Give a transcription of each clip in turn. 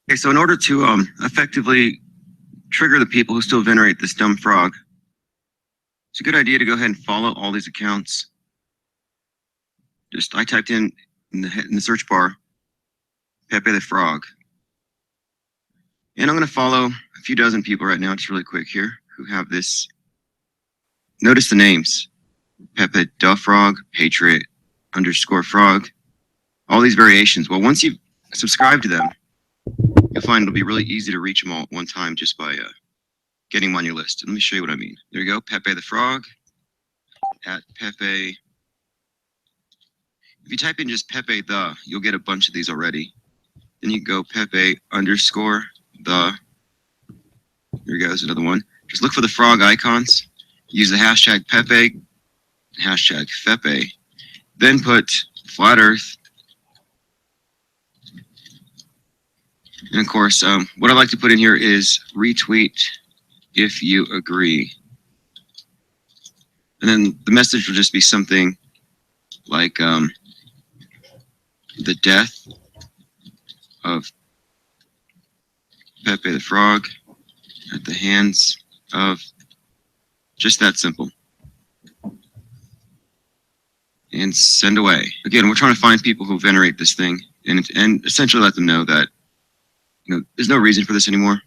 Okay, so in order to effectively trigger the people who still venerate this dumb frog, it's a good idea to go ahead and follow all these accounts. I typed in the search bar, Pepe the Frog. And I'm going to follow a few dozen people right now, just really quick here, who have this. Notice the names. Pepe the Frog, Patriot _frog, all these variations. Well, once you subscribe to them, you'll find it'll be really easy to reach them all at one time just by getting them on your list. And let me show you what I mean. There you go, Pepe the Frog, at Pepe. If you type in just Pepe the, you'll get a bunch of these already. Then you go Pepe _ the. There you go, there's another one. Just look for the frog icons. Use the hashtag Pepe, hashtag Fepe. Then put Flat Earth. And of course, what I like to put in here is retweet if you agree. And then the message will just be something like the death of Pepe the Frog at the hands of, just that simple. And send away. Again, we're trying to find people who venerate this thing and essentially let them know that there's no reason for this anymore.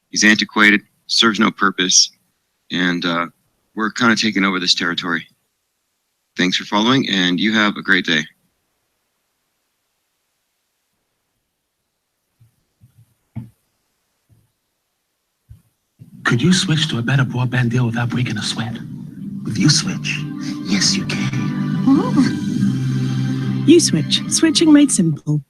He's antiquated, serves no purpose, and we're kind of taking over this territory. Thanks for following, and you have a great day. Could you switch to a better broadband deal without breaking a sweat? With U-Switch, yes you can. Oh. U-Switch, switching made simple.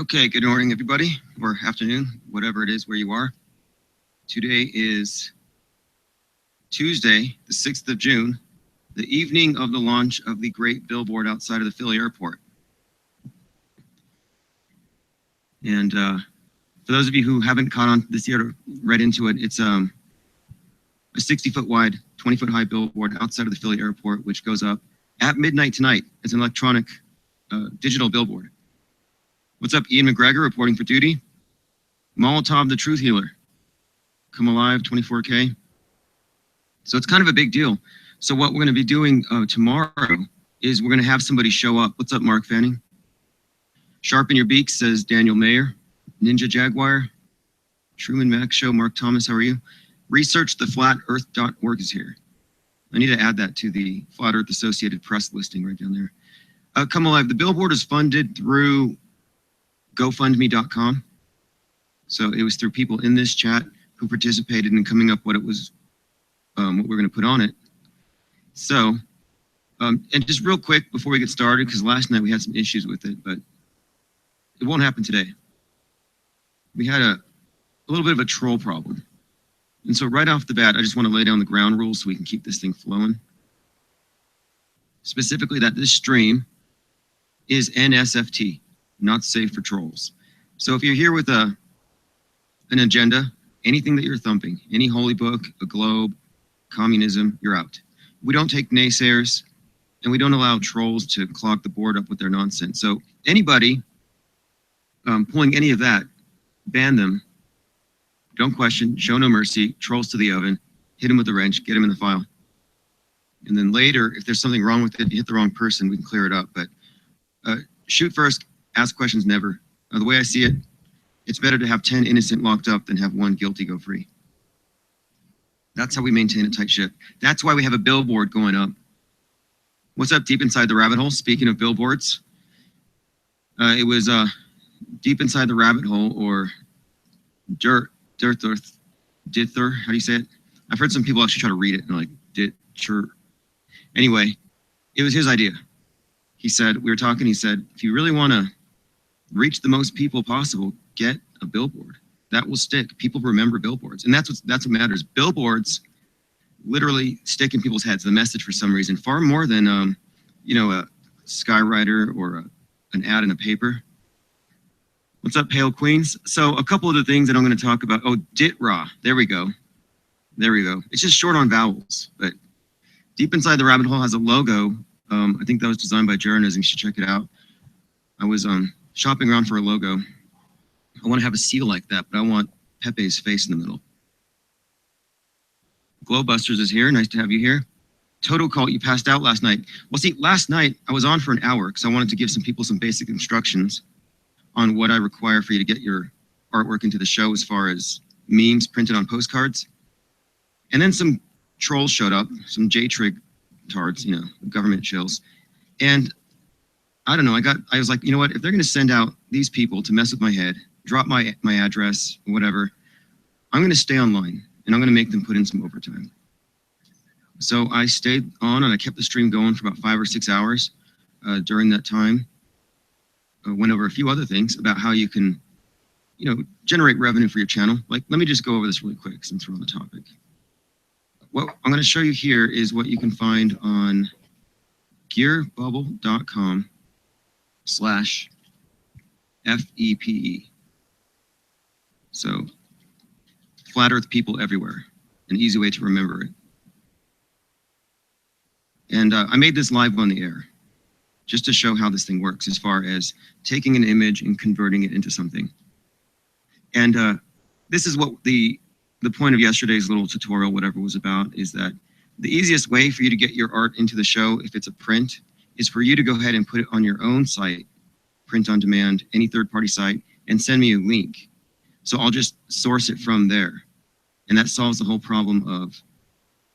Okay, good morning, everybody, or afternoon, whatever it is where you are. Today is Tuesday, the 6th of June, the evening of the launch of the great billboard outside of the Philly airport. And for those of you who haven't caught on this year, read into it, it's a 60-foot wide, 20-foot high billboard outside of the Philly airport, which goes up at midnight tonight. It's an electronic digital billboard. What's up, Ian McGregor reporting for duty. Molotov, the Truth Healer. Come Alive, 24K. So it's kind of a big deal. So what we're going to be doing tomorrow is we're going to have somebody show up. What's up, Mark Fanning? Sharpen your beak, says Daniel Mayer. Ninja Jaguar. Truman Mac Show, Mark Thomas, how are you? ResearchTheFlatEarth.org is here. I need to add that to the Flat Earth Associated Press listing right down there. Come Alive, the billboard is funded through GoFundMe.com. So it was through people in this chat who participated in coming up what it was, what we're going to put on it. So, and just real quick before we get started, because last night we had some issues with it, but it won't happen today. We had a little bit of a troll problem. And so right off the bat, I just want to lay down the ground rules so we can keep this thing flowing. Specifically that this stream is NSFT. Not safe for trolls. So if you're here with an agenda, anything that you're thumping, any holy book, a globe, communism, you're out. We don't take naysayers, and we don't allow trolls to clog the board up with their nonsense. So anybody pulling any of that, ban them. Don't question, show no mercy, trolls to the oven, hit them with a wrench, get them in the file. And then later, if there's something wrong with it, you hit the wrong person, we can clear it up. But shoot first, ask questions never. The way I see it, it's better to have 10 innocent locked up than have one guilty go free. That's how we maintain a tight ship. That's why we have a billboard going up. What's up deep inside the rabbit hole? Speaking of billboards, it was deep inside the rabbit hole, or dither. How do you say it? I've heard some people actually try to read it and like dither. Anyway, it was his idea. He said, we were talking, he said, if you really want to reach the most people possible, get a billboard. That will stick. People remember billboards. And that's what matters. Billboards literally stick in people's heads, the message for some reason, far more than, a skywriter or an ad in a paper. What's up, Pale Queens? So a couple of the things that I'm going to talk about. Oh, DITRA. There we go. It's just short on vowels, but deep inside the rabbit hole has a logo. I think that was designed by Journalism. You should check it out. I was shopping around for a logo. I want to have a seal like that, but I want Pepe's face in the middle. Glowbusters is here. Nice to have you here. Total Cult, you passed out last night. Well, see, last night I was on for an hour because I wanted to give some people some basic instructions on what I require for you to get your artwork into the show as far as memes printed on postcards. And then some trolls showed up, some J-Trig tards, government chills. And I don't know, I was like, you know what, if they're going to send out these people to mess with my head, drop my address, whatever, I'm going to stay online and I'm going to make them put in some overtime. So I stayed on and I kept the stream going for about 5 or 6 hours during that time. I went over a few other things about how you can, generate revenue for your channel. Like, let me just go over this really quick since we're on the topic. What I'm going to show you here is what you can find on gearbubble.com/FEPE. So, Flat Earth people everywhere, an easy way to remember it. And I made this live on the air just to show how this thing works as far as taking an image and converting it into something. And this is what the point of yesterday's little tutorial, whatever, was about, is that the easiest way for you to get your art into the show, if it's a print, is for you to go ahead and put it on your own site, print on demand, any third-party site, and send me a link. So I'll just source it from there. And that solves the whole problem of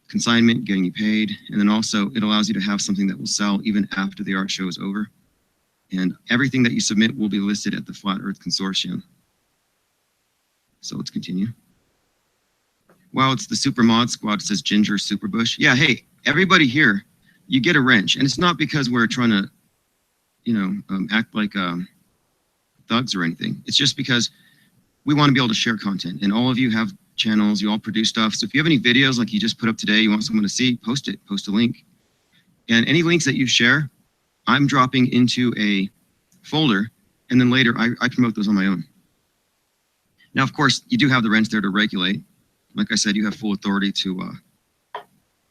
consignment, getting you paid, and then also it allows you to have something that will sell even after the art show is over. And everything that you submit will be listed at the Flat Earth Consortium. So let's continue. Wow, it's the Super Mod Squad. It says Ginger Superbush. Yeah, hey, everybody here, you get a wrench. And it's not because we're trying to, act like thugs or anything. It's just because we want to be able to share content. And all of you have channels, you all produce stuff. So if you have any videos like you just put up today, you want someone to see, post it, post a link. And any links that you share, I'm dropping into a folder, and then later I promote those on my own. Now, of course, you do have the wrench there to regulate. Like I said, you have full authority to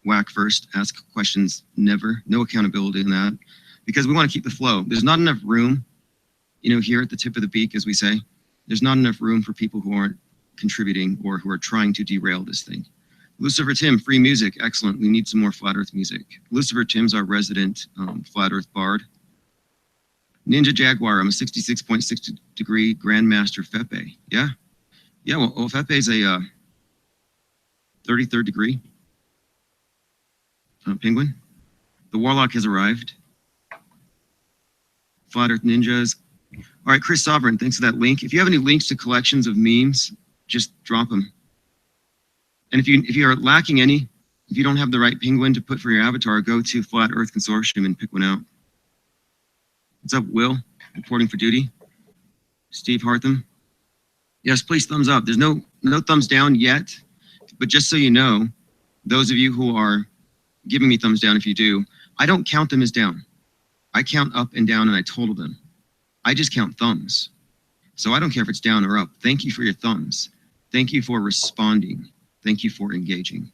whack first, ask questions never, no accountability in that, because we want to keep the flow. There's not enough room, here at the tip of the beak, as we say. There's not enough room for people who aren't contributing or who are trying to derail this thing. Lucifer Tim, free music, excellent. We need some more Flat Earth music. Lucifer Tim's our resident Flat Earth bard. Ninja Jaguar, I'm a 66.6 degree Grandmaster Fepe. Yeah, well Fepe's a 33rd degree penguin. The Warlock has arrived. Flat Earth Ninjas. All right, Chris Sovereign, thanks for that link. If you have any links to collections of memes, just drop them. And if you are lacking any, if you don't have the right penguin to put for your avatar, go to Flat Earth Consortium and pick one out. What's up, Will? Reporting for duty. Steve Hartham. Yes, please thumbs up. There's no thumbs down yet, but just so you know, those of you who are giving me thumbs down, if you do, I don't count them as down. I count up and down and I total them. I just count thumbs. So I don't care if it's down or up. Thank you for your thumbs. Thank you for responding. Thank you for engaging.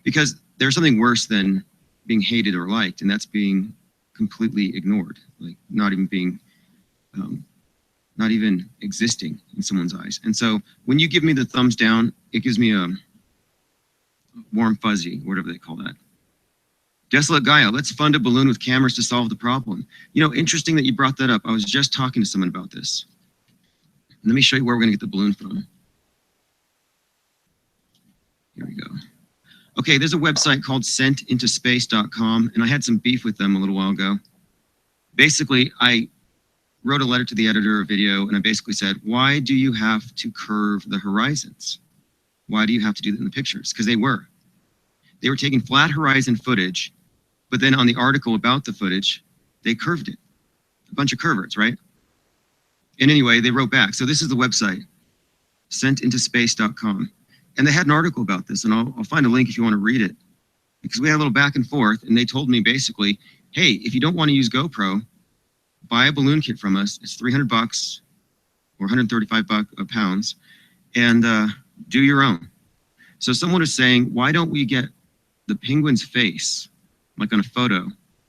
Because there's something worse than being hated or liked, and that's being completely ignored, like not even existing in someone's eyes. And so when you give me the thumbs down, it gives me a warm fuzzy, whatever they call that. Desolate Gaia, let's fund a balloon with cameras to solve the problem. Interesting that you brought that up. I was just talking to someone about this. Let me show you where we're going to get the balloon from. Here we go. Okay, there's a website called sentintospace.com, and I had some beef with them a little while ago. Basically, I wrote a letter to the editor of video, and I basically said, why do you have to curve the horizons? Why do you have to do that in the pictures? Because they were taking flat horizon footage, but then on the article about the footage, they curved it. A bunch of curvers, right? And anyway, they wrote back. So this is the website, sentintospace.com. And they had an article about this, and I'll find a link if you want to read it, because we had a little back and forth, and they told me basically, hey, if you don't want to use GoPro, buy a balloon kit from us. It's $300 or 135 pounds, and do your own. So someone was saying, why don't we get the penguin's face, like on a photo,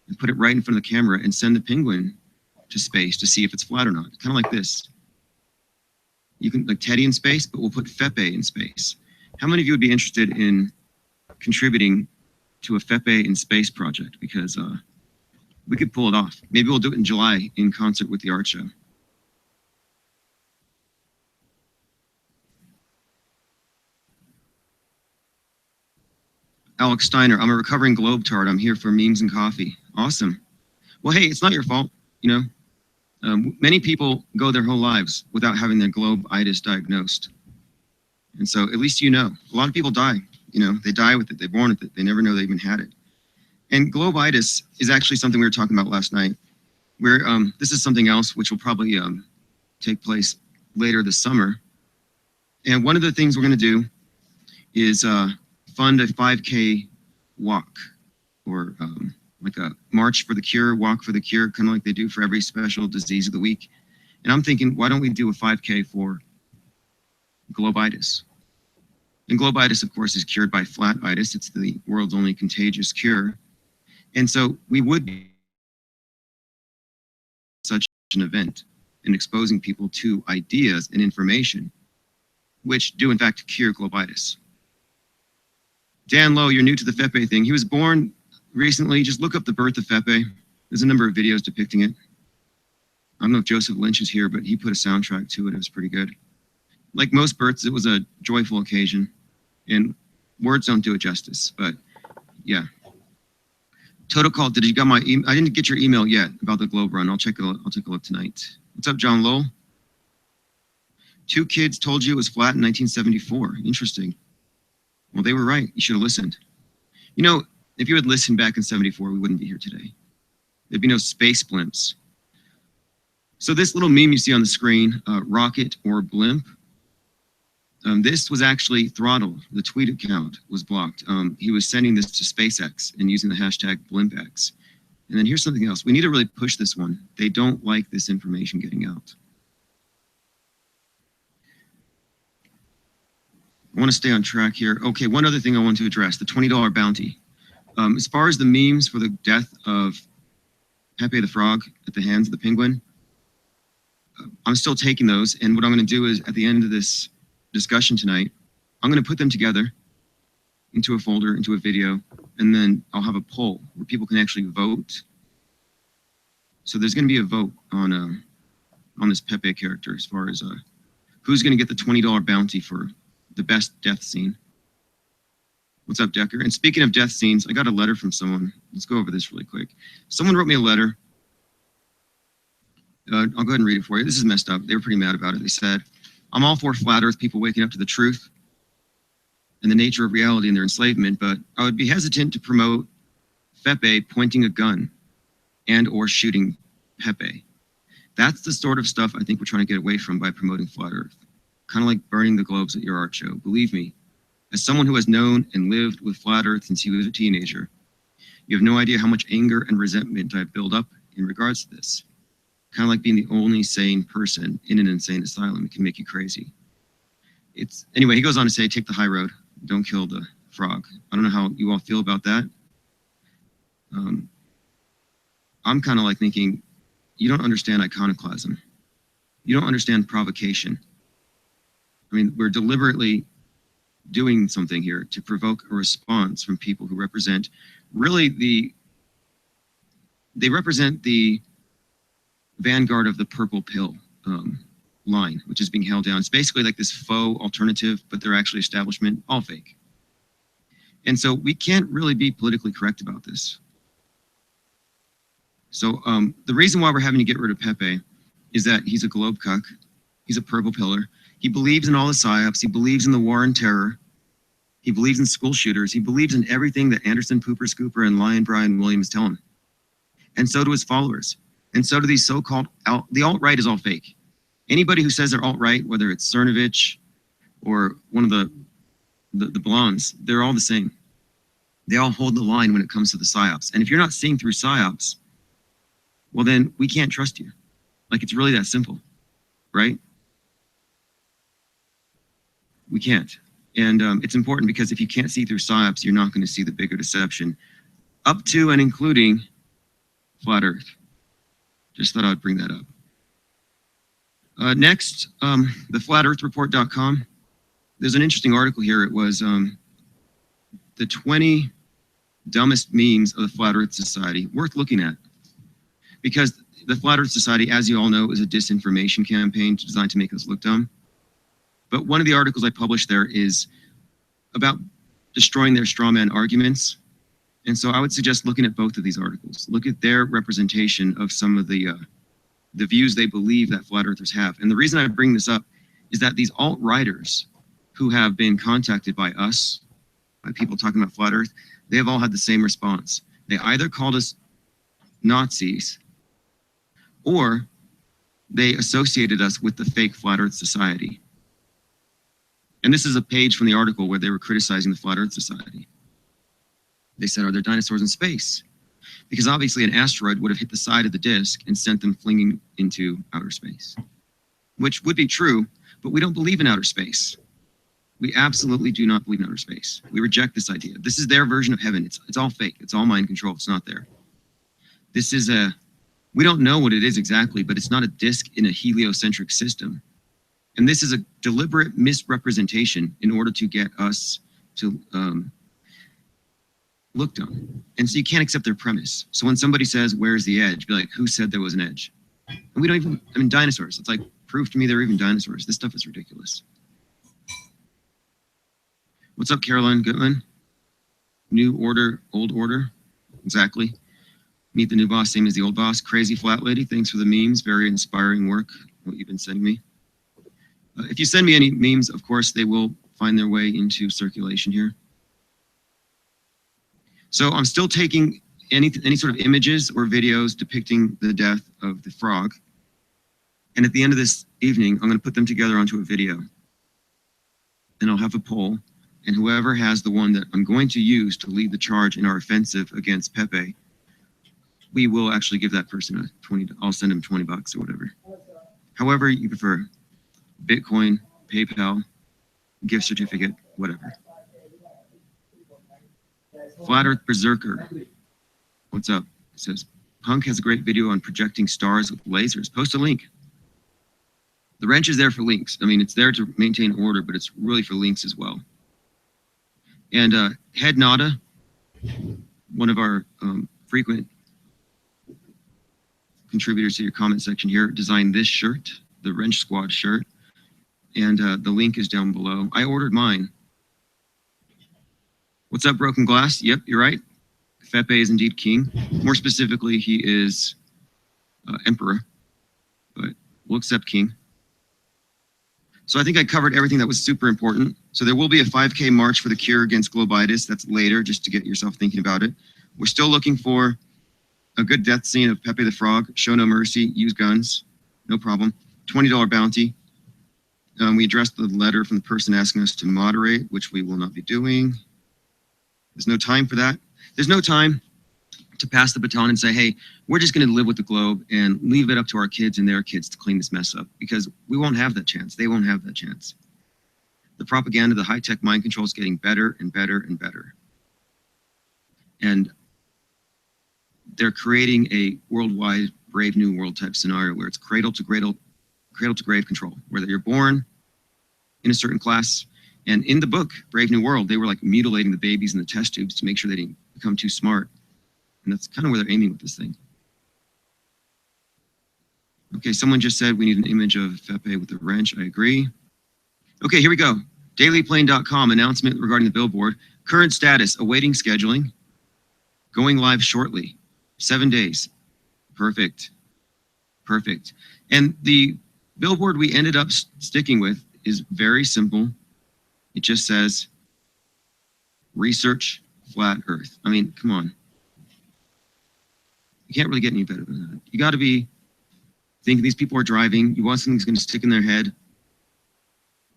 and put it right in front of the camera and send the penguin to space to see if it's flat or not? Kind of like this. You can, like Teddy in space, but we'll put Fepe in space. How many of you would be interested in contributing to a Fepe in space project? Because we could pull it off. Maybe we'll do it in July in concert with the art show. Alex Steiner, I'm a recovering Globe-tard. I'm here for memes and coffee. Awesome. Well, hey, it's not your fault, you know. Many people go their whole lives without having their globe-itis diagnosed. And so at least you know. A lot of people die, you know. They die with it. They're born with it. They never know they even had it. And globe-itis is actually something we were talking about last night. Where this is something else which will probably take place later this summer. And one of the things we're going to do is fund a 5K walk, or like a March for the Cure, Walk for the Cure, kind of like they do for every special disease of the week. And I'm thinking, why don't we do a 5K for globe-itis? And globe-itis, of course, is cured by flat-itis. It's the world's only contagious cure. And so we would be such an event and exposing people to ideas and information which do, in fact, cure globe-itis. Dan Lowe, you're new to the Fepe thing. He was born recently. Just look up the birth of Fepe. There's a number of videos depicting it. I don't know if Joseph Lynch is here, but he put a soundtrack to it. It was pretty good. Like most births, it was a joyful occasion, and words don't do it justice, but yeah. Total Call, did you get my email? I didn't get your email yet about the Globe Run. I'll take a look tonight. What's up, John Lowell? 2 kids told you it was flat in 1974. Interesting. Well, they were right. You should have listened. You know, if you had listened back in 74, we wouldn't be here today. There'd be no space blimps. So this little meme you see on the screen, rocket or blimp, this was actually Throttle. The tweet account was blocked. He was sending this to SpaceX and using the hashtag BlimpX. And then here's something else. We need to really push this one. They don't like this information getting out. I want to stay on track here. Okay, one other thing I want to address, the $20 bounty. As far as the memes for the death of Pepe the Frog at the hands of the penguin, I'm still taking those. And what I'm going to do is, at the end of this discussion tonight, I'm going to put them together into a folder, into a video, and then I'll have a poll where people can actually vote. So there's going to be a vote on this Pepe character as far as who's going to get the $20 bounty for the best death scene. What's up, Decker? And speaking of death scenes, I got a letter from someone. Let's go over this really quick. Someone wrote me a letter. I'll go ahead and read it for you. This is messed up. They were pretty mad about it. They said, I'm all for flat earth people waking up to the truth and the nature of reality and their enslavement, but I would be hesitant to promote Fepe pointing a gun and or shooting Pepe. That's the sort of stuff I think we're trying to get away from by promoting flat earth. Kind of like burning the globes at your art show. Believe me, as someone who has known and lived with flat earth since he was a teenager, you have no idea how much anger and resentment I've built up in regards to this. Kind of like being the only sane person in an insane asylum. It can make you crazy. Anyway, he goes on to say, take the high road. Don't kill the frog. I don't know how you all feel about that. I'm kind of like thinking, you don't understand iconoclasm. You don't understand provocation. I mean, we're deliberately doing something here to provoke a response from people who represent really they represent the vanguard of the purple pill line, which is being held down. It's basically like this faux alternative, but they're actually establishment, all fake. And so we can't really be politically correct about this. So the reason why we're having to get rid of Pepe is that he's a globe cuck. He's a purple pillar. He believes in all the psyops. He believes in the war and terror. He believes in school shooters. He believes in everything that Anderson, Pooper, Scooper, and Lion Brian Williams tell him. And so do his followers. And so do these so-called, the alt-right is all fake. Anybody who says they're alt-right, whether it's Cernovich or one of the the blondes, they're all the same. They all hold the line when it comes to the psyops. And if you're not seeing through psyops, well, then we can't trust you. Like, it's really that simple, right? We can't. And it's important because if you can't see through psyops, you're not going to see the bigger deception, up to and including flat Earth. Just thought I'd bring that up. Next, the flatearthreport.com. There's an interesting article here. It was the 20 dumbest memes of the Flat Earth Society, worth looking at. Because the Flat Earth Society, as you all know, is a disinformation campaign designed to make us look dumb. But one of the articles I published there is about destroying their straw man arguments. And so I would suggest looking at both of these articles. Look at their representation of some of the views they believe that flat earthers have. And the reason I bring this up is that these alt-righters who have been contacted by us, by people talking about flat earth, they have all had the same response. They either called us Nazis or they associated us with the fake Flat Earth Society. And this is a page from the article where they were criticizing the Flat Earth Society. They said, are there dinosaurs in space? Because obviously an asteroid would have hit the side of the disk and sent them flinging into outer space, which would be true, but we don't believe in outer space. We absolutely do not believe in outer space. We reject this idea. This is their version of heaven. It's all fake. It's all mind control. It's not there. This is we don't know what it is exactly, but it's not a disk in a heliocentric system. And this is a deliberate misrepresentation in order to get us to look dumb. And so you can't accept their premise. So when somebody says, where's the edge? Be like, who said there was an edge? And we don't even, I mean, dinosaurs. It's like, prove to me there are even dinosaurs. This stuff is ridiculous. What's up, Caroline Goodman? New order, old order. Exactly. Meet the new boss, same as the old boss. Crazy flat lady, thanks for the memes. Very inspiring work, what you've been sending me. If you send me any memes, of course, they will find their way into circulation here. So I'm still taking any sort of images or videos depicting the death of the frog. And at the end of this evening, I'm going to put them together onto a video. And I'll have a poll. And whoever has the one that I'm going to use to lead the charge in our offensive against Pepe, we will actually give that person a 20. I'll send him $20 or whatever. However you prefer. Bitcoin, PayPal, gift certificate, whatever. Flat Earth Berserker. What's up? It says, Punk has a great video on projecting stars with lasers. Post a link. The wrench is there for links. I mean, it's there to maintain order, but it's really for links as well. And Head Nada, one of our frequent contributors to your comment section here, designed this shirt, the Wrench Squad shirt. And the link is down below. I ordered mine. What's up, Broken Glass? Yep, you're right. Fepe is indeed king. More specifically, he is emperor, but we'll accept king. So I think I covered everything that was super important. So there will be a 5K march for the cure against globitis. That's later, just to get yourself thinking about it. We're still looking for a good death scene of Pepe the Frog. Show no mercy, use guns, no problem. $20 bounty. We addressed the letter from the person asking us to moderate, which we will not be doing. There's no time for that. There's no time to pass the baton and say, hey, we're just going to live with the globe and leave it up to our kids and their kids to clean this mess up, because we won't have that chance. They won't have that chance. The propaganda, the high-tech mind control is getting better and better and better. And they're creating a worldwide Brave New World type scenario where it's cradle to grave control, whether you're born in a certain class. And in the book, Brave New World, they were like mutilating the babies in the test tubes to make sure they didn't become too smart. And that's kind of where they're aiming with this thing. Okay, someone just said we need an image of Fepe with the wrench. I agree. Okay, here we go. Dailyplane.com announcement regarding the billboard. Current status, awaiting scheduling. Going live shortly. 7 days. Perfect. Perfect. And the billboard we ended up sticking with is very simple. It just says, research flat Earth. I mean, come on. You can't really get any better than that. You got to be thinking these people are driving. You want something that's going to stick in their head.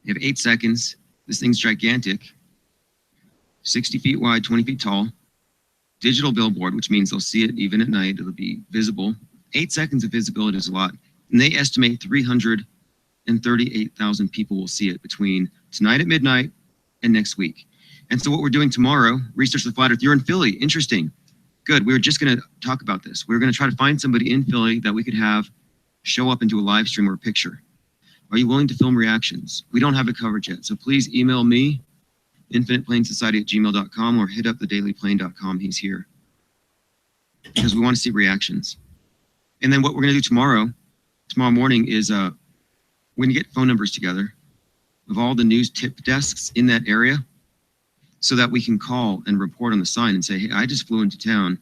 You have 8 seconds. This thing's gigantic. 60 feet wide, 20 feet tall, digital billboard, which means they'll see it even at night. It'll be visible. 8 seconds of visibility is a lot. And they estimate 338,000 people will see it between tonight at midnight and next week. And so what we're doing tomorrow, Research the Flat Earth, you're in Philly, interesting. Good, we were just gonna talk about this. We were gonna try to find somebody in Philly that we could have show up and do a live stream or a picture. Are you willing to film reactions? We don't have it covered yet, so please email me, infiniteplanesociety@gmail.com, or hit up thedailyplane.com. He's here. Because we want to see reactions. And then what we're going to do tomorrow morning, is we're going to get phone numbers together of all the news tip desks in that area so that we can call and report on the sign and say, hey, I just flew into town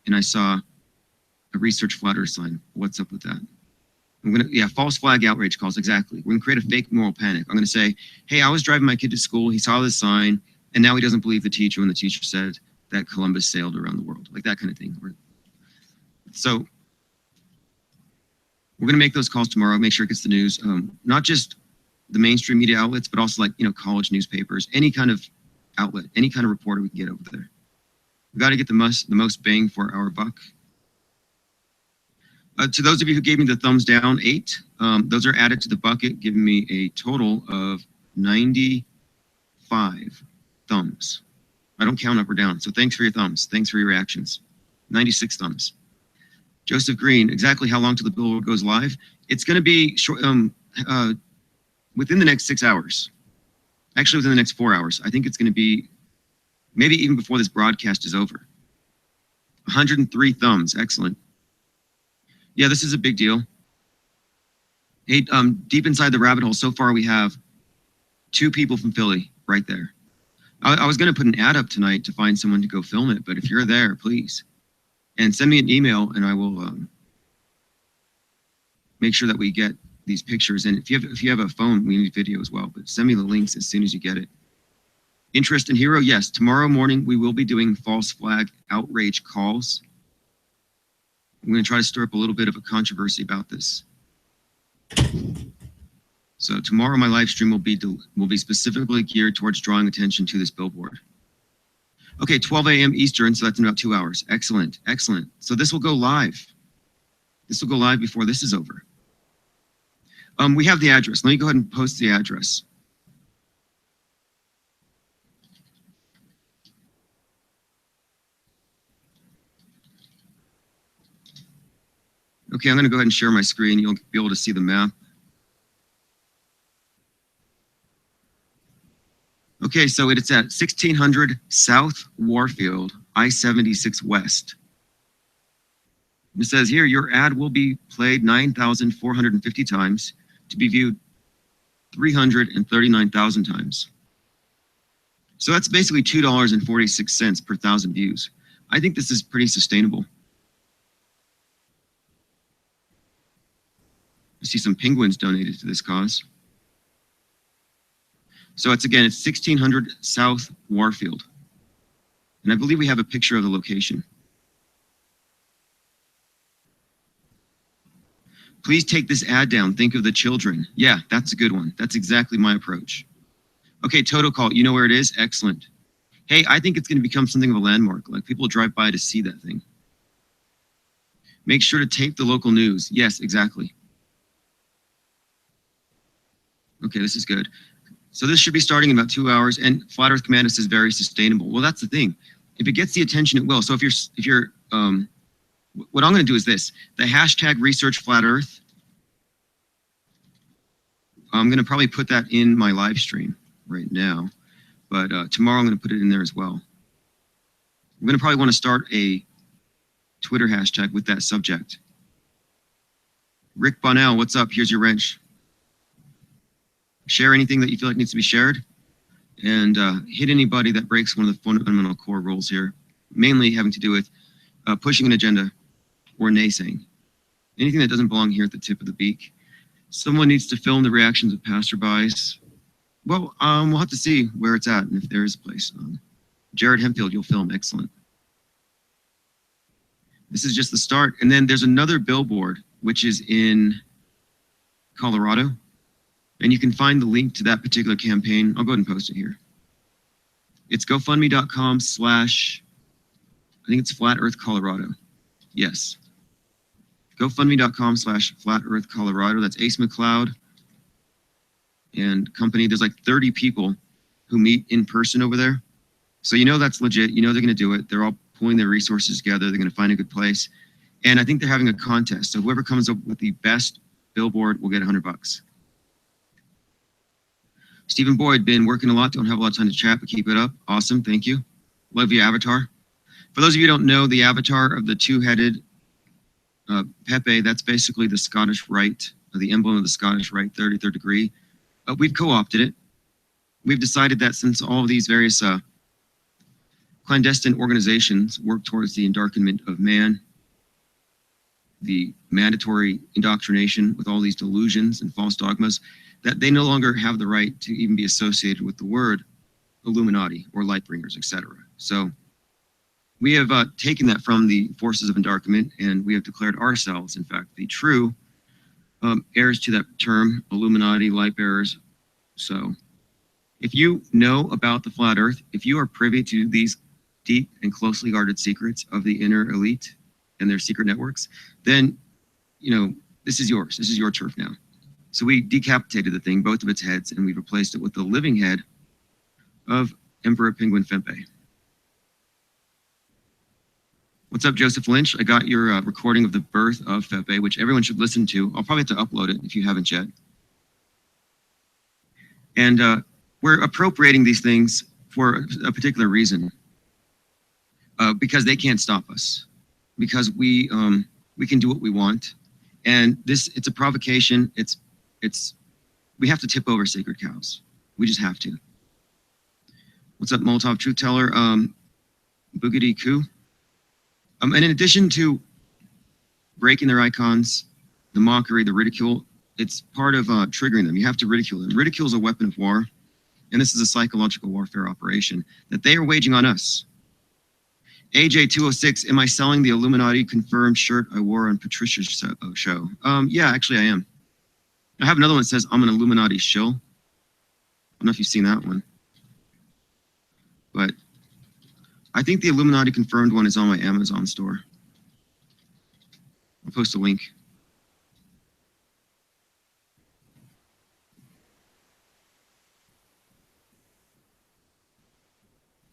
and I saw a Research Flat Earth sign. What's up with that? False flag outrage calls, exactly. We're going to create a fake moral panic. I'm going to say, hey, I was driving my kid to school, he saw this sign, and now he doesn't believe the teacher when the teacher said that Columbus sailed around the world, like that kind of thing. So we're going to make those calls tomorrow, make sure it gets the news, not just the mainstream media outlets, but also like, college newspapers, any kind of outlet, any kind of reporter we can get over there. We've got to get the most bang for our buck. To those of you who gave me the thumbs down, 8, those are added to the bucket, giving me a total of 95 thumbs. I don't count up or down, so thanks for your thumbs. Thanks for your reactions. 96 thumbs. Joseph Green, exactly how long till the billboard goes live? It's going to be short, within the next 6 hours. Actually, within the next 4 hours. I think it's going to be maybe even before this broadcast is over. 103 thumbs, excellent. Yeah, this is a big deal. Hey, deep inside the rabbit hole, so far we have 2 people from Philly right there. I was going to put an ad up tonight to find someone to go film it, but if you're there, please. And send me an email and I will make sure that we get these pictures. And if you have a phone, we need video as well, but send me the links as soon as you get it. Interest in Hero, yes. Tomorrow morning, we will be doing false flag outrage calls. I'm going to try to stir up a little bit of a controversy about this. So tomorrow, my live stream will be specifically geared towards drawing attention to this billboard. Okay, 12 a.m. Eastern, so that's in about 2 hours. Excellent, excellent. So this will go live. This will go live before this is over. We have the address. Let me go ahead and post the address. Okay, I'm going to go ahead and share my screen. You'll be able to see the map. Okay, so it's at 1600 South Warfield, I-76 West. It says here, your ad will be played 9,450 times to be viewed 339,000 times. So that's basically $2.46 per 1,000 views. I think this is pretty sustainable. I see some penguins donated to this cause. So it's 1600 South Warfield. And I believe we have a picture of the location. Please take this ad down. Think of the children. Yeah, that's a good one. That's exactly my approach. Okay, Total Call, you know where it is? Excellent. Hey, I think it's going to become something of a landmark. Like people drive by to see that thing. Make sure to tape the local news. Yes, exactly. Okay, this is good. So this should be starting in about 2 hours, and Flat Earth Commando says very sustainable. Well, that's the thing. If it gets the attention, it will. So if you're what I'm going to do is this: the hashtag Research Flat Earth. I'm going to probably put that in my live stream right now, but tomorrow I'm going to put it in there as well. I'm going to probably want to start a Twitter hashtag with that subject. Rick Bonnell, what's up? Here's your wrench. Share anything that you feel like needs to be shared, and hit anybody that breaks one of the fundamental core rules here, mainly having to do with pushing an agenda or naysaying. Anything that doesn't belong here at the tip of the beak. Someone needs to film the reactions of passerbys. Well, we'll have to see where it's at and if there is a place. Jared Hempfield, you'll film. Excellent. This is just the start. And then there's another billboard, which is in Colorado. And you can find the link to that particular campaign. I'll go ahead and post it here. It's GoFundMe.com/ I think it's Flat Earth Colorado. Yes. GoFundMe.com/ Flat Earth Colorado. That's Ace McLeod and company. There's like 30 people who meet in person over there. So you know that's legit. You know they're going to do it. They're all pulling their resources together. They're going to find a good place. And I think they're having a contest. So whoever comes up with the best billboard will get $100. Stephen Boyd, been working a lot. Don't have a lot of time to chat, but keep it up. Awesome. Thank you. Love your avatar. For those of you who don't know, the avatar of the two-headed Pepe, that's basically the Scottish Rite, or the emblem of the Scottish Rite, 33rd degree. We've co-opted it. We've decided that since all of these various clandestine organizations work towards the endarkenment of man, the mandatory indoctrination with all these delusions and false dogmas, that they no longer have the right to even be associated with the word Illuminati or Lightbringers, etc. So we have taken that from the forces of endarkenment, and we have declared ourselves, in fact, the true heirs to that term, Illuminati, light bearers. So if you know about the flat earth, if you are privy to these deep and closely guarded secrets of the inner elite and their secret networks, then, you know, this is yours. This is your turf now. So we decapitated the thing, both of its heads, and we replaced it with the living head of Emperor Penguin Fempe. What's up, Joseph Lynch? I got your recording of the birth of Fepe, which everyone should listen to. I'll probably have to upload it if you haven't yet. And we're appropriating these things for a particular reason, because they can't stop us, because we can do what we want. And it's a provocation. We have to tip over sacred cows. We just have to. What's up, Molotov Truth Teller? Boogity Koo. And in addition to breaking their icons, the mockery, the ridicule, it's part of triggering them. You have to ridicule them. Ridicule is a weapon of war, and this is a psychological warfare operation that they are waging on us. AJ206, am I selling the Illuminati confirmed shirt I wore on Patricia's show? Yeah, actually I am. I have another one that says I'm an Illuminati shill. I don't know if you've seen that one. But I think the Illuminati confirmed one is on my Amazon store. I'll post a link.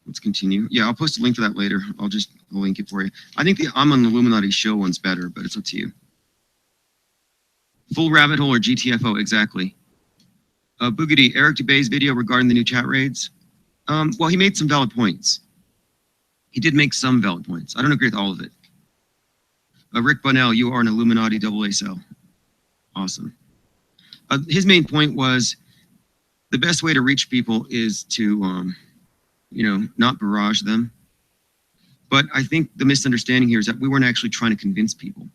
Let's continue. Yeah, I'll post a link for that later. I'll link it for you. I think the I'm an Illuminati shill one's better, but it's up to you. Full rabbit hole or GTFO, exactly. Boogity, Eric Dubé's video regarding the new chat raids. Well, he made some valid points. He did make some valid points. I don't agree with all of it. Rick Bunnell, you are an Illuminati AA cell. Awesome. His main point was the best way to reach people is to, not barrage them. But I think the misunderstanding here is that we weren't actually trying to convince people.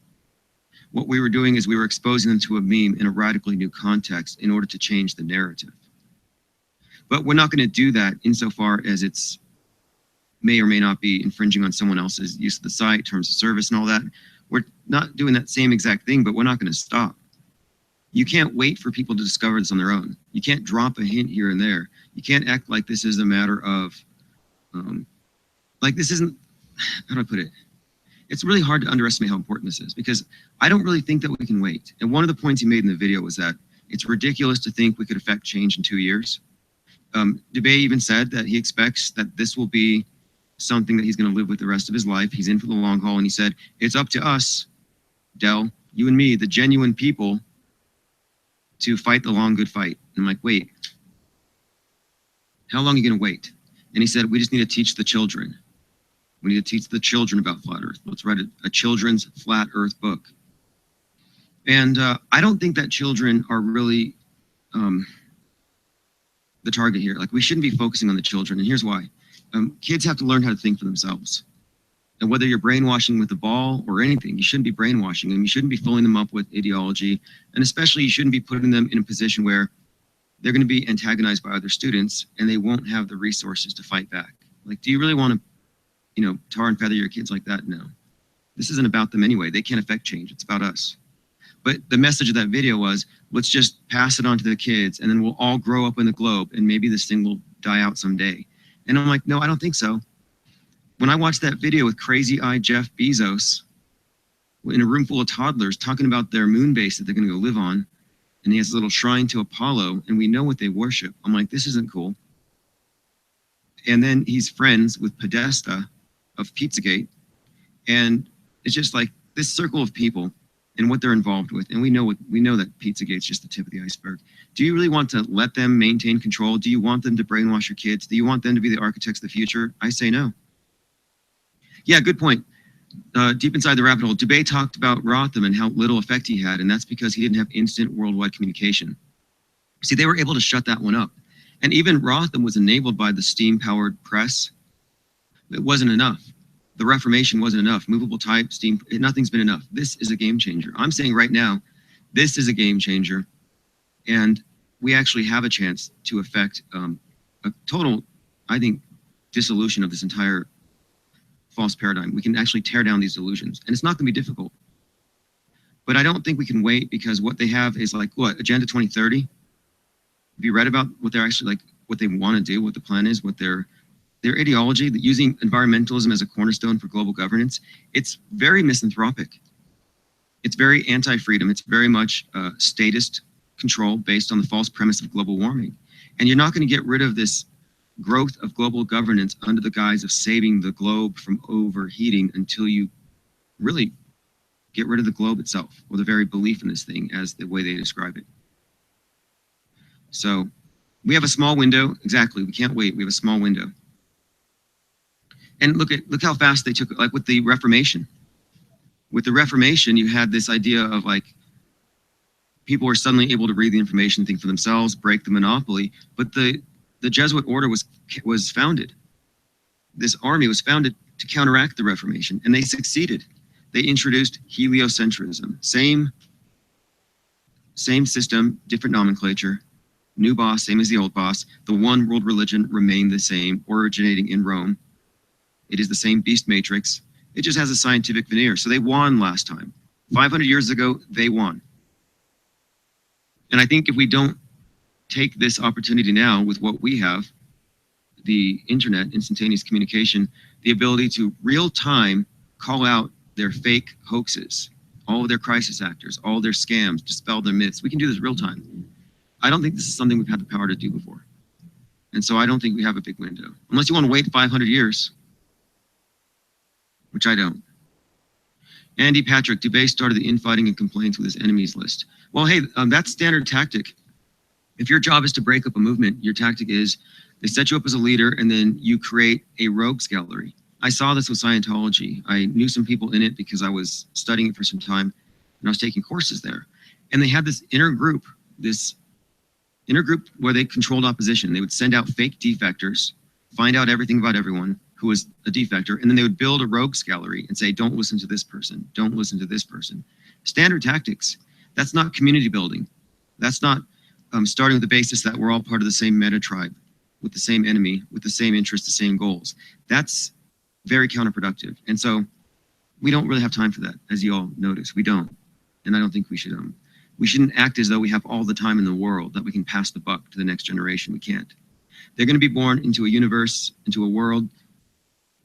What we were doing is we were exposing them to a meme in a radically new context in order to change the narrative. But we're not going to do that insofar as it's may or may not be infringing on someone else's use of the site, terms of service and all that. We're not doing that same exact thing, but we're not going to stop. You can't wait for people to discover this on their own. You can't drop a hint here and there. You can't act like this is a matter of, like this isn't, how do I put it? It's really hard to underestimate how important this is because I don't really think that we can wait. And one of the points he made in the video was that it's ridiculous to think we could affect change in 2 years. Dubé even said that he expects that this will be something that he's going to live with the rest of his life. He's in for the long haul. And he said, it's up to us, Del, you and me, the genuine people, to fight the long, good fight. And I'm like, wait, how long are you going to wait? And he said, we just need to teach the children. We need to teach the children about flat earth. Let's write a children's flat earth book. And I don't think that children are really the target here. Like we shouldn't be focusing on the children. And here's why. Kids have to learn how to think for themselves. And whether you're brainwashing with a ball or anything, you shouldn't be brainwashing them. You shouldn't be filling them up with ideology. And especially you shouldn't be putting them in a position where they're going to be antagonized by other students and they won't have the resources to fight back. Like, do you really want to, tar and feather your kids like that? No. This isn't about them anyway. They can't affect change. It's about us. But the message of that video was, let's just pass it on to the kids and then we'll all grow up in the globe and maybe this thing will die out someday. And I'm like, no, I don't think so. When I watched that video with crazy-eyed Jeff Bezos in a room full of toddlers talking about their moon base that they're going to go live on, and he has a little shrine to Apollo, and we know what they worship. I'm like, this isn't cool. And then he's friends with Podesta of Pizzagate, and it's just like this circle of people and what they're involved with. And we know that Pizzagate's just the tip of the iceberg. Do you really want to let them maintain control? Do you want them to brainwash your kids? Do you want them to be the architects of the future? I say no. Yeah, good point. Deep inside the rabbit hole, Dubé talked about Rotham and how little effect he had, and that's because he didn't have instant worldwide communication. See, they were able to shut that one up. And even Rotham was enabled by the steam-powered press. It wasn't enough. The Reformation wasn't enough. Movable type, steam, nothing's been enough. This is a game changer. I'm saying right now, this is a game changer. And we actually have a chance to affect a total, I think, dissolution of this entire false paradigm. We can actually tear down these illusions. And it's not going to be difficult. But I don't think we can wait, because what they have is like, what, Agenda 2030? Have you read about what they're actually like, what they want to do, what the plan is, what their ideology, that using environmentalism as a cornerstone for global governance? It's very misanthropic. It's very anti-freedom. It's very much statist control based on the false premise of global warming. And you're not going to get rid of this growth of global governance under the guise of saving the globe from overheating until you really get rid of the globe itself, or the very belief in this thing as the way they describe it. So we have a small window. Exactly. We can't wait. We have a small window. And look how fast they took it, like with the Reformation. With the Reformation, you had this idea of like people were suddenly able to read the information, think for themselves, break the monopoly. But the Jesuit order was founded. This army was founded to counteract the Reformation, and they succeeded. They introduced heliocentrism. Same system, different nomenclature. New boss, same as the old boss. The one world religion remained the same, originating in Rome. It is the same beast matrix. It just has a scientific veneer. So they won last time. 500 years ago, they won. And I think if we don't take this opportunity now with what we have, the internet, instantaneous communication, the ability to real time call out their fake hoaxes, all of their crisis actors, all of their scams, dispel their myths. We can do this real time. I don't think this is something we've had the power to do before. And so I don't think we have a big window. Unless you want to wait 500 years, which I don't. Andy Patrick, Dubé started the infighting and complaints with his enemies list. Well, hey, that's standard tactic. If your job is to break up a movement, your tactic is they set you up as a leader and then you create a rogues gallery. I saw this with Scientology. I knew some people in it because I was studying it for some time and I was taking courses there. And they had this inner group where they controlled opposition. They would send out fake defectors, find out everything about everyone who was a defector, and then they would build a rogues gallery and say, don't listen to this person, don't listen to this person. Standard tactics. That's not community building. That's not starting with the basis that we're all part of the same meta tribe, with the same enemy, with the same interests, the same goals. That's very counterproductive. And so we don't really have time for that, as you all notice. We don't. And I don't think we should. We shouldn't act as though we have all the time in the world that we can pass the buck to the next generation. We can't. They're going to be born into a universe, into a world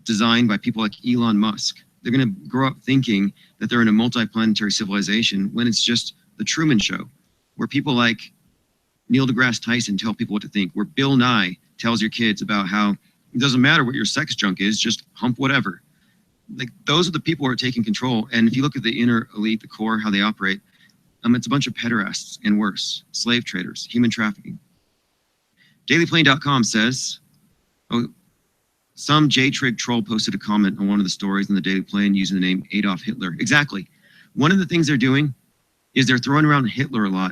designed by people like Elon Musk. They're going to grow up thinking that they're in a multi-planetary civilization when it's just the Truman Show, where people like Neil deGrasse Tyson tell people what to think, where Bill Nye tells your kids about how it doesn't matter what your sex junk is, just hump whatever. Like, those are the people who are taking control. And if you look at the inner elite, the core, how they operate, it's a bunch of pederasts and worse, slave traders, human trafficking. DailyPlane.com says, some J-Trig troll posted a comment on one of the stories in the Daily Plane using the name Adolf Hitler. Exactly. One of the things they're doing is they're throwing around Hitler a lot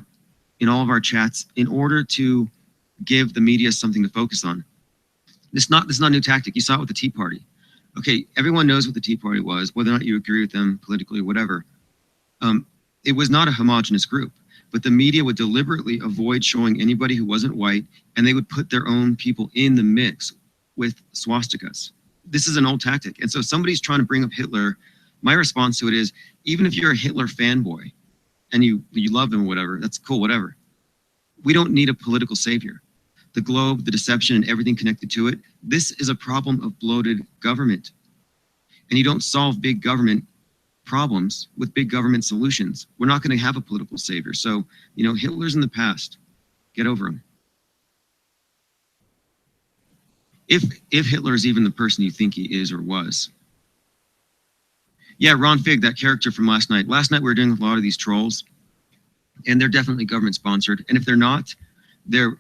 in all of our chats in order to give the media something to focus on. This is not a new tactic. You saw it with the Tea Party. Okay, everyone knows what the Tea Party was, whether or not you agree with them politically or whatever. It was not a homogenous group, but the media would deliberately avoid showing anybody who wasn't white, and they would put their own people in the mix with swastikas. This is an old tactic. And so if somebody's trying to bring up Hitler, my response to it is, even if you're a Hitler fanboy and you love him or whatever, that's cool, whatever. We don't need a political savior. the globe, the deception, and everything connected to it. This is a problem of bloated government. And you don't solve big government problems with big government solutions. We're not going to have a political savior. So, Hitler's in the past. Get over him. If Hitler is even the person you think he is or was. Yeah, Ron Fig, that character from last night. Last night we were doing a lot of these trolls, and they're definitely government sponsored. And if they're not, they're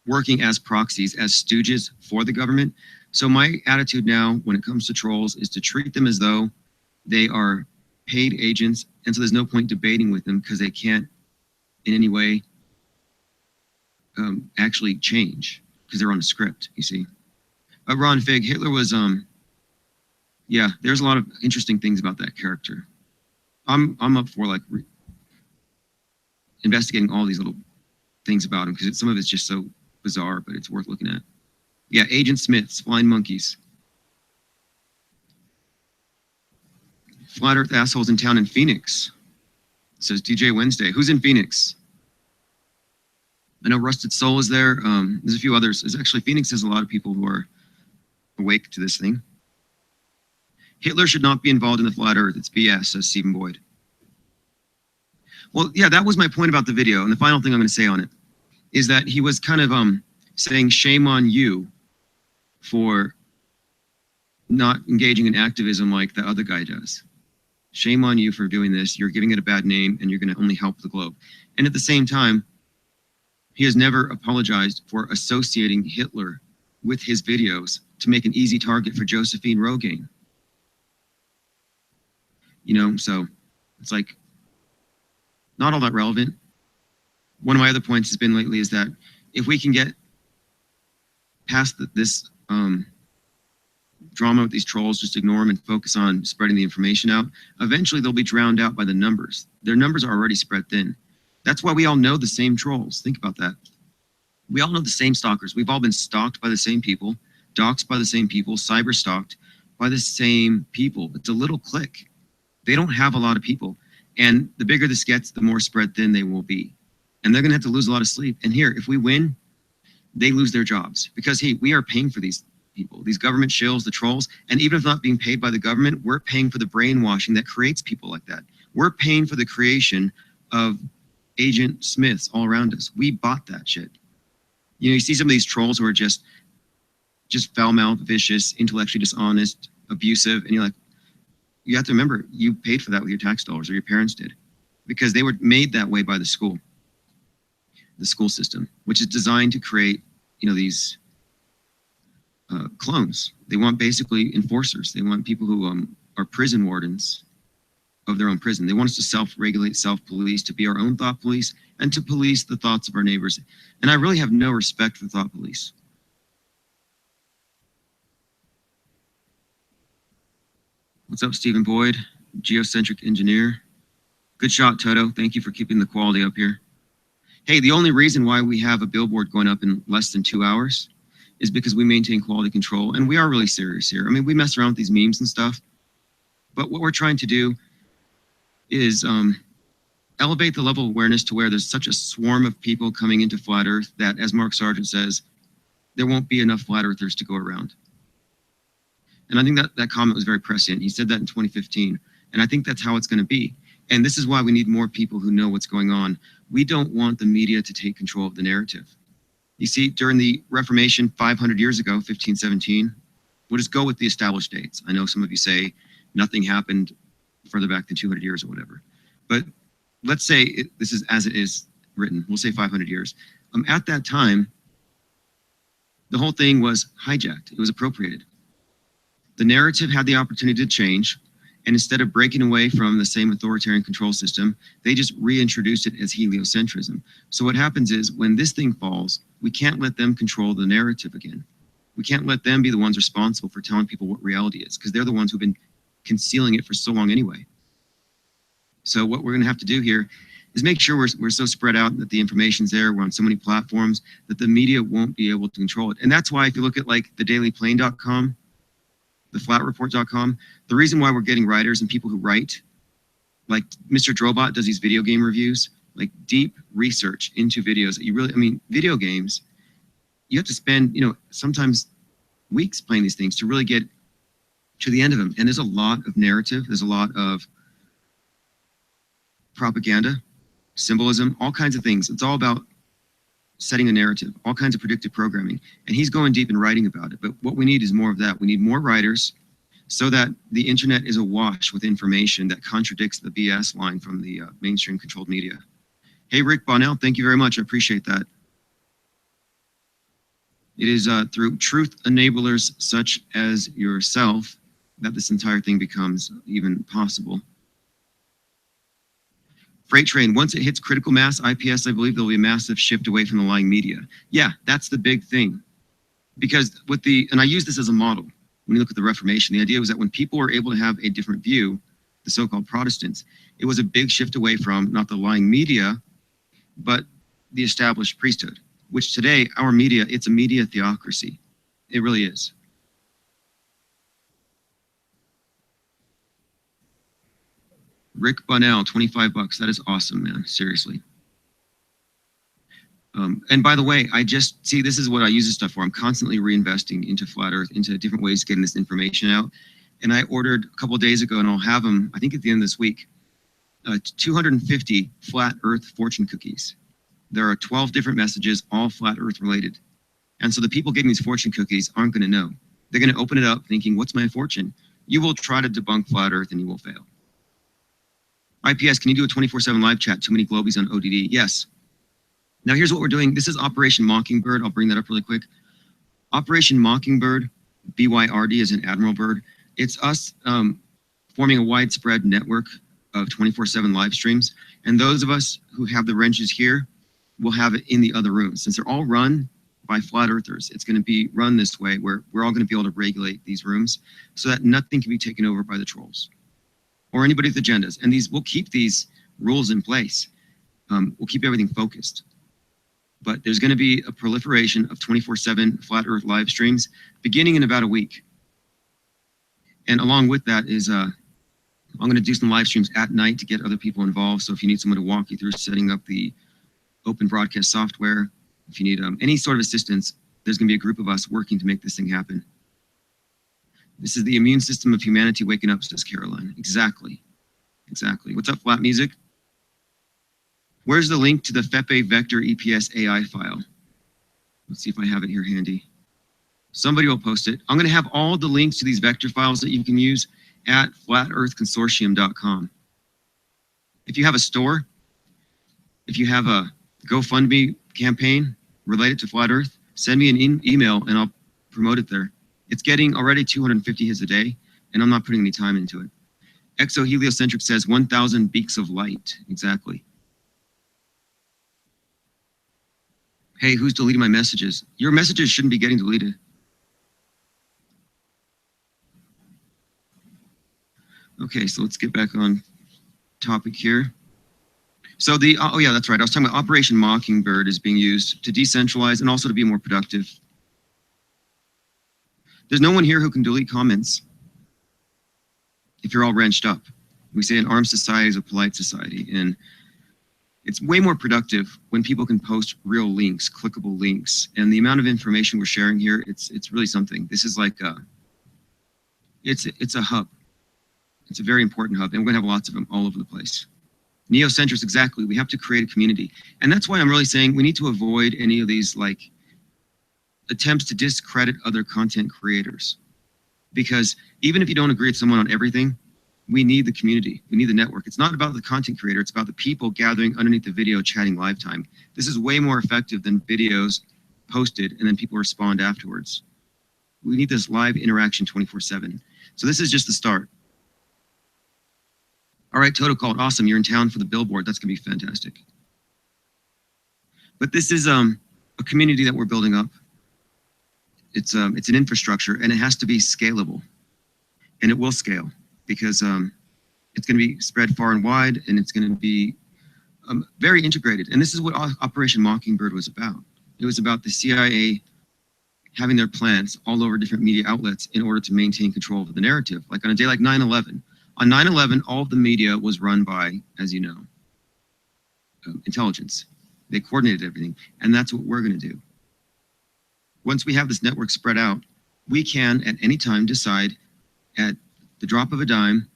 working as proxies, as stooges for the government. So my attitude now when it comes to trolls is to treat them as though they are paid agents. And so there's no point debating with them because they can't in any way actually change because they're on a script, you see. Ron Fig, Hitler was, yeah, there's a lot of interesting things about that character. I'm up for like investigating all these little things about him because some of it's just so bizarre, but it's worth looking at. Yeah, Agent Smiths, Flying Monkeys. Flat Earth assholes in town in Phoenix, says DJ Wednesday. Who's in Phoenix? I know Rusted Soul is there. There's a few others. There's actually, Phoenix has a lot of people who are awake to this thing. Hitler should not be involved in the flat earth. It's BS, says Stephen Boyd. Well, yeah, that was my point about the video. And the final thing I'm going to say on it is that he was kind of saying shame on you for not engaging in activism like the other guy does. Shame on you for doing this. You're giving it a bad name and you're going to only help the globe. And at the same time, he has never apologized for associating Hitler with his videos to make an easy target for Josephine Rogaine. So it's like not all that relevant. One of my other points has been lately is that if we can get past this drama with these trolls, just ignore them and focus on spreading the information out, eventually they'll be drowned out by the numbers. Their numbers are already spread thin. That's why we all know the same trolls. Think about that. We all know the same stalkers. We've all been stalked by the same people, doxed by the same people, cyber stalked by the same people. It's a little clique. They don't have a lot of people. And the bigger this gets, the more spread thin they will be. And they're going to have to lose a lot of sleep. And here, if we win, they lose their jobs. Because, hey, we are paying for these people, these government shills, the trolls. And even if not being paid by the government, we're paying for the brainwashing that creates people like that. We're paying for the creation of Agent Smiths all around us. We bought that shit. You see some of these trolls who are just foul-mouthed, vicious, intellectually dishonest, abusive, and you're like, you have to remember, you paid for that with your tax dollars, or your parents did, because they were made that way by the school system, which is designed to create, these clones. They want basically enforcers. They want people who are prison wardens of their own prison. They want us to self-regulate, self-police, to be our own thought police, and to police the thoughts of our neighbors. And I really have no respect for thought police. What's up, Stephen Boyd, geocentric engineer? Good shot, Toto. Thank you for keeping the quality up here. Hey, the only reason why we have a billboard going up in less than 2 hours is because we maintain quality control, and we are really serious here. I mean, we mess around with these memes and stuff, but what we're trying to do is elevate the level of awareness to where there's such a swarm of people coming into Flat Earth that, as Mark Sargent says, there won't be enough Flat Earthers to go around. And I think that comment was very prescient. He said that in 2015. And I think that's how it's going to be. And this is why we need more people who know what's going on. We don't want the media to take control of the narrative. You see, during the Reformation 500 years ago, 1517, we'll just go with the established dates. I know some of you say nothing happened further back than 200 years or whatever. But let's say this is as it is written. We'll say 500 years. At that time, the whole thing was hijacked. It was appropriated. The narrative had the opportunity to change, and instead of breaking away from the same authoritarian control system, they just reintroduced it as heliocentrism. So what happens is, when this thing falls, we can't let them control the narrative again. We can't let them be the ones responsible for telling people what reality is, because they're the ones who've been concealing it for so long anyway. So what we're going to have to do here is make sure we're so spread out that the information's there, we're on so many platforms, that the media won't be able to control it. And that's why if you look at like thedailyplane.com, theflatreport.com, the reason why we're getting writers and people who write, like Mr. Drobot does these video game reviews, like deep research into videos that you really, video games, you have to spend, sometimes weeks playing these things to really get to the end of them. And there's a lot of narrative. There's a lot of propaganda, symbolism, all kinds of things. It's all about setting a narrative, all kinds of predictive programming. And he's going deep and writing about it. But what we need is more of that. We need more writers so that the internet is awash with information that contradicts the BS line from the mainstream controlled media. Hey, Rick Bonnell, thank you very much. I appreciate that. It is through truth enablers such as yourself that this entire thing becomes even possible. Freight train, once it hits critical mass, IPS, I believe there'll be a massive shift away from the lying media. Yeah, that's the big thing. Because with and I use this as a model, when you look at the Reformation, the idea was that when people were able to have a different view, the so-called Protestants, it was a big shift away from not the lying media, but the established priesthood, which today, our media, it's a media theocracy. It really is. Rick Bonnell, 25 bucks. That is awesome, man. Seriously. And by the way, this is what I use this stuff for. I'm constantly reinvesting into Flat Earth, into different ways of getting this information out. And I ordered a couple of days ago, and I'll have them, I think at the end of this week, 250 Flat Earth fortune cookies. There are 12 different messages, all Flat Earth related. And so the people getting these fortune cookies aren't going to know. They're going to open it up thinking, what's my fortune? You will try to debunk Flat Earth and you will fail. IPS, can you do a 24/7 live chat? Too many globies on ODD? Yes. Now here's what we're doing. This is Operation Mockingbird. I'll bring that up really quick. Operation Mockingbird, BYRD is an Admiral Bird. It's us forming a widespread network of 24/7 live streams. And those of us who have the wrenches here will have it in the other rooms. Since they're all run by Flat Earthers, it's going to be run this way where we're all going to be able to regulate these rooms so that nothing can be taken over by the trolls or anybody with agendas. And we'll keep these rules in place. We'll keep everything focused. But there's going to be a proliferation of 24/7 Flat Earth live streams beginning in about a week. And along with that is I'm going to do some live streams at night to get other people involved. So if you need someone to walk you through setting up the open broadcast software, if you need any sort of assistance, there's going to be a group of us working to make this thing happen. This is the immune system of humanity waking up, says Caroline. Exactly. Exactly. What's up, Flat Music? Where's the link to the FEPE Vector EPS AI file? Let's see if I have it here handy. Somebody will post it. I'm going to have all the links to these vector files that you can use at flatearthconsortium.com. If you have a store, if you have a GoFundMe campaign related to Flat Earth, send me an email and I'll promote it there. It's getting already 250 hits a day, and I'm not putting any time into it. Exoheliocentric says 1,000 beaks of light. Exactly. Hey, who's deleting my messages? Your messages shouldn't be getting deleted. Okay, so let's get back on topic here. So oh yeah, that's right. I was talking about Operation Mockingbird is being used to decentralize and also to be more productive. There's no one here who can delete comments if you're all wrenched up. We say an armed society is a polite society, and it's way more productive when people can post real links, clickable links, and the amount of information we're sharing here, it's really something. This is like it's a hub. It's a very important hub, and we're gonna have lots of them all over the place. Neocentrics, exactly. We have to create a community, and that's why I'm really saying we need to avoid any of these attempts to discredit other content creators, because even if you don't agree with someone on everything, we need the community. We need the network. It's not about the content creator. It's about the people gathering underneath the video chatting live time. This is way more effective than videos posted and then people respond afterwards. We need this live interaction 24/7. So this is just the start. All right, Toto called. Awesome. You're in town for the billboard. That's going to be fantastic. But this is a community that we're building up. It's an infrastructure, and it has to be scalable, and it will scale because it's going to be spread far and wide, and it's going to be very integrated. And this is what Operation Mockingbird was about. It was about the CIA having their plans all over different media outlets in order to maintain control of the narrative. Like on a day like 9/11. On 9/11, all of the media was run by, as you know, intelligence. They coordinated everything, and that's what we're going to do. Once we have this network spread out, we can at any time decide at the drop of a dime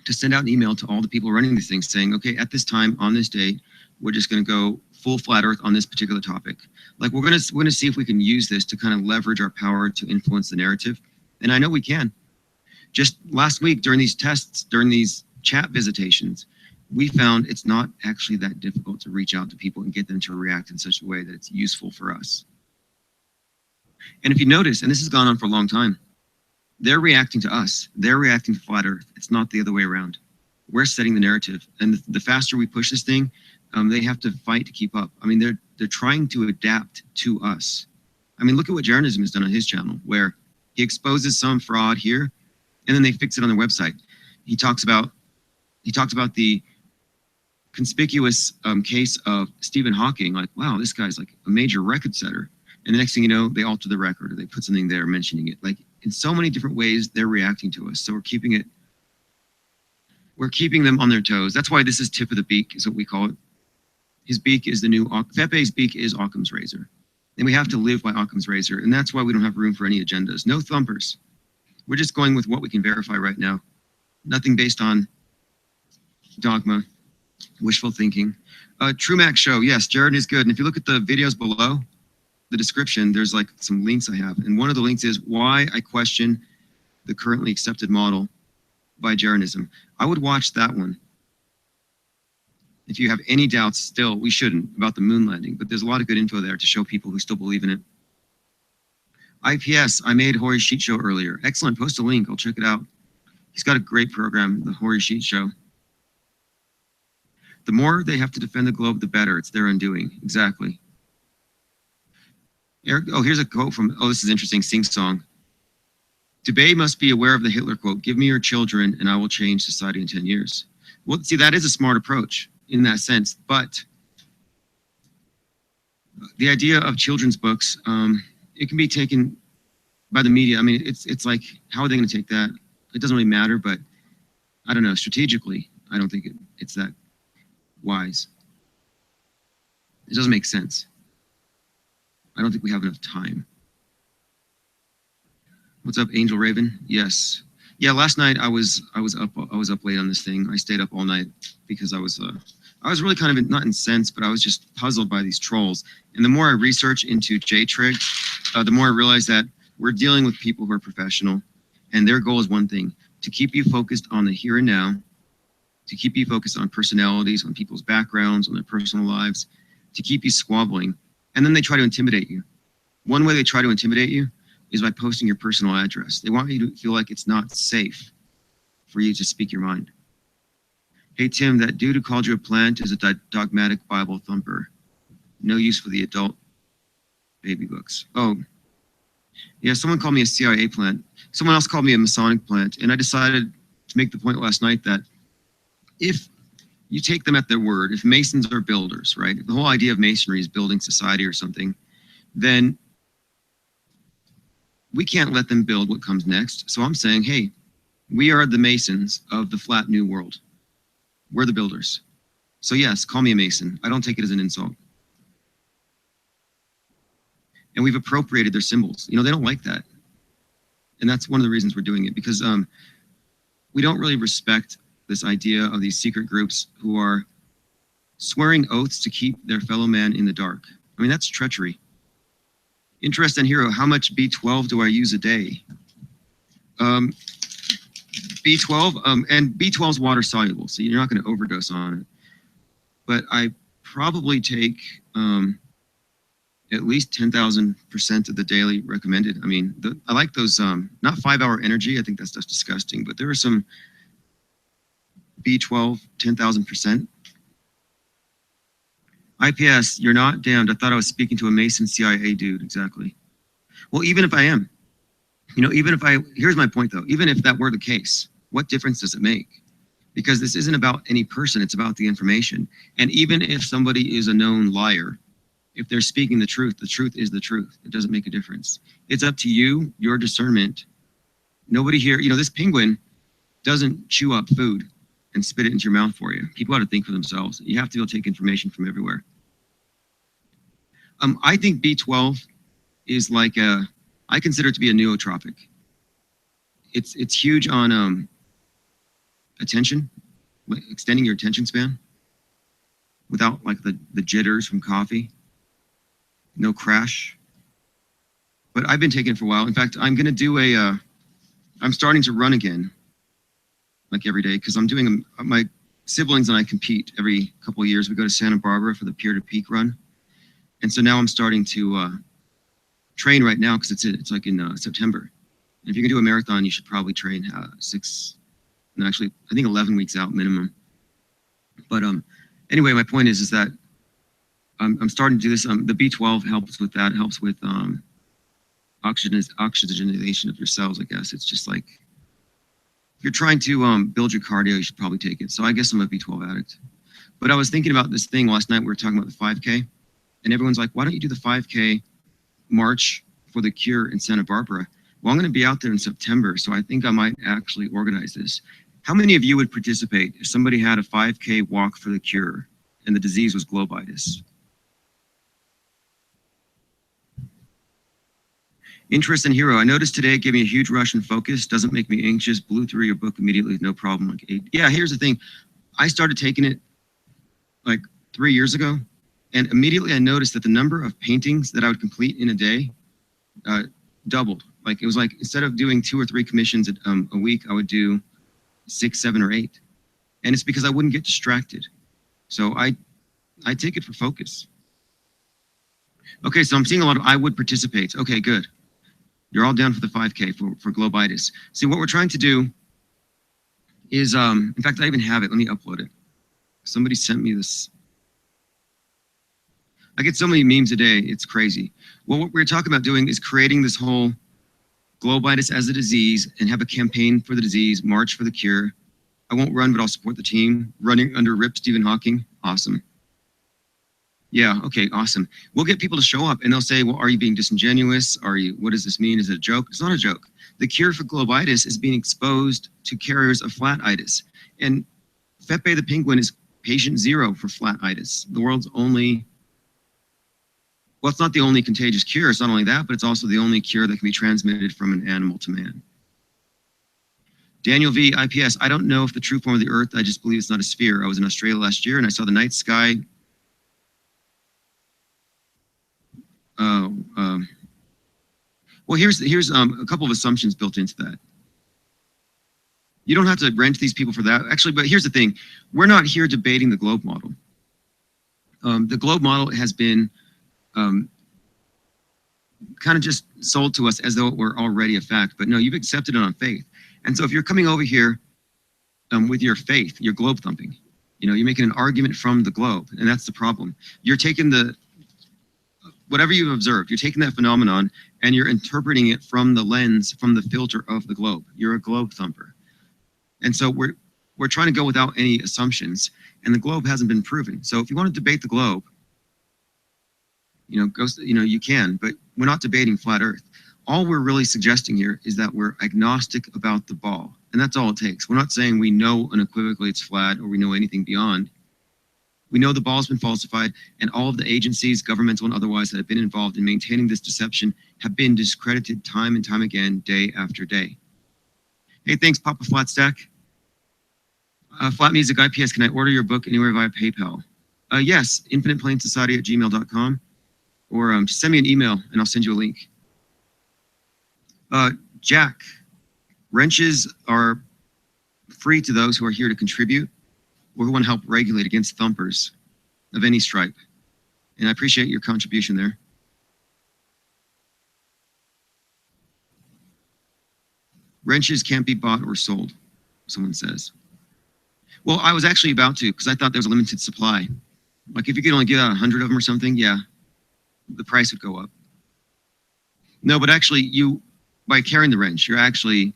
to send out an email to all the people running these things saying, okay, at this time, on this date, we're just going to go full flat earth on this particular topic. Like we're going to see if we can use this to kind of leverage our power to influence the narrative. And I know we can. Just last week during these tests, during these chat visitations, we found it's not actually that difficult to reach out to people and get them to react in such a way that it's useful for us. And if you notice, and this has gone on for a long time, they're reacting to us. They're reacting to flat earth. It's not the other way around. We're setting the narrative. And the faster we push this thing, they have to fight to keep up. I mean, they're trying to adapt to us. I mean, look at what Jeranism has done on his channel, where he exposes some fraud here, and then they fix it on their website. He talks about the conspicuous case of Stephen Hawking, like, wow, this guy's like a major record setter. And the next thing you know, they alter the record or they put something there mentioning it. Like in so many different ways, they're reacting to us. So we're keeping them on their toes. That's why this is tip of the beak, is what we call it. His beak is the new, Fepe's beak is Occam's razor. And we have to live by Occam's razor. And that's why we don't have room for any agendas. No thumpers. We're just going with what we can verify right now. Nothing based on dogma, wishful thinking. True Mac Show, yes, Jared is good. And if you look at the videos below, the description, there's like some links I have. And one of the links is why I question the currently accepted model by Jeranism. I would watch that one. If you have any doubts still, we shouldn't, about the moon landing, but there's a lot of good info there to show people who still believe in it. IPS, I made Hori's Sheet Show earlier. Excellent, post a link, I'll check it out. He's got a great program, the Hori Sheet Show. The more they have to defend the globe, the better. It's their undoing, exactly. Eric, oh, here's a quote from, oh, this is interesting, Sing Song. Dubay must be aware of the Hitler quote, give me your children and I will change society in 10 years. Well, see, that is a smart approach in that sense, but the idea of children's books, it can be taken by the media. I mean, it's like, how are they going to take that? It doesn't really matter, but I don't know, strategically, I don't think it's that wise. It doesn't make sense. I don't think we have enough time. What's up, Angel Raven? Yes. Yeah, last night I was up late on this thing. I stayed up all night because I was really kind of not incensed, but I was just puzzled by these trolls. And the more I research into J-Trig, the more I realize that we're dealing with people who are professional, and their goal is one thing: to keep you focused on the here and now, to keep you focused on personalities, on people's backgrounds, on their personal lives, to keep you squabbling. And then they try to intimidate you. One way they try to intimidate you is by posting your personal address. They want you to feel like it's not safe for you to speak your mind. Hey, Tim, that dude who called you a plant is a dogmatic Bible thumper. No use for the adult baby books. Oh, yeah, someone called me a CIA plant. Someone else called me a Masonic plant. And I decided to make the point last night that if you take them at their word, if Masons are builders, right? If the whole idea of Masonry is building society or something, then we can't let them build what comes next. So I'm saying, hey, we are the Masons of the flat new world. We're the builders. So yes, call me a Mason. I don't take it as an insult. And we've appropriated their symbols. You know, they don't like that. And that's one of the reasons we're doing it, because we don't really respect this idea of these secret groups who are swearing oaths to keep their fellow man in the dark. I mean, that's treachery. Interest and Hero, how much B12 do I use a day? B12, and B12 is water soluble, so you're not going to overdose on it. But I probably take at least 10,000% of the daily recommended. I mean, I like those, not 5-hour energy. I think that stuff's disgusting, but there are some B12, 10,000%. IPS, you're not damned. I thought I was speaking to a Mason CIA dude. Exactly. Well, even if I am, you know, here's my point though, even if that were the case, what difference does it make? Because this isn't about any person, it's about the information. And even if somebody is a known liar, if they're speaking the truth is the truth. It doesn't make a difference. It's up to you, your discernment. Nobody here, you know, this penguin doesn't chew up food and spit it into your mouth for you. People ought to think for themselves. You have to be able to take information from everywhere. I think B12 is like I consider it to be a nootropic. It's huge on attention, like extending your attention span without like the jitters from coffee, no crash. But I've been taking it for a while. In fact, I'm gonna do I'm starting to run again, like every day, because I'm doing my siblings and I compete every couple of years. We go to Santa Barbara for the Pier to Peak run, and so now I'm starting to train right now because it's like in September. And if you can do a marathon, you should probably train 6, no, actually, I think 11 weeks out minimum. But anyway, my point is that I'm starting to do this. The B12 helps with that. It helps with oxygenation of your cells. I guess it's just like if you're trying to build your cardio, you should probably take it. So I guess I'm a B12 addict. But I was thinking about this thing last night. We were talking about the 5K, and everyone's like, "Why don't you do the 5K march for the cure in Santa Barbara?" Well, I'm going to be out there in September, so I think I might actually organize this. How many of you would participate if somebody had a 5K walk for the cure and the disease was globitis? Interest in Hero. I noticed today it gave me a huge rush and focus. Doesn't make me anxious. Blew through your book immediately with no problem. Like 8. Yeah, here's the thing. I started taking it like 3 years ago, and immediately I noticed that the number of paintings that I would complete in a day doubled. Like it was like instead of doing 2 or 3 commissions a week, I would do 6, 7, or 8, and it's because I wouldn't get distracted. So I take it for focus. Okay, so I'm seeing a lot of I would participate. Okay, good. You're all down for the 5K for globitis. See, what we're trying to do is, in fact, I even have it. Let me upload it. Somebody sent me this. I get so many memes a day, it's crazy. Well, what we're talking about doing is creating this whole globitis as a disease and have a campaign for the disease, march for the cure. I won't run, but I'll support the team. Running under Rip Stephen Hawking. Awesome. Yeah, okay, awesome. We'll get people to show up and they'll say, well, are you being disingenuous? What does this mean? Is it a joke? It's not a joke. The cure for globitis is being exposed to carriers of flatitis. And Fepe the penguin is patient 0 for flatitis. The world's only, well, it's not the only contagious cure. It's not only that, but it's also the only cure that can be transmitted from an animal to man. Daniel V, IPS, I don't know if the true form of the Earth, I just believe it's not a sphere. I was in Australia last year and I saw the night sky. Well, here's a couple of assumptions built into that. You don't have to rent these people for that. Actually, but here's the thing. We're not here debating the globe model. The globe model has been kind of just sold to us as though it were already a fact. But no, you've accepted it on faith. And so if you're coming over here with your faith, you're globe thumping. You know, you're making an argument from the globe. And that's the problem. You're taking whatever you've observed, you're taking that phenomenon and you're interpreting it from the lens, from the filter of the globe. You're a globe thumper. And so we're trying to go without any assumptions, and the globe hasn't been proven. So if you want to debate the globe, you can, but we're not debating flat Earth. All we're really suggesting here is that we're agnostic about the ball, and that's all it takes. We're not saying we know unequivocally it's flat or we know anything beyond. We know the ball's been falsified, and all of the agencies, governmental and otherwise, that have been involved in maintaining this deception have been discredited time and time again, day after day. Hey, thanks, Papa Flat Stack. Flat Music IPS, can I order your book anywhere via PayPal? Yes, infiniteplainsociety@gmail.com, or just send me an email and I'll send you a link. Jack, wrenches are free to those who are here to contribute or who want to help regulate against thumpers of any stripe. And I appreciate your contribution there. Wrenches can't be bought or sold, someone says. Well, I was actually about to, because I thought there was a limited supply. Like if you could only get out 100 of them or something, yeah, the price would go up. No, but actually by carrying the wrench, you're actually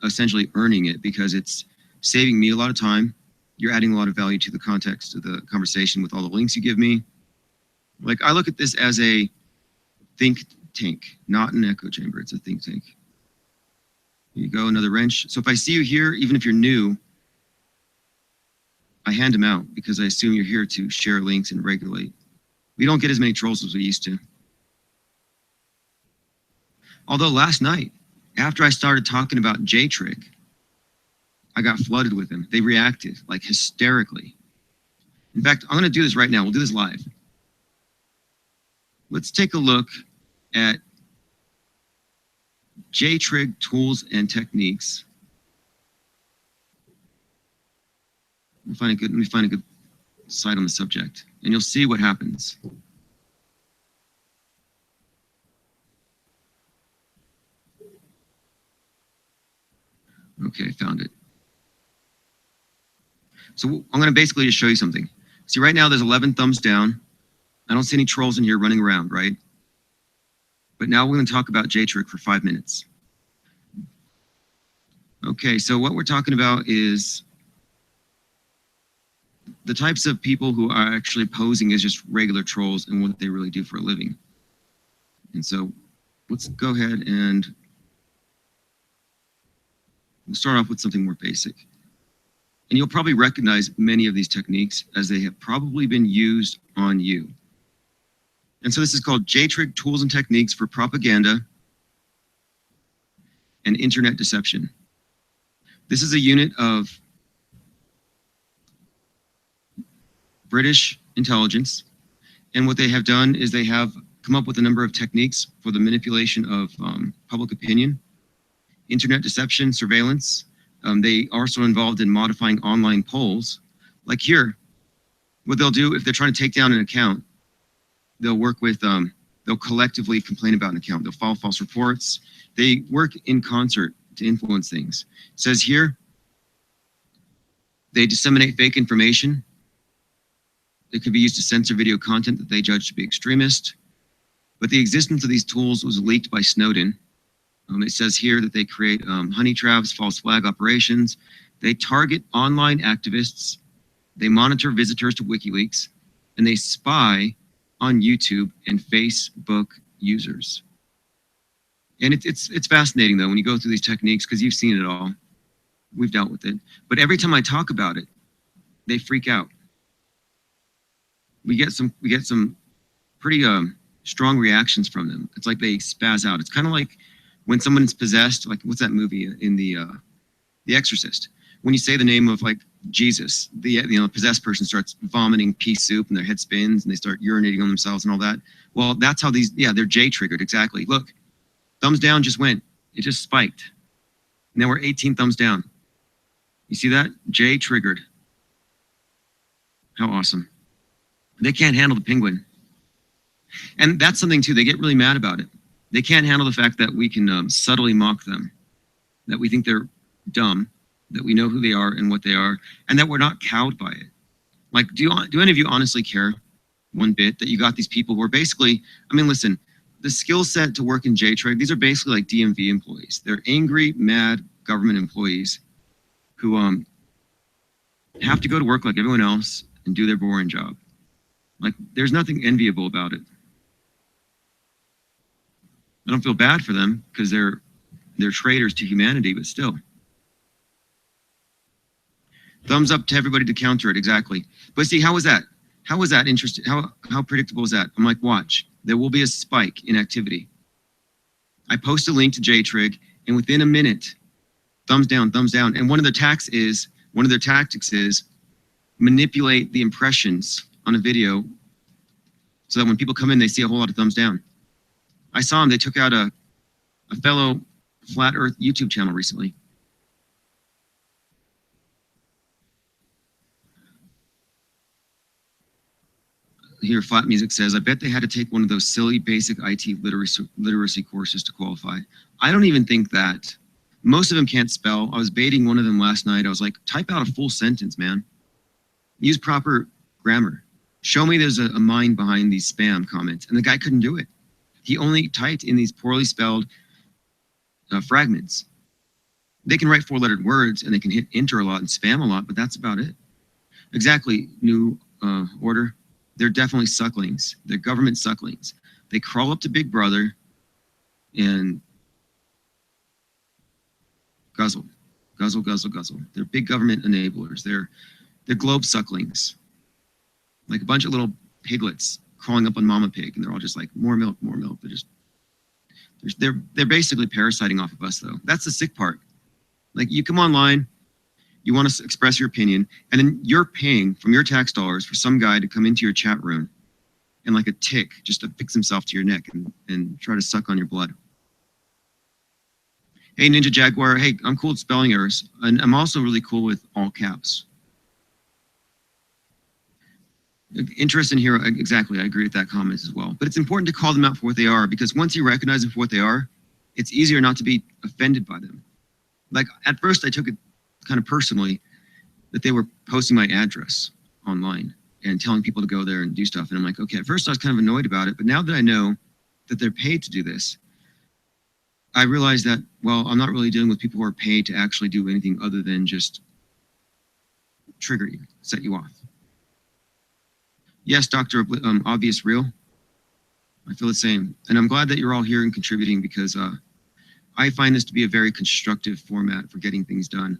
essentially earning it because it's saving me a lot of time. You're adding a lot of value to the context of the conversation with all the links you give me. Like I look at this as a think tank, not an echo chamber. It's a think tank. Here you go, another wrench. So if I see you here, even if you're new, I hand them out because I assume you're here to share links and regulate. We don't get as many trolls as we used to. Although last night, after I started talking about J-Trig, I got flooded with them. They reacted like hysterically. In fact, I'm going to do this right now. We'll do this live. Let's take a look at J-Trig tools and techniques. Let me find a good site on the subject, and you'll see what happens. Okay, found it. So I'm going to basically just show you something. See, right now there's 11 thumbs down. I don't see any trolls in here running around, right? But now we're going to talk about J-Trig for 5 minutes. Okay, so what we're talking about is the types of people who are actually posing as just regular trolls and what they really do for a living. And so let's go ahead and we'll start off with something more basic. And you'll probably recognize many of these techniques as they have probably been used on you. And so this is called J-Trig Tools and Techniques for Propaganda and Internet Deception. This is a unit of British intelligence. And what they have done is they have come up with a number of techniques for the manipulation of public opinion, internet deception, surveillance. They are also involved in modifying online polls. Like here, what they'll do if they're trying to take down an account, they'll work with, they'll collectively complain about an account. They'll file false reports. They work in concert to influence things. It says here, they disseminate fake information. It could be used to censor video content that they judge to be extremist. But the existence of these tools was leaked by Snowden. It says here that they create honey traps, false flag operations. They target online activists. They monitor visitors to WikiLeaks, and they spy on YouTube and Facebook users. And it's fascinating though when you go through these techniques because you've seen it all. We've dealt with it. But every time I talk about it, they freak out. We get some pretty strong reactions from them. It's like they spaz out. It's kind of like when someone's possessed, like what's that movie in The Exorcist? When you say the name of like Jesus, the possessed person starts vomiting pea soup and their head spins and they start urinating on themselves and all that. Well, that's how these, they're J-triggered, exactly. Look, thumbs down just went. It just spiked. Now we're 18 thumbs down. You see that? J-triggered. How awesome. They can't handle the penguin. And that's something too, they get really mad about it. They can't handle the fact that we can subtly mock them, that we think they're dumb, that we know who they are and what they are, and that we're not cowed by it. Like, do any of you honestly care one bit that you got these people who are basically, I mean, listen, the skill set to work in J-Trig, these are basically like DMV employees. They're angry, mad government employees who have to go to work like everyone else and do their boring job. Like, there's nothing enviable about it. I don't feel bad for them because they're traitors to humanity, but still. Thumbs up to everybody to counter it, exactly. But see, how was that? How was that interesting? How predictable is that? I'm like, watch, there will be a spike in activity. I post a link to J-Trig, and within a minute, thumbs down, thumbs down. And one of their tactics is manipulate the impressions on a video so that when people come in, they see a whole lot of thumbs down. I saw them, they took out a fellow Flat Earth YouTube channel recently. Here, Flat Music says, I bet they had to take one of those silly basic IT literacy courses to qualify. I don't even think that. Most of them can't spell. I was baiting one of them last night. I was like, type out a full sentence, man. Use proper grammar. Show me there's a mind behind these spam comments. And the guy couldn't do it. He only typed in these poorly spelled fragments. They can write 4-lettered words and they can hit enter a lot and spam a lot, but that's about it. Exactly, New Order. They're definitely sucklings. They're government sucklings. They crawl up to Big Brother and guzzle, guzzle, guzzle, guzzle. They're big government enablers. They're globe sucklings. Like a bunch of little piglets crawling up on Mama Pig, and they're all just like, more milk, more milk. They're basically parasiting off of us, though. That's the sick part. Like, you come online, you want to express your opinion, and then you're paying from your tax dollars for some guy to come into your chat room and like a tick just to fix himself to your neck and try to suck on your blood. Hey, Ninja Jaguar. Hey, I'm cool with spelling errors, and I'm also really cool with all caps. Interesting here. Exactly. I agree with that comment as well. But it's important to call them out for what they are, because once you recognize them for what they are, it's easier not to be offended by them. Like, at first, I took it kind of personally that they were posting my address online and telling people to go there and do stuff. And I'm like, okay, at first I was kind of annoyed about it. But now that I know that they're paid to do this, I realized that, well, I'm not really dealing with people who are paid to actually do anything other than just trigger you, set you off. Yes, Dr. Obvious Real. I feel the same. And I'm glad that you're all here and contributing, because I find this to be a very constructive format for getting things done.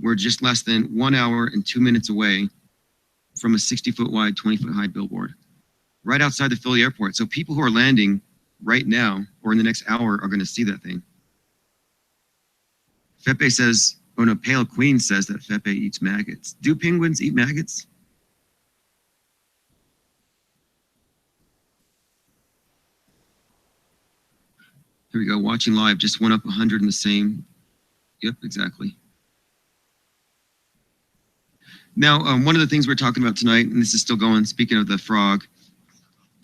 We're just less than 1 hour and 2 minutes away from a 60-foot wide, 20-foot high billboard right outside the Philly airport. So people who are landing right now or in the next hour are going to see that thing. Fepe says, oh no, Pale Queen says that Fepe eats maggots. Do penguins eat maggots? Here we go, watching live, just went up 100 in the same. Yep, exactly. Now, one of the things we're talking about tonight, and this is still going, speaking of the frog,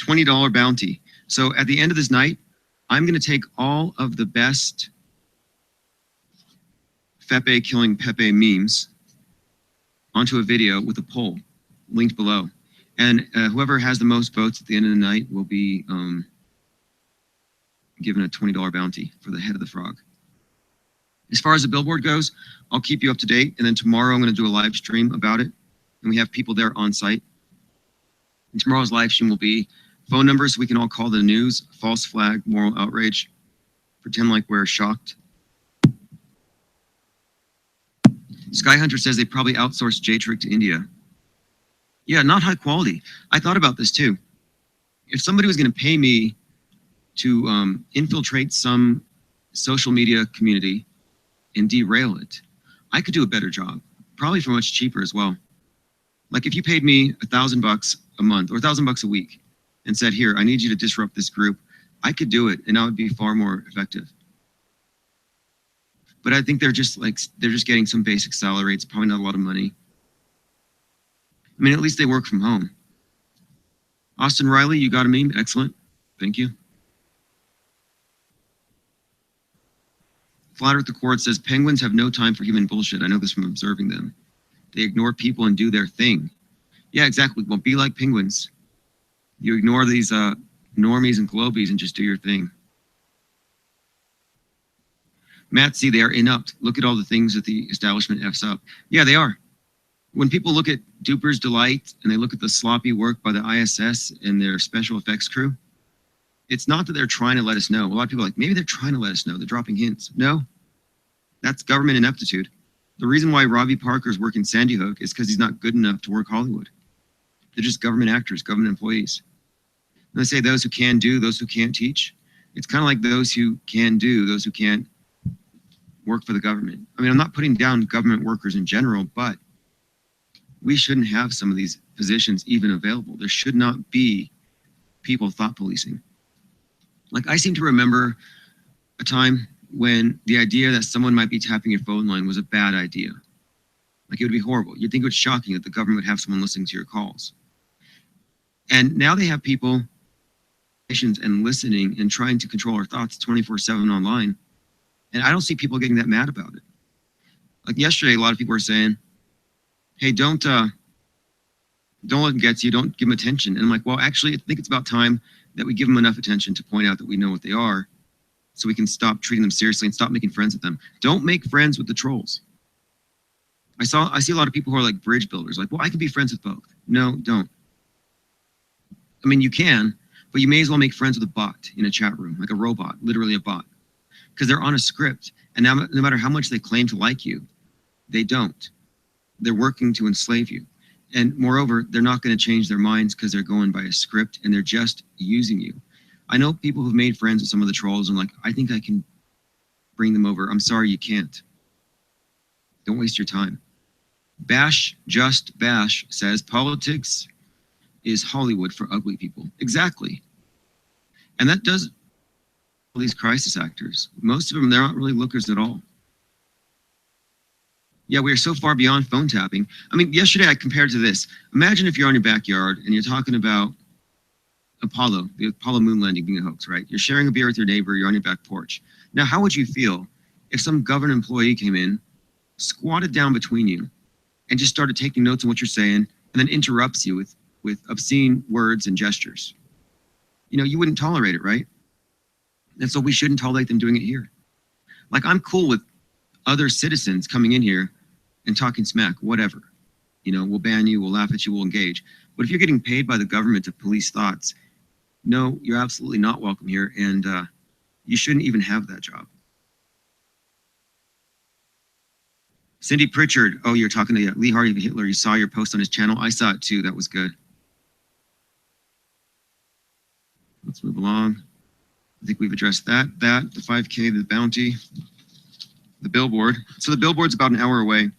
$20 bounty. So at the end of this night, I'm going to take all of the best Fepe killing Pepe memes onto a video with a poll linked below. And whoever has the most votes at the end of the night will be given a $20 bounty for the head of the frog. As far as the billboard goes, I'll keep you up to date. And then tomorrow I'm going to do a live stream about it. And we have people there on site. And tomorrow's live stream will be phone numbers so we can all call the news, false flag, moral outrage, pretend like we're shocked. Sky Hunter says they probably outsourced J-Trick to India. Yeah, not high quality. I thought about this too. If somebody was going to pay me to infiltrate some social media community and derail it, I could do a better job, probably for much cheaper as well. Like if you paid me $1,000 a month or $1,000 a week and said, here, I need you to disrupt this group, I could do it and I would be far more effective. But I think they're just getting some basic salary. It's probably not a lot of money. I mean, at least they work from home. Austin Riley, you got a meme? Excellent. Thank you. Flat Earth the Court says penguins have no time for human bullshit. I know this from observing them. They ignore people and do their thing. Yeah, exactly. Well, be like penguins. You ignore these normies and globies and just do your thing. Matt, see, they are inept. Look at all the things that the establishment F's up. Yeah, they are. When people look at Duper's Delight and they look at the sloppy work by the ISS and their special effects crew, it's not that they're trying to let us know. A lot of people are like, maybe they're trying to let us know. They're dropping hints. No, that's government ineptitude. The reason why Robbie Parker's working Sandy Hook is because he's not good enough to work Hollywood. They're just government actors, government employees. And I say those who can do, those who can't teach. It's kind of like those who can do, those who can't work for the government. I mean, I'm not putting down government workers in general, but we shouldn't have some of these positions even available. There should not be people thought policing. Like, I seem to remember a time when the idea that someone might be tapping your phone line was a bad idea. Like, it would be horrible. You'd think it was shocking that the government would have someone listening to your calls. And now they have people and listening and trying to control our thoughts 24/7 online. And I don't see people getting that mad about it. Like yesterday, a lot of people were saying, hey, don't let them get to you. Don't give them attention. And I'm like, well, actually, I think it's about time that we give them enough attention to point out that we know what they are so we can stop treating them seriously and stop making friends with them. Don't make friends with the trolls. I see a lot of people who are like bridge builders, like, well, I can be friends with both. No, don't. I mean, you can, but you may as well make friends with a bot in a chat room, like a robot, literally a bot, because they're on a script. And now, no matter how much they claim to like you, they don't. They're working to enslave you. And moreover, they're not going to change their minds because they're going by a script and they're just using you. I know people who've made friends with some of the trolls and like, I think I can bring them over. I'm sorry, you can't. Don't waste your time. Bash says politics is Hollywood for ugly people. Exactly. And that does all these crisis actors. Most of them, they're not really lookers at all. Yeah, we are so far beyond phone tapping. I mean, yesterday I compared to this. Imagine if you're on your backyard and you're talking about Apollo, the Apollo moon landing being a hoax, right? You're sharing a beer with your neighbor, you're on your back porch. Now, how would you feel if some government employee came in, squatted down between you, and just started taking notes on what you're saying, and then interrupts you with obscene words and gestures? You know, you wouldn't tolerate it, right? And so we shouldn't tolerate them doing it here. Like, I'm cool with other citizens coming in here and talking smack, whatever. You know, we'll ban you, we'll laugh at you, we'll engage. But if you're getting paid by the government to police thoughts, no, you're absolutely not welcome here, and you shouldn't even have that job. Cindy Pritchard, oh, you're talking to Lee Harvey Hitler. You saw your post on his channel. I saw it too. That was good. Let's move along. I think we've addressed that, the 5K, the bounty, the billboard. So the billboard's about an hour away. Let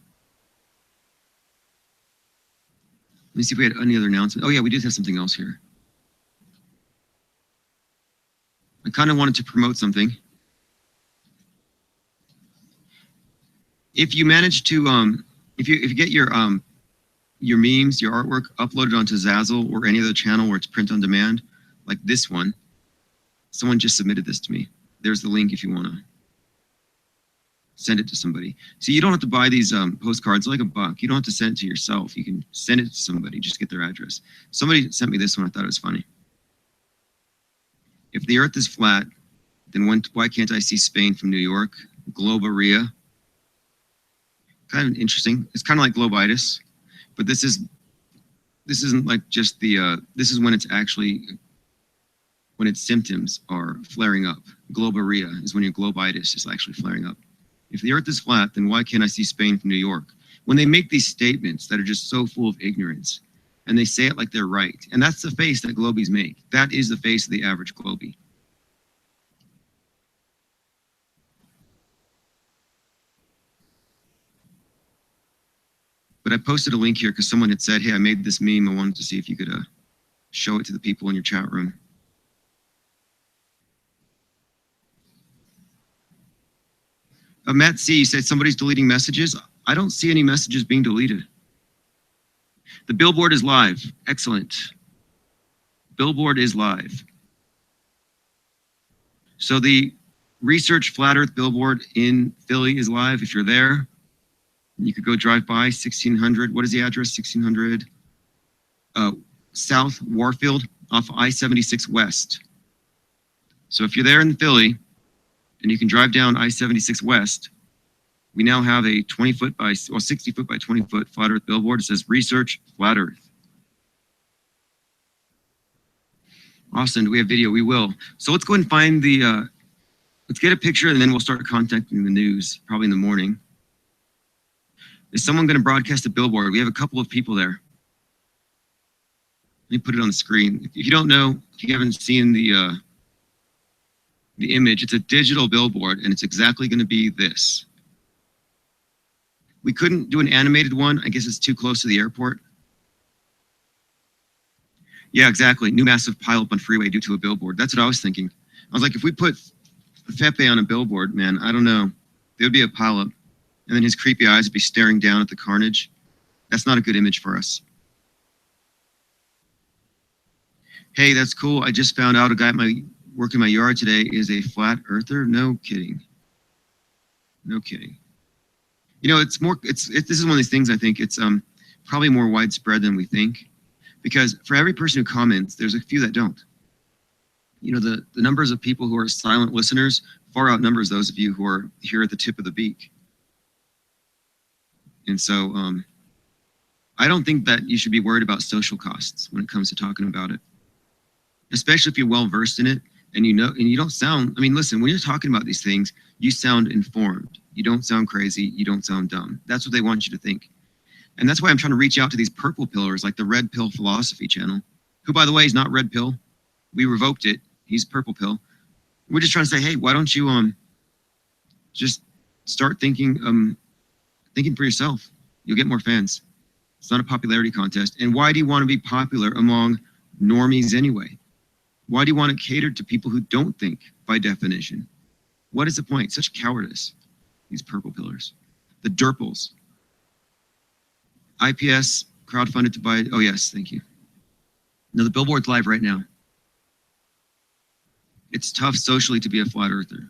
me see if we had any other announcement. Oh yeah, we did have something else here. I kind of wanted to promote something. If you manage to, if you get your memes, your artwork uploaded onto Zazzle or any other channel where it's print on demand, like this one, someone just submitted this to me. There's the link if you want to send it to somebody. So you don't have to buy these postcards, like $1. You don't have to send it to yourself. You can send it to somebody, just get their address. Somebody sent me this one. I thought it was funny. If the earth is flat, then why can't I see Spain from New York? Globaria. Kind of interesting. It's kind of like globitis, but this isn't like just the, this is when it's actually, when its symptoms are flaring up. Globaria is when your globitis is actually flaring up. If the earth is flat, then why can't I see Spain from New York? When they make these statements that are just so full of ignorance, and they say it like they're right, and that's the face that globies make. That is the face of the average globie. But I posted a link here because someone had said, hey, I made this meme. I wanted to see if you could show it to the people in your chat room. Matt C said somebody's deleting messages. I don't see any messages being deleted. The billboard is live. Excellent. Billboard is live. So the Research Flat Earth billboard in Philly is live. If you're there, you could go drive by 1600. What is the address? 1600 South Warfield off I-76 West. So if you're there in Philly and you can drive down I-76 West, we now have a 20-foot by, well, 60-foot by 20-foot flat Earth billboard. It says Research Flat Earth. Austin, do we have video? We will. So let's go ahead and find the, let's get a picture and then we'll start contacting the news, probably in the morning. Is someone going to broadcast a billboard? We have a couple of people there. Let me put it on the screen. If you don't know, if you haven't seen the image, it's a digital billboard and it's exactly going to be this. We couldn't do an animated one. I guess it's too close to the airport. Yeah, exactly. New massive pileup on freeway due to a billboard. That's what I was thinking. I was like, if we put Fepe on a billboard, man, I don't know. There would be a pileup. And then his creepy eyes would be staring down at the carnage. That's not a good image for us. Hey, that's cool. I just found out a guy at my work in my yard today is a flat earther. No kidding. No kidding. You know, it's more, this is one of these things, I think it's probably more widespread than we think, because for every person who comments, there's a few that don't. You know, the numbers of people who are silent listeners far outnumbers those of you who are here at the tip of the beak. And so I don't think that you should be worried about social costs when it comes to talking about it, especially if you're well versed in it and you know, and you don't sound, I mean, listen, when you're talking about these things, you sound informed. You don't sound crazy. You don't sound dumb. That's what they want you to think. And that's why I'm trying to reach out to these purple pillars like the Red Pill Philosophy channel, who, by the way, is not Red Pill. We revoked it He's purple pill. We're just trying to say, hey, why don't you just start thinking for yourself. You'll get more fans. It's not a popularity contest. And why do you want to be popular among normies anyway? Why do you want to cater to people who don't think by definition? What is the point? Such cowardice. These purple pillars. The Derples. IPS crowdfunded to buy. Oh, yes. Thank you. No, the billboard's live right now. It's tough socially to be a flat earther.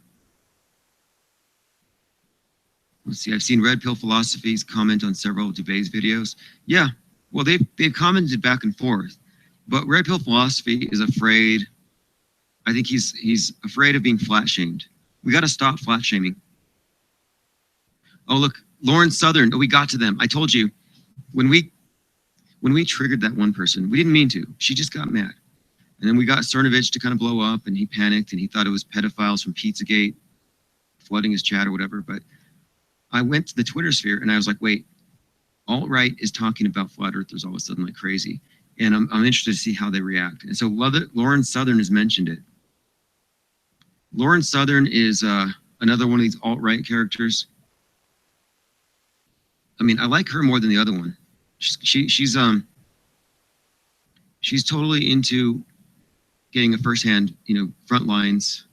Let's see. I've seen Red Pill Philosophies comment on several of DeVay's videos. Yeah. Well, they've commented back and forth. But Red Pill Philosophy is afraid. I think he's afraid of being flat shamed. We got to stop flat shaming. Oh, look, Lauren Southern. Oh, we got to them. I told you, when we triggered that one person, we didn't mean to. She just got mad. And then we got Cernovich to kind of blow up, and he panicked, and he thought it was pedophiles from Pizzagate flooding his chat or whatever. But I went to the Twitter sphere, and I was like, wait, alt-right is talking about flat earthers all of a sudden like crazy. And I'm interested to see how they react. And so Lauren Southern has mentioned it. Lauren Southern is another one of these alt-right characters. I mean, I like her more than the other one. She's totally into getting a firsthand, front lines,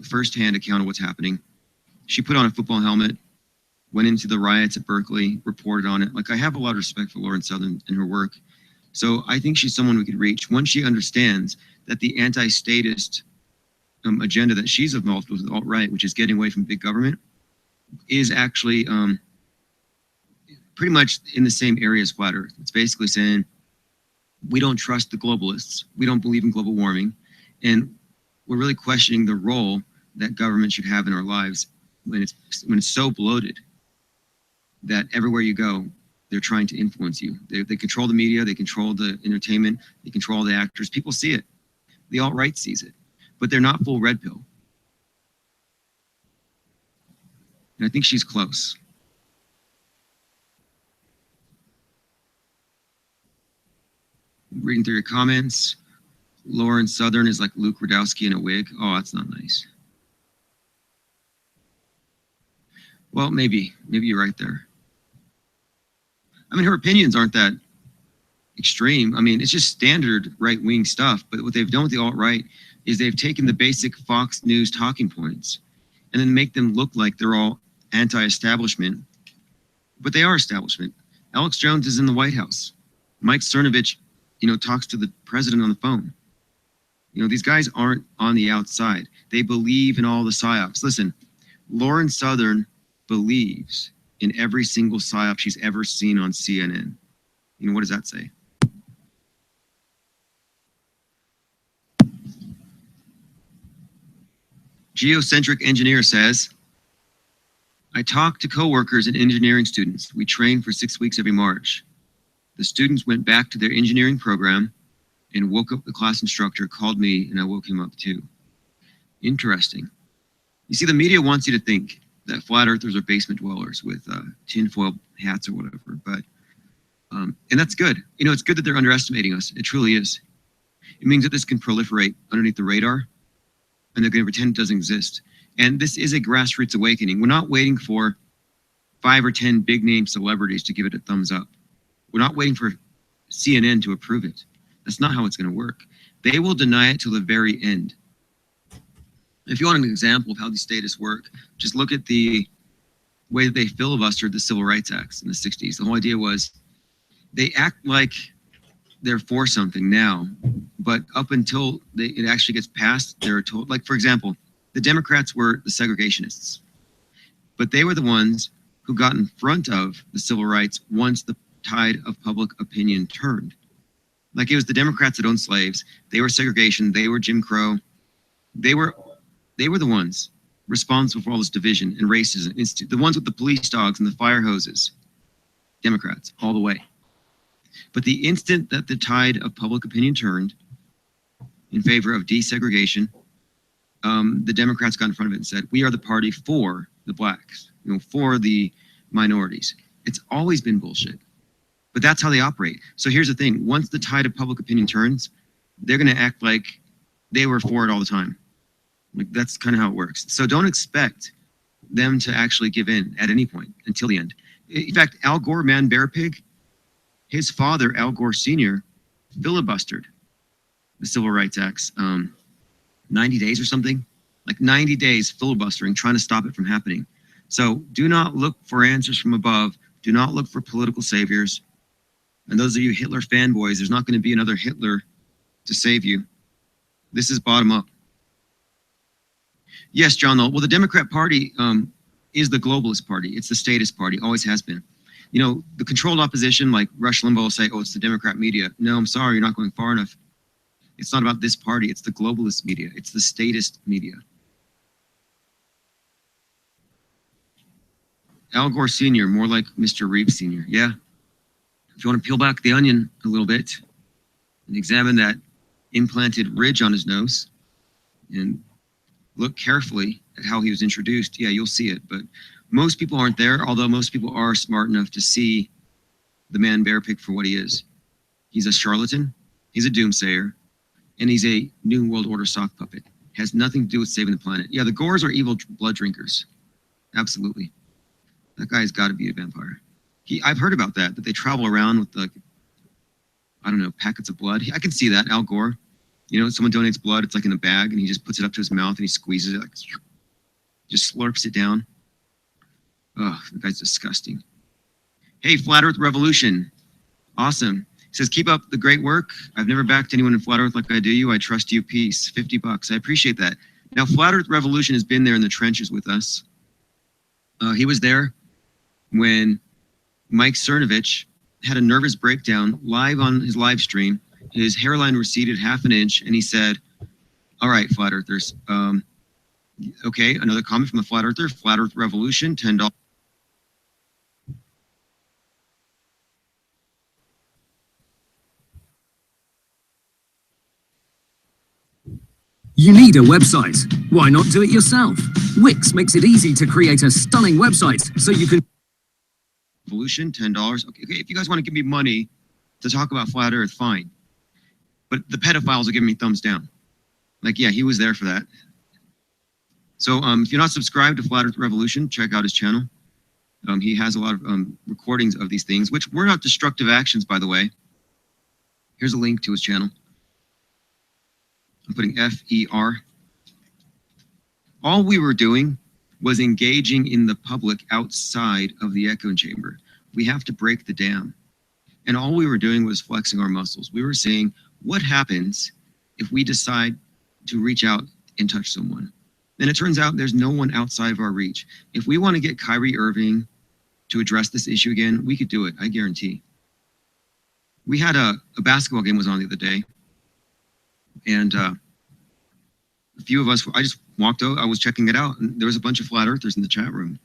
firsthand account of what's happening. She put on a football helmet, went into the riots at Berkeley, reported on it. Like, I have a lot of respect for Lauren Southern and her work. So I think she's someone we could reach once she understands that the anti-statist agenda that she's involved with alt-right, which is getting away from big government, is actually pretty much in the same area as flat Earth. It's basically saying, we don't trust the globalists. We don't believe in global warming. And we're really questioning the role that government should have in our lives when it's so bloated that everywhere you go, they're trying to influence you. They control the media, they control the entertainment, they control the actors. People see it. The alt-right sees it, but they're not full red pill. And I think she's close. Reading through your comments. Lauren Southern is like Luke Radowski in a wig. Oh, that's not nice. Well, maybe you're right there. I mean, her opinions aren't that extreme. I mean, it's just standard right-wing stuff. But what they've done with the alt-right is they've taken the basic Fox News talking points and then make them look like they're all anti-establishment. But they are establishment. Alex Jones is in the White House. Mike Cernovich, talks to the president on the phone. These guys aren't on the outside. They believe in all the psyops. Listen, Lauren Southern believes in every single psyop she's ever seen on CNN. What does that say? Geocentric Engineer says, I talk to coworkers and engineering students. We train for 6 weeks every March. The students went back to their engineering program and woke up the class instructor, called me, and I woke him up too. Interesting. You see, the media wants you to think that flat earthers are basement dwellers with tinfoil hats or whatever, but and that's good. It's good that they're underestimating us. It truly is. It means that this can proliferate underneath the radar, and they're going to pretend it doesn't exist. And this is a grassroots awakening. We're not waiting for 5 or 10 big name celebrities to give it a thumbs up. We're not waiting for CNN to approve it. That's not how it's going to work. They will deny it till the very end. If you want an example of how these statists work, just look at the way that they filibustered the Civil Rights Acts in the 60s. The whole idea was they act like they're for something now, but up until it actually gets passed, they're told, like, for example, the Democrats were the segregationists, but they were the ones who got in front of the civil rights once the tide of public opinion turned. Like, it was the Democrats that owned slaves. They were segregation. They were Jim Crow. They were the ones responsible for all this division and racism. The ones with the police dogs and the fire hoses. Democrats, all the way. But the instant that the tide of public opinion turned in favor of desegregation, the Democrats got in front of it and said, we are the party for the blacks, for the minorities. It's always been bullshit. But that's how they operate. So here's the thing. Once the tide of public opinion turns, they're going to act like they were for it all the time. Like, that's kind of how it works. So don't expect them to actually give in at any point until the end. In fact, Al Gore, Man Bear Pig, his father, Al Gore Sr., filibustered the Civil Rights Acts 90 days or something, like 90 days filibustering, trying to stop it from happening. So do not look for answers from above. Do not look for political saviors. And those of you Hitler fanboys, there's not going to be another Hitler to save you. This is bottom up. Yes, John, well, the Democrat Party is the globalist party. It's the statist party, always has been. You know, the controlled opposition, like Rush Limbaugh will say, oh, it's the Democrat media. No, I'm sorry, you're not going far enough. It's not about this party. It's the globalist media. It's the statist media. Al Gore Sr., more like Mr. Reeves Sr. Yeah. If you want to peel back the onion a little bit and examine that implanted ridge on his nose and look carefully at how he was introduced, yeah, you'll see it. But most people aren't there, although most people are smart enough to see the Man Bear Pig for what he is. He's a charlatan, he's a doomsayer, and he's a New World Order sock puppet. Has nothing to do with saving the planet. Yeah, the Gores are evil blood drinkers. Absolutely. That guy's got to be a vampire. I've heard about that they travel around with, like, I don't know, packets of blood. I can see that, Al Gore. You know, someone donates blood, it's like in a bag, and he just puts it up to his mouth and he squeezes it, like, just slurps it down. Oh, the guy's disgusting. Hey, Flat Earth Revolution. Awesome. He says, keep up the great work. I've never backed anyone in Flat Earth like I do you. I trust you. Peace. $50. I appreciate that. Now, Flat Earth Revolution has been there in the trenches with us. He was there when Mike Cernovich had a nervous breakdown live on his live stream. His hairline receded half an inch, and he said, all right, Flat Earthers. Okay, another comment from a Flat Earther. Flat Earth Revolution, $10. You need a website. Why not do it yourself? Wix makes it easy to create a stunning website so you can... Revolution, $10. Okay, if you guys want to give me money to talk about Flat Earth, fine. But the pedophiles are giving me thumbs down. Like, yeah, he was there for that. So if you're not subscribed to Flat Earth Revolution, check out his channel. He has a lot of recordings of these things, which were not destructive actions, by the way. Here's a link to his channel. I'm putting FER. All we were doing was engaging in the public outside of the echo chamber. We have to break the dam. And all we were doing was flexing our muscles. We were saying, what happens if we decide to reach out and touch someone? And it turns out there's no one outside of our reach. If we want to get Kyrie Irving to address this issue again, we could do it, I guarantee. We had a basketball game was on the other day. And a few of us, I just walked out, I was checking it out, and there was a bunch of Flat Earthers in the chat room.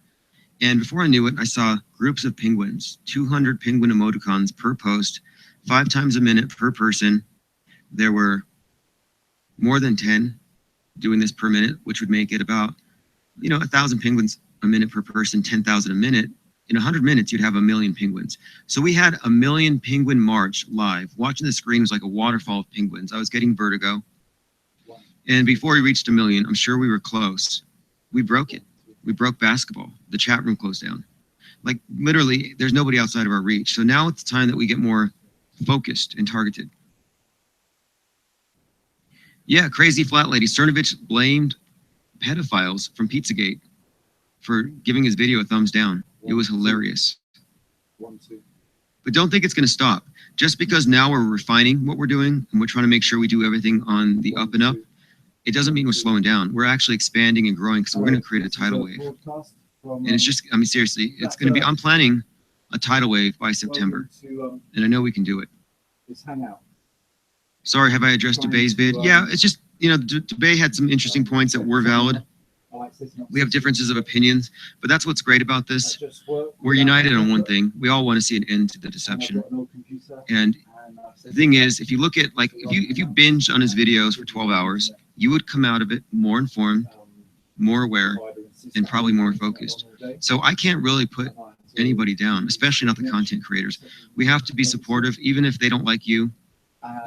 And before I knew it, I saw groups of penguins, 200 penguin emoticons per post, 5 times a minute per person. There were more than 10 doing this per minute, which would make it about, 1,000 penguins a minute per person, 10,000 a minute. In 100 minutes, you'd have 1 million penguins. So we had 1 million penguin march live. Watching the screen was like a waterfall of penguins. I was getting vertigo. And before we reached 1 million, I'm sure we were close. We broke it. We broke basketball. The chat room closed down. Like, literally, there's nobody outside of our reach. So now it's time that we get more focused and targeted. Yeah, crazy flat lady. Cernovich blamed pedophiles from Pizzagate for giving his video a thumbs down. It was hilarious. But don't think it's going to stop. Just because now we're refining what we're doing and we're trying to make sure we do everything on the up and up, it doesn't mean we're slowing down. We're actually expanding and growing because we're going to create a tidal wave. And it's just, seriously, it's going to be, I'm planning a tidal wave by September. And I know we can do it. Sorry, have I addressed Dubé's vid? Yeah, it's just, Dubé had some interesting points that were valid. We have differences of opinions, but that's what's great about this. We're united on one thing. We all want to see an end to the deception. And the thing is, if you look at, like, if you binge on his videos for 12 hours, you would come out of it more informed, more aware, and probably more focused. So I can't really put anybody down, especially not the content creators. We have to be supportive, even if they don't like you.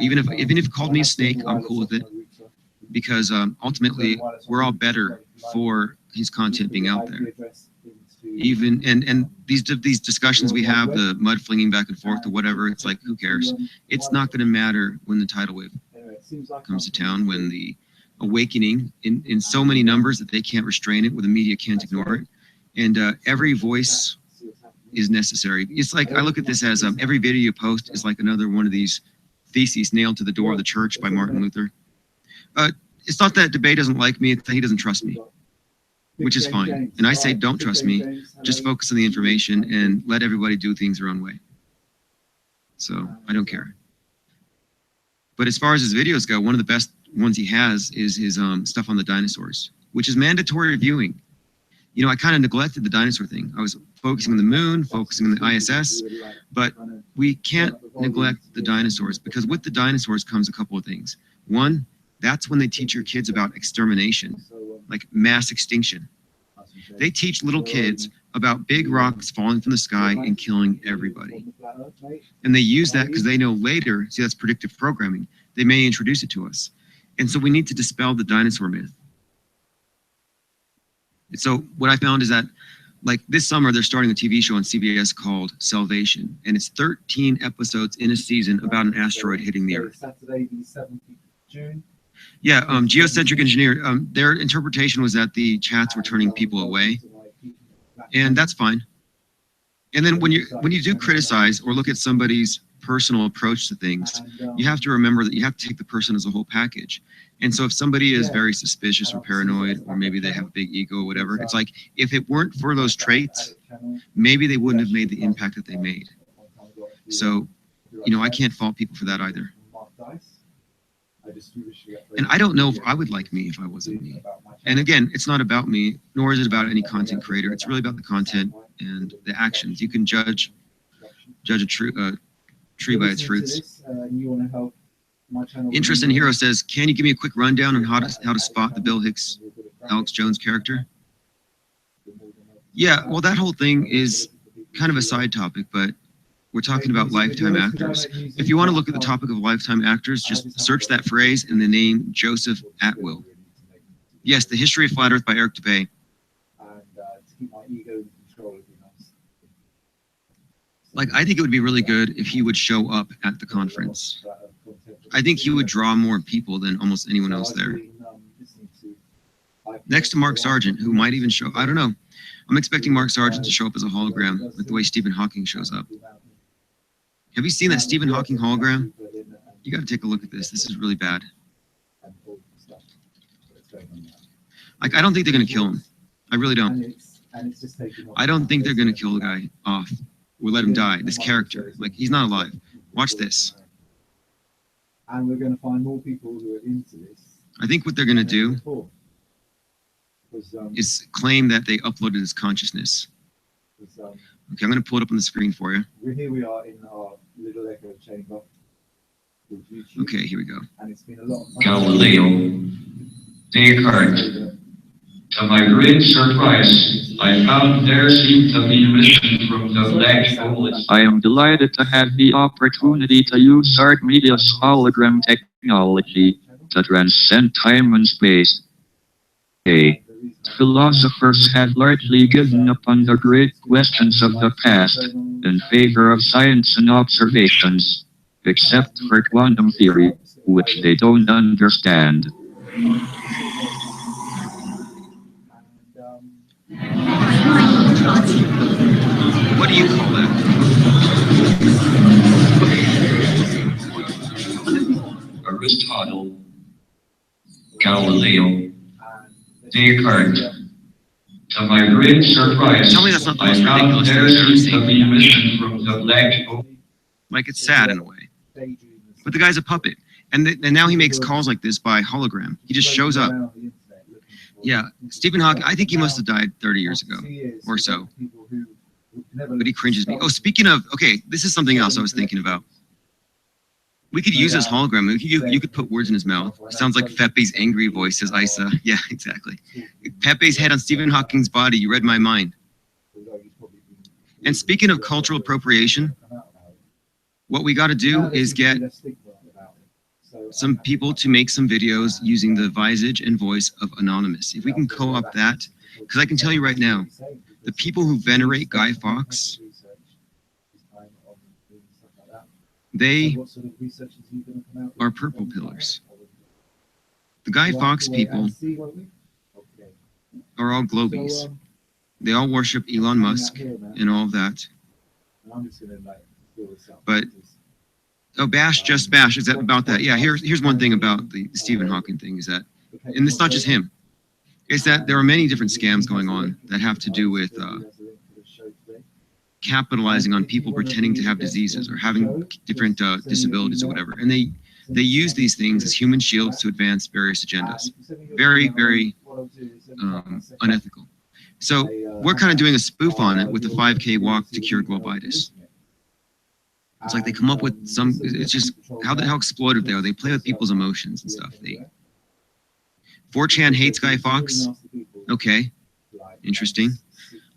Even if you called me a snake, I'm cool with it. because ultimately we're all better for his content being out there. Even and these discussions we have, the mud flinging back and forth or whatever, it's like, who cares? It's not going to matter when the tidal wave comes to town, when the awakening in so many numbers that they can't restrain it, where the media can't ignore it, and every voice is necessary. It's like, I look at this as every video you post is like another one of these theses nailed to the door of the church by Martin Luther. It's not that Debate doesn't like me, it's that he doesn't trust me, which is fine. And I say, don't trust me, just focus on the information and let everybody do things their own way. So I don't care. But as far as his videos go, one of the best ones he has is his stuff on the dinosaurs, which is mandatory viewing. You know, I kind of neglected the dinosaur thing. I was focusing on the moon, focusing on the ISS, but we can't neglect the dinosaurs, because with the dinosaurs comes a couple of things. One, that's when they teach your kids about extermination, like mass extinction. They teach little kids about big rocks falling from the sky and killing everybody. And they use that because they know later, see, that's predictive programming, they may introduce it to us. And so we need to dispel the dinosaur myth. And so what I found is that, like, this summer, they're starting a TV show on CBS called Salvation, and it's 13 episodes in a season about an asteroid hitting the Earth. Saturday, the 7th of June. Yeah, geocentric engineer, their interpretation was that the chats were turning people away, and that's fine. And then when you do criticize or look at somebody's personal approach to things, you have to remember that you have to take the person as a whole package. And so if somebody is very suspicious or paranoid, or maybe they have a big ego or whatever, it's like, if it weren't for those traits, maybe they wouldn't have made the impact that they made. So, you know, I can't fault people for that either. And I don't know if I would like me if I wasn't me. And again, it's not about me, nor is it about any content creator. It's really about the content and the actions. You can judge a tree by its fruits. Interest in Hero says, can you give me a quick rundown on how to spot the Bill Hicks, Alex Jones character? Yeah, well, that whole thing is kind of a side topic, but we're talking about lifetime actors. If you want to look at the topic of lifetime actors, just search that phrase and the name Joseph Atwill. Yes, The History of Flat Earth by Eric Dubay. Like, I think it would be really good if he would show up at the conference. I think he would draw more people than almost anyone else there. Next to Mark Sargent, who might even show, I don't know. I'm expecting Mark Sargent to show up as a hologram, like the way Stephen Hawking shows up. Have you seen that Stephen Hawking hologram? You got to take a look at this. This is really bad. Like, I don't think they're going to kill him. I really don't. I don't think they're going to kill the guy off or let him die. This character, like, he's not alive. Watch this. And we're going to find more people who are into this. I think what they're going to do is claim that they uploaded his consciousness. Okay, I'm going to pull it up on the screen for you. Here we are in our little echo chamber. Okay, here we go. And it's been a lot of fun. Galileo, Descartes. To my great surprise, I found there seemed to be emission from the black hole. I am delighted to have the opportunity to use art media's hologram technology to transcend time and space. Philosophers have largely given up on the great questions of the past in favor of science and observations, except for quantum theory, which they don't understand. What do you call that? Aristotle, Galileo, Descartes. To my great surprise, Tell me that's not the I most found ridiculous thing there I've ever seemed to seen. be emission from the black hole. Like, it's sad in a way. But the guy's a puppet. And now he makes calls like this by hologram. He just shows up. Yeah, Stephen Hawking, I think he must have died 30 years ago or so. But he cringes me. Oh, speaking of, okay, this is something else I was thinking about. We could use his hologram. You could put words in his mouth. It sounds like Pepe's angry voice, says Isa. Yeah, exactly. Pepe's head on Stephen Hawking's body. You read my mind. And speaking of cultural appropriation, what we got to do is get some people to make some videos using the visage and voice of Anonymous. If we can co-opt that, because I can tell you right now, the people who venerate Guy Fawkes, they are purple pillars. The Guy Fawkes people are all globies. They all worship Elon Musk and all of that. But Bash, just Bash, is that about that? Yeah, here's one thing about the Stephen Hawking thing is that, and it's not just him, is that there are many different scams going on that have to do with capitalizing on people pretending to have diseases or having different disabilities or whatever. And they use these things as human shields to advance various agendas. Very, very unethical. So we're kind of doing a spoof on it with the 5K walk to cure globitis. It's like they come up with some, it's just how exploitive they are. They play with people's emotions and stuff. 4chan hates Guy Fawkes. Okay, interesting.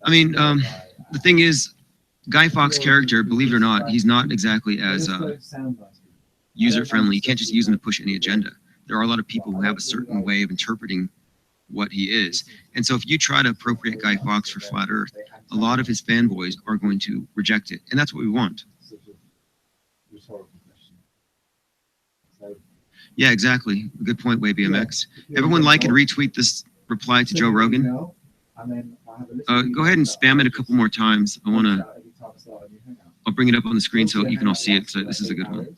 I mean, the thing is, Guy Fawkes' character, believe it or not, he's not exactly as user-friendly. You can't just use him to push any agenda. There are a lot of people who have a certain way of interpreting what he is. And so if you try to appropriate Guy Fawkes for Flat Earth, a lot of his fanboys are going to reject it. And that's what we want. Yeah, exactly. Good point, WayBMX. Everyone like and retweet this reply to Joe Rogan. Go ahead and spam it a couple more times. I'll bring it up on the screen so you can all see it. So this is a good one.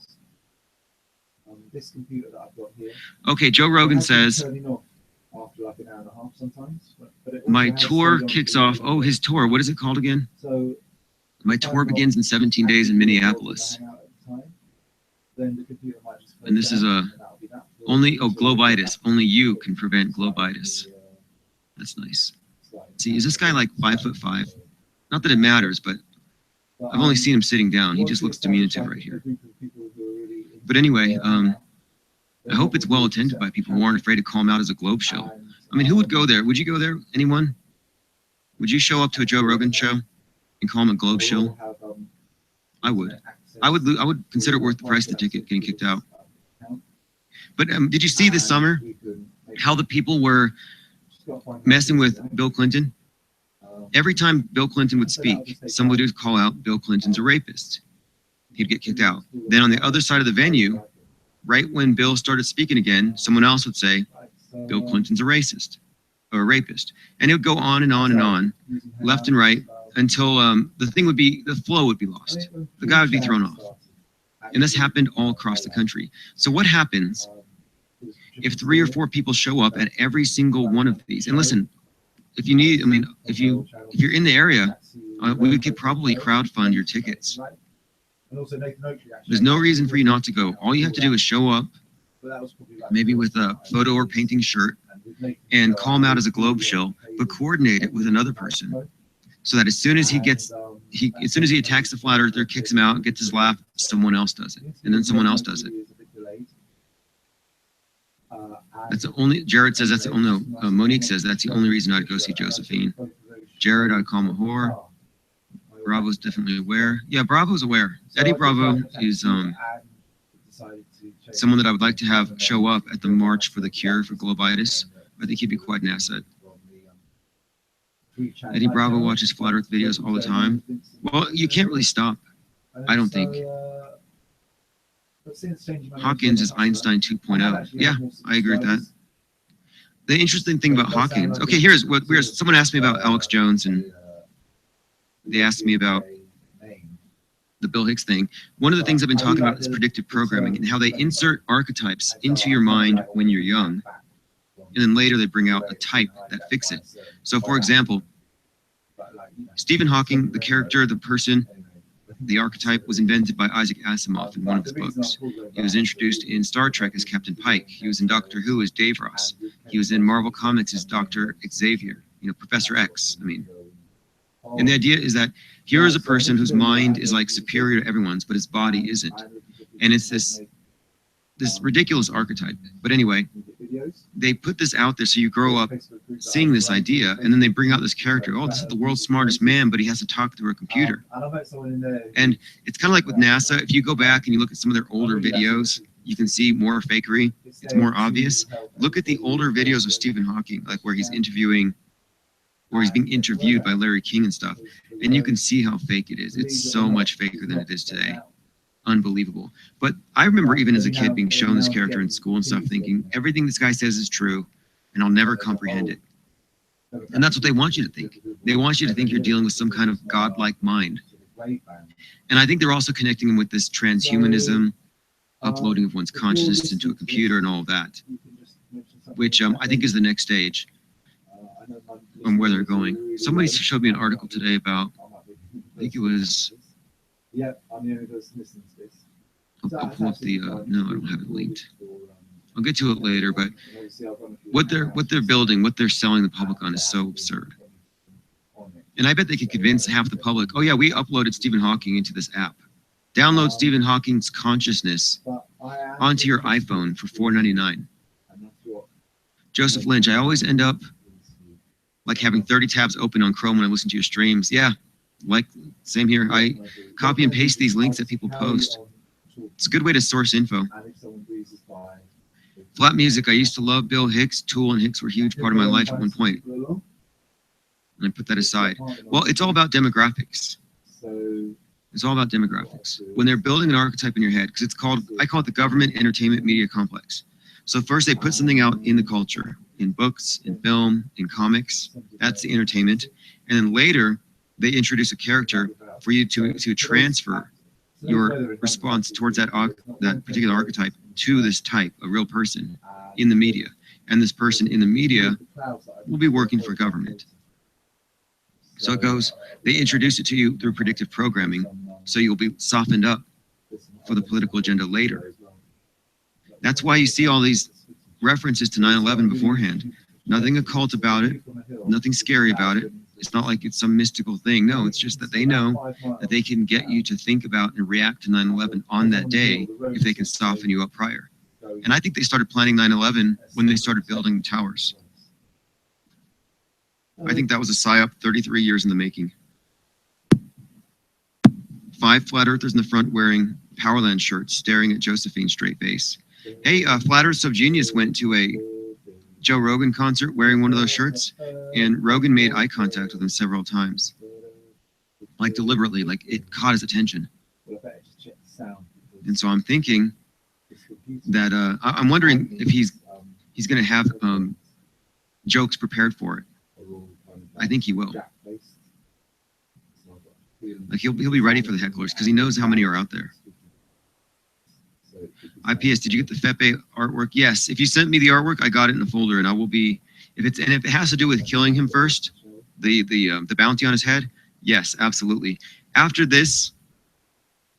Okay, Joe Rogan says, my tour kicks off. Oh, his tour. What is it called again? My tour begins in 17 days in Minneapolis. And this is globitis. Only you can prevent globitis. That's nice. See, is this guy like 5'5"? Not that it matters, but I've only seen him sitting down. He just looks diminutive right here. But anyway, I hope it's well attended by people who aren't afraid to call him out as a globe show. I mean, who would go there? Would you go there? Anyone? Would you show up to a Joe Rogan show and call him a globe show? I would. I would consider it worth the price of the ticket getting kicked out. But did you see this summer how the people were messing with Bill Clinton? Every time Bill Clinton would speak, somebody would call out Bill Clinton's a rapist. He'd get kicked out. Then on the other side of the venue, right when Bill started speaking again, someone else would say, Bill Clinton's a racist or a rapist. And it would go on and on and on, left and right, until the flow would be lost. The guy would be thrown off. And this happened all across the country. So what happens if 3 or 4 people show up at every single one of these? And listen, if you need, I mean, if you're in the area, we could probably crowdfund your tickets. There's no reason for you not to go. All you have to do is show up, maybe with a photo or painting shirt, and call him out as a globe shill, but coordinate it with another person, so that as soon as he attacks the flat earther, kicks him out, gets his laugh, someone else does it, and then someone else does it. That's the only. Jared says that's the only. Monique says that's the only reason I'd go see Josephine. Jared, I'd call him a whore. Bravo's definitely aware. Yeah, Bravo's aware. Eddie Bravo is someone that I would like to have show up at the March for the Cure for Globitis. I think he'd be quite an asset. Eddie Bravo watches Flat Earth videos all the time. Well, you can't really stop, I don't think. Hawkins is Einstein 2.0. Yeah, I agree with that. The interesting thing about Hawkins, okay, here's what someone asked me about Alex Jones, and they asked me about the Bill Hicks thing. One of the things I've been talking about is predictive programming and how they insert archetypes into your mind when you're young, and then later they bring out a type that fits it. So, for example, Stephen Hawking, the character, the person, the archetype was invented by Isaac Asimov in one of his books. He was introduced in Star Trek as Captain Pike. He was in Doctor Who as Dave Ross. He was in Marvel Comics as Dr. Xavier, Professor X. And the idea is that here is a person whose mind is like superior to everyone's, but his body isn't. And it's this ridiculous archetype. But anyway, they put this out there so you grow up seeing this idea, and then they bring out this character. Oh, this is the world's smartest man, but he has to talk through a computer. And it's kind of like with NASA. If you go back and you look at some of their older videos, you can see more fakery. It's more obvious. Look at the older videos of Stephen Hawking, like where he's being interviewed by Larry King and stuff, and you can see how fake it is. It's so much faker than it is today. Unbelievable. But I remember even as a kid being shown this character in school and stuff, thinking everything this guy says is true, and I'll never comprehend it. And that's what they want you to think. They want you to think you're dealing with some kind of godlike mind. And I think they're also connecting them with this transhumanism, uploading of one's consciousness into a computer and all of that, which I think is the next stage on where they're going. Somebody showed me an article today about, I think it was, I'll pull up the, no, I don't have it linked. I'll get to it later, but what they're building, what they're selling the public on is so absurd. And I bet they could convince half the public, oh yeah, we uploaded Stephen Hawking into this app. Download Stephen Hawking's consciousness onto your iPhone for $4.99. Joseph Lynch, I always end up like having 30 tabs open on Chrome when I listen to your streams. Yeah, like same here. I copy and paste these links that people post. It's a good way to source info. Flat music, I used to love Bill Hicks. Tool and Hicks were a huge part of my life at one point. And I put that aside. Well, it's all about demographics. It's all about demographics. When they're building an archetype in your head, because I call it the government entertainment media complex. So first they put something out in the culture, in books, in film, in comics. That's the entertainment. And then later they introduce a character for you to transfer your response towards that particular archetype to this type, a real person in the media. And this person in the media will be working for government. So it goes, they introduce it to you through predictive programming, so you'll be softened up for the political agenda later. That's why you see all these references to 9/11 beforehand. Nothing occult about it, nothing scary about it. It's not like it's some mystical thing. No, it's just that they know that they can get you to think about and react to 9/11 on that day if they can soften you up prior. And I think they started planning 9/11 when they started building the towers. I think that was a PSYOP 33 years in the making. 5 flat earthers in the front wearing Powerland shirts staring at Josephine straight face. Hey, Flat Earth So Genius went to a Joe Rogan concert wearing one of those shirts, and Rogan made eye contact with him several times. Like deliberately, like it caught his attention. And so I'm thinking that, I'm wondering if he's going to have jokes prepared for it. I think he will. Like he'll be ready for the hecklers because he knows how many are out there. IPS, did you get the Fepe artwork? Yes. If you sent me the artwork, I got it in a folder, and I will be. If it has to do with killing him first, the bounty on his head, yes, absolutely. After this,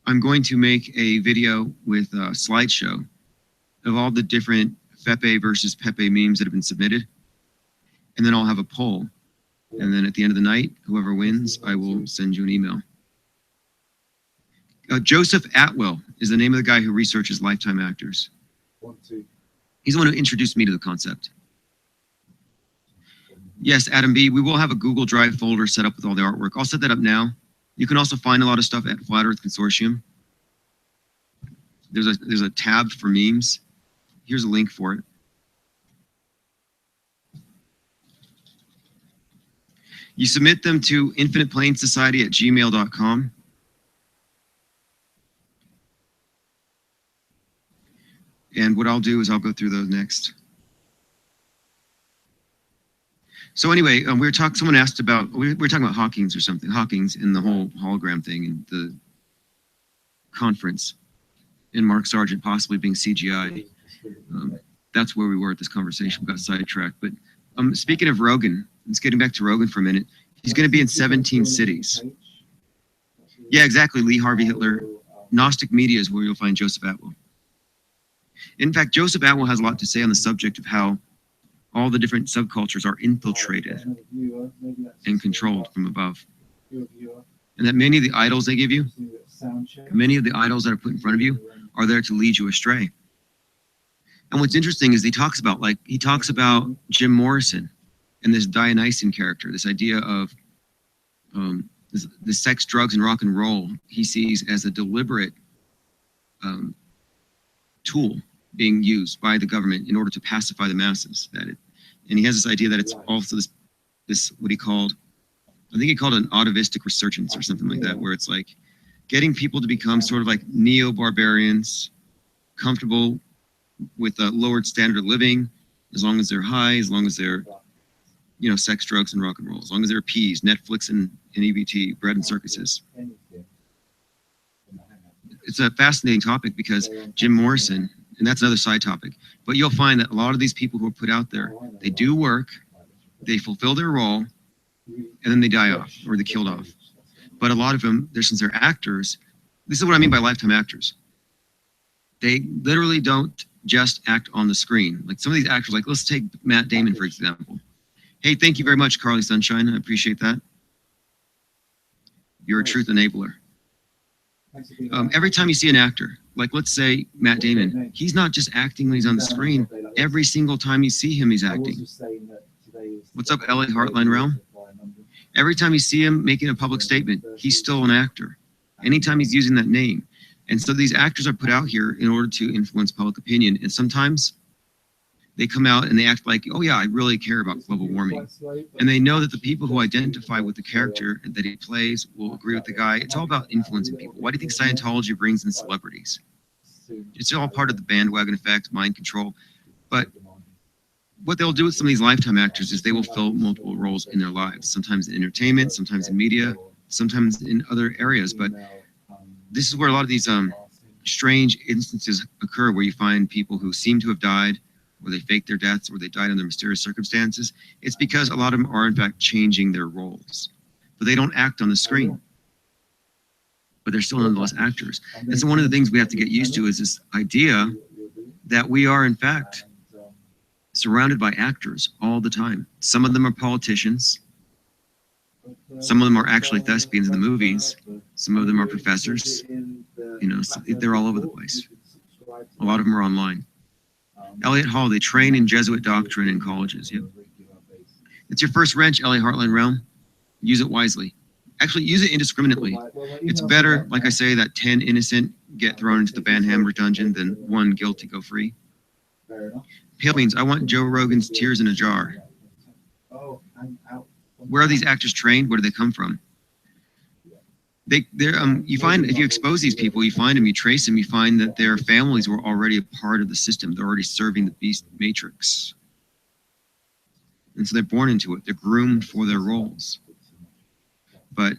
I'm going to make a video with a slideshow of all the different Fepe versus Pepe memes that have been submitted, and then I'll have a poll. And then at the end of the night, whoever wins, I will send you an email. Joseph Atwell is the name of the guy who researches lifetime actors. He's the one who introduced me to the concept. Yes, Adam B., we will have a Google Drive folder set up with all the artwork. I'll set that up now. You can also find a lot of stuff at Flat Earth Consortium. There's a tab for memes. Here's a link for it. You submit them to infiniteplainsociety@gmail.com. And what I'll do is I'll go through those next. So anyway, someone asked about, we were talking about Hawking's or something, Hawking's and the whole hologram thing and the conference and Mark Sargent possibly being CGI. That's where we were at this conversation. We got sidetracked. But speaking of Rogan, let's getting back to Rogan for a minute. He's going to be in 17 cities. Yeah, exactly. Lee Harvey Hitler. Gnostic Media is where you'll find Joseph Atwell. In fact, Joseph Atwell has a lot to say on the subject of how all the different subcultures are infiltrated and controlled from above. And that many of the idols they give you, many of the idols that are put in front of you are there to lead you astray. And what's interesting is he talks about Jim Morrison and this Dionysian character, this idea of the sex, drugs, and rock and roll he sees as a deliberate tool being used by the government in order to pacify the masses. And he has this idea that it's also this what he called, I think he called it an atavistic resurgence or something like that, where it's like getting people to become sort of like neo-barbarians, comfortable with a lowered standard of living, as long as they're high, as long as they're, you know, sex, drugs, and rock and roll, as long as they're peas, Netflix and EBT, bread and circuses. It's a fascinating topic because Jim Morrison, and that's another side topic, but you'll find that a lot of these people who are put out there, they do work, they fulfill their role, and then they die off or they're killed off. But a lot of them, since they're actors, this is what I mean by lifetime actors. They literally don't just act on the screen. Like some of these actors, like let's take Matt Damon, for example. Hey, thank you very much, Carly Sunshine. I appreciate that. You're a truth enabler. Every time you see an actor, like let's say Matt Damon, he's not just acting when he's on the screen. Every single time you see him, he's acting. What's up, LA Heartline Realm? Every time you see him making a public statement, he's still an actor. Anytime he's using that name. And so these actors are put out here in order to influence public opinion. And sometimes they come out and they act like, oh yeah, I really care about global warming. And they know that the people who identify with the character that he plays will agree with the guy. It's all about influencing people. Why do you think Scientology brings in celebrities? It's all part of the bandwagon effect, mind control. But what they'll do with some of these lifetime actors is they will fill multiple roles in their lives, sometimes in entertainment, sometimes in media, sometimes in other areas. But this is where a lot of these strange instances occur, where you find people who seem to have died, or they fake their deaths, or they died under mysterious circumstances. It's because a lot of them are in fact changing their roles, but they don't act on the screen, but they're still nonetheless actors. And so one of the things we have to get used to is this idea that we are in fact surrounded by actors all the time. Some of them are politicians. Some of them are actually thespians in the movies. Some of them are professors. You know, so they're all over the place. A lot of them are online. Elliot Hall, they train in Jesuit doctrine in colleges. Yep. It's your first wrench, Elliot Heartland Realm. Use it wisely. Actually, use it indiscriminately. It's better, like I say, that 10 innocent get thrown into the Banhammer dungeon than 1 guilty go free. Pale Beans, I want Joe Rogan's tears in a jar. Where are these actors trained? Where do they come from? You find, if you expose these people, you find them, you trace them, you find that their families were already a part of the system. They're already serving the beast matrix. And so they're born into it. They're groomed for their roles. But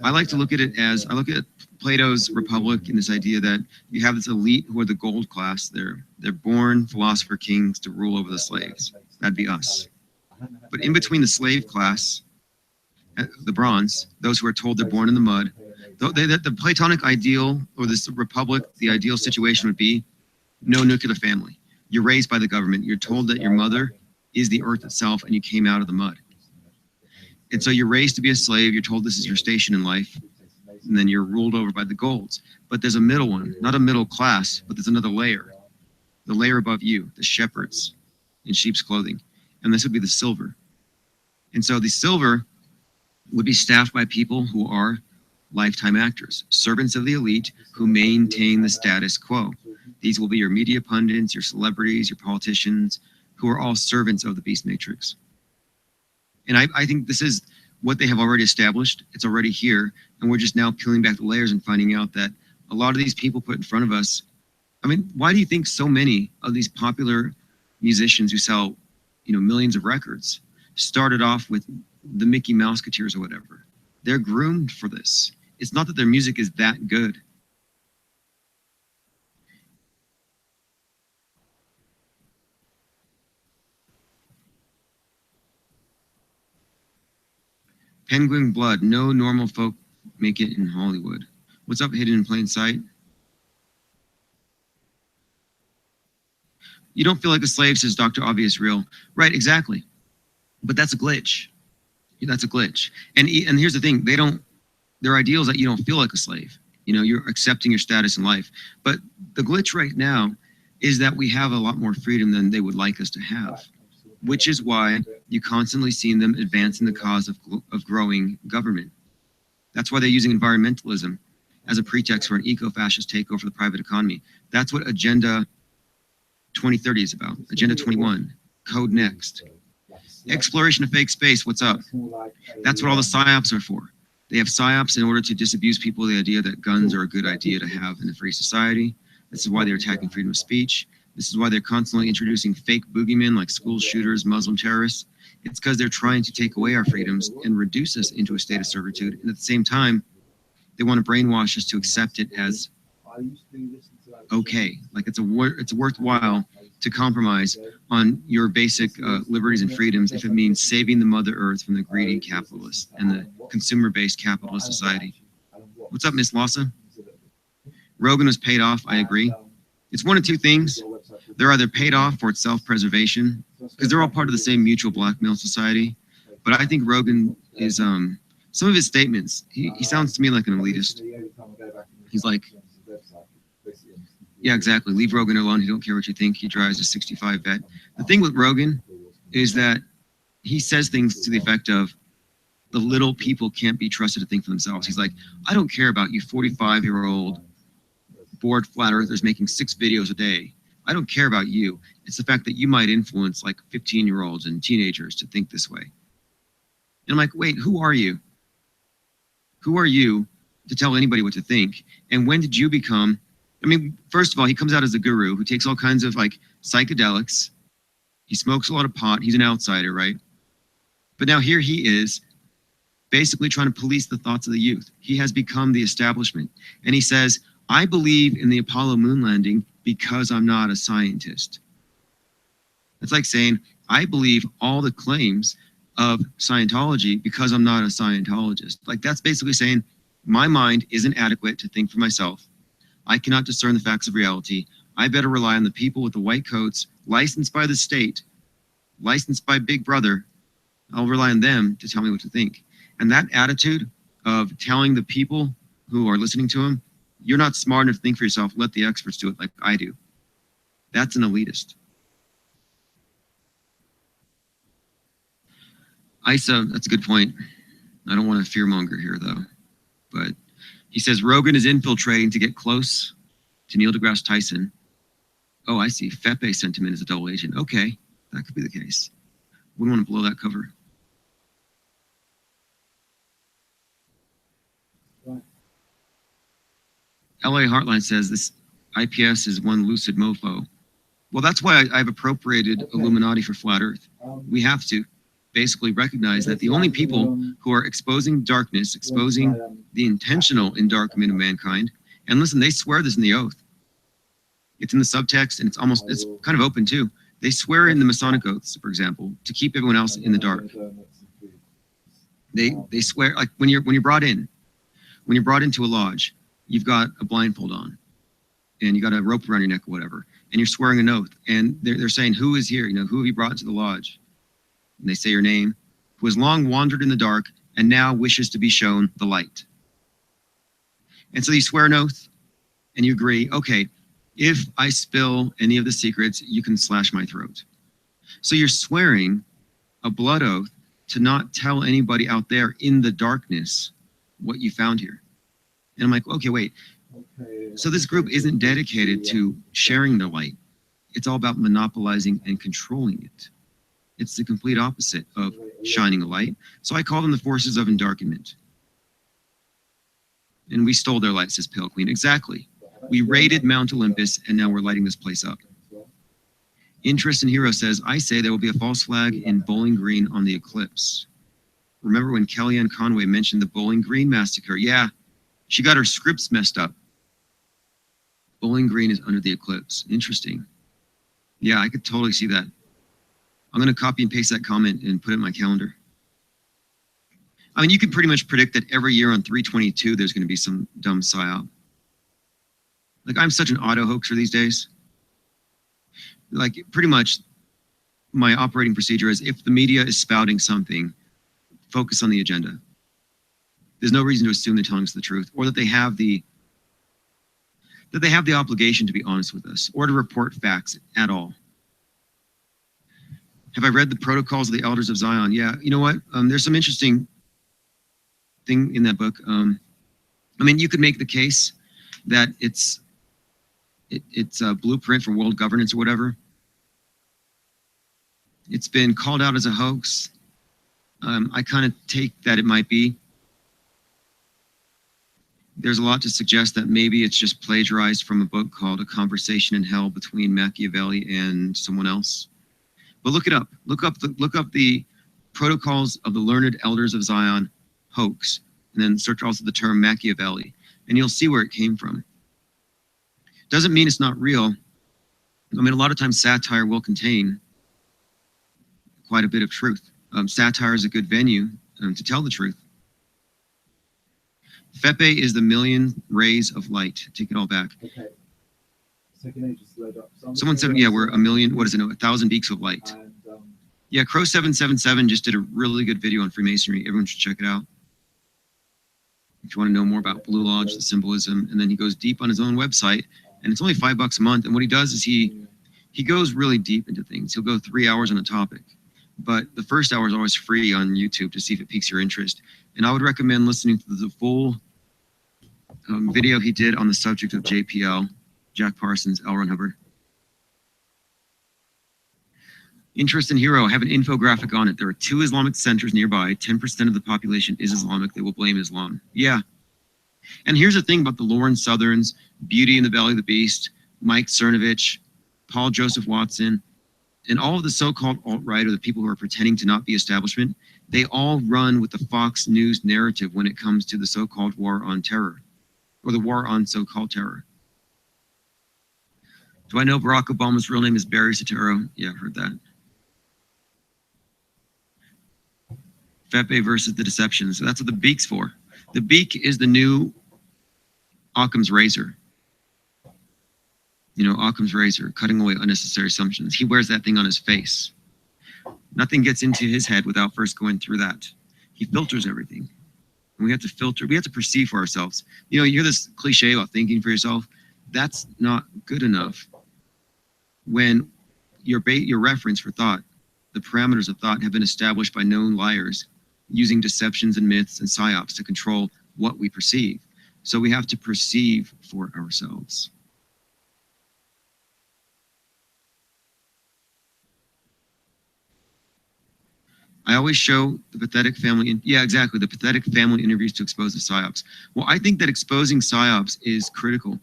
I like to look at it as, I look at Plato's Republic and this idea that you have this elite who are the gold class. They're born philosopher kings to rule over the slaves. That'd be us. But in between the slave class, the bronze, those who are told they're born in the mud, the Platonic ideal, or this republic, the ideal situation would be no nuclear family. You're raised by the government. You're told that your mother is the earth itself and you came out of the mud. And so you're raised to be a slave. You're told this is your station in life. And then you're ruled over by the golds. But there's a middle one, not a middle class, but there's another layer. The layer above you, the shepherds in sheep's clothing. And this would be the silver. And so the silver would be staffed by people who are lifetime actors, servants of the elite who maintain the status quo. These will be your media pundits, your celebrities, your politicians, who are all servants of the beast matrix. And I think this is what they have already established. It's already here. And we're just now peeling back the layers and finding out that a lot of these people put in front of us, I mean, why do you think so many of these popular musicians who sell, millions of records started off with the Mickey Mouseketeers or whatever? They're groomed for this. It's not that their music is that good. Penguin Blood, no normal folk make it in Hollywood. What's up, hidden in plain sight? You don't feel like a slave, says Dr. Obvious Real. Right, exactly. But that's a glitch. That's a glitch. And here's the thing, their ideal is that you don't feel like a slave. You're accepting your status in life. But the glitch right now is that we have a lot more freedom than they would like us to have, which is why you constantly see them advancing the cause of growing government. That's why they're using environmentalism as a pretext for an eco-fascist takeover of the private economy. That's what Agenda 2030 is about. Agenda 21, Code Next. Exploration of fake space, what's up? That's what all the PSYOPs are for. They have PSYOPs in order to disabuse people of the idea that guns are a good idea to have in a free society. This is why they're attacking freedom of speech. This is why they're constantly introducing fake boogeymen like school shooters, Muslim terrorists. It's because they're trying to take away our freedoms and reduce us into a state of servitude. And at the same time, they want to brainwash us to accept it as okay. Like it's worthwhile to compromise on your basic liberties and freedoms if it means saving the Mother Earth from the greedy capitalists and the consumer-based capitalist society. What's up, Miss Lawson? Rogan was paid off, I agree. It's one of two things. They're either paid off for its self-preservation, because they're all part of the same mutual blackmail society. But I think Rogan is, some of his statements, he sounds to me like an elitist. He's like, yeah, exactly. Leave Rogan alone. He don't care what you think. He drives a 65 vet. The thing with Rogan is that he says things to the effect of, the little people can't be trusted to think for themselves. He's like, I don't care about you 45-year-old bored flat earthers making 6 videos a day. I don't care about you. It's the fact that you might influence like 15-year-olds and teenagers to think this way. And I'm like, wait, who are you? Who are you to tell anybody what to think? And when did you become, I mean, first of all, he comes out as a guru who takes all kinds of like psychedelics. He smokes a lot of pot. He's an outsider, right? But now here he is basically trying to police the thoughts of the youth. He has become the establishment. And he says, I believe in the Apollo moon landing because I'm not a scientist. It's like saying, I believe all the claims of Scientology because I'm not a Scientologist. Like that's basically saying, my mind isn't adequate to think for myself. I cannot discern the facts of reality. I better rely on the people with the white coats, licensed by the state, licensed by Big Brother. I'll rely on them to tell me what to think. And that attitude of telling the people who are listening to him, you're not smart enough to think for yourself, let the experts do it like I do. That's an elitist. Isa, that's a good point. I don't want to fearmonger here though, but he says Rogan is infiltrating to get close to Neil deGrasse Tyson. Oh, I see. Fepe sentiment is a double agent. Okay, that could be the case. Wouldn't want to blow that cover. LA Heartline says this IPS is one lucid mofo. Well, that's why I've appropriated Illuminati for flat Earth. We have to basically recognize that the only people who are exposing darkness, exposing the intentional endarkment of mankind, and listen, they swear this in the oath. It's in the subtext, and it's kind of open too. They swear in the Masonic oaths, for example, to keep everyone else in the dark. They swear, like when you're brought into a lodge, you've got a blindfold on, and you got a rope around your neck or whatever, and you're swearing an oath, and they're saying, who is here? You know, who have you brought to the lodge? And they say your name, who has long wandered in the dark and now wishes to be shown the light. And so you swear an oath, and you agree, okay, if I spill any of the secrets, you can slash my throat. So you're swearing a blood oath to not tell anybody out there in the darkness what you found here. And I'm like, okay, wait. So this group isn't dedicated to sharing the light. It's all about monopolizing and controlling it. It's the complete opposite of shining a light. So I call them the forces of endarkenment. And we stole their light, says Pale Queen. Exactly. We raided Mount Olympus, and now we're lighting this place up. Interest in Hero says, I say there will be a false flag in Bowling Green on the eclipse. Remember when Kellyanne Conway mentioned the Bowling Green massacre? Yeah, she got her scripts messed up. Bowling Green is under the eclipse. Interesting. Yeah, I could totally see that. I'm going to copy and paste that comment and put it in my calendar. I mean, you can pretty much predict that every year on 3/22, there's going to be some dumb psyop. Like, I'm such an auto hoaxer these days. Like, pretty much my operating procedure is if the media is spouting something, focus on the agenda. There's no reason to assume they're telling us the truth, or that they have the obligation to be honest with us, or to report facts at all. Have I read the Protocols of the Elders of Zion? Yeah, you know what? There's some interesting thing in that book. I mean, you could make the case that it's a blueprint for world governance or whatever. It's been called out as a hoax. I kind of take that it might be. There's a lot to suggest that maybe it's just plagiarized from a book called A Conversation in Hell between Machiavelli and someone else. But look it up. Look up the Protocols of the Learned Elders of Zion hoax, and then search also the term Machiavelli, and you'll see where it came from. Doesn't mean it's not real. I mean, a lot of times satire will contain quite a bit of truth. Satire is a good venue to tell the truth. Fepe is the million rays of light. Take it all back. Okay. Second age is load up. So Someone said, yeah, we're a million, what is it, 1,000 beaks of light. And, Yeah, Crow777 just did a really good video on Freemasonry. Everyone should check it out. If you want to know more about Blue Lodge, the symbolism, and then he goes deep on his own website, and it's only $5 a month. And what he does is he goes really deep into things. He'll go 3 hours on a topic, but the first hour is always free on YouTube to see if it piques your interest. And I would recommend listening to the full video he did on the subject of JPL, Jack Parsons, L. Ron Hubbard. Interest in Hero, I have an infographic on it. There are 2 Islamic centers nearby. 10% of the population is Islamic. They will blame Islam. Yeah. And here's the thing about the Lauren Southerns, Beauty in the Belly of the Beast, Mike Cernovich, Paul Joseph Watson, and all of the so-called alt-right, or the people who are pretending to not be establishment, they all run with the Fox News narrative when it comes to the so-called war on terror, or the war on so-called terror. Do I know Barack Obama's real name is Barry Soetoro? Yeah, I've heard that. Fepe versus the deception. So that's what the beak's for. The beak is the new Occam's razor. You know, Occam's razor, cutting away unnecessary assumptions. He wears that thing on his face. Nothing gets into his head without first going through that. He filters everything. And we have to filter, we have to perceive for ourselves. You know, you hear this cliche about thinking for yourself. That's not good enough. When your reference for thought, the parameters of thought have been established by known liars using deceptions and myths and psyops to control what we perceive. So we have to perceive for ourselves. I always show the pathetic family, yeah, exactly, the pathetic family interviews to expose the psyops. Well, I think that exposing psyops is critical.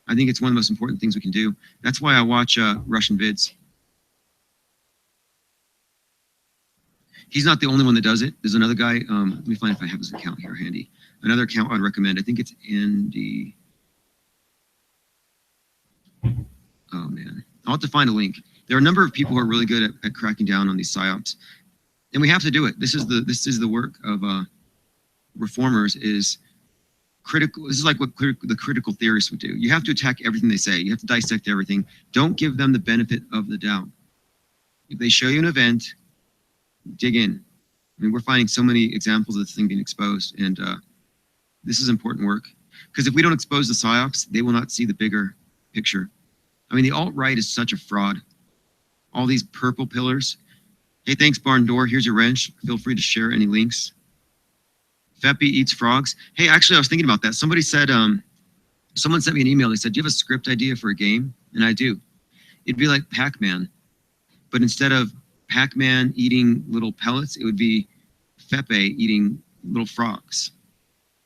I think it's one of the most important things we can do. That's why I watch Russian vids. He's not the only one that does it. There's another guy, let me find if I have his account here handy. Another account I'd recommend, I think it's Andy. Oh man, I'll have to find a link. There are a number of people who are really good at cracking down on these psyops. And we have to do it. This is the work of reformers, is critical. This is like what the critical theorists would do. You have to attack everything they say. You have to dissect everything. Don't give them the benefit of the doubt. If they show you an event, dig in. I mean, we're finding so many examples of this thing being exposed, and this is important work. Because if we don't expose the psyops, they will not see the bigger picture. I mean, the alt-right is such a fraud. All these purple pillars. Hey, thanks, Barn Door. Here's your wrench. Feel free to share any links. Feppy eats frogs. Hey, actually, I was thinking about that. Somebody said, someone sent me an email. They said, do you have a script idea for a game? And I do. It'd be like Pac-Man. But instead of Pac-Man eating little pellets, it would be Fepe eating little frogs.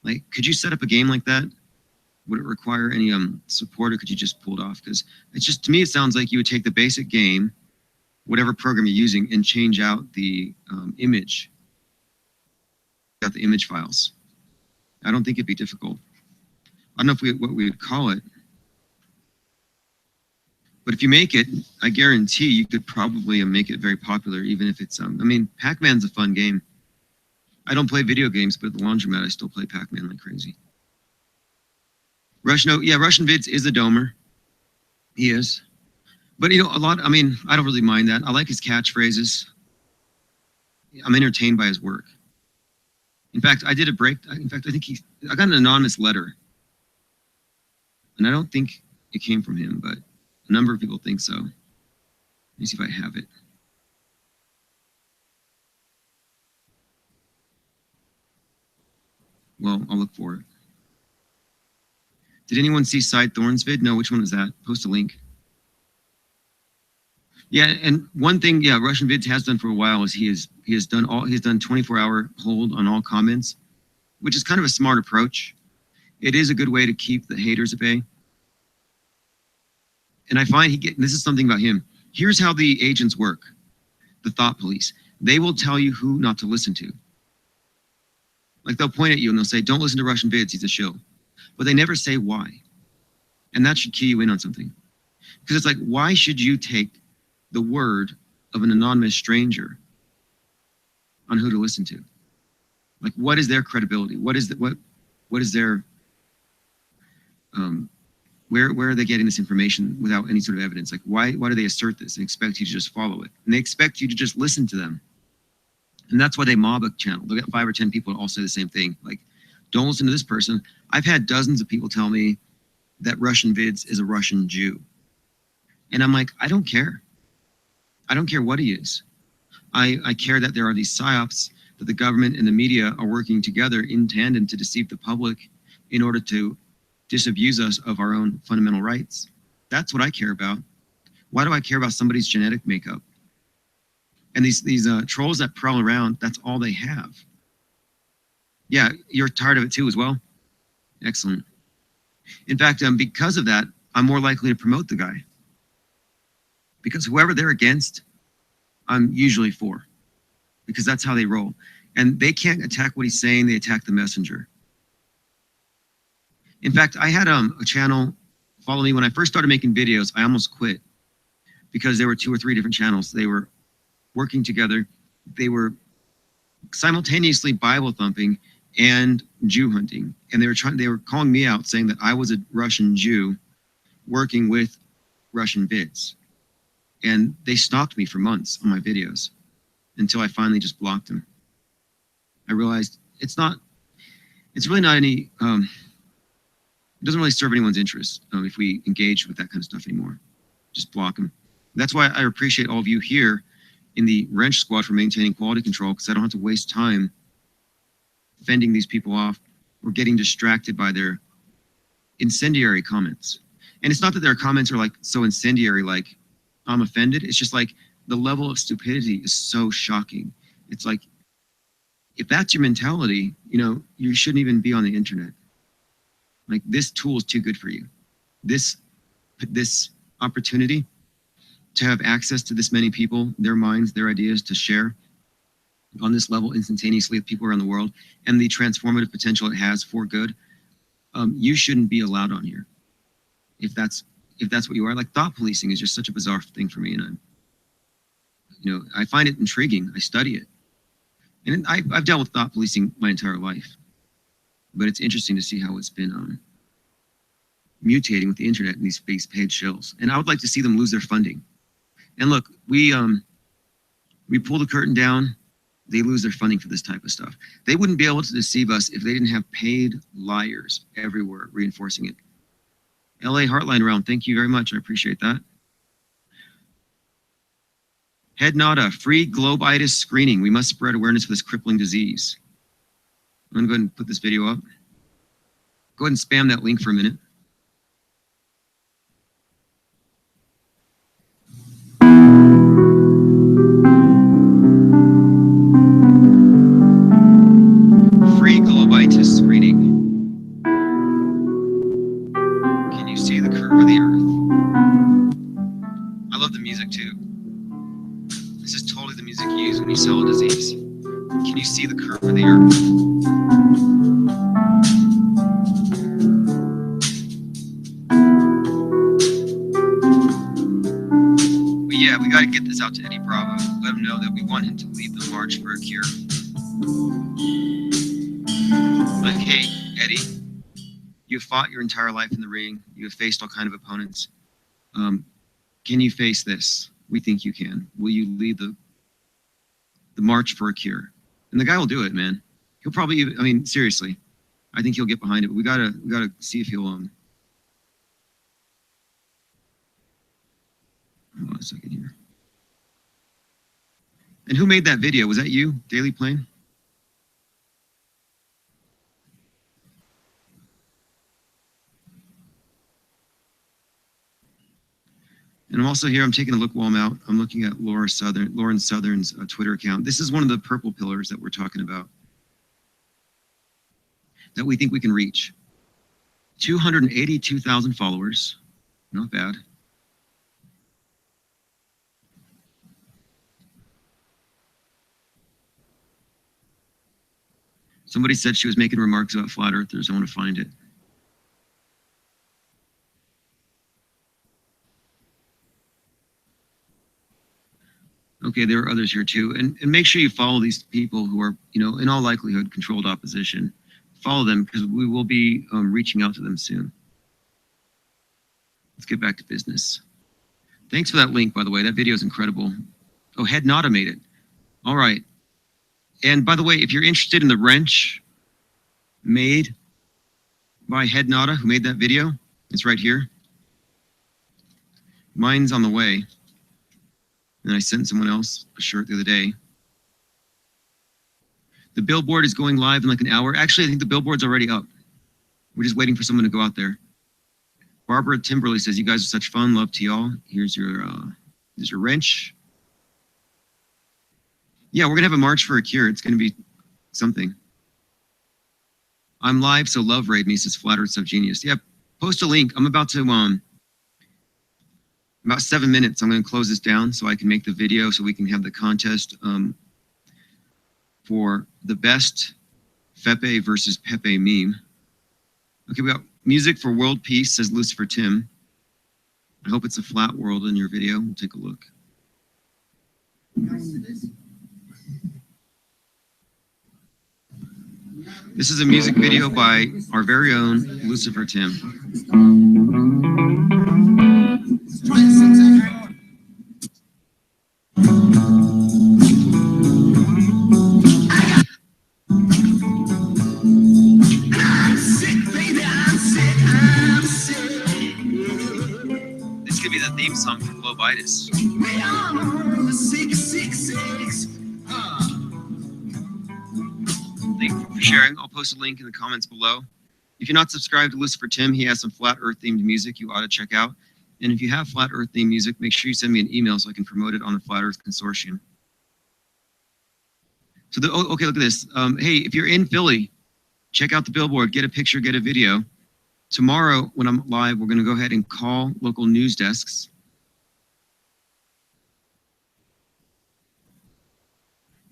Like, could you set up a game like that? Would it require any support, or could you just pull it off? Because it's just, to me, it sounds like you would take the basic game, whatever program you're using, and change out the image. Got the image files. I don't think it'd be difficult. I don't know what we would call it. But if you make it, I guarantee you could probably make it very popular, even if it's, I mean, Pac-Man's a fun game. I don't play video games, but at the laundromat, I still play Pac-Man like crazy. Russian Vids is a domer. He is. But, you know, I mean, I don't really mind that. I like his catchphrases. I'm entertained by his work. In fact, I did a break. In fact, I got an anonymous letter. And I don't think it came from him, but a number of people think so. Let me see if I have it. Well, I'll look for it. Did anyone see Side Thorns vid? No, which one was that? Post a link. Yeah, and one thing, yeah, Russian Vids has done for a while is he's done 24-hour hold on all comments, which is kind of a smart approach. It is a good way to keep the haters at bay. And I find this is something about him. Here's how the agents work, the thought police. They will tell you who not to listen to. Like they'll point at you and they'll say, don't listen to Russian Vids, he's a shill. But they never say why. And that should key you in on something. Because it's like, why should you take the word of an anonymous stranger on who to listen to? Like, what is their credibility? What is their where are they getting this information without any sort of evidence? Like, why do they assert this and expect you to just follow it? And they expect you to just listen to them. And that's why they mob a channel. They'll get 5 or 10 people to all say the same thing. Like, don't listen to this person. I've had dozens of people tell me that Russian Vids is a Russian Jew. And I'm like, I don't care. I don't care what he is. I care that there are these psyops, that the government and the media are working together in tandem to deceive the public in order to disabuse us of our own fundamental rights. That's what I care about. Why do I care about somebody's genetic makeup? And these trolls that prowl around, that's all they have. Yeah, you're tired of it too as well? Excellent. In fact, because of that, I'm more likely to promote the guy. Because whoever they're against, I'm usually for. Because that's how they roll. And they can't attack what he's saying, they attack the messenger. In fact, I had a channel follow me. When I first started making videos, I almost quit. Because there were 2 or 3 different channels. They were working together. They were simultaneously Bible thumping and Jew hunting. And they were calling me out, saying that I was a Russian Jew working with Russian Vids. And they stalked me for months on my videos until I finally just blocked them. I realized it's really not any, it doesn't really serve anyone's interest if we engage with that kind of stuff anymore. Just block them. That's why I appreciate all of you here in the Wrench Squad for maintaining quality control, because I don't have to waste time fending these people off or getting distracted by their incendiary comments. And it's not that their comments are like so incendiary, like I'm offended. It's just like the level of stupidity is so shocking. It's like, if that's your mentality, you shouldn't even be on the internet. Like, this tool is too good for you. This opportunity to have access to this many people, their minds, their ideas to share on this level instantaneously with people around the world, and the transformative potential it has for good, you shouldn't be allowed on here. If that's what you are. Like, thought policing is just such a bizarre thing for me, and I find it intriguing. I study it, and I've dealt with thought policing my entire life, but it's interesting to see how it's been mutating with the internet and these paid shills. And I would like to see them lose their funding. And look, we pull the curtain down, they lose their funding for this type of stuff. They wouldn't be able to deceive us if they didn't have paid liars everywhere reinforcing it. LA Heartline Realm, thank you very much. I appreciate that. Head Nada, free globitis screening. We must spread awareness for this crippling disease. I'm going to go ahead and put this video up. Go ahead and spam that link for a minute. Free globitis screening. Can you see the curve of the earth? I love the music too. This is totally the music you use when you sell a disease. Can you see the curve of the earth? But yeah, we got to get this out to Eddie Bravo. Let him know that we want him to lead the march for a cure. Like, hey, Eddie, you have fought your entire life in the ring. You have faced all kinds of opponents. Can you face this? We think you can. Will you lead the march for a cure? And the guy will do it, man. He'll probably, I mean, seriously, I think he'll get behind it. But we gotta see if he'll hold on a second here. And who made that video? Was that you, Daily Plane? And I'm also here, I'm taking a look while I'm out. I'm looking at Lauren Southern's Twitter account. This is one of the purple pillars that we're talking about that we think we can reach. 282,000 followers, not bad. Somebody said she was making remarks about flat earthers. I want to find it. Okay, there are others here too. And make sure you follow these people who are, you know, in all likelihood, controlled opposition. Follow them because we will be reaching out to them soon. Let's get back to business. Thanks for that link, by the way. That video is incredible. Oh, Head Nada made it. All right. And by the way, if you're interested in the wrench made by Head Nada, who made that video, it's right here. Mine's on the way. And I sent someone else a shirt the other day. The billboard is going live in like an hour. Actually, I think the billboard's already up. We're just waiting for someone to go out there. Barbara Timberley says, "You guys are such fun. Love to y'all. Here's your wrench." Yeah, we're gonna have a march for a cure. It's gonna be something. I'm live, so love raid me, says Flat Earth Subgenius. Yeah, post a link. I'm about to about 7 minutes. I'm gonna close this down so I can make the video so we can have the contest for the best Fepe versus Pepe meme. Okay, we got music for world peace, says Lucifer Tim. I hope it's a flat world in your video. We'll take a look. This is a music video by our very own Lucifer Tim. This could be the theme song for Globitis. Thank you for sharing. I'll post a link in the comments below. If you're not subscribed to Lucifer Tim, he has some flat earth themed music you ought to check out. And if you have flat earth themed music, make sure you send me an email so I can promote it on the Flat Earth Consortium. So, okay, look at this. Hey, if you're in Philly, check out the billboard, get a picture, get a video. Tomorrow, when I'm live, we're going to go ahead and call local news desks.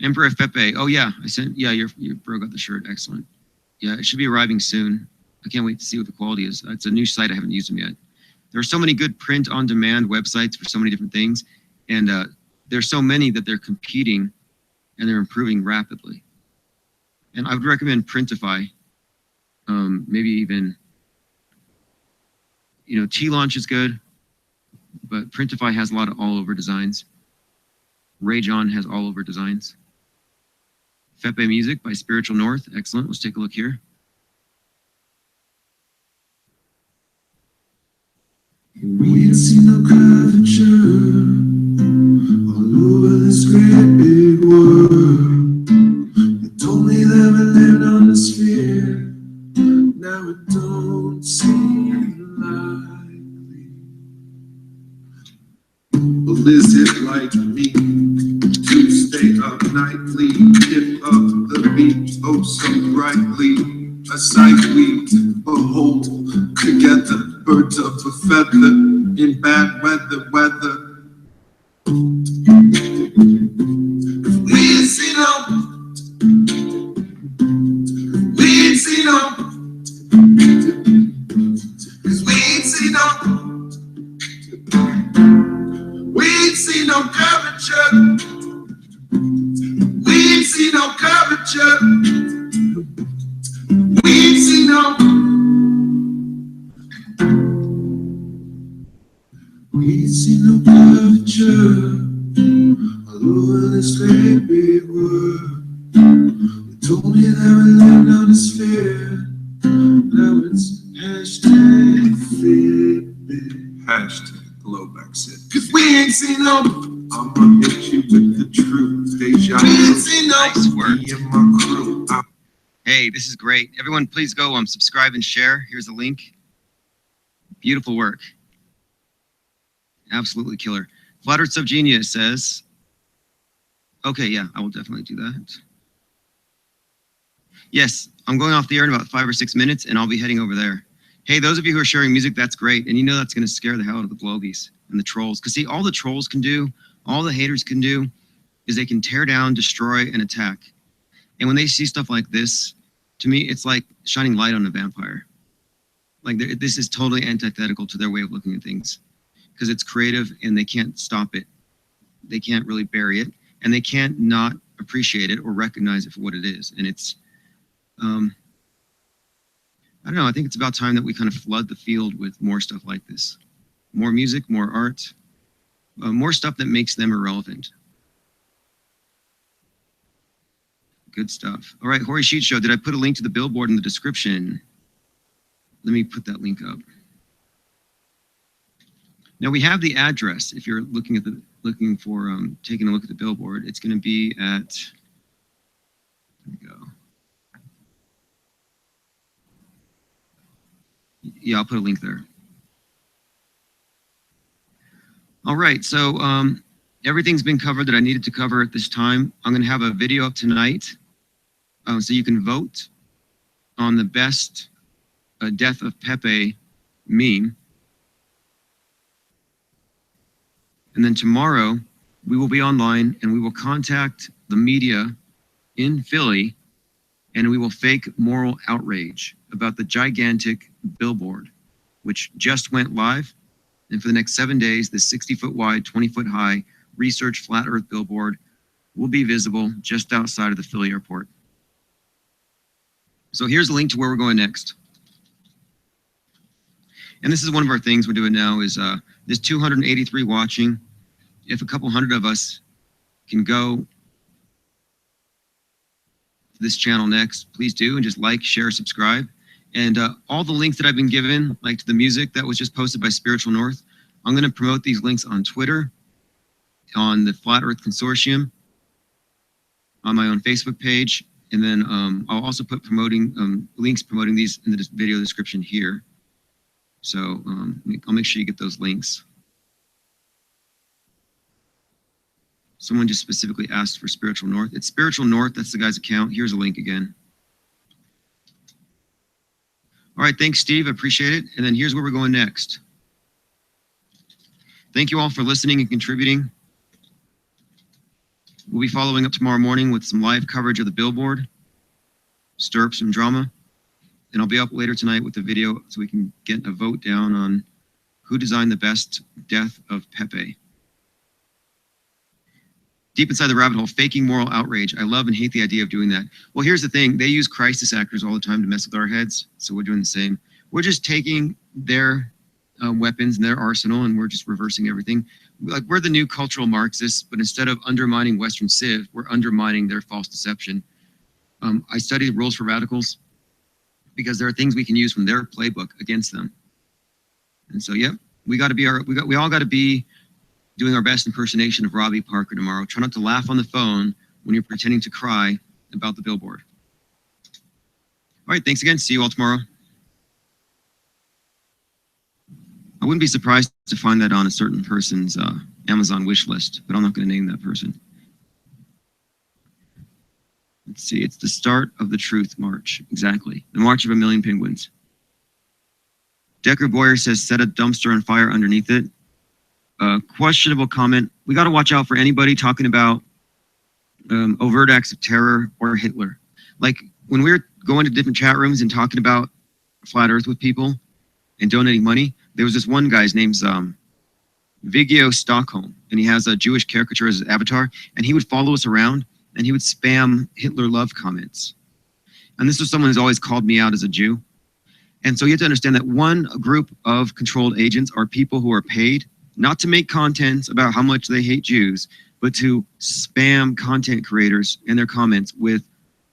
Emperor Fepe. Oh yeah, I sent. Yeah, your bro got the shirt. Excellent. Yeah, it should be arriving soon. I can't wait to see what the quality is. It's a new site. I haven't used them yet. There are so many good print-on-demand websites for so many different things, and there's so many that they're competing, and they're improving rapidly. And I would recommend Printify. Maybe even, you know, T-Launch is good, but Printify has a lot of all-over designs. Rage On has all-over designs. Fepe Music by Spiritual North. Excellent. Let's take a look here. We ain't seen no curvature all over this great big world. They told me that we lived on a sphere. Now it don't seem likely. Well, is it like me to stay up nightly, lift up the beat, oh so brightly? A sight we behold together, birds of a feather in bad weather. We ain't seen no, 'cause we ain't seen no curvature. We ain't seen no curvature. We ain't seen no. We ain't seen no curvature all over this great big world. They told me that we lived on a sphere. Now it's hashtag Fitbit. Hashtag Glowback said. 'Cause we ain't seen no. I'ma hit you with the truth. Deja vu. We ain't seen no. Nice work. Me and my crew. Hey, this is great. Everyone, please go subscribe and share. Here's a link. Beautiful work. Absolutely killer. Flat Earth Subgenius says, okay, yeah, I will definitely do that. Yes, I'm going off the air in about 5 or 6 minutes, and I'll be heading over there. Hey, those of you who are sharing music, that's great. And you know that's going to scare the hell out of the blogies and the trolls. Because see, all the trolls can do, all the haters can do, is they can tear down, destroy, and attack. And when they see stuff like this, to me, it's like shining light on a vampire. Like this is totally antithetical to their way of looking at things. Because it's creative, and they can't stop it. They can't really bury it. And they can't not appreciate it or recognize it for what it is. And it's... I don't know, I think it's about time that we kind of flood the field with more stuff like this. More music, more art, more stuff that makes them irrelevant. Good stuff. All right, Hori Sheet Show, did I put a link to the billboard in the description? Let me put that link up. Now we have the address. If you're looking at taking a look at the billboard, it's going to be at, there we go. Yeah, I'll put a link there. All right, so everything's been covered that I needed to cover at this time. I'm going to have a video up tonight so you can vote on the best Death of Pepe meme. And then tomorrow, we will be online and we will contact the media in Philly and we will fake moral outrage about the gigantic billboard, which just went live. And for the next 7 days, the 60-foot wide, 20-foot high research flat earth billboard will be visible just outside of the Philly airport. So here's a link to where we're going next. And this is one of our things we're doing now is there's 283 watching. If a couple hundred of us can go to this channel next, please do, and just like, share, subscribe. And all the links that I've been given, like to the music that was just posted by Spiritual North, I'm going to promote these links on Twitter, on the Flat Earth Consortium, on my own Facebook page, and then I'll also put links promoting these in the video description here. So I'll make sure you get those links. Someone just specifically asked for Spiritual North. It's Spiritual North, that's the guy's account. Here's a link again. All right, thanks, Steve. I appreciate it. And then here's where we're going next. Thank you all for listening and contributing. We'll be following up tomorrow morning with some live coverage of the billboard, stir up some drama, and I'll be up later tonight with the video so we can get a vote down on who designed the best Death of Pepe. Deep inside the rabbit hole, faking moral outrage. I love and hate the idea of doing that. Well, here's the thing. They use crisis actors all the time to mess with our heads, so we're doing the same. We're just taking their weapons and their arsenal, and we're just reversing everything. Like, we're the new cultural Marxists, but instead of undermining Western civ, we're undermining their false deception. I studied rules for radicals because there are things we can use from their playbook against them. And so, yeah, we all got to be doing our best impersonation of Robbie Parker tomorrow. Try not to laugh on the phone when you're pretending to cry about the billboard. All right, thanks again. See you all tomorrow. I wouldn't be surprised to find that on a certain person's Amazon wish list, but I'm not going to name that person. Let's see, it's the start of the Truth March. Exactly, the March of a Million Penguins. Decker Boyer says, set a dumpster on fire underneath it. Questionable comment. We got to watch out for anybody talking about overt acts of terror or Hitler. Like when we're going to different chat rooms and talking about flat earth with people and donating money, there was this one guy's name's Viggo Stockholm, and he has a Jewish caricature as his avatar, and he would follow us around and he would spam Hitler love comments. And this was someone who's always called me out as a Jew. And so you have to understand that one group of controlled agents are people who are paid not to make content about how much they hate Jews, but to spam content creators in their comments with,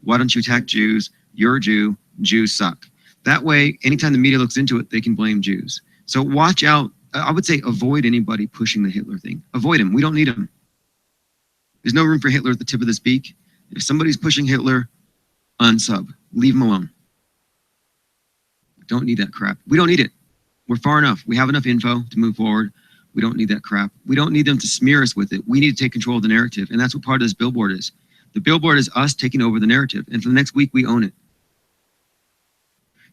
why don't you attack Jews? You're a Jew. Jews suck. That way, anytime the media looks into it, they can blame Jews. So watch out. I would say avoid anybody pushing the Hitler thing. Avoid him. We don't need him. There's no room for Hitler at the tip of the speak. If somebody's pushing Hitler, unsub. Leave him alone. Don't need that crap. We don't need it. We're far enough. We have enough info to move forward. We don't need that crap. We don't need them to smear us with it. We need to take control of the narrative. And that's what part of this billboard is. The billboard is us taking over the narrative. And for the next week, we own it.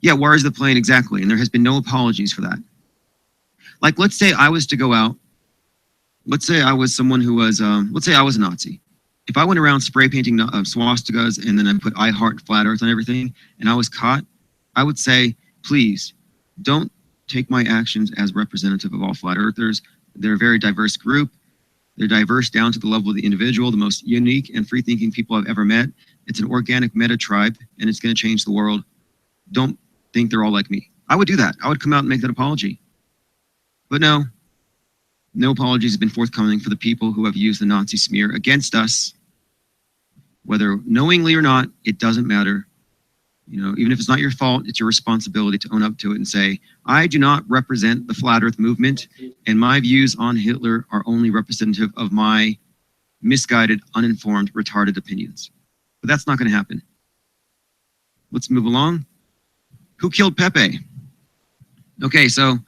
Yeah, where is the plane? Exactly. And there has been no apologies for that. Like, let's say I was to go out. Let's say I was someone who was, let's say I was a Nazi. If I went around spray painting swastikas and then I put I heart flat earth on everything and I was caught, I would say, please don't take my actions as representative of all flat earthers. They're a very diverse group. They're diverse down to the level of the individual, the most unique and free-thinking people I've ever met. It's an organic meta tribe, and it's going to change the world. Don't think they're all like me. I would do that. I would come out and make that apology. But no apologies have been forthcoming for the people who have used the Nazi smear against us. Whether knowingly or not, it doesn't matter. You know, even if it's not your fault, it's your responsibility to own up to it and say, I do not represent the flat earth movement, and my views on Hitler are only representative of my misguided, uninformed, retarded opinions. But that's not going to happen. Let's move along. Who killed Pepe? Okay, so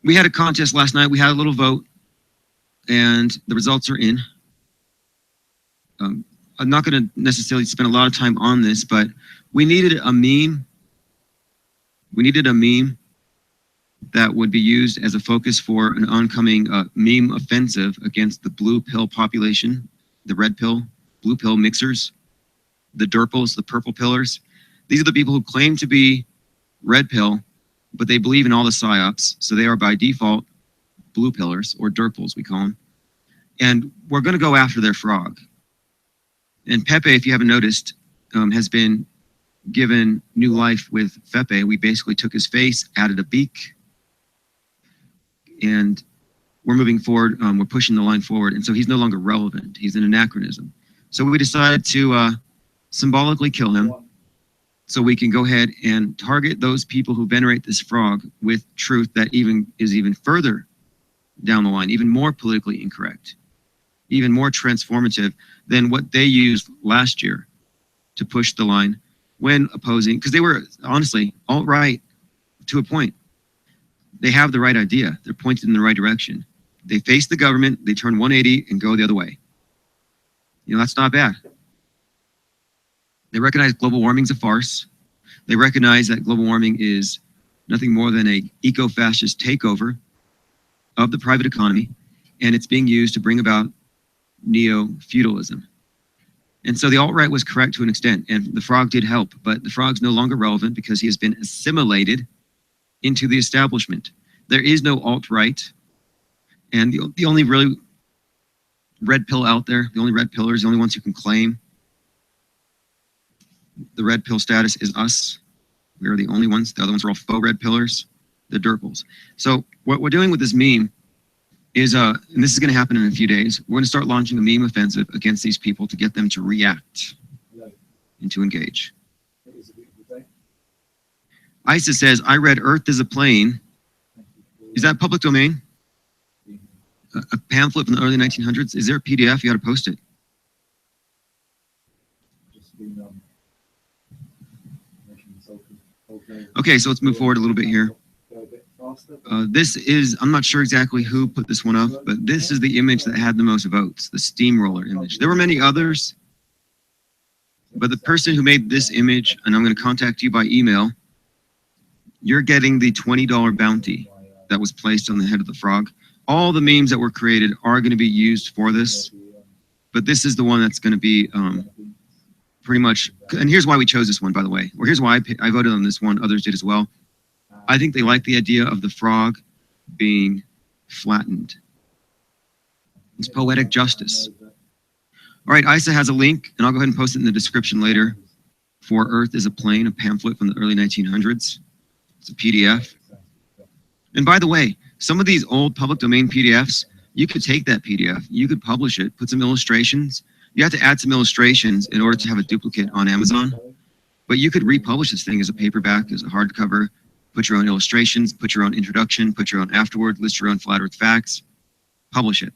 we had a contest last night. We had a little vote, and the results are in. I'm not going to necessarily spend a lot of time on this, but we needed a meme. We needed a meme that would be used as a focus for an oncoming meme offensive against the blue pill population, the red pill, blue pill mixers, the derples, the purple pillars. These are the people who claim to be red pill, but they believe in all the psyops. So they are by default blue pillars, or derples, we call them. And we're going to go after their frog. And Pepe, if you haven't noticed, has been given new life with Fepe. We basically took his face, added a beak, and we're moving forward. We're pushing the line forward. And so he's no longer relevant. He's an anachronism. So we decided to symbolically kill him so we can go ahead and target those people who venerate this frog with truth that is even further down the line, even more politically incorrect, even more transformative than what they used last year to push the line when opposing, because they were honestly all right to a point. They have the right idea. They're pointed in the right direction. They face the government, they turn 180 and go the other way. You know, that's not bad. They recognize global warming is a farce. They recognize that global warming is nothing more than an eco-fascist takeover of the private economy, and it's being used to bring about neo-feudalism. And so the alt-right was correct to an extent, and the frog did help, but the frog's no longer relevant because he has been assimilated into the establishment. There is no alt-right, and the only really red pill out there, the only red pillars, the only ones who can claim the red pill status is us. We are the only ones. The other ones are all faux red pillars, the derples. So what we're doing with this meme is, and this is going to happen in a few days, we're going to start launching a meme offensive against these people to get them to react and to engage. ISA says, I read Earth is a Plane. Is that public domain? A pamphlet from the early 1900s? Is there a PDF? You got to post it. Okay, so let's move forward a little bit here. This is, I'm not sure exactly who put this one up, but this is the image that had the most votes, the steamroller image. There were many others, but the person who made this image, and I'm going to contact you by email, you're getting the $20 bounty that was placed on the head of the frog. All the memes that were created are going to be used for this, but this is the one that's going to be pretty much, and here's why we chose this one, by the way, or here's why I voted on this one, others did as well. I think they like the idea of the frog being flattened. It's poetic justice. All right, ISA has a link, and I'll go ahead and post it in the description later, for Earth is a Plane, a pamphlet from the early 1900s. It's a PDF. And by the way, some of these old public domain PDFs, you could take that PDF, you could publish it, put some illustrations. You have to add some illustrations in order to have a duplicate on Amazon. But you could republish this thing as a paperback, as a hardcover, put your own illustrations, put your own introduction, put your own afterword, list your own flat earth facts, publish it.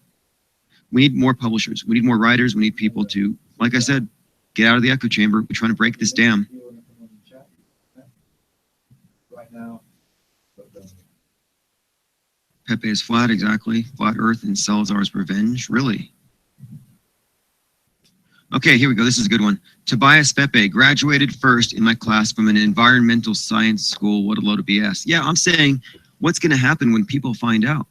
We need more publishers. We need more writers. We need people to, like I said, get out of the echo chamber. We're trying to break this dam. Pepe Pepe is flat, exactly. Flat Earth and Salazar's revenge, really? Okay, here we go. This is a good one. Tobias Pepe graduated first in my class from an environmental science school. What a load of BS. Yeah, I'm saying, what's going to happen when people find out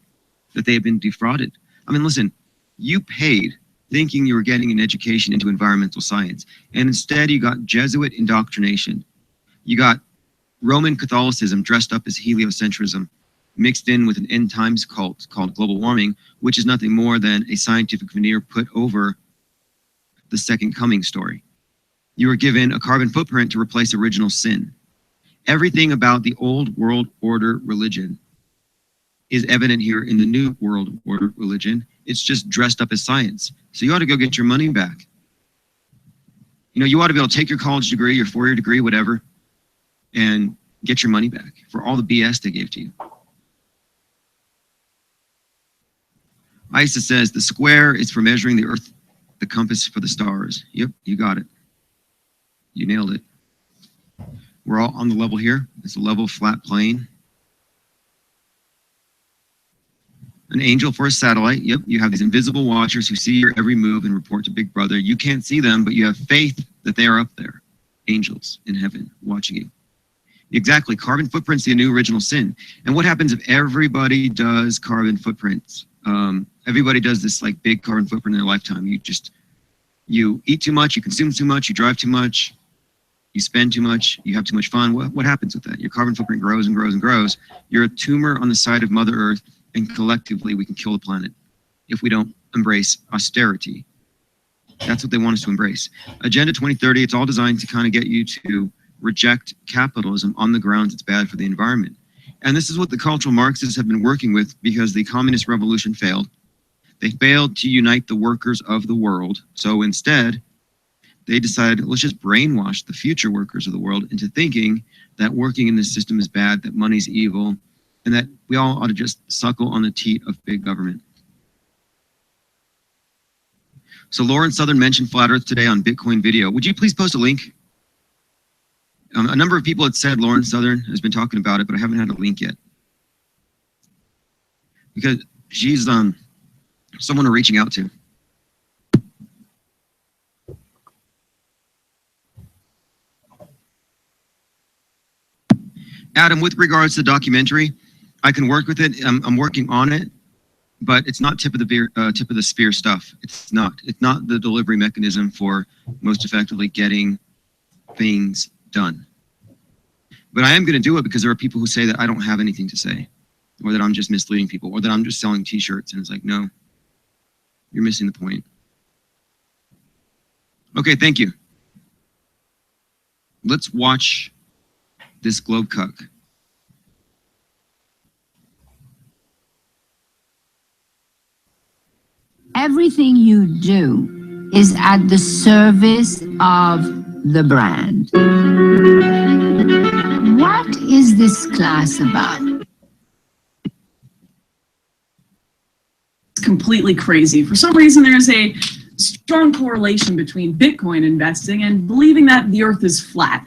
that they have been defrauded? I mean, listen, you paid thinking you were getting an education into environmental science, and instead you got Jesuit indoctrination. You got Roman Catholicism dressed up as heliocentrism, mixed in with an end times cult called global warming, which is nothing more than a scientific veneer put over the second coming story. You were given a carbon footprint to replace original sin. Everything about the old world order religion is evident here in the new world order religion. It's just dressed up as science. So you ought to go get your money back. You know, you ought to be able to take your college degree, your four-year degree, whatever, and get your money back for all the BS they gave to you. ISA says the square is for measuring the Earth, the compass for the stars. Yep, you got it. You nailed it. We're all on the level here. It's a level flat plane. An angel for a satellite. Yep, you have these invisible watchers who see your every move and report to Big Brother. You can't see them, but you have faith that they are up there. Angels in heaven watching you. Exactly, carbon footprint's the new original sin. And what happens if everybody does carbon footprints? Everybody does this like big carbon footprint in their lifetime. You eat too much, you consume too much, you drive too much, you spend too much, you have too much fun. What happens with that? Your carbon footprint grows and grows and grows. You're a tumor on the side of Mother Earth, and collectively we can kill the planet if we don't embrace austerity. That's what they want us to embrace. Agenda 2030, it's all designed to kind of get you to reject capitalism on the grounds it's bad for the environment. And this is what the cultural Marxists have been working with because the communist revolution failed. They failed to unite the workers of the world. So instead, they decided, let's just brainwash the future workers of the world into thinking that working in this system is bad, that money's evil, and that we all ought to just suckle on the teat of big government. So Lauren Southern mentioned Flat Earth today on Bitcoin video. Would you please post a link? A number of people had said Lauren Southern has been talking about it, but I haven't had a link yet. Because she's someone we're reaching out to. Adam, with regards to the documentary, I can work with it. I'm working on it, but it's not tip of the spear stuff. It's not the delivery mechanism for most effectively getting things done. But I am going to do it because there are people who say that I don't have anything to say, or that I'm just misleading people, or that I'm just selling t-shirts. And it's like, no, you're missing the point. Okay, thank you. Let's watch this globe cuck. Everything you do is at the service of the brand. What is this class about? It's completely crazy. For some reason, there's a strong correlation between Bitcoin investing and believing that the earth is flat.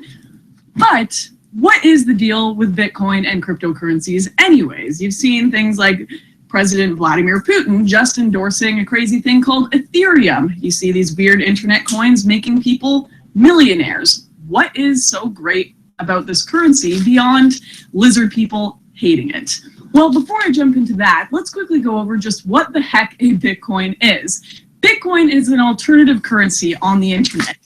But what is the deal with Bitcoin and cryptocurrencies anyways? You've seen things like President Vladimir Putin just endorsing a crazy thing called ETHERIUM. You see these weird internet coins making people millionaires. What is so great about this currency beyond lizard people hating it? Well, before I jump into that, let's quickly go over just what the heck a Bitcoin is. Bitcoin is an alternative currency on the internet.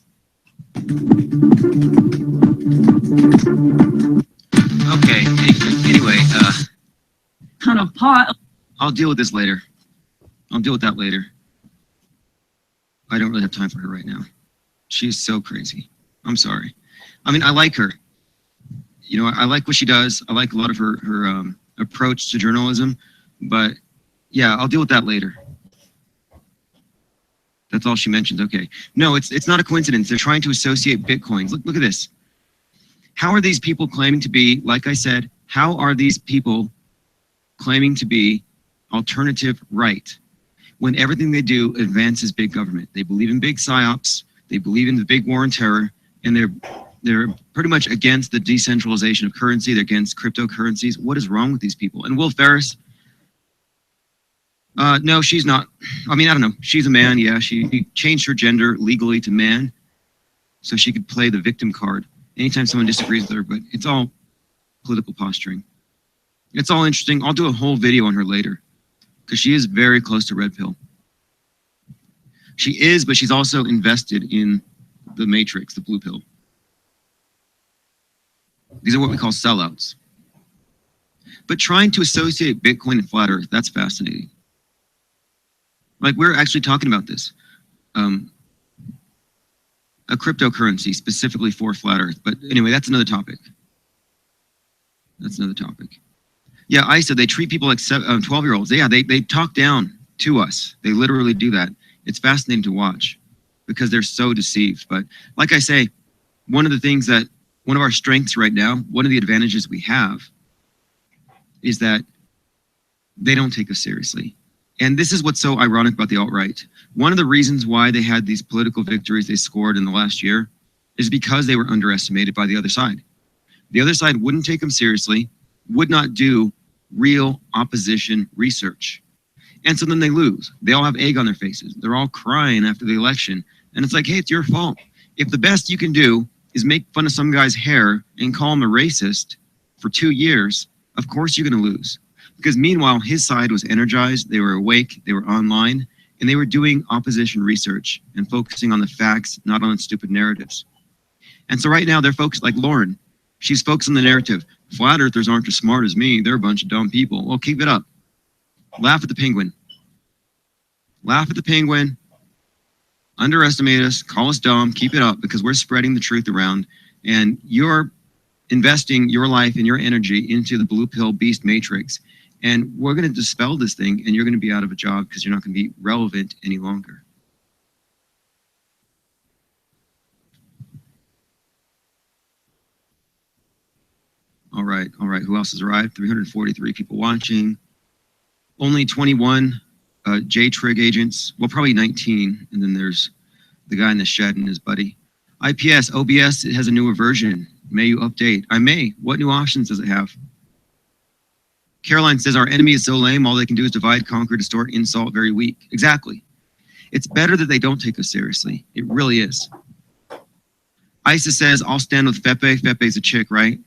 Okay, anyway, Ton of pot. I'll deal with this later. I'll deal with that later. I don't really have time for her right now. She's so crazy. I'm sorry. I mean, I like her. You know, I like what she does. I like a lot of her approach to journalism. But yeah, I'll deal with that later. That's all she mentions. Okay. No, it's not a coincidence. They're trying to associate Bitcoins. Look at this. How are these people claiming to be, like I said, how are these people claiming to be alternative right when everything they do advances big government? They believe in big psyops, they believe in the big war on terror, and they're pretty much against the decentralization of currency. They're against cryptocurrencies. What is wrong with these people? And Will Ferris, No, she's not. I mean, I don't know. She's a man. Yeah, she changed her gender legally to man so she could play the victim card anytime someone disagrees with her. But it's all political posturing. It's all interesting. I'll do a whole video on her later because she is very close to Red Pill. She is, but she's also invested in the Matrix, the Blue Pill. These are what we call sellouts. But trying to associate Bitcoin and flat Earth, that's fascinating. Like, we're actually talking about this. A cryptocurrency specifically for flat Earth. But anyway, that's another topic. That's another topic. Yeah, ISA, they treat people like 12-year-olds. Yeah, they talk down to us. They literally do that. It's fascinating to watch because they're so deceived. But like I say, one of our strengths right now, one of the advantages we have is that they don't take us seriously. And this is what's so ironic about the alt-right. One of the reasons why they had these political victories they scored in the last year is because they were underestimated by the other side. The other side wouldn't take them seriously, would not do real opposition research. And so then they lose. They all have egg on their faces. They're all crying after the election. And it's like, hey, it's your fault. If the best you can do is make fun of some guy's hair and call him a racist for 2 years, of course you're going to lose. Because meanwhile, his side was energized, they were awake, they were online, and they were doing opposition research and focusing on the facts, not on stupid narratives. And so right now they're focused, like Lauren, she's focused on the narrative. Flat earthers aren't as smart as me, they're a bunch of dumb people. Well, keep it up. Laugh at the penguin. Laugh at the penguin. Underestimate us, call us dumb, keep it up, because we're spreading the truth around, and you're investing your life and your energy into the blue pill beast matrix. And we're going to dispel this thing, and you're going to be out of a job because you're not going to be relevant any longer. All right. Who else has arrived? 343 people watching. Only 21 J-Trig agents. Well, probably 19. And then there's the guy in the shed and his buddy. IPS, OBS, it has a newer version. May you update? I may. What new options does it have? Caroline says, our enemy is so lame, all they can do is divide, conquer, distort, insult, very weak. Exactly. It's better that they don't take us seriously. It really is. Isa says, I'll stand with Fepe. Fepe's a chick, right?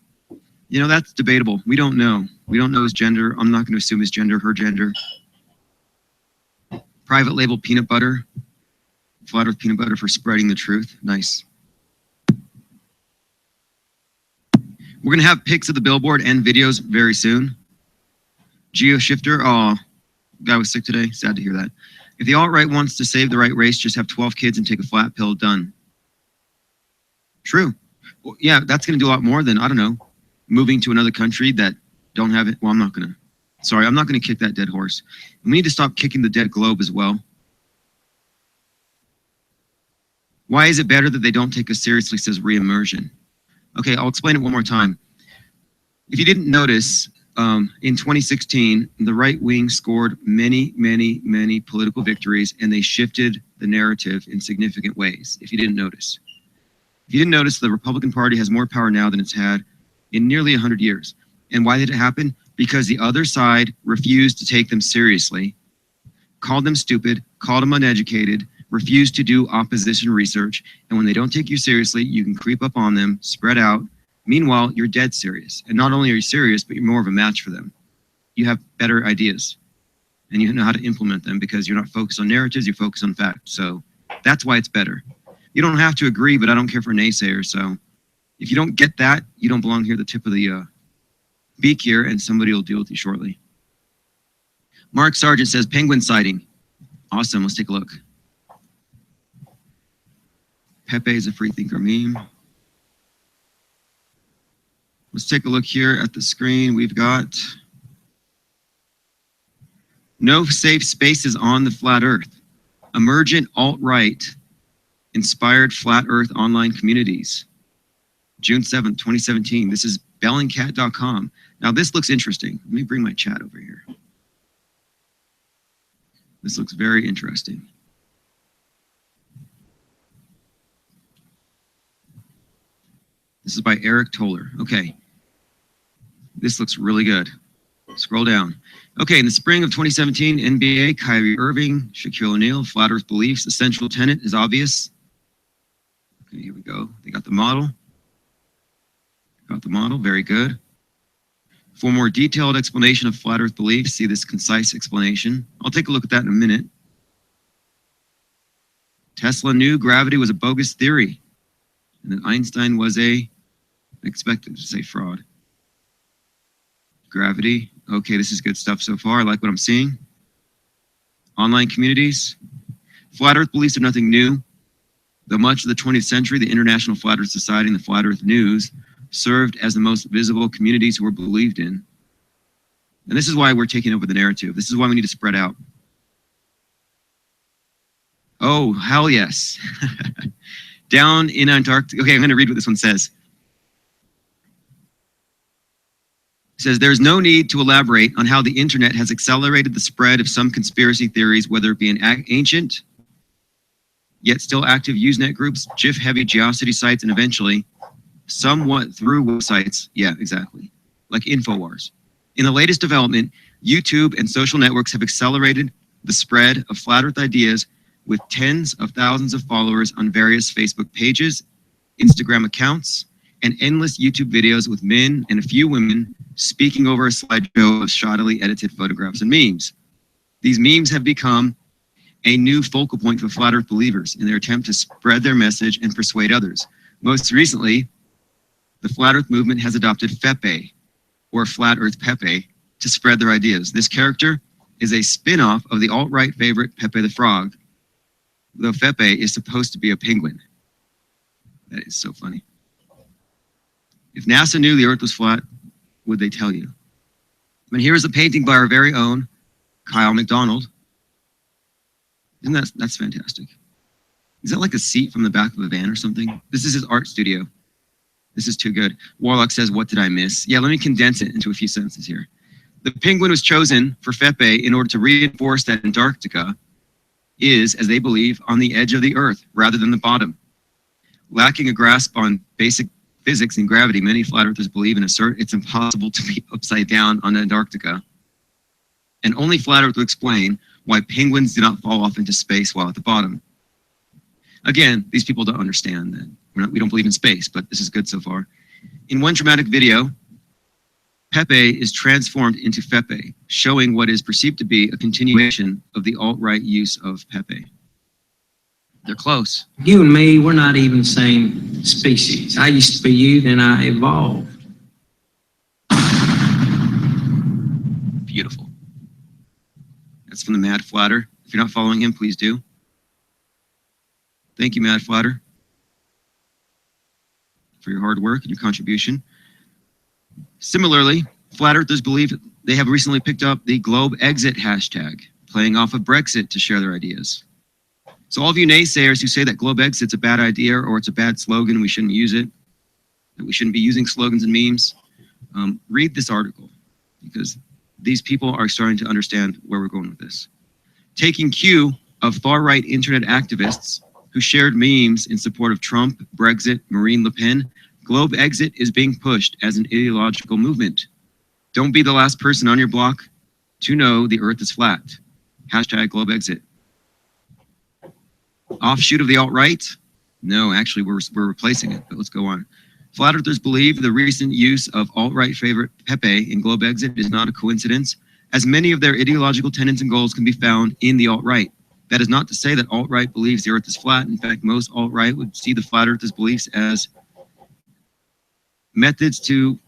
You know, that's debatable. We don't know. We don't know his gender. I'm not going to assume his gender, her gender. Private label peanut butter. Flat Earth peanut butter for spreading the truth. Nice. We're going to have pics of the billboard and videos very soon. GeoShifter, oh, guy was sick today. Sad to hear that. If the alt-right wants to save the right race, just have 12 kids and take a flat pill, done. True. Well, yeah, that's going to do a lot more than, I don't know, moving to another country that don't have it. Well, I'm not going to kick that dead horse. And we need to stop kicking the dead globe as well. Why is it better that they don't take us seriously, says Reimmersion. Okay, I'll explain it one more time. If you didn't notice, in 2016, the right wing scored many political victories, and they shifted the narrative in significant ways, if you didn't notice. If you didn't notice, the Republican Party has more power now than it's had in nearly 100 years. And why did it happen? Because the other side refused to take them seriously, called them stupid, called them uneducated, refused to do opposition research. And when they don't take you seriously, you can creep up on them, spread out. Meanwhile, you're dead serious. And not only are you serious, but you're more of a match for them. You have better ideas and you know how to implement them because you're not focused on narratives, you focus on facts. So that's why it's better. You don't have to agree, but I don't care for naysayers. So if you don't get that, you don't belong here at the tip of the beak here, and somebody will deal with you shortly. Mark Sargent says, penguin sighting. Awesome, let's take a look. Pepe is a free thinker meme. Let's take a look here at the screen. We've got no safe spaces on the flat earth. Emergent alt-right inspired flat earth online communities. June 7th, 2017. This is bellingcat.com. Now this looks interesting. Let me bring my chat over here. This looks very interesting. This is by Eric Toller. Okay. This looks really good. Scroll down. Okay, in the spring of 2017, NBA, Kyrie Irving, Shaquille O'Neal, flat Earth beliefs. The central tenet is obvious. Okay, here we go. They got the model. Got the model, very good. For more detailed explanation of flat Earth beliefs, see this concise explanation. I'll take a look at that in a minute. Tesla knew gravity was a bogus theory, and that Einstein was expected to say fraud. Gravity. Okay, this is good stuff so far. I like what I'm seeing. Online communities. Flat Earth beliefs are nothing new. Though much of the 20th century, the International Flat Earth Society and the Flat Earth News served as the most visible communities who were believed in. And this is why we're taking over the narrative. This is why we need to spread out. Oh, hell yes. Down in Antarctica. Okay, I'm going to read what this one says. It says, there's no need to elaborate on how the internet has accelerated the spread of some conspiracy theories, whether it be in ancient, yet still active Usenet groups, GIF-heavy geocity sites, and eventually, somewhat through websites, yeah, exactly, like InfoWars. In the latest development, YouTube and social networks have accelerated the spread of flat Earth ideas with tens of thousands of followers on various Facebook pages, Instagram accounts, and endless YouTube videos with men and a few women speaking over a slideshow of shoddily edited photographs and memes. These memes have become a new focal point for flat Earth believers in their attempt to spread their message and persuade others. Most recently, the Flat Earth movement has adopted Fepe, or Flat Earth Pepe, to spread their ideas. This character is a spin-off of the alt-right favorite Pepe the Frog, though Fepe is supposed to be a penguin. That is so funny. If NASA knew the Earth was flat, would they tell you? And here is a painting by our very own Kyle McDonald. Isn't that's fantastic? Is that like a seat from the back of a van or something? This is his art studio. This is too good. Warlock says, what did I miss? Yeah, let me condense it into a few sentences here. The penguin was chosen for Fepe in order to reinforce that Antarctica is, as they believe, on the edge of the Earth rather than the bottom. Lacking a grasp on basic physics and gravity, many flat earthers believe and assert it's impossible to be upside down on Antarctica. And only flat earth will explain why penguins do not fall off into space while at the bottom. Again, these people don't understand that we don't believe in space, but this is good so far. In one dramatic video, Pepe is transformed into Fepe, showing what is perceived to be a continuation of the alt-right use of Pepe. They're close. You and me, we're not even the same species. I used to be you, then I evolved. Beautiful. That's from the Mad Flatter. If you're not following him, please do. Thank you, Mad Flatter, for your hard work and your contribution. Similarly, flat earthers believe they have recently picked up the Globe Exit hashtag, playing off of Brexit to share their ideas. So all of you naysayers who say that Globe Exit's a bad idea or it's a bad slogan, we shouldn't use it, that we shouldn't be using slogans and memes, read this article, because these people are starting to understand where we're going with this. Taking cue of far-right internet activists who shared memes in support of Trump, Brexit, Marine Le Pen, Globe Exit is being pushed as an ideological movement. Don't be the last person on your block to know the Earth is flat. Hashtag Globe Exit. Offshoot of the alt-right? No, actually, we're replacing it, but let's go on. Flat earthers believe the recent use of alt-right favorite Pepe in Globe Exit is not a coincidence, as many of their ideological tenets and goals can be found in the alt-right. That is not to say that alt-right believes the Earth is flat. In fact, most alt-right would see the flat earthers' beliefs as methods to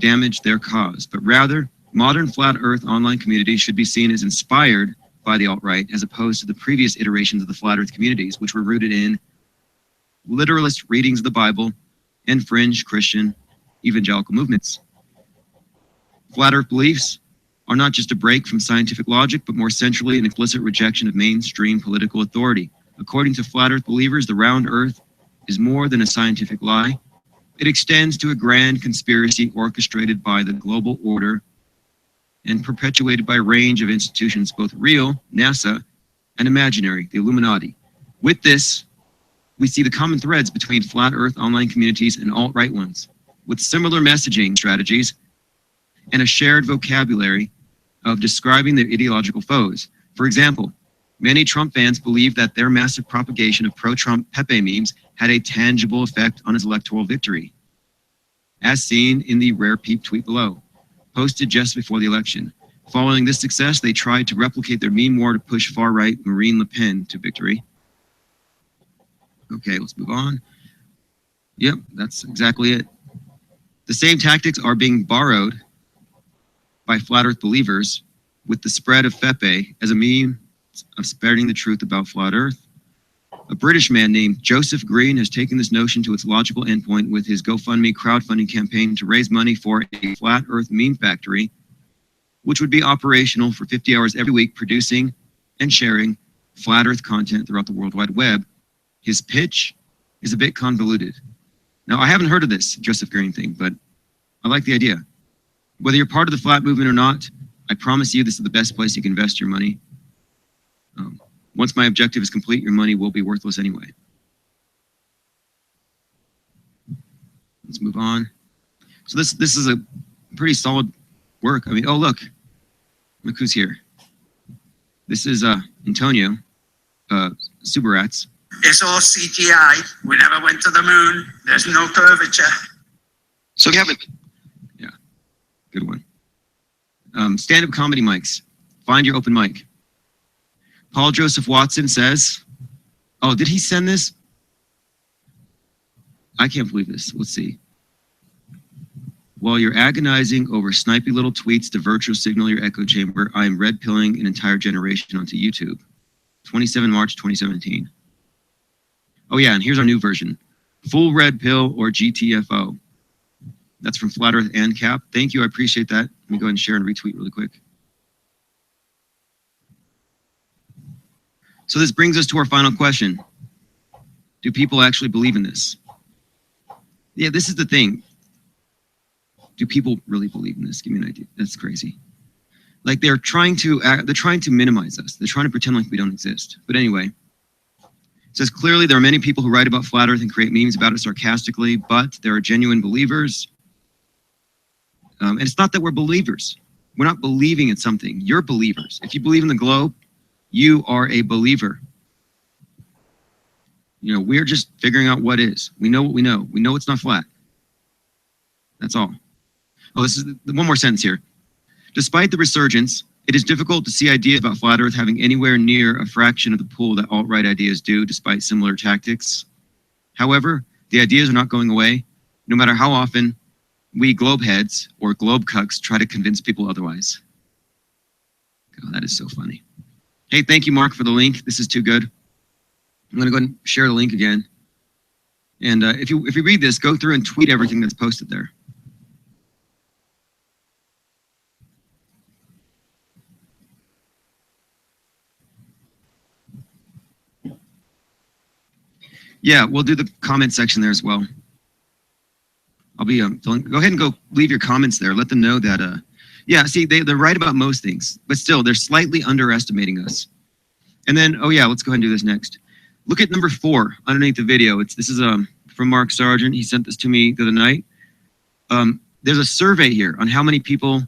damage their cause, but rather, modern flat earth online communities should be seen as inspired by the alt-right, as opposed to the previous iterations of the flat earth communities, which were rooted in literalist readings of the Bible and fringe Christian evangelical movements. Flat earth beliefs are not just a break from scientific logic, but more centrally an implicit rejection of mainstream political authority. According to flat earth believers, the round earth is more than a scientific lie. It extends to a grand conspiracy orchestrated by the global order and perpetuated by a range of institutions, both real, NASA, and imaginary, the Illuminati. With this, we see the common threads between flat earth online communities and alt-right ones. With similar messaging strategies, and a shared vocabulary of describing their ideological foes. For example, many Trump fans believe that their massive propagation of pro-Trump Pepe memes had a tangible effect on his electoral victory, as seen in the rare peep tweet below, posted just before the election. Following this success, they tried to replicate their meme war to push far-right Marine Le Pen to victory. Okay, let's move on. Yep, that's exactly it. The same tactics are being borrowed by flat earth believers with the spread of Pepe as a meme of spreading the truth about flat earth. A British man named Joseph Green has taken this notion to its logical endpoint with his GoFundMe crowdfunding campaign to raise money for a flat earth meme factory, which would be operational for 50 hours every week, producing and sharing flat earth content throughout the World Wide Web. His pitch is a bit convoluted. Now, I haven't heard of this Joseph Green thing, but I like the idea. Whether you're part of the flat movement or not, I promise you this is the best place you can invest your money. Once my objective is complete, your money will be worthless anyway. Let's move on. So this is a pretty solid work. I mean, oh, look who's here. This is Antonio Subarats. It's all CGI. We never went to the moon. There's no curvature. So Kevin, yeah, good one. Stand-up comedy mics. Find your open mic. Paul Joseph Watson says, oh, did he send this? I can't believe this. Let's see. While you're agonizing over snipey little tweets to virtual signal your echo chamber, I am red pilling an entire generation onto YouTube. 27 March 2017. Oh yeah, and here's our new version. Full red pill or GTFO. That's from Flat Earth and Cap. Thank you, I appreciate that. Let me go ahead and share and retweet really quick. So this brings us to our final question. Do people actually believe in this? Yeah, this is the thing. Do people really believe in this? Give me an idea. That's crazy. Like they're trying to minimize us. They're trying to pretend like we don't exist. But anyway, it says clearly there are many people who write about flat earth and create memes about it sarcastically, but there are genuine believers. And it's not that we're believers. We're not believing in something. You're believers. If you believe in the globe, you are a believer. You know, we're just figuring out what is. We know what we know. We know it's not flat. That's all. Oh, this is one more sentence here. Despite the resurgence, it is difficult to see ideas about flat earth having anywhere near a fraction of the pool that alt-right ideas do, despite similar tactics. However, the ideas are not going away, no matter how often we globe heads or globe cucks try to convince people otherwise. God, that is so funny. Hey, thank you, Mark, for the link. This is too good. I'm going to go ahead and share the link again. And if you read this, go through and tweet everything that's posted there. Yeah, we'll do the comment section there as well. I'll be go ahead and go leave your comments there. Let them know that yeah, see, they're right about most things, but still they're slightly underestimating us. And then, oh yeah, let's go ahead and do this next. Look at number 4 underneath the video. This is from Mark Sargent. He sent this to me the other night. There's a survey here on how many people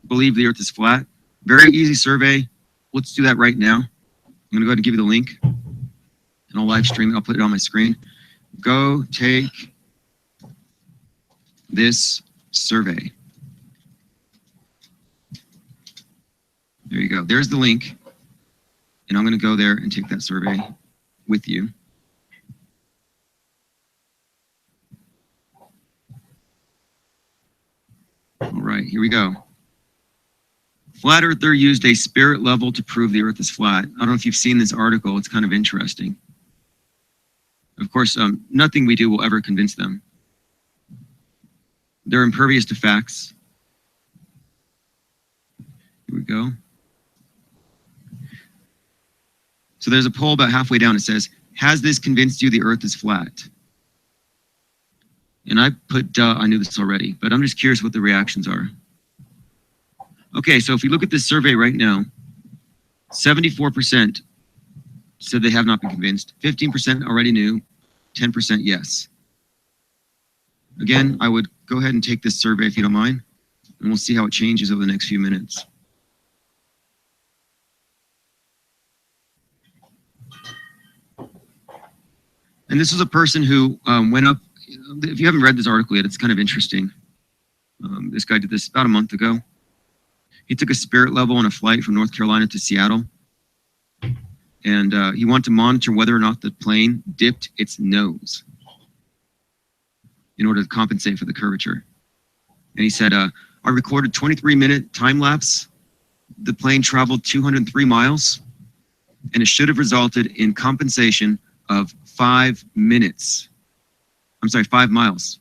believe the earth is flat. Very easy survey. Let's do that right now. I'm gonna go ahead and give you the link. And I'll live stream it. I'll put it on my screen. Go take this survey. There you go. There's the link. And I'm going to go there and take that survey with you. All right, here we go. Flat earther used a spirit level to prove the earth is flat. I don't know if you've seen this article. It's kind of interesting. Of course, nothing we do will ever convince them. They're impervious to facts. Here we go. So there's a poll about halfway down. It says, has this convinced you the earth is flat? And I put, duh, I knew this already, but I'm just curious what the reactions are. Okay, so if we look at this survey right now, 74% said they have not been convinced. 15% already knew, 10% yes. Again, I would go ahead and take this survey if you don't mind. And we'll see how it changes over the next few minutes. And this was a person who went up. If you haven't read this article yet, it's kind of interesting. This guy did this about a month ago. He took a spirit level on a flight from North Carolina to Seattle. And he wanted to monitor whether or not the plane dipped its nose in order to compensate for the curvature. And he said, I recorded 23-minute time lapse. The plane traveled 203 miles, and it should have resulted in compensation of 5 minutes. I'm sorry, 5 miles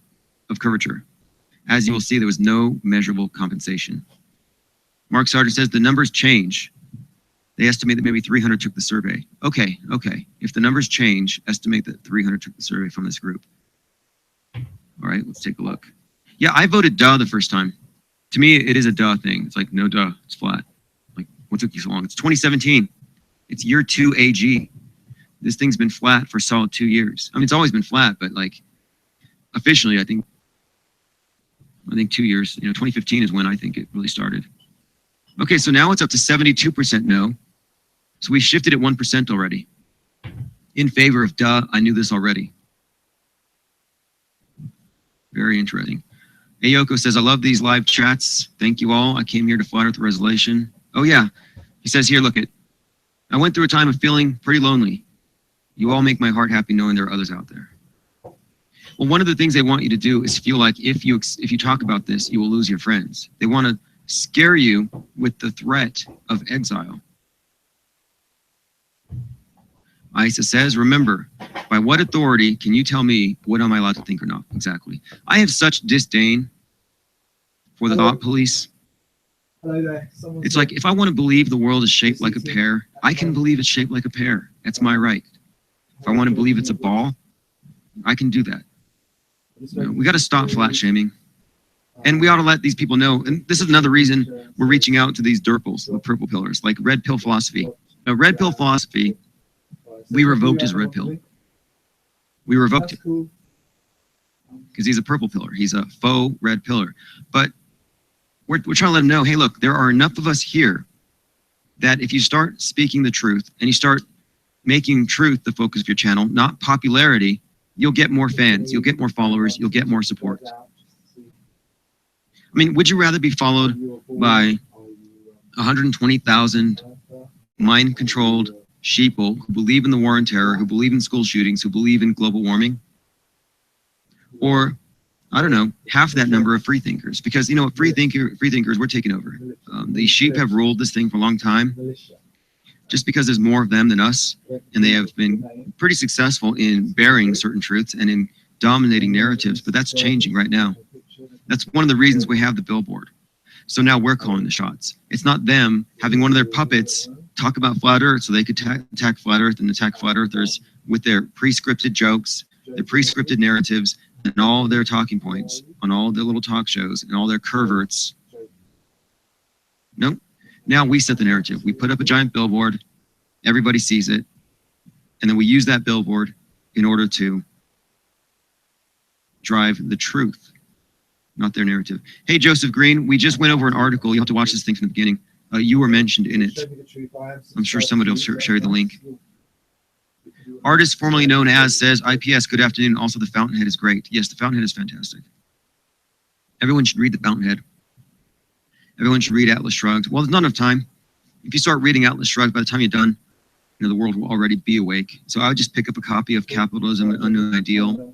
of curvature. As you will see, there was no measurable compensation. Mark Sargent says the numbers change. They estimate that maybe 300 took the survey. Okay. If the numbers change, estimate that 300 took the survey from this group. All right, let's take a look. Yeah, I voted duh the first time. To me, it is a duh thing. It's like, no duh, it's flat. Like, what took you so long? It's 2017. It's year 2 AG. This thing's been flat for a solid 2 years. I mean, it's always been flat, but like, officially, I think 2 years. 2015 is when I think it really started. Okay, so now it's up to 72% no. So we shifted it 1% already. In favor of duh, I knew this already. Very interesting. Ayoko says, I love these live chats. Thank you all. I came here to flat earth resolution. Oh yeah. He says here, look it. I went through a time of feeling pretty lonely. You all make my heart happy knowing there are others out there. Well, one of the things they want you to do is feel like if you talk about this, you will lose your friends. They want to scare you with the threat of exile. Isa says, remember, by what authority can you tell me what am I allowed to think or not? Exactly. I have such disdain for the thought police. It's like, if I want to believe the world is shaped like a pear, I can believe it's shaped like a pear. That's my right. If I want to believe it's a ball, I can do that. We got to stop flat shaming. And we ought to let these people know. And this is another reason we're reaching out to these DERPLs, the purple pillars, like red pill philosophy. Now, red pill philosophy, we revoked his red pill. We revoked it because he's a purple pillar. He's a faux red pillar. But we're trying to let him know, hey, look, there are enough of us here that if you start speaking the truth and you start making truth the focus of your channel, not popularity, you'll get more fans, you'll get more followers, you'll get more support. I mean, would you rather be followed by 120,000 mind-controlled sheeple who believe in the war on terror, who believe in school shootings, who believe in global warming? Or, I don't know, half that number of free thinkers? Because, you know, free thinkers, we're taking over. The sheep have ruled this thing for a long time. Just because there's more of them than us, and they have been pretty successful in bearing certain truths and in dominating narratives, but that's changing right now. That's one of the reasons we have the billboard. So now we're calling the shots. It's not them having one of their puppets talk about flat earth so they could attack flat earth and attack flat earthers with their pre-scripted jokes, their pre-scripted narratives, and all their talking points on all their little talk shows and all their curverts. Nope. Now we set the narrative. We put up a giant billboard, everybody sees it, and then we use that billboard in order to drive the truth, not their narrative. Hey, Joseph Green, we just went over an article. You'll have to watch this thing from the beginning. You were mentioned in it. I'm sure somebody will share the link. Artist formerly known as says, IPS, good afternoon. Also, the Fountainhead is great. Yes, the Fountainhead is fantastic. Everyone should read the Fountainhead. Everyone should read Atlas Shrugged. Well, there's not enough time. If you start reading Atlas Shrugged, by the time you're done, you know, the world will already be awake. So I would just pick up a copy of Capitalism, An Unknown Ideal,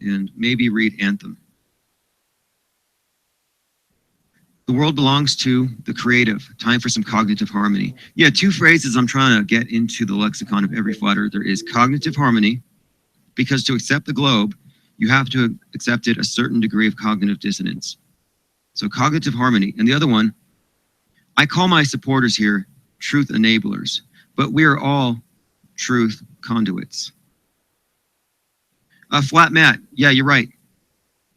and maybe read Anthem. The world belongs to the creative. Time for some cognitive harmony. Yeah, two phrases I'm trying to get into the lexicon of every flat earther is cognitive harmony, because to accept the globe, you have to accept it a certain degree of cognitive dissonance. So cognitive harmony. And the other one, I call my supporters here truth enablers, but we are all truth conduits. Flat Matt, yeah, you're right.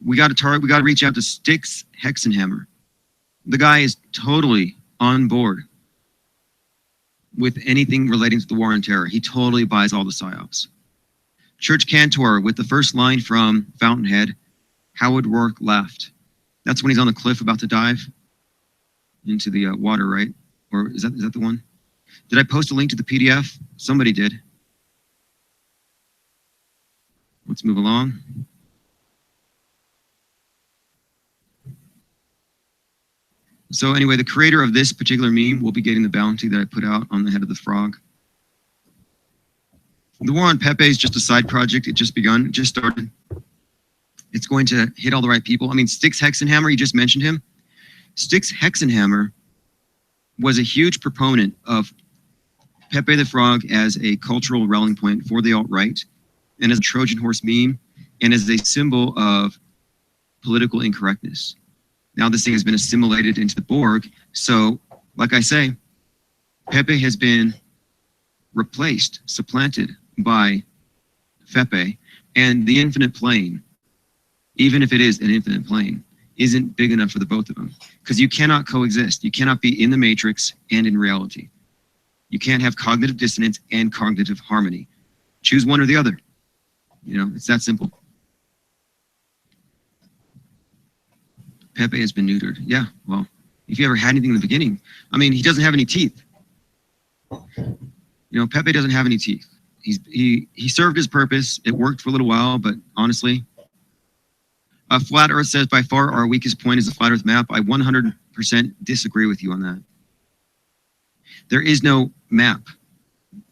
We got to reach out to Styx Hexenhammer. The guy is totally on board with anything relating to the war on terror. He totally buys all the psyops. Church Cantor with the first line from Fountainhead, Howard Rourke left. That's when he's on the cliff about to dive into the water, right? Or is that the one? Did I post a link to the PDF? Somebody did. Let's move along. So anyway, the creator of this particular meme will be getting the bounty that I put out on the head of the frog. The war on Pepe is just a side project. It just begun. It just started. It's going to hit all the right people. I mean, Styx Hexenhammer, you just mentioned him. Styx Hexenhammer was a huge proponent of Pepe the Frog as a cultural rallying point for the alt-right and as a Trojan horse meme and as a symbol of political incorrectness. Now this thing has been assimilated into the Borg. So, like I say, Pepe has been replaced, supplanted by Fepe, and the infinite plane, even if it is an infinite plane, isn't big enough for the both of them. Because you cannot coexist. You cannot be in the matrix and in reality. You can't have cognitive dissonance and cognitive harmony. Choose one or the other. You know, it's that simple. Pepe has been neutered. Yeah, well, if you ever had anything in the beginning, I mean, he doesn't have any teeth. You know, Pepe doesn't have any teeth. He served his purpose. It worked for a little while, but honestly, Flat Earth says by far our weakest point is the Flat Earth map. I 100% disagree with you on that. There is no map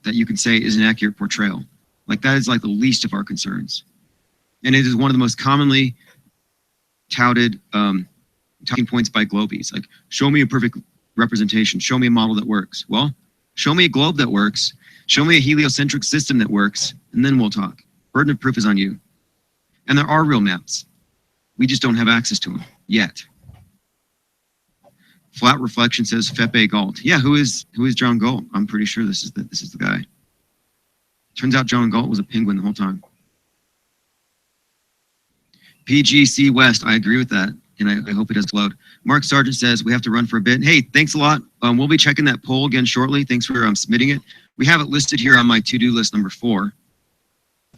that you can say is an accurate portrayal. Like that is like the least of our concerns. And it is one of the most commonly touted talking points by globies. Like, show me a perfect representation. Show me a model that works. Well, show me a globe that works. Show me a heliocentric system that works, and then we'll talk. Burden of proof is on you. And there are real maps. We just don't have access to them yet. Flat Reflection says Fepe Galt. Yeah, who is John Galt? I'm pretty sure this is the guy. Turns out John Galt was a penguin the whole time. PGC West, I agree with that, and I hope it does load. Mark Sargent says we have to run for a bit. Hey, thanks a lot. We'll be checking that poll again shortly. Thanks for submitting it. We have it listed here on my to-do list number 4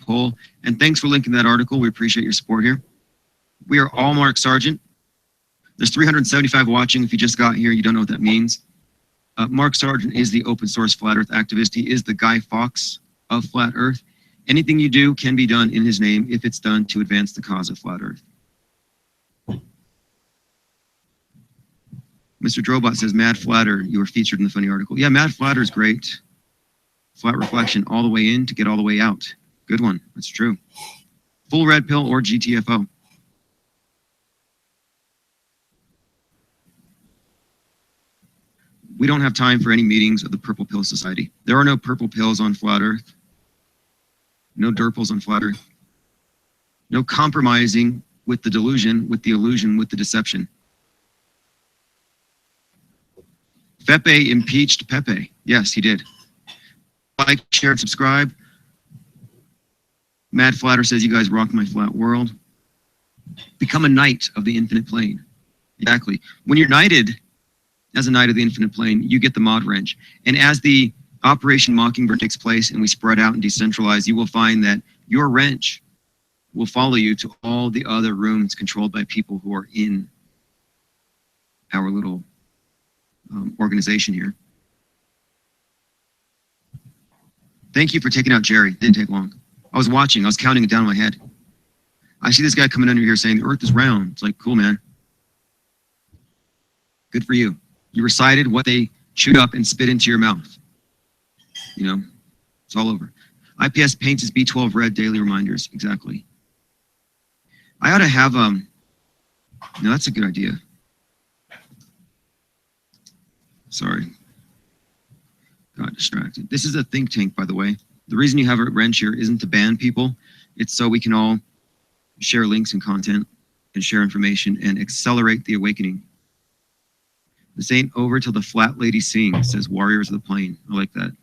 poll, and thanks for linking that article. We appreciate your support here. We are all Mark Sargent. There's 375 watching. If you just got here, you don't know what that means. Mark Sargent is the open source flat earth activist. He is the Guy Fawkes of flat earth. Anything you do can be done in his name if it's done to advance the cause of flat earth. Mr. Drobot says, Mad Flatter, you were featured in the funny article. Yeah, Mad Flatter is great. Flat Reflection, all the way in to get all the way out. Good one, that's true. Full red pill or GTFO. We don't have time for any meetings of the Purple Pill Society. There are no purple pills on flat earth. No derples on flat earth. No compromising with the delusion, with the illusion, with the deception. Fepe impeached Pepe. Yes, he did. Like, share, and subscribe. Mad Flatter says, you guys rock my flat world. Become a knight of the infinite plane. Exactly. When you're knighted as a knight of the infinite plane, you get the mod wrench. And as the Operation Mockingbird takes place and we spread out and decentralize, you will find that your wrench will follow you to all the other rooms controlled by people who are in our little organization here. Thank you for taking out Jerry. Didn't take long. I was watching. I was counting it down in my head. I see this guy coming under here saying the earth is round. It's like, cool, man. Good for you. You recited what they chewed up and spit into your mouth. You know, it's all over. IPS paints his B12 red daily reminders. Exactly. I ought to have, no, that's a good idea. Sorry. Got distracted. This is a think tank, by the way. The reason you have a wrench here isn't to ban people. It's so we can all share links and content and share information and accelerate the awakening. This ain't over till the flat lady sings, says Warriors of the Plane. I like that.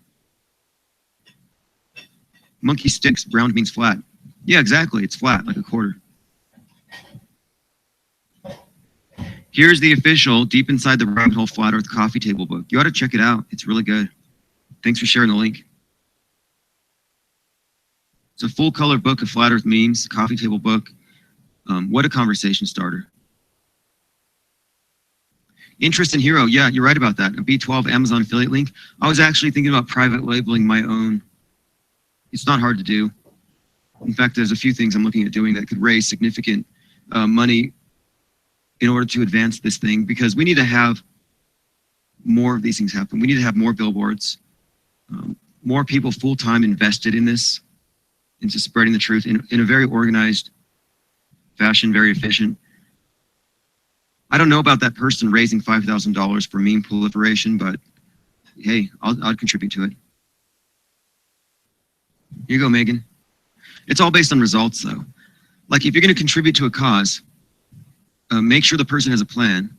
Monkey sticks, round means flat. Yeah, exactly. It's flat, like a quarter. Here's the official Deep Inside the Rabbit Hole Flat Earth coffee table book. You ought to check it out. It's really good. Thanks for sharing the link. It's a full color book of flat earth memes, coffee table book. What a conversation starter. Interest in Hero. Yeah, you're right about that. A B12 Amazon affiliate link. I was actually thinking about private labeling my own. It's not hard to do. In fact, there's a few things I'm looking at doing that could raise significant money in order to advance this thing, because we need to have more of these things happen. We need to have more billboards, more people full-time invested in this, into spreading the truth in a very organized fashion, very efficient. I don't know about that person raising $5,000 for meme proliferation, but hey, I'll contribute to it. Here you go, Megan. It's all based on results, though. Like, if you're going to contribute to a cause, make sure the person has a plan,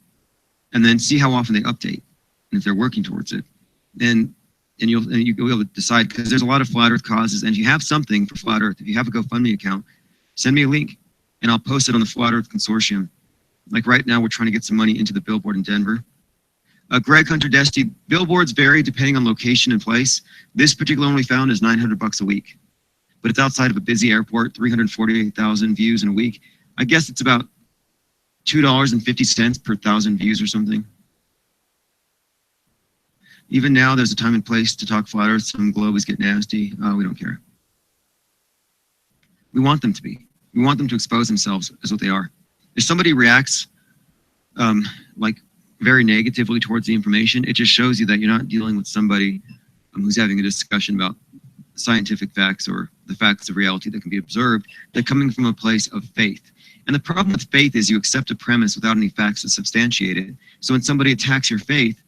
and then see how often they update, and if they're working towards it. And you'll be able to decide, because there's a lot of flat Earth causes, and if you have something for flat Earth, if you have a GoFundMe account, send me a link, and I'll post it on the Flat Earth Consortium. Like right now, we're trying to get some money into the billboard in Denver. Greg Hunter Desty, billboards vary depending on location and place. This particular one we found is $900 a week, but it's outside of a busy airport, 348,000 views in a week. I guess it's about $2.50 per 1,000 views or something. Even now, there's a time and place to talk flat Earth. Some globies get nasty. We don't care. We want them to be. We want them to expose themselves as what they are. If somebody reacts like very negatively towards the information, it just shows you that you're not dealing with somebody who's having a discussion about scientific facts or the facts of reality that can be observed. They're coming from a place of faith. And the problem with faith is you accept a premise without any facts to substantiate it. So when somebody attacks your faith,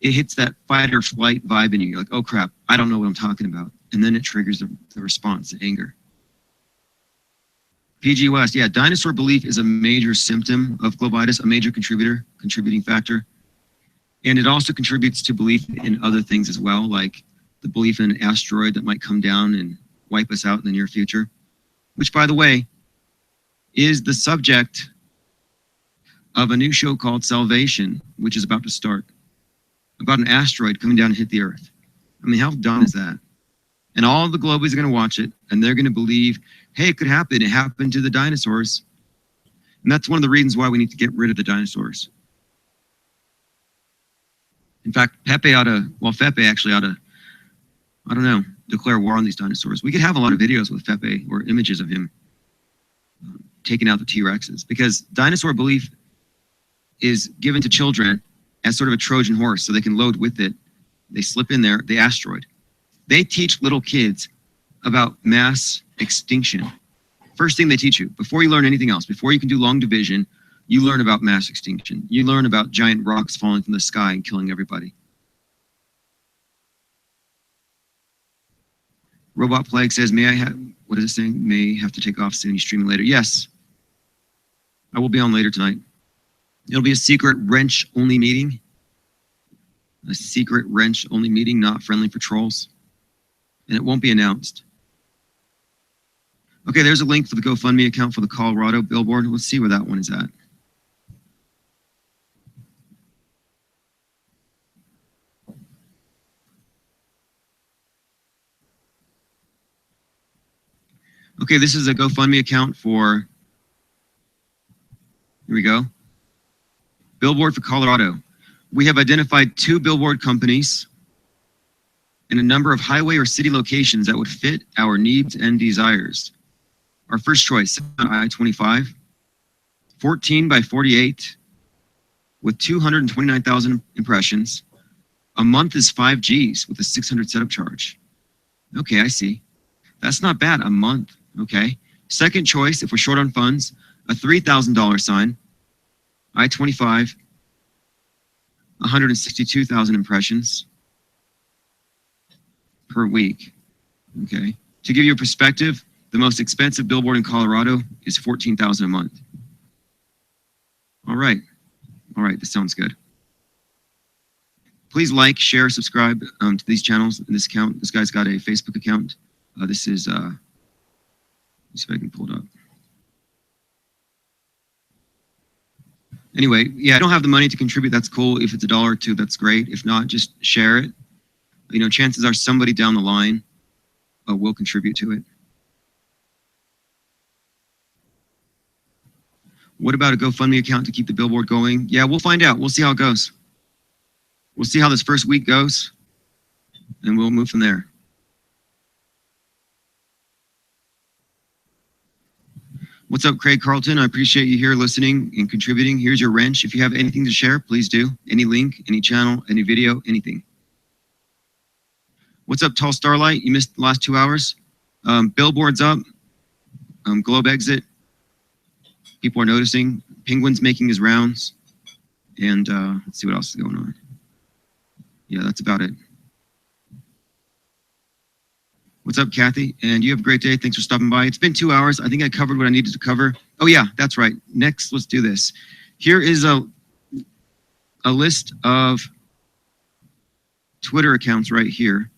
it hits that fight or flight vibe in you. You're like, oh crap, I don't know what I'm talking about. And then it triggers the response, the anger. PG West, yeah, dinosaur belief is a major symptom of globitis, a major contributing factor. And it also contributes to belief in other things as well, like the belief in an asteroid that might come down and wipe us out in the near future, which, by the way, is the subject of a new show called Salvation, which is about to start, about an asteroid coming down and hit the Earth. I mean, how dumb is that? And all the globies are going to watch it, and they're going to believe, hey, it could happen. It happened to the dinosaurs. And that's one of the reasons why we need to get rid of the dinosaurs. In fact, Fepe actually ought to, I don't know, declare war on these dinosaurs. We could have a lot of videos with Fepe or images of him taking out the T-Rexes, because dinosaur belief is given to children as sort of a Trojan horse, so they can load with it. They slip in there, the asteroid. They teach little kids about mass extinction. First thing they teach you, before you learn anything else, before you can do long division, you learn about mass extinction. You learn about giant rocks falling from the sky and killing everybody. Robot Plague says, may I have, what is it saying? May have to take off soon. You streaming later? Yes. I will be on later tonight. It'll be a secret wrench-only meeting. A secret wrench-only meeting, not friendly for trolls. And it won't be announced. Okay, there's a link for the GoFundMe account for the Colorado billboard. Let's see where that one is at. Okay, this is a GoFundMe account for, here we go, billboard for Colorado. We have identified 2 billboard companies and a number of highway or city locations that would fit our needs and desires. Our first choice, I-25, 14 by 48 with 229,000 impressions. A month is 5 Gs with a 600 setup charge. Okay, I see. That's not bad, a month, okay. Second choice, if we're short on funds, a $3,000 sign, I-25, 162,000 impressions per week, okay. To give you a perspective, the most expensive billboard in Colorado is $14,000 a month. All right, this sounds good. Please like, share, subscribe to these channels and this account. This guy's got a Facebook account. This is, let's see if I can pull it up. Anyway, yeah, I don't have the money to contribute. That's cool. If it's $1 or $2, that's great. If not, just share it. You know, chances are somebody down the line will contribute to it. What about a GoFundMe account to keep the billboard going? Yeah, we'll find out. We'll see how it goes. We'll see how this first week goes, and we'll move from there. What's up, Craig Carlton? I appreciate you here listening and contributing. Here's your wrench. If you have anything to share, please do. Any link, any channel, any video, anything. What's up, Tall Starlight? You missed the last 2 hours. Billboards up. Globe exit. People are noticing. Penguin's making his rounds. And let's see what else is going on. Yeah, that's about it. What's up, Kathy? And you have a great day. Thanks for stopping by. It's been 2 hours. I think I covered what I needed to cover. Oh yeah, that's right. Next, let's do this. Here is a list of Twitter accounts right here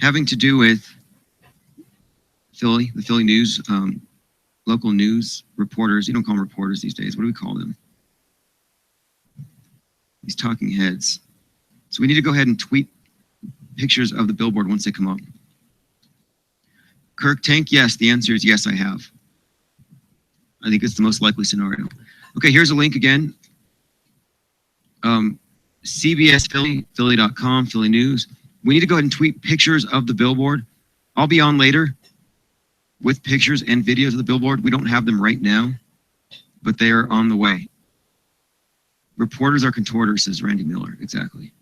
having to do with Philly, the Philly news, local news reporters. You don't call them reporters these days. What do we call them? These talking heads. So we need to go ahead and tweet pictures of the billboard once they come up. Kirk Tank, yes, the answer is yes, I have. I think it's the most likely scenario. Okay, here's a link again. CBS Philly, Philly.com, Philly News. We need to go ahead and tweet pictures of the billboard. I'll be on later with pictures and videos of the billboard. We don't have them right now, but they are on the way. Reporters are contorters, says Randy Miller. Exactly.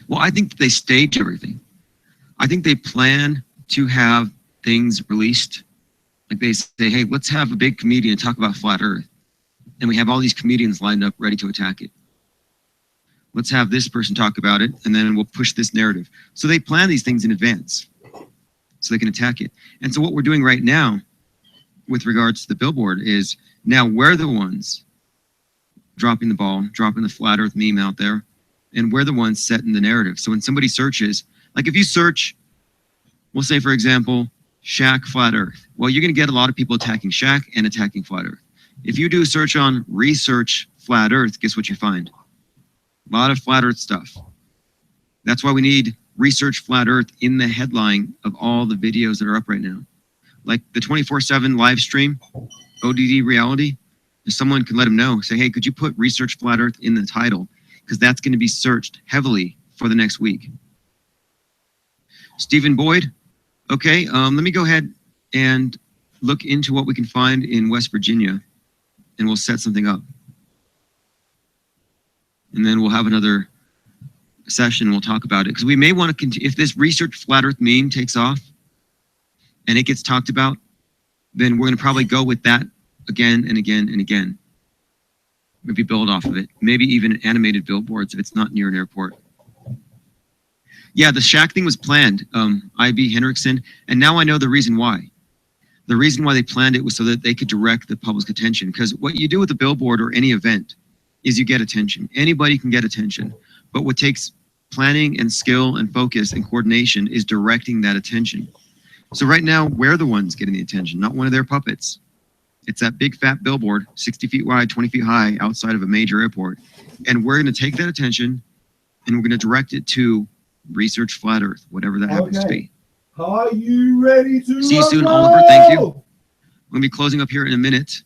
Well, I think they stage everything. I think they plan to have things released. Like they say, hey, let's have a big comedian talk about flat Earth. And we have all these comedians lined up ready to attack it. Let's have this person talk about it, and then we'll push this narrative. So they plan these things in advance so they can attack it. And so what we're doing right now with regards to the billboard is now we're the ones dropping the ball, dropping the flat Earth meme out there. And we're the ones setting the narrative. So when somebody searches, like if you search, we'll say, for example, Shaq Flat Earth. Well, you're going to get a lot of people attacking Shaq and attacking Flat Earth. If you do a search on research Flat Earth, guess what you find? A lot of Flat Earth stuff. That's why we need research Flat Earth in the headline of all the videos that are up right now. Like the 24/7 live stream, ODD Reality, if someone can let them know, say, hey, could you put research Flat Earth in the title? Because that's going to be searched heavily for the next week. Stephen Boyd, okay, let me go ahead and look into what we can find in West Virginia, and we'll set something up. And then we'll have another session, we'll talk about it. Because we may want to continue, if this research flat Earth meme takes off, and it gets talked about, then we're going to probably go with that again and again and again. Maybe build off of it. Maybe even animated billboards if it's not near an airport. Yeah, the Shaq thing was planned, I.B. Hendrickson, and now I know the reason why. The reason why they planned it was so that they could direct the public's attention. Because what you do with a billboard or any event is you get attention. Anybody can get attention. But what takes planning and skill and focus and coordination is directing that attention. So right now, we're the ones getting the attention, not one of their puppets. It's that big fat billboard, 60 feet wide, 20 feet high, outside of a major airport. And we're going to take that attention and we're going to direct it to research flat Earth, whatever that happens to be. Are you ready to see you soon, Oliver? Thank you. I'm going to be closing up here in a minute.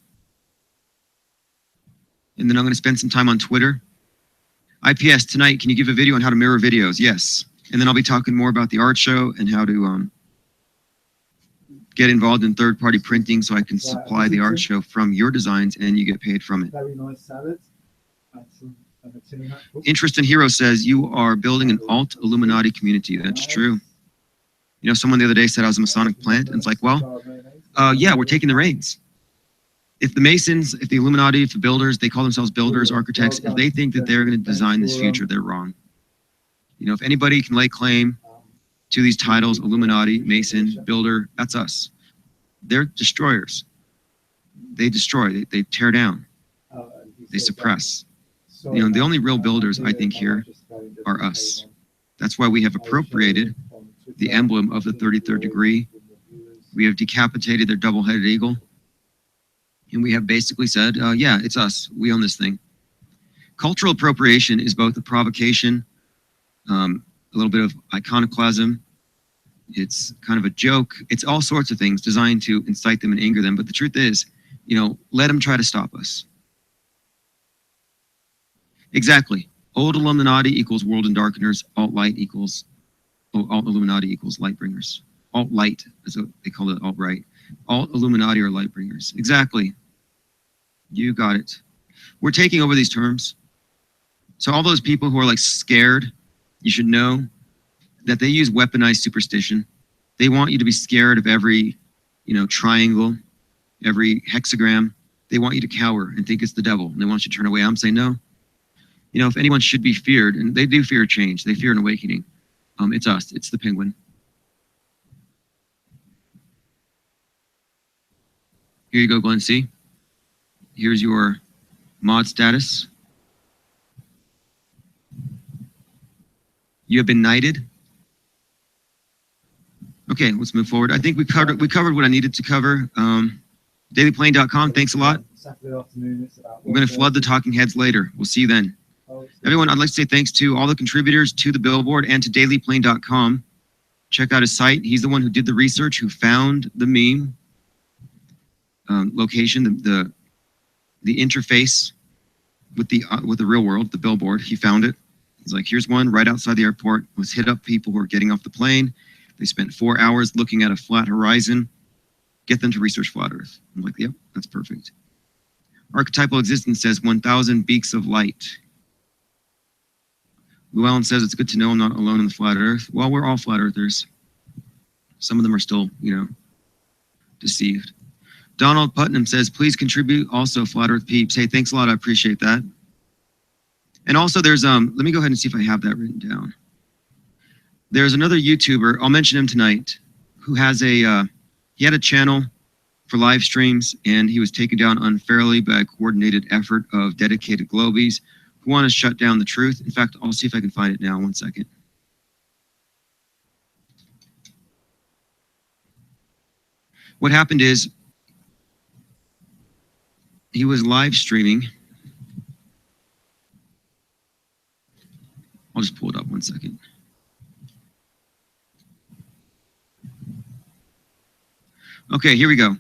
And then I'm going to spend some time on Twitter. IPS, tonight, can you give a video on how to mirror videos? Yes. And then I'll be talking more about the art show and how to get involved in third-party printing so I can supply the art show from your designs and you get paid from it. Very nice salad. Interest in Hero says you are building an alt Illuminati community. That's true. You know, someone the other day said I was a Masonic plant, and it's like, well, yeah, we're taking the reins. If the Masons, if the Illuminati, if the builders, they call themselves builders, architects, if they think that they're going to design this future, they're wrong. You know, if anybody can lay claim to these titles, Illuminati, Mason, builder, that's us. They're destroyers. They destroy, they tear down, they suppress. You know, the only real builders, I think, here are us. That's why we have appropriated the emblem of the 33rd degree. We have decapitated their double-headed eagle. And we have basically said, yeah, it's us. We own this thing. Cultural appropriation is both a provocation, a little bit of iconoclasm. It's kind of a joke. It's all sorts of things designed to incite them and anger them. But the truth is, let them try to stop us. Exactly. Old Illuminati equals world and darkeners. Alt-light equals, Alt-Illuminati equals light bringers. Alt-light is what they call it, alt-right. Alt-Illuminati are light bringers. Exactly. You got it. We're taking over these terms. So all those people who are like scared, you should know that they use weaponized superstition. They want you to be scared of every, triangle, every hexagram. They want you to cower and think it's the devil, and they want you to turn away. I'm saying no. If anyone should be feared, and they do fear change, they fear an awakening. It's us. It's the penguin. Here you go, Glenn C. Here's your mod status. You have been knighted. Okay, let's move forward. I think we covered what I needed to cover. Dailyplane.com, thanks a lot. Saturday afternoon, it's about We're going to flood the talking heads later. We'll see you then. Everyone, I'd like to say thanks to all the contributors to the billboard and to dailyplane.com. Check out his site. He's the one who did the research, who found the meme location, the interface with the real world, the billboard. He found it. He's like, here's one right outside the airport. Let's hit up people who are getting off the plane. They spent 4 hours looking at a flat horizon. Get them to research flat Earth. I'm like, yep, that's perfect. Archetypal existence says 1,000 beaks of light. Llewellyn says it's good to know I'm not alone in the flat Earth. Well, we're all flat Earthers. Some of them are still, deceived. Donald Putnam says, please contribute. Also, Flat Earth peeps. Hey, thanks a lot. I appreciate that. And also there's, let me go ahead and see if I have that written down. There's another YouTuber, I'll mention him tonight, who has he had a channel for live streams, and he was taken down unfairly by a coordinated effort of dedicated globies who want to shut down the truth. In fact, I'll see if I can find it now. 1 second. What happened is he was live streaming. I'll just pull it up 1 second. Okay, here we go.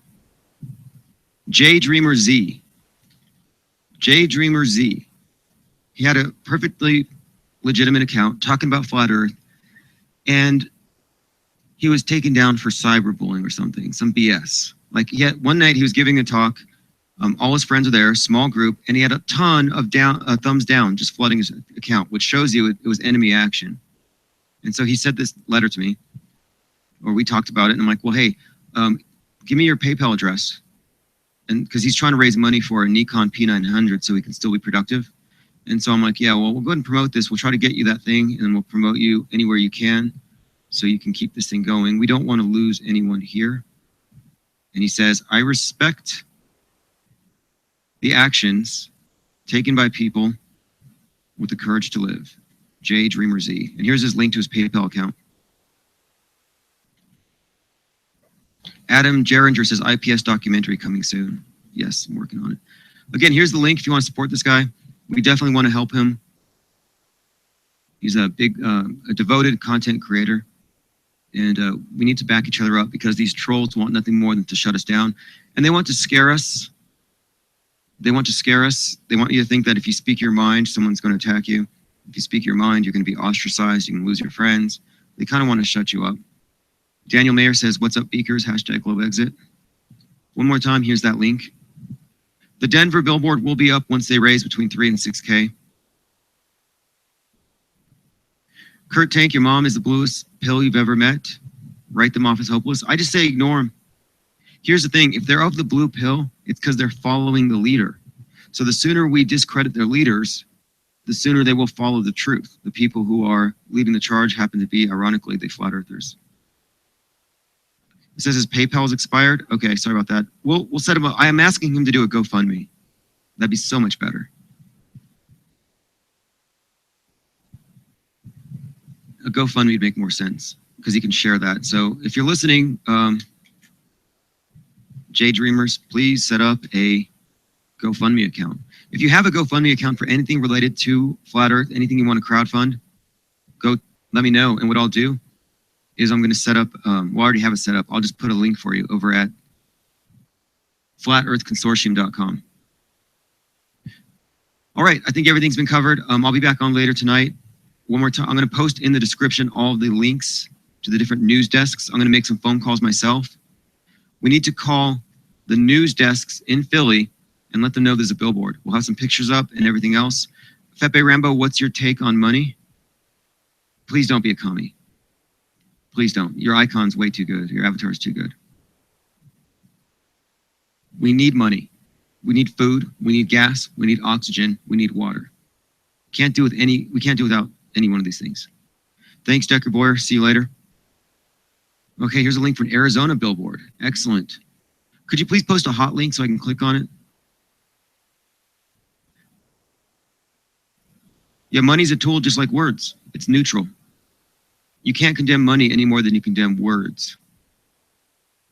J-Dreamer Z. J-Dreamer Z. He had a perfectly legitimate account talking about flat Earth, and he was taken down for cyberbullying or something, some BS. Like, one night he was giving a talk, all his friends were there, small group, and he had a ton of thumbs down just flooding his account, which shows you it was enemy action. And so he said this letter to me, or we talked about it, and I'm like, well, hey, give me your PayPal address. And because he's trying to raise money for a Nikon P900 so he can still be productive. And so I'm like, yeah, well, we'll go ahead and promote this. We'll try to get you that thing, and then we'll promote you anywhere you can so you can keep this thing going. We don't want to lose anyone here. And he says, I respect the actions taken by people with the courage to live. J Dreamer Z. And here's his link to his PayPal account. Adam Geringer says IPS documentary coming soon. Yes, I'm working on it. Again, here's the link if you want to support this guy. We definitely want to help him. He's a big, a devoted content creator. And we need to back each other up because these trolls want nothing more than to shut us down. And they want to scare us. They want to scare us. They want you to think that if you speak your mind, someone's going to attack you. If you speak your mind, you're going to be ostracized. You can lose your friends. They kind of want to shut you up. Daniel Mayer says, what's up, Beakers? Hashtag Globe Exit. One more time, here's that link. The Denver billboard will be up once they raise between 3 and 6K. Kurt Tank, your mom is the bluest pill you've ever met. Write them off as hopeless. I just say ignore them. Here's the thing. If they're of the blue pill, it's because they're following the leader. So the sooner we discredit their leaders, the sooner they will follow the truth. The people who are leading the charge happen to be, ironically, the flat earthers. It says his PayPal is expired. Okay, sorry about that. We'll set him up. I am asking him to do a GoFundMe. That'd be so much better. A GoFundMe would make more sense because he can share that. So if you're listening, J Dreamers, please set up a GoFundMe account. If you have a GoFundMe account for anything related to Flat Earth, anything you want to crowdfund, go let me know. And what I'll do is I'm going to set up, well, I already have it set up. I'll just put a link for you over at flatearthconsortium.com. All right, I think everything's been covered. I'll be back on later tonight. One more time, I'm going to post in the description all of the links to the different news desks. I'm going to make some phone calls myself. We need to call the news desks in Philly and let them know there's a billboard. We'll have some pictures up and everything else. Fepe Rambo, what's your take on money? Please don't be a commie. Please don't. Your icon's way too good. Your avatar's too good. We need money. We need food. We need gas. We need oxygen. We need water. We can't do without any one of these things. Thanks, Decker Boyer. See you later. Okay, here's a link for an Arizona billboard. Excellent. Could you please post a hot link so I can click on it? Yeah, money's a tool just like words. It's neutral. You can't condemn money any more than you condemn words.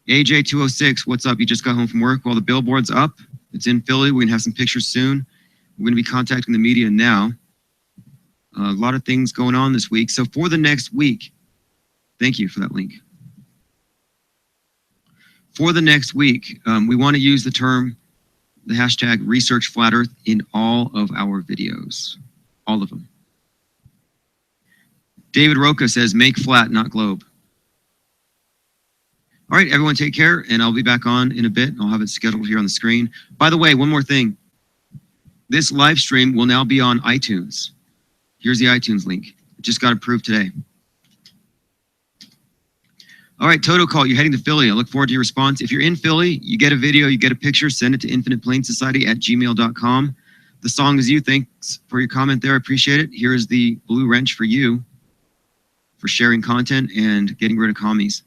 AJ206, what's up? You just got home from work? Well, the billboard's up. It's in Philly. We're going to have some pictures soon. We're going to be contacting the media now. A lot of things going on this week. So for the next week, thank you for that link. For the next week, we want to use the hashtag Research Flat Earth in all of our videos. All of them. David Roca says, make flat, not globe. All right, everyone take care, and I'll be back on in a bit. I'll have it scheduled here on the screen. By the way, one more thing. This live stream will now be on iTunes. Here's the iTunes link. It just got approved today. All right, Toto Call, you're heading to Philly. I look forward to your response. If you're in Philly, you get a video, you get a picture, send it to infiniteplainsociety@gmail.com. The song is you. Thanks for your comment there. I appreciate it. Here is the blue wrench for you for sharing content and getting rid of commies.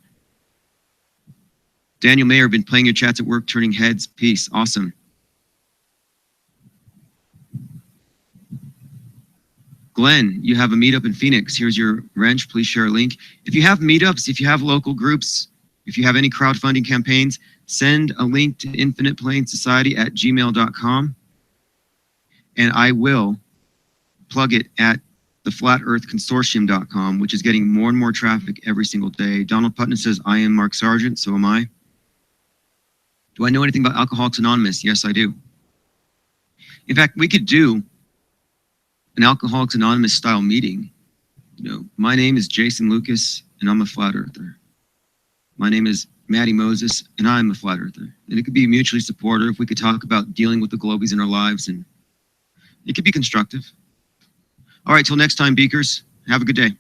Daniel Mayer, been playing your chats at work, turning heads. Peace. Awesome. Glenn, you have a meetup in Phoenix. Here's your wrench. Please share a link. If you have meetups, if you have local groups, if you have any crowdfunding campaigns, send a link to infiniteplainsociety@gmail.com. And I will plug it at theflatearthconsortium.com, which is getting more and more traffic every single day. Donald Putnam says, I am Mark Sargent, so am I. Do I know anything about Alcoholics Anonymous? Yes, I do. In fact, we could do an Alcoholics Anonymous style meeting. You know, my name is Jason Lucas, and I'm a flat earther. My name is Maddie Moses, and I'm a flat earther. And it could be mutually supportive. We could talk about dealing with the globies in our lives, and it could be constructive. All right, till next time, Beakers. Have a good day.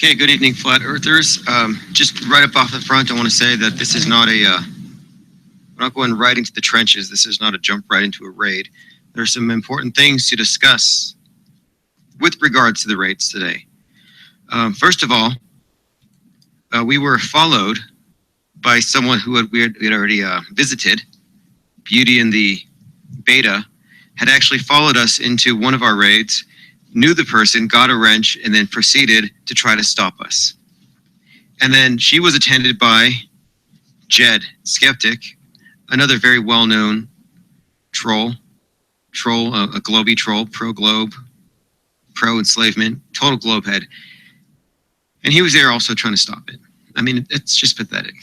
Okay, good evening, Flat Earthers. Just right up off the front, I want to say that this is not we're not going right into the trenches. This is not a jump right into a raid. There are some important things to discuss with regards to the raids today. First of all, we were followed by someone who we had already visited. Beauty in the beta had actually followed us into one of our raids, knew the person, got a wrench, and then proceeded to try to stop us. And then she was attended by Jed, Skeptic, another very well-known troll, a globey troll, pro-globe, pro-enslavement, total globe head. And he was there also trying to stop it. I mean, it's just pathetic.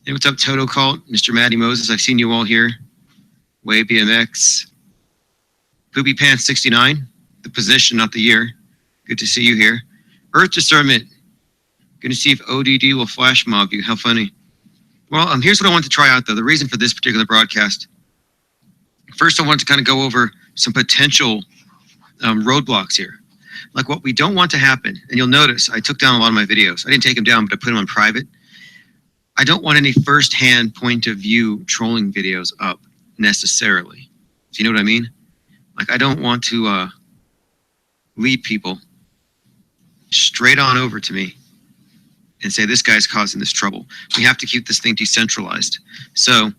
Hey, what's up, Toto Cult? Mr. Matty Moses, I've seen you all here. Way BMX. Poopy Pants 69, the position, not the year. Good to see you here. Earth Discernment. Going to see if ODD will flash mob you. How funny. Well, here's what I want to try out, though. The reason for this particular broadcast. First, I want to kind of go over some potential roadblocks here. Like what we don't want to happen. And you'll notice I took down a lot of my videos. I didn't take them down, but I put them on private. I don't want any first-hand point of view trolling videos up necessarily. Do you know what I mean? Like, I don't want to lead people straight on over to me and say, this guy's causing this trouble. We have to keep this thing decentralized. So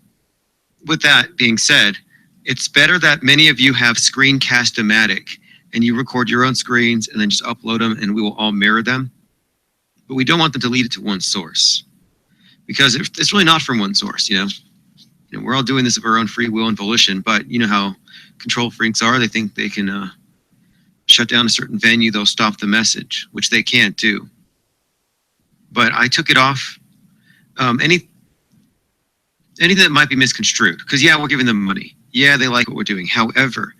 with that being said, it's better that many of you have Screencast-O-Matic and you record your own screens and then just upload them and we will all mirror them. But we don't want them to lead it to one source. Because it's really not from one source, you know. We're all doing this of our own free will and volition, but you know how control freaks are. They think they can shut down a certain venue, they'll stop the message, which they can't do. But I took it off. Anything that might be misconstrued, because yeah, we're giving them money. Yeah, they like what we're doing. However,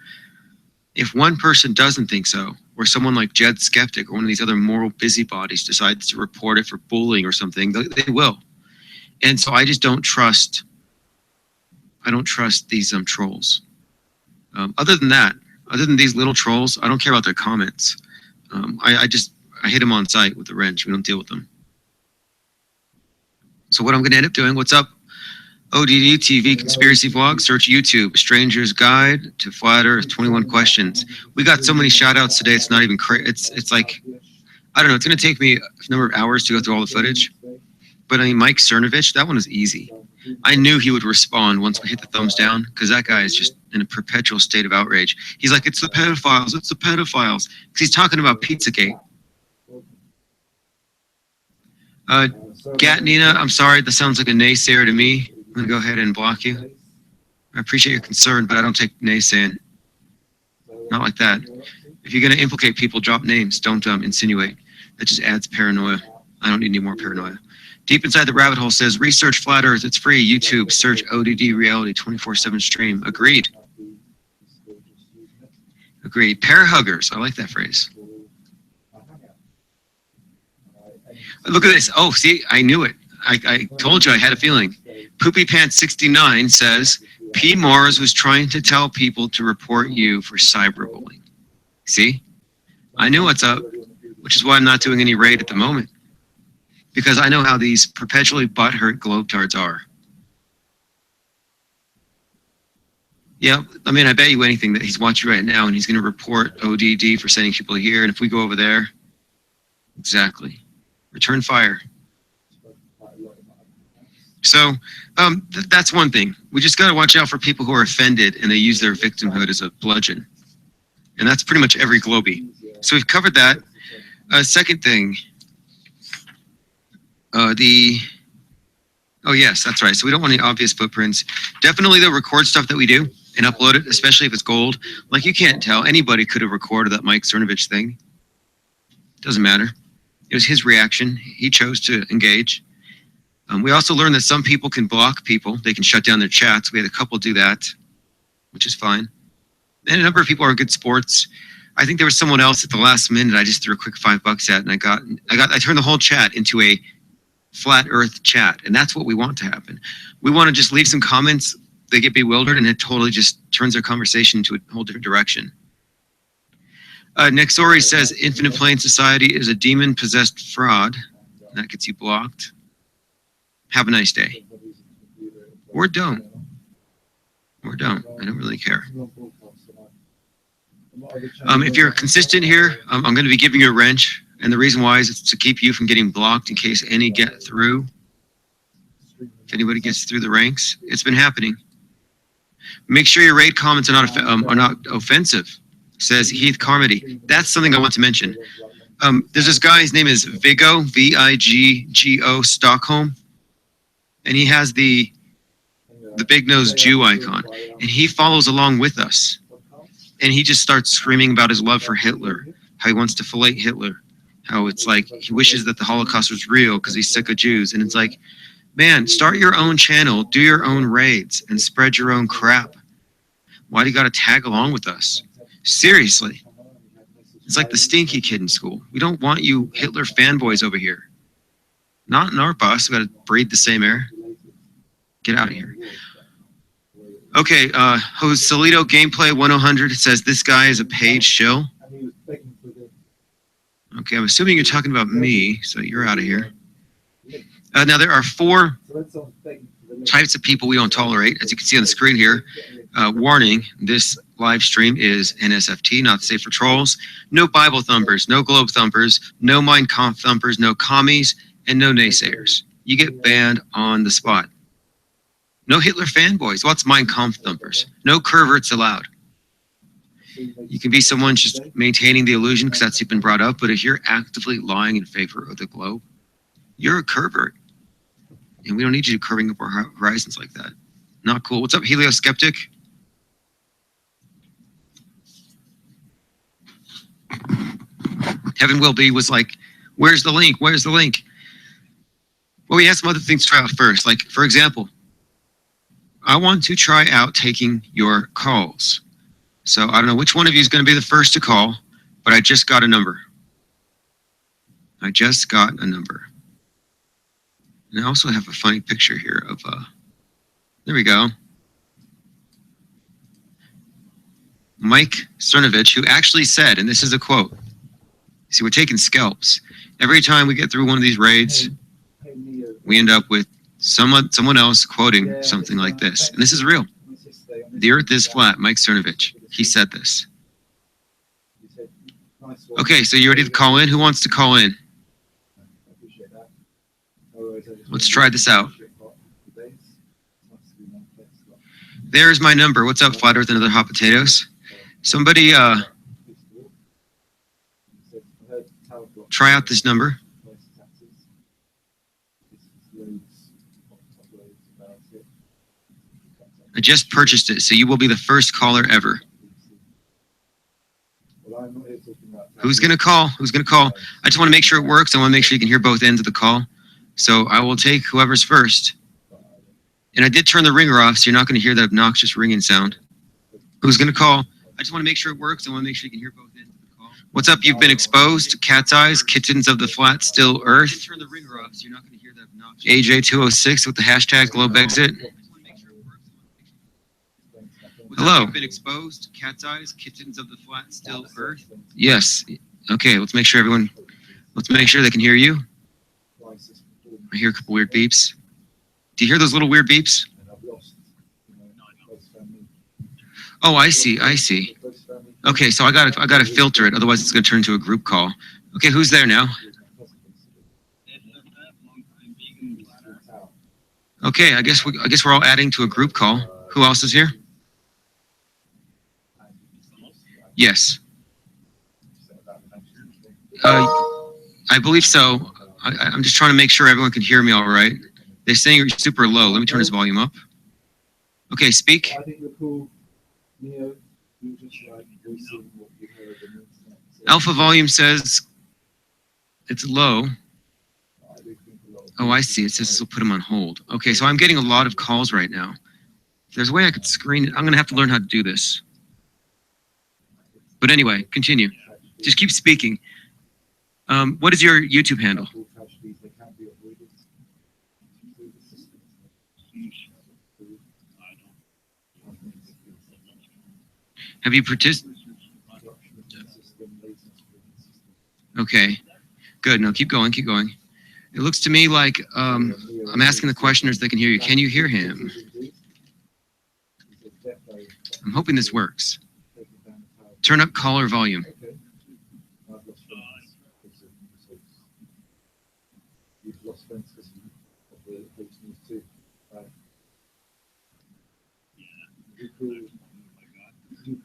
if one person doesn't think so, or someone like Jed Skeptic or one of these other moral busybodies decides to report it for bullying or something, they will. And so I just don't trust. I don't trust these trolls. Other than that, other than these little trolls, I don't care about their comments. I hit them on sight with the wrench. We don't deal with them. So what I'm going to end up doing? What's up? ODD TV conspiracy vlog. Search YouTube. Stranger's Guide to Flat Earth. 21 questions. We got so many shout outs today. It's not even crazy. It's like, I don't know. It's going to take me a number of hours to go through all the footage. But I mean, Mike Cernovich, that one was easy. I knew he would respond once we hit the thumbs down because that guy is just in a perpetual state of outrage. He's like, it's the pedophiles, it's the pedophiles. Because he's talking about Pizzagate. Gatnina, I'm sorry, that sounds like a naysayer to me. I'm going to go ahead and block you. I appreciate your concern, but I don't take naysaying. Not like that. If you're going to implicate people, drop names. Don't insinuate. That just adds paranoia. I don't need any more paranoia. Deep Inside the Rabbit Hole says, research Flat Earth. It's free. YouTube, search ODD Reality 24/7 stream. Agreed. Agreed. Pair huggers. I like that phrase. Look at this. Oh, see, I knew it. I told you I had a feeling. Poopy Pants 69 says, P. Mars was trying to tell people to report you for cyberbullying. See? I knew what's up, which is why I'm not doing any raid at the moment. Because I know how these perpetually butthurt globetards are. Yeah, I mean, I bet you anything that he's watching right now and he's going to report ODD for sending people here. And if we go over there, exactly. Return fire. So that's one thing. We just got to watch out for people who are offended and they use their victimhood as a bludgeon. And that's pretty much every globie. So we've covered that. Second thing. Oh yes, that's right. So we don't want any obvious footprints. Definitely they'll record stuff that we do and upload it, especially if it's gold. Like you can't tell. Anybody could have recorded that Mike Cernovich thing. Doesn't matter. It was his reaction. He chose to engage. We also learned that some people can block people. They can shut down their chats. We had a couple do that, which is fine. And a number of people are good sports. I think there was someone else at the last minute I just threw a quick $5 at, and I turned the whole chat into a flat earth chat, and that's what we want to happen. We want to just leave some comments, they get bewildered, and it totally just turns their conversation into a whole different direction. Nexori says Infinite Plane Society is a demon-possessed fraud. That gets you blocked. Have a nice day. Or don't. Or don't. I don't really care. If you're consistent here, I'm going to be giving you a wrench. And the reason why is it's to keep you from getting blocked in case any get through. If anybody gets through the ranks, it's been happening. Make sure your raid comments are not offensive, says Heath Carmody. That's something I want to mention. There's this guy, his name is Viggo, V-I-G-G-O, Stockholm. And he has the big-nosed Jew icon. And he follows along with us. And he just starts screaming about his love for Hitler, how he wants to fillet Hitler, how it's like he wishes that the Holocaust was real because he's sick of Jews. And it's like, Man, start your own channel, do your own raids, and spread your own crap. Why do you got to tag along with us? Seriously. It's like the stinky kid in school. We don't want you Hitler fanboys over here. Not in our bus. We got to breathe the same air. Get out of here. Okay, Joselito Gameplay 1000 says this guy is a paid shill. Okay, I'm assuming you're talking about me, so you're out of here. Now, there are 4 types of people we don't tolerate. As you can see on the screen here, warning, this live stream is NSFT, not safe for trolls. No Bible thumpers, no globe thumpers, no Mein Kampf thumpers, no commies, and no naysayers. You get banned on the spot. No Hitler fanboys. What's Mein Kampf thumpers? No perverts allowed. You can be someone just maintaining the illusion because that's been brought up, but if you're actively lying in favor of the globe, you're a pervert. And we don't need you curving up our horizons like that. Not cool. What's up, Helioskeptic? Heaven Will Be was like, where's the link? Where's the link? Well, we had some other things to try out first. Like, for example, I want to try out taking your calls. So I don't know which one of you is going to be the first to call, but I just got a number. I just got a number. And I also have a funny picture here of, there we go. Mike Cernovich, who actually said, and this is a quote, see, we're taking scalps. Every time we get through one of these raids, we end up with someone else quoting something like this. And this is real. The earth is flat, Mike Cernovich. He said this. Okay, so you ready to call in? Who wants to call in? Let's try this out. There's my number. What's up, Flat Earth and Other Hot Potatoes? Somebody try out this number. I just purchased it, so you will be the first caller ever. Who's going to call? Who's going to call? I just want to make sure it works. I want to make sure you can hear both ends of the call. So I will take whoever's first. And I did turn the ringer off, so you're not going to hear that obnoxious ringing sound. Who's going to call? I just want to make sure it works. I want to make sure you can hear both ends of the call. What's up? You've been exposed. Cat's eyes, kittens of the flat, still earth. Turn the ringer off, so you're not going to hear that obnoxious. AJ206 with the hashtag globe exit. Hello. You've been exposed. Cat's eyes, kittens of the flat, still earth. Yes. Okay. Let's make sure they can hear you. I hear a couple weird beeps. Do you hear those little weird beeps? Oh, I see. I see. Okay, so I gotta filter it. Otherwise, it's gonna turn into a group call. Okay, who's there now? Okay, I guess we're all adding to a group call. Who else is here? Yes. I believe so. I'm just trying to make sure everyone can hear me all right. They're saying you're super low. Let me turn this volume up. Okay, speak. Alpha volume says it's low. Oh, I see. It says this will put them on hold. Okay, so I'm getting a lot of calls right now. If there's a way I could screen it, I'm going to have to learn how to do this. But anyway, continue. Just keep speaking. What is your YouTube handle? Have you participated? Okay, good. No, keep going, keep going. It looks to me like I'm asking the questioners they can hear you. Can you hear him? I'm hoping this works. Turn up caller volume.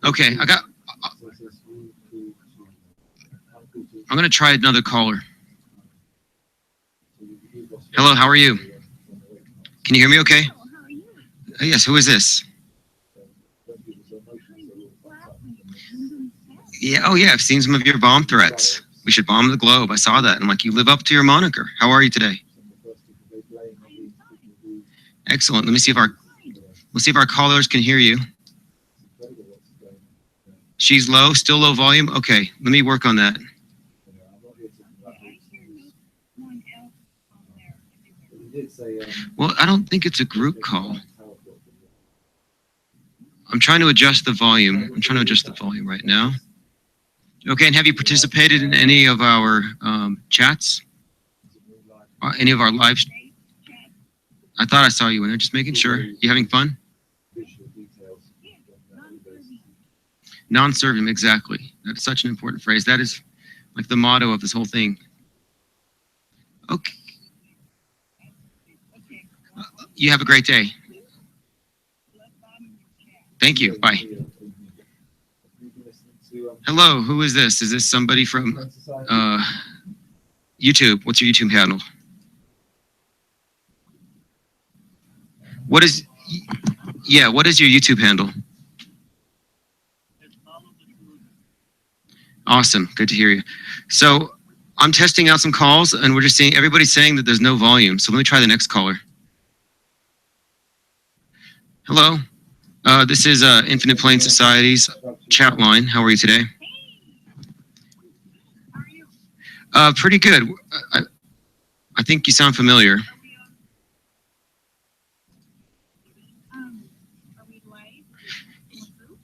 Okay, I'm going to try another caller. Hello, how are you? Can you hear me okay? Yes, who is this? Yeah, oh yeah, I've seen some of your bomb threats. We should bomb the globe. I saw that. I'm like, you live up to your moniker. How are you today? Excellent. Let me see if our callers can hear you. She's low, still low volume. Okay, let me work on that. Well, I don't think it's a group call. I'm trying to adjust the volume. I'm trying to adjust the volume right now. Okay, and have you participated in any of our chats? Any of our live? I thought I saw you in there, just making sure. You having fun? Non-serving, exactly. That's such an important phrase. That is like the motto of this whole thing. Okay. You have a great day. Thank you. Bye. Hello, who is this? Is this somebody from YouTube? What's your YouTube handle? What is your YouTube handle? Awesome, good to hear you. So I'm testing out some calls and we're just seeing, everybody's saying that there's no volume. So let me try the next caller. Hello, this is Infinite Plane Society's chat line. How are you today? Pretty good. I think you sound familiar.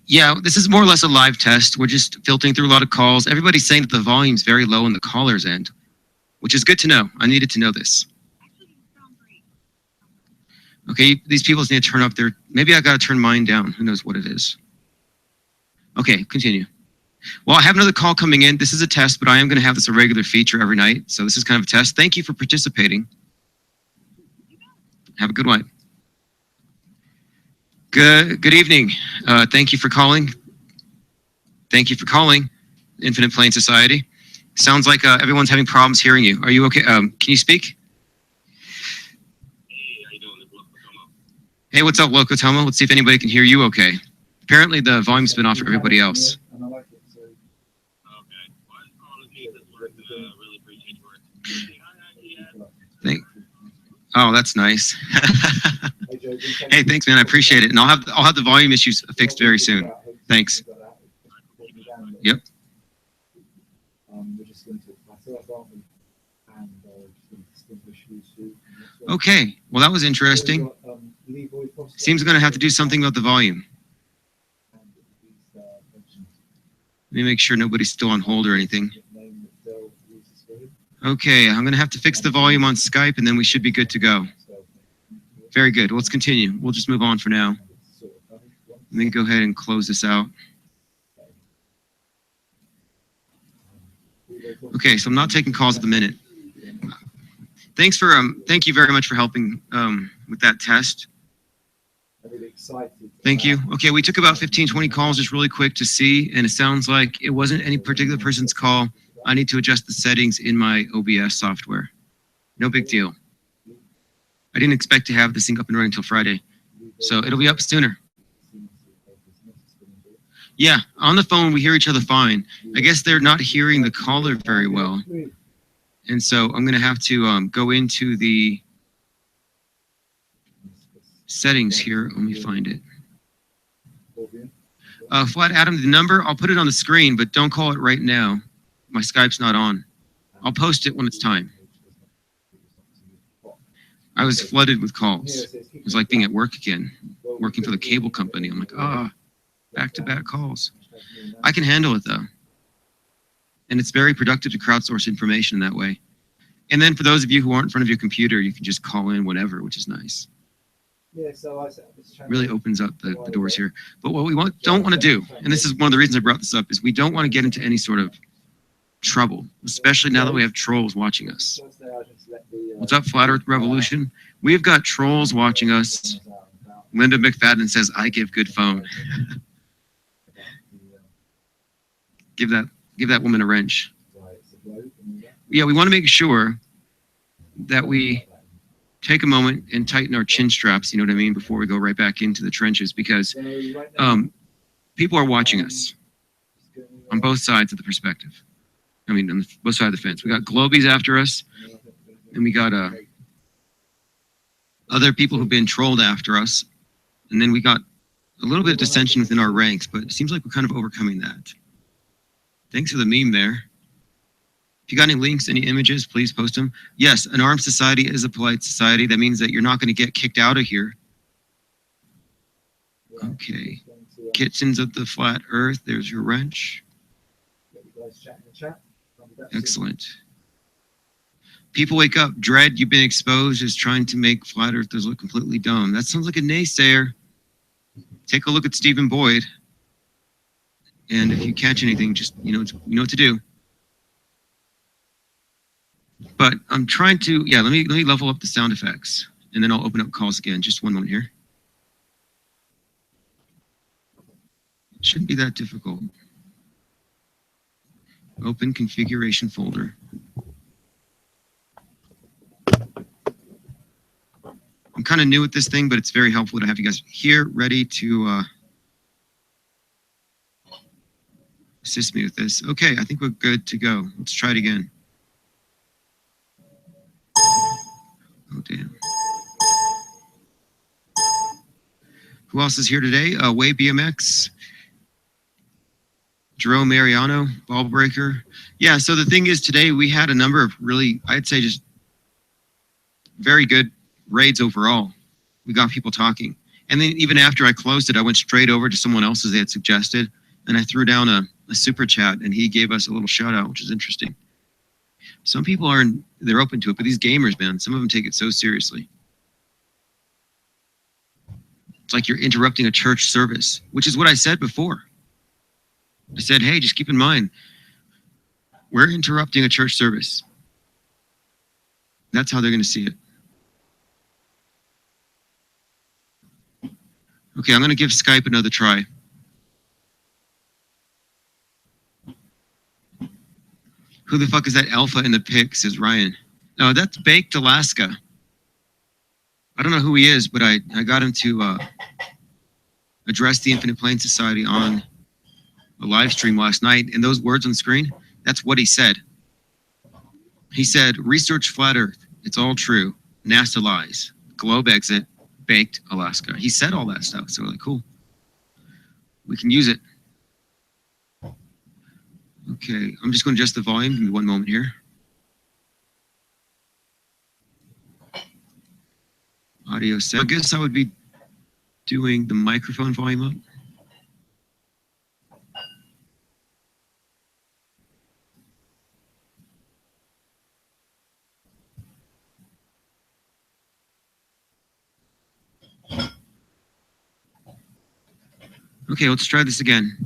Yeah, this is more or less a live test. We're just filtering through a lot of calls. Everybody's saying that the volume's very low on the caller's end, which is good to know. I needed to know this. Okay, these people need to turn up their, maybe I gotta turn mine down. Who knows what it is. Okay, continue. Well, I have another call coming in. This is a test, but I am gonna have this a regular feature every night. So this is kind of a test. Thank you for participating. Have a good one. Good evening. Thank you for calling. Thank you for calling Infinite Plane Society. Sounds like everyone's having problems hearing you. Are you okay? Can you speak? Hey, what's up, Locotomo? Let's see if anybody can hear you okay. Apparently the volume's been off for everybody else. Oh, that's nice. Hey, thanks, man. I appreciate it, and I'll have the volume issues fixed very soon. Thanks. Yep. Okay. Well, that was interesting. Seems going to have to do something about the volume. Let me make sure nobody's still on hold or anything. Okay, I'm going to have to fix the volume on Skype, and then we should be good to go. Very good. Let's continue. We'll just move on for now. Let me go ahead and close this out. Okay, so I'm not taking calls at the minute. Thank you very much for helping with that test. Thank you. Okay, we took about 15, 20 calls just really quick to see, and it sounds like it wasn't any particular person's call. I need to adjust the settings in my OBS software. No big deal. I didn't expect to have this thing up and running until Friday, so it'll be up sooner. Yeah, on the phone we hear each other fine. I guess they're not hearing the caller very well. And so I'm going to have to go into the settings here. Let me find it. Flat Adam, the number, I'll put it on the screen, but don't call it right now. My Skype's not on. I'll post it when it's time. I was flooded with calls. It was like being at work again, working for the cable company. I'm like, back-to-back calls. I can handle it though. And it's very productive to crowdsource information that way. And then for those of you who aren't in front of your computer, you can just call in whenever, which is nice. Yeah, so really opens up the doors here. But what we don't want to do, and this is one of the reasons I brought this up, is we don't want to get into any sort of trouble, especially now that we have trolls watching us. What's up, Flat Earth Revolution? We've got trolls watching us. Linda McFadden says, I give good phone. Give that woman a wrench. Yeah, we want to make sure that we take a moment and tighten our chin straps, you know what I mean, before we go right back into the trenches, because people are watching us on both sides of the perspective. I mean, on both sides of the fence. We got Globies after us, and we got other people who've been trolled after us. And then we got a little bit of dissension within our ranks, but it seems like we're kind of overcoming that. Thanks for the meme there. If you got any links, any images, please post them. Yes, an armed society is a polite society. That means that you're not going to get kicked out of here. Okay. Kitchens of the Flat Earth. There's your wrench. Excellent. People wake up. Dread, you've been exposed, is trying to make flat earthers look completely dumb. That sounds like a naysayer. Take a look at Stephen Boyd. And if you catch anything, just you know what to do. But I'm trying to, yeah, let me level up the sound effects, and then I'll open up calls again. Just one moment here. It shouldn't be that difficult. Open configuration folder. I'm kind of new at this thing, but it's very helpful to have you guys here ready to assist me with this. Okay, I think we're good to go. Let's try it again. Oh, damn. Who else is here today? Way BMX, Jerome Mariano, Ball Breaker. Yeah, so the thing is today we had a number of really, I'd say just very good raids overall. We got people talking. And then even after I closed it, I went straight over to someone else's they had suggested, and I threw down a super chat, and he gave us a little shout out, which is interesting. Some people they're open to it, but these gamers, man, some of them take it so seriously. It's like you're interrupting a church service, which is what I said before. I said, hey, just keep in mind, we're interrupting a church service. That's how they're going to see it. Okay, I'm going to give Skype another try. Who the fuck is that alpha in the pic, says Ryan. No, that's Baked Alaska. I don't know who he is, but I got him to address the Infinite Plane Society on a live stream last night. And those words on the screen, that's what he said. He said, research flat earth. It's all true. NASA lies. Globe exit. Baked Alaska. He said all that stuff. So we're like, cool. We can use it. Okay, I'm just going to adjust the volume. Give me one moment here. Audio set. I guess I would be doing the microphone volume up. Okay, let's try this again.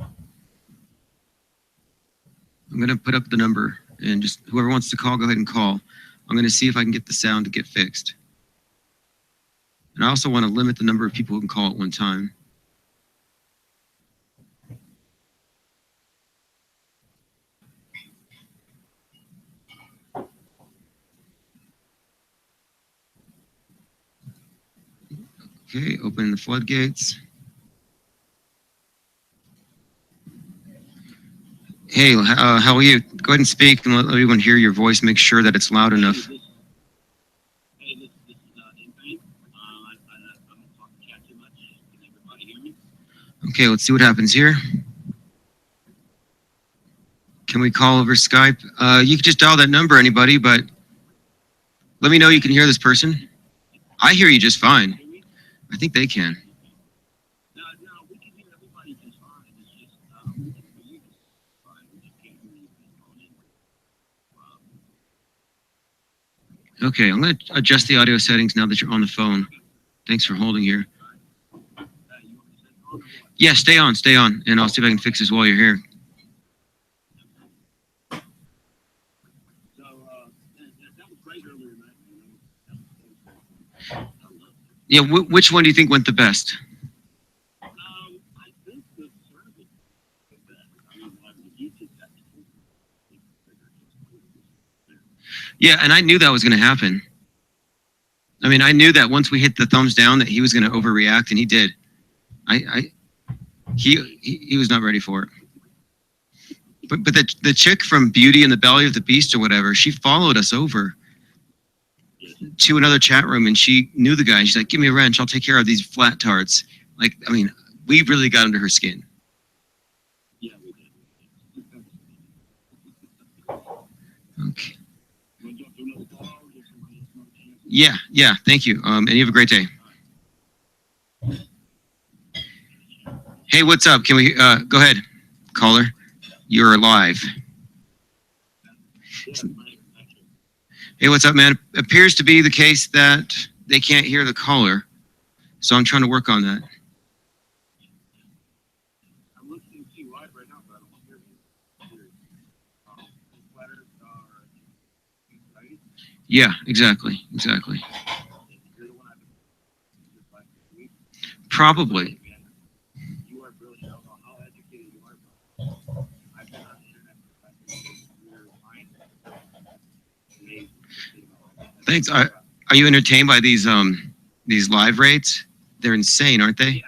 I'm going to put up the number, and just whoever wants to call, go ahead and call. I'm going to see if I can get the sound to get fixed. And I also want to limit the number of people who can call at one time. Okay, open the floodgates. Hey, how are you? Go ahead and speak and let everyone hear your voice. Make sure that it's loud enough. Okay, let's see what happens here. Can we call over Skype? You can just dial that number, anybody, but let me know you can hear this person. I hear you just fine. I think they can. Okay, I'm going to adjust the audio settings now that you're on the phone. Thanks for holding here. Yeah, stay on, and I'll see if I can fix this while you're here. Yeah, which one do you think went the best? Yeah, and I knew that was going to happen. I mean, I knew that once we hit the thumbs down that he was going to overreact, and he did. He was not ready for it. But the chick from Beauty and the Belly of the Beast or whatever, she followed us over. to another chat room, and she knew the guy. She's like, "Give me a wrench. I'll take care of these flat tarts." Like, I mean, we really got under her skin. Okay. Yeah. Thank you. And you have a great day. Hey, what's up? Can we go ahead, caller? You're live. Hey, what's up, man? Appears to be the case that they can't hear the caller, so I'm trying to work on that. Yeah, exactly. Probably. Thanks. Are you entertained by these live rates? They're insane, aren't they?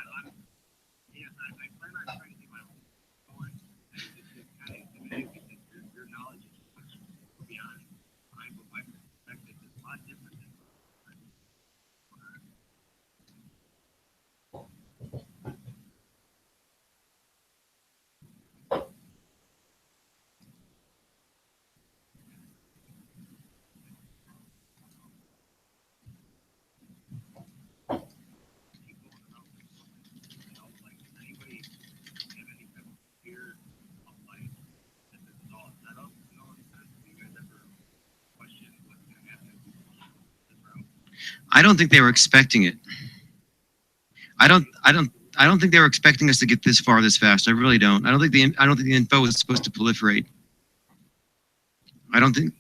I don't think they were expecting it. I don't think they were expecting us to get this far this fast. I really don't. I don't think the info was supposed to proliferate. I don't think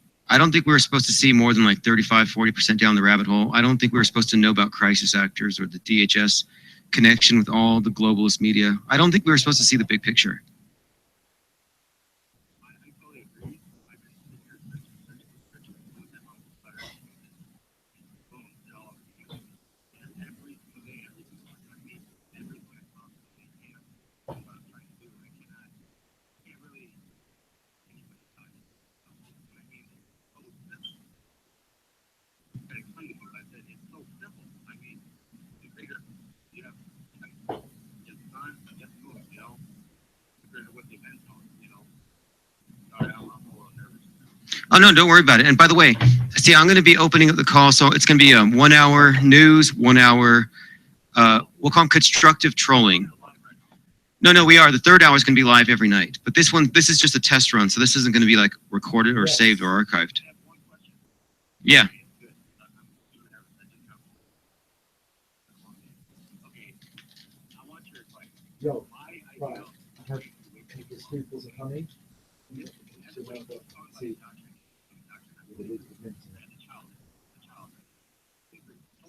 we were supposed to see more than like 35-40% down the rabbit hole. I don't think we were supposed to know about crisis actors or the DHS connection with all the globalist media. I don't think we were supposed to see the big picture. Oh, no, don't worry about it. And by the way, see, I'm going to be opening up the call. So it's going to be 1 hour news, 1 hour, we'll call them constructive trolling. No, we are. The third hour is going to be live every night. But this is just a test run. So this isn't going to be like recorded or saved or archived. Yeah. Yo, right. I have spoonfuls of honey. See,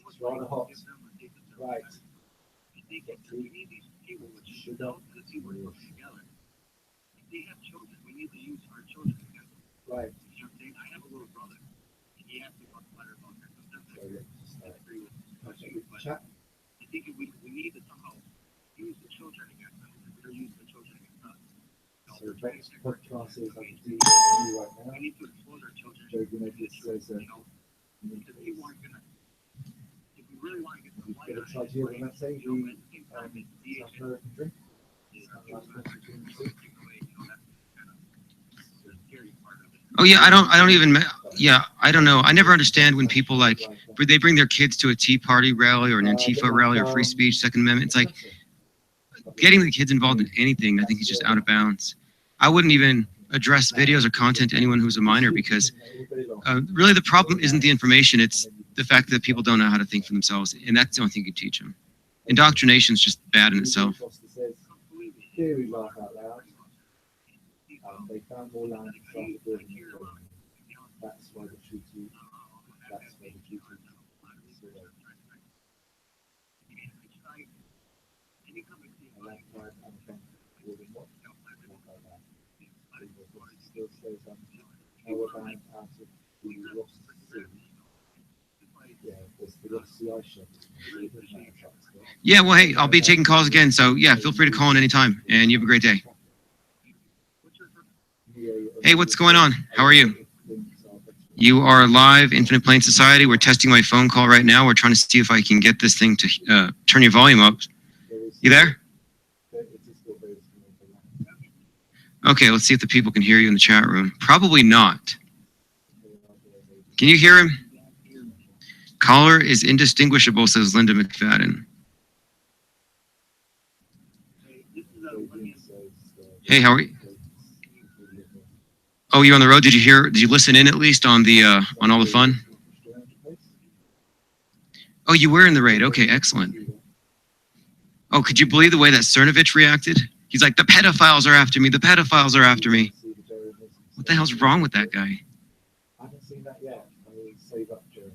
it's rather hot. Right. Sugar. Right. Chat. I think we need to somehow use the children against them. Or use the children against us. So Beck's podcast is on TV right now. We need to expose our children. Joe Gunnar says if we weren't gonna, if we really want to get the light on it, you know, let's say the South American drink. Oh yeah, I don't know. I never understand when people like they bring their kids to a Tea Party rally or an Antifa rally or free speech, Second Amendment. It's like getting the kids involved in anything, I think is just out of bounds. I wouldn't even address videos or content to anyone who's a minor because really the problem isn't the information, it's the fact that people don't know how to think for themselves, and that's the only thing you teach them. Indoctrination is just bad in itself. They found more land and started building it. That's why the treaty. That's why the treaty. Still stays on our bank out of the Ross Sea. Yeah, there's the Ross Sea ice shelf. Yeah, well, hey, I'll be taking calls again, so yeah, feel free to call in anytime, and you have a great day. Hey, what's going on? How are you? You are live, Infinite Plane Society. We're testing my phone call right now. We're trying to see if I can get this thing to turn your volume up. You there? Okay, let's see if the people can hear you in the chat room. Probably not. Can you hear him? Caller is indistinguishable, says Linda McFadden. Hey, how are you? Oh, you're on the road. Did you listen in at least on the on all the fun? Oh, you were in the raid. Okay, excellent. Oh, could you believe the way that Cernovich reacted? He's like, the pedophiles are after me. The pedophiles are after me. What the hell's wrong with that guy? I haven't seen that yet. I will save up Jones.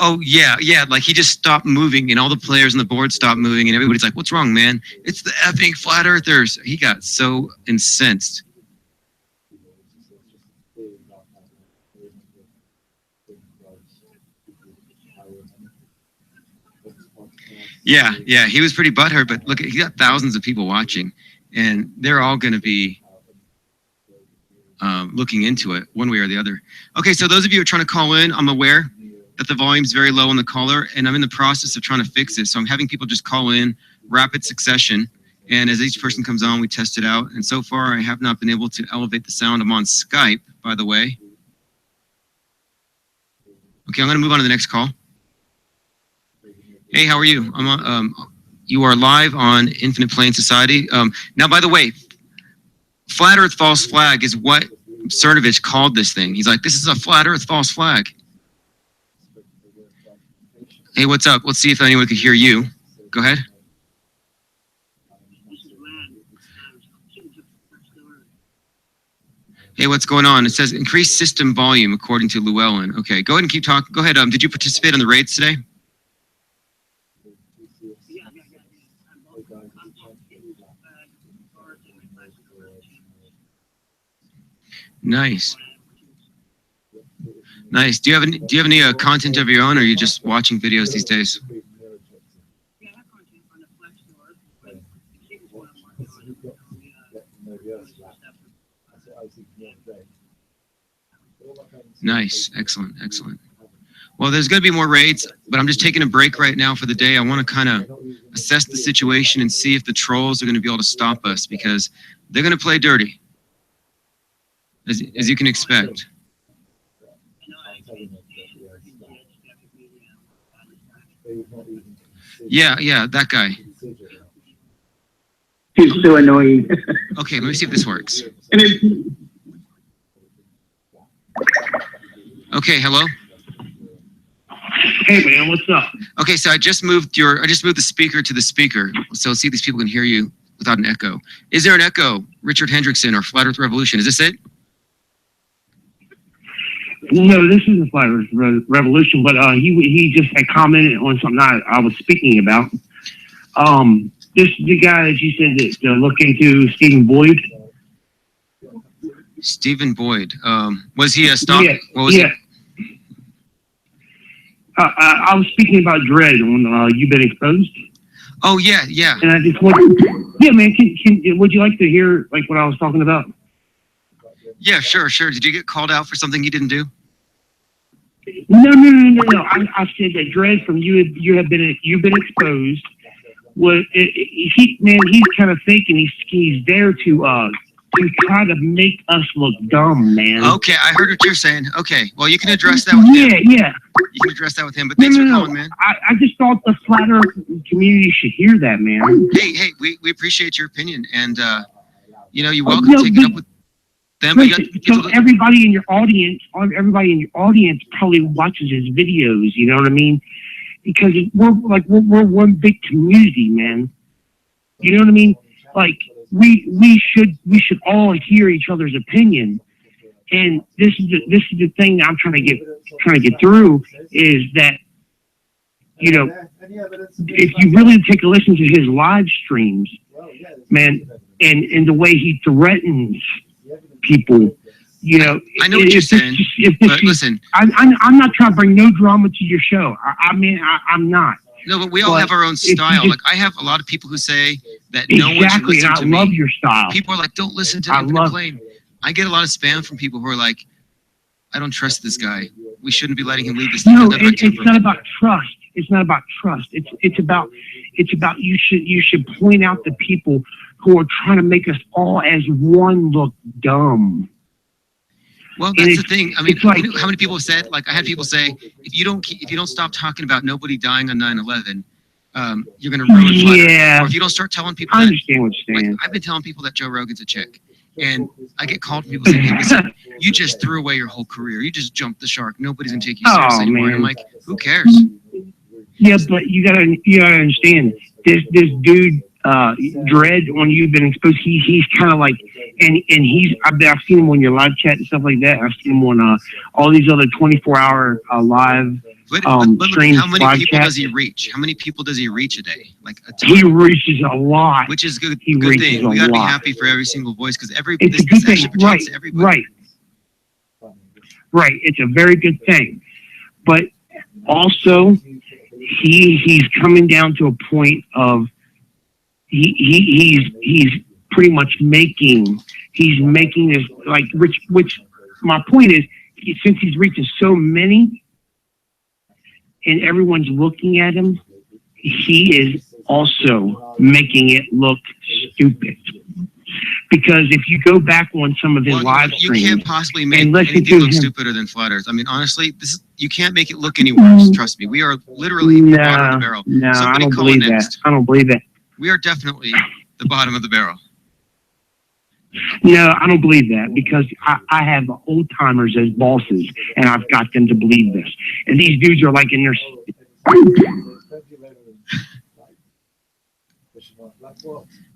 Oh, yeah, like he just stopped moving and all the players on the board stopped moving and everybody's like, what's wrong, man? It's the effing flat earthers. He got so incensed. Yeah, he was pretty butthurt, but look, he got thousands of people watching and they're all going to be looking into it one way or the other. Okay, so those of you who are trying to call in, I'm aware that the volume's very low on the caller, and I'm in the process of trying to fix it. So I'm having people just call in rapid succession, and as each person comes on, we test it out. And so far, I have not been able to elevate the sound. I'm on Skype, by the way. Okay, I'm going to move on to the next call. Hey, how are you? I'm on, you are live on Infinite Plane Society. Now, by the way, Flat Earth False Flag is what Cernovich called this thing. He's like, this is a Flat Earth False Flag. Hey, what's up? Let's see if anyone could hear you. Go ahead. Hey, what's going on? It says increased system volume according to Llewellyn. Okay, go ahead and keep talking. Go ahead. Did you participate in the raids today? Nice. Nice. Do you have any content of your own, or are you just watching videos these days? Nice. Excellent. Excellent. Well, there's going to be more raids, but I'm just taking a break right now for the day. I want to kind of assess the situation and see if the trolls are going to be able to stop us, because they're going to play dirty, as you can expect. Yeah, that guy. He's so annoying. Okay, let me see if this works. Okay, hello? Hey man, what's up? Okay, so I just moved the speaker to the speaker, so see if these people can hear you without an echo. Is there an echo, Richard Hendrickson or Flat Earth Revolution? Is this it? No, this isn't Flat Earth Revolution, but he just had commented on something I was speaking about. This the guy that you said that to look into, Stephen Boyd. Stephen Boyd. Was he a stock? Yeah, what was he? I was speaking about Dread on You've Been Exposed. Oh yeah. And I just want, yeah, man. Would you like to hear like what I was talking about? Yeah, sure. Did you get called out for something you didn't do? No. I said that Dread from You've Been Exposed. Was he's kind of fake, and he's there to try to make us look dumb, man. Okay, I heard what you're saying. Okay, well, you can address that with him. Yeah. You can address that with him, but thanks for calling, man. I just thought the Flat Earth community should hear that, man. Hey, we appreciate your opinion, and you're welcome to take it up with them. So everybody in your audience probably watches his videos. You know what I mean? Because we're one big community, man. You know what I mean? Like we should all hear each other's opinion. And this is the thing that I'm trying to get through is that, if you really take a listen to his live streams, man, and the way he threatens people You know, I know what you're saying, but listen. I'm not trying to bring no drama to your show. I mean, I'm not. No, but we all have our own style. Like, I have a lot of people who say that no one should listen to me. I love your style. People are like, don't listen to him complain. I get a lot of spam from people who are like, I don't trust this guy. We shouldn't be letting him lead this thing. No, it's not about trust. It's not about trust. It's about you should point out the people who are trying to make us all as one look dumb. Well, that's the thing. I mean, like, you know how many people have said, like, I had people say, if you don't stop talking about nobody dying on 9/11, you're going to ruin Flutter. Or if you don't start telling people I understand what you're saying. Like, I've been telling people that Joe Rogan's a chick. And I get called from people saying, hey, listen, you just threw away your whole career. You just jumped the shark. Nobody's going to take you seriously anymore. I'm like, who cares? Yeah, but you gotta understand, this dude, Dread, when you've been exposed, he's kind of like, and I've seen him on your live chat and stuff like that. I've seen him on all these other 24-hour live streams. How many people does he reach? How many people does he reach a day? Like a ton. He reaches a lot. Which is good. He good reaches thing. a We gotta be lot. happy for every single voice because It's a good thing, right? Right. It's a very good thing, but also he's coming down to a point of he's pretty much making this, like, which my point is, since he's reaching so many and everyone's looking at him, he is also making it look stupid. Because if you go back on some of his live streams, you can't possibly make anything look stupider than Flat Earth. I mean, honestly, you can't make it look any worse. Trust me, we are literally the bottom of the barrel. No, I don't believe that. I don't believe that. We are definitely the bottom of the barrel. No, I don't believe that, because I have old timers as bosses, and I've got them to believe this. And these dudes are like in their.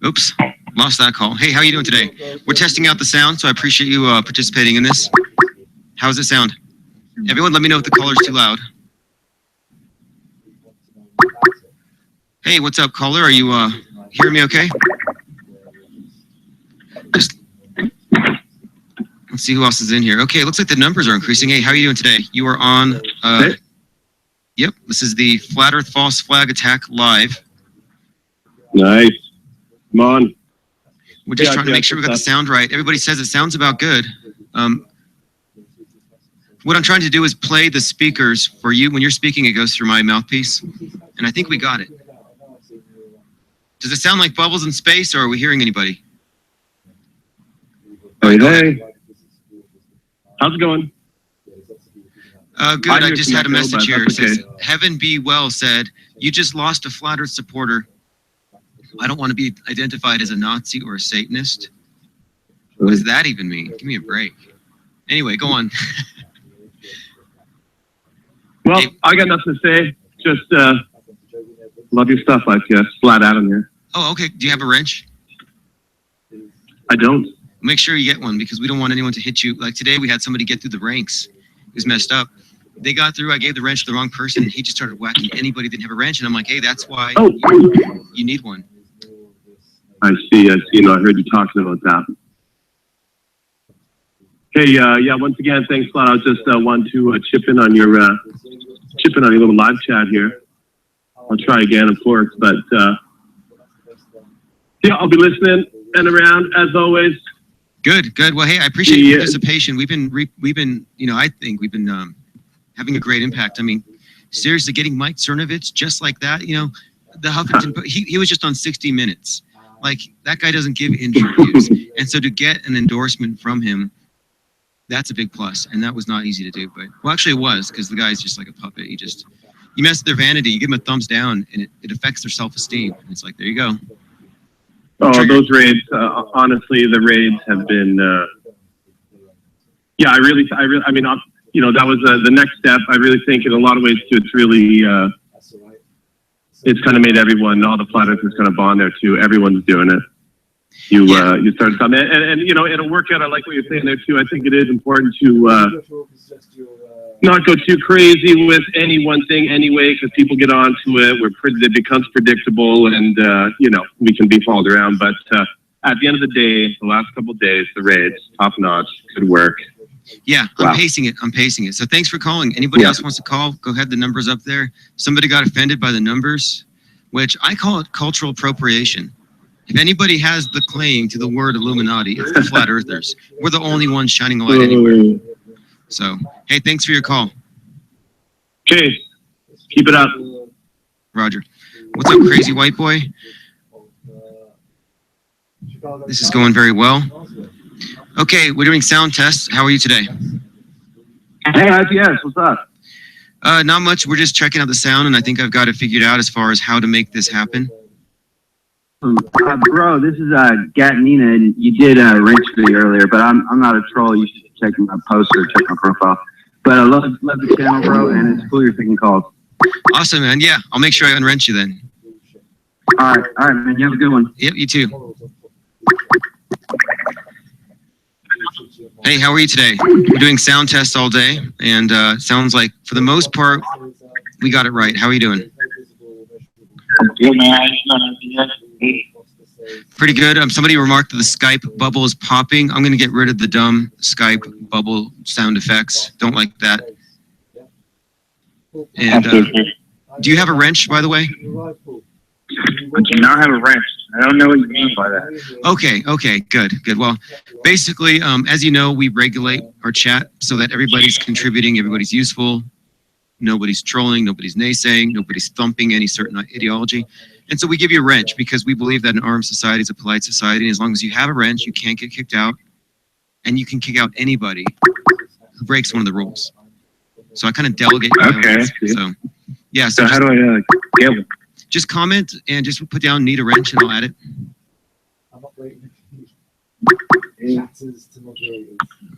Oops, lost that call. Hey, how are you doing today? We're testing out the sound, so I appreciate you participating in this. How does it sound? Everyone, let me know if the caller's too loud. Hey, what's up, caller? Are you hearing me okay? Just let's see who else is in here. Okay, it looks like the numbers are increasing. Hey, how are you doing today? You are on. Yep, this is the Flat Earth False Flag Attack Live. Nice. Come on. We're just trying to make sure we got the sound right. Everybody says it sounds about good. What I'm trying to do is play the speakers for you. When you're speaking, it goes through my mouthpiece. And I think we got it. Does it sound like bubbles in space, or are we hearing anybody? Hey. How's it going? Good. I just had a message here. It says, Heaven Be Well said, you just lost a Flat Earth supporter. I don't want to be identified as a Nazi or a Satanist. What does that even mean? Give me a break. Anyway, go on. Well, hey. I got nothing to say. Just love your stuff, like flat out in here. Oh, okay. Do you have a wrench? I don't. Make sure you get one, because we don't want anyone to hit you. Like today, we had somebody get through the ranks. It was messed up. They got through. I gave the wrench to the wrong person, and he just started whacking anybody that didn't have a wrench. And I'm like, hey, that's why you need one. I see. I heard you talking about that. Hey, yeah. Once again, thanks a lot. I was just wanting to chip in on your little live chat here. I'll try again, of course, but yeah, I'll be listening and around as always. Good. Well, hey, I appreciate your participation. We've been, I think we've been having a great impact. I mean, seriously, getting Mike Cernovich just like that. The Huffington, he was just on 60 Minutes. Like, that guy doesn't give interviews. And so to get an endorsement from him, that's a big plus. And that was not easy to do. But, well, actually it was, because the guy's just like a puppet. You mess with their vanity, you give them a thumbs down, and it affects their self-esteem. And it's like, there you go. Oh, those raids, honestly, the raids have been, yeah, I mean, that was the next step. I really think in a lot of ways, too, it's really, it's kind of made everyone, all the Flat Earthers kind of bond there too. Everyone's doing it. You started coming, and it'll work out. I like what you're saying there too. I think it is important to not go too crazy with any one thing anyway, because people get onto it. It becomes predictable, and we can be followed around. But at the end of the day, the last couple of days, the raids, top notch, good work. Yeah, I'm pacing it. So thanks for calling. Anybody else wants to call, go ahead. The number's up there. Somebody got offended by the numbers, which I call it cultural appropriation. If anybody has the claim to the word Illuminati, it's the flat earthers. We're the only ones shining a light anywhere. So, hey, thanks for your call. Okay, keep it up. Roger. What's up, crazy white boy? This is going very well. Okay, we're doing sound tests. How are you today? Hey, IPS, what's up? Not much. We're just checking out the sound, and I think I've got it figured out as far as how to make this happen. Bro, this is Gatanina, and you did wrench me earlier, but I'm not a troll. You should check my post or check my profile. But I love the channel, bro, and it's cool you're taking calls. Awesome, man. Yeah, I'll make sure I unwrench you then. All right, man. You have a good one. Yep, you too. Hey, how are you today? We're doing sound tests all day, and sounds like, for the most part, we got it right. How are you doing? Good, man. Pretty good. Somebody remarked that the Skype bubble is popping. I'm going to get rid of the dumb Skype bubble sound effects. Don't like that. And do you have a wrench, by the way? I do not have a wrench. I don't know what you mean by that. Okay, good. Well, basically, as you know, we regulate our chat so that everybody's contributing, everybody's useful, nobody's trolling, nobody's naysaying, nobody's thumping any certain ideology. And so we give you a wrench because we believe that an armed society is a polite society. And as long as you have a wrench, you can't get kicked out, and you can kick out anybody who breaks one of the rules. So I kind of delegate. Okay. So yeah. So how do I get one? Just comment and just put down need a wrench and I'll add it.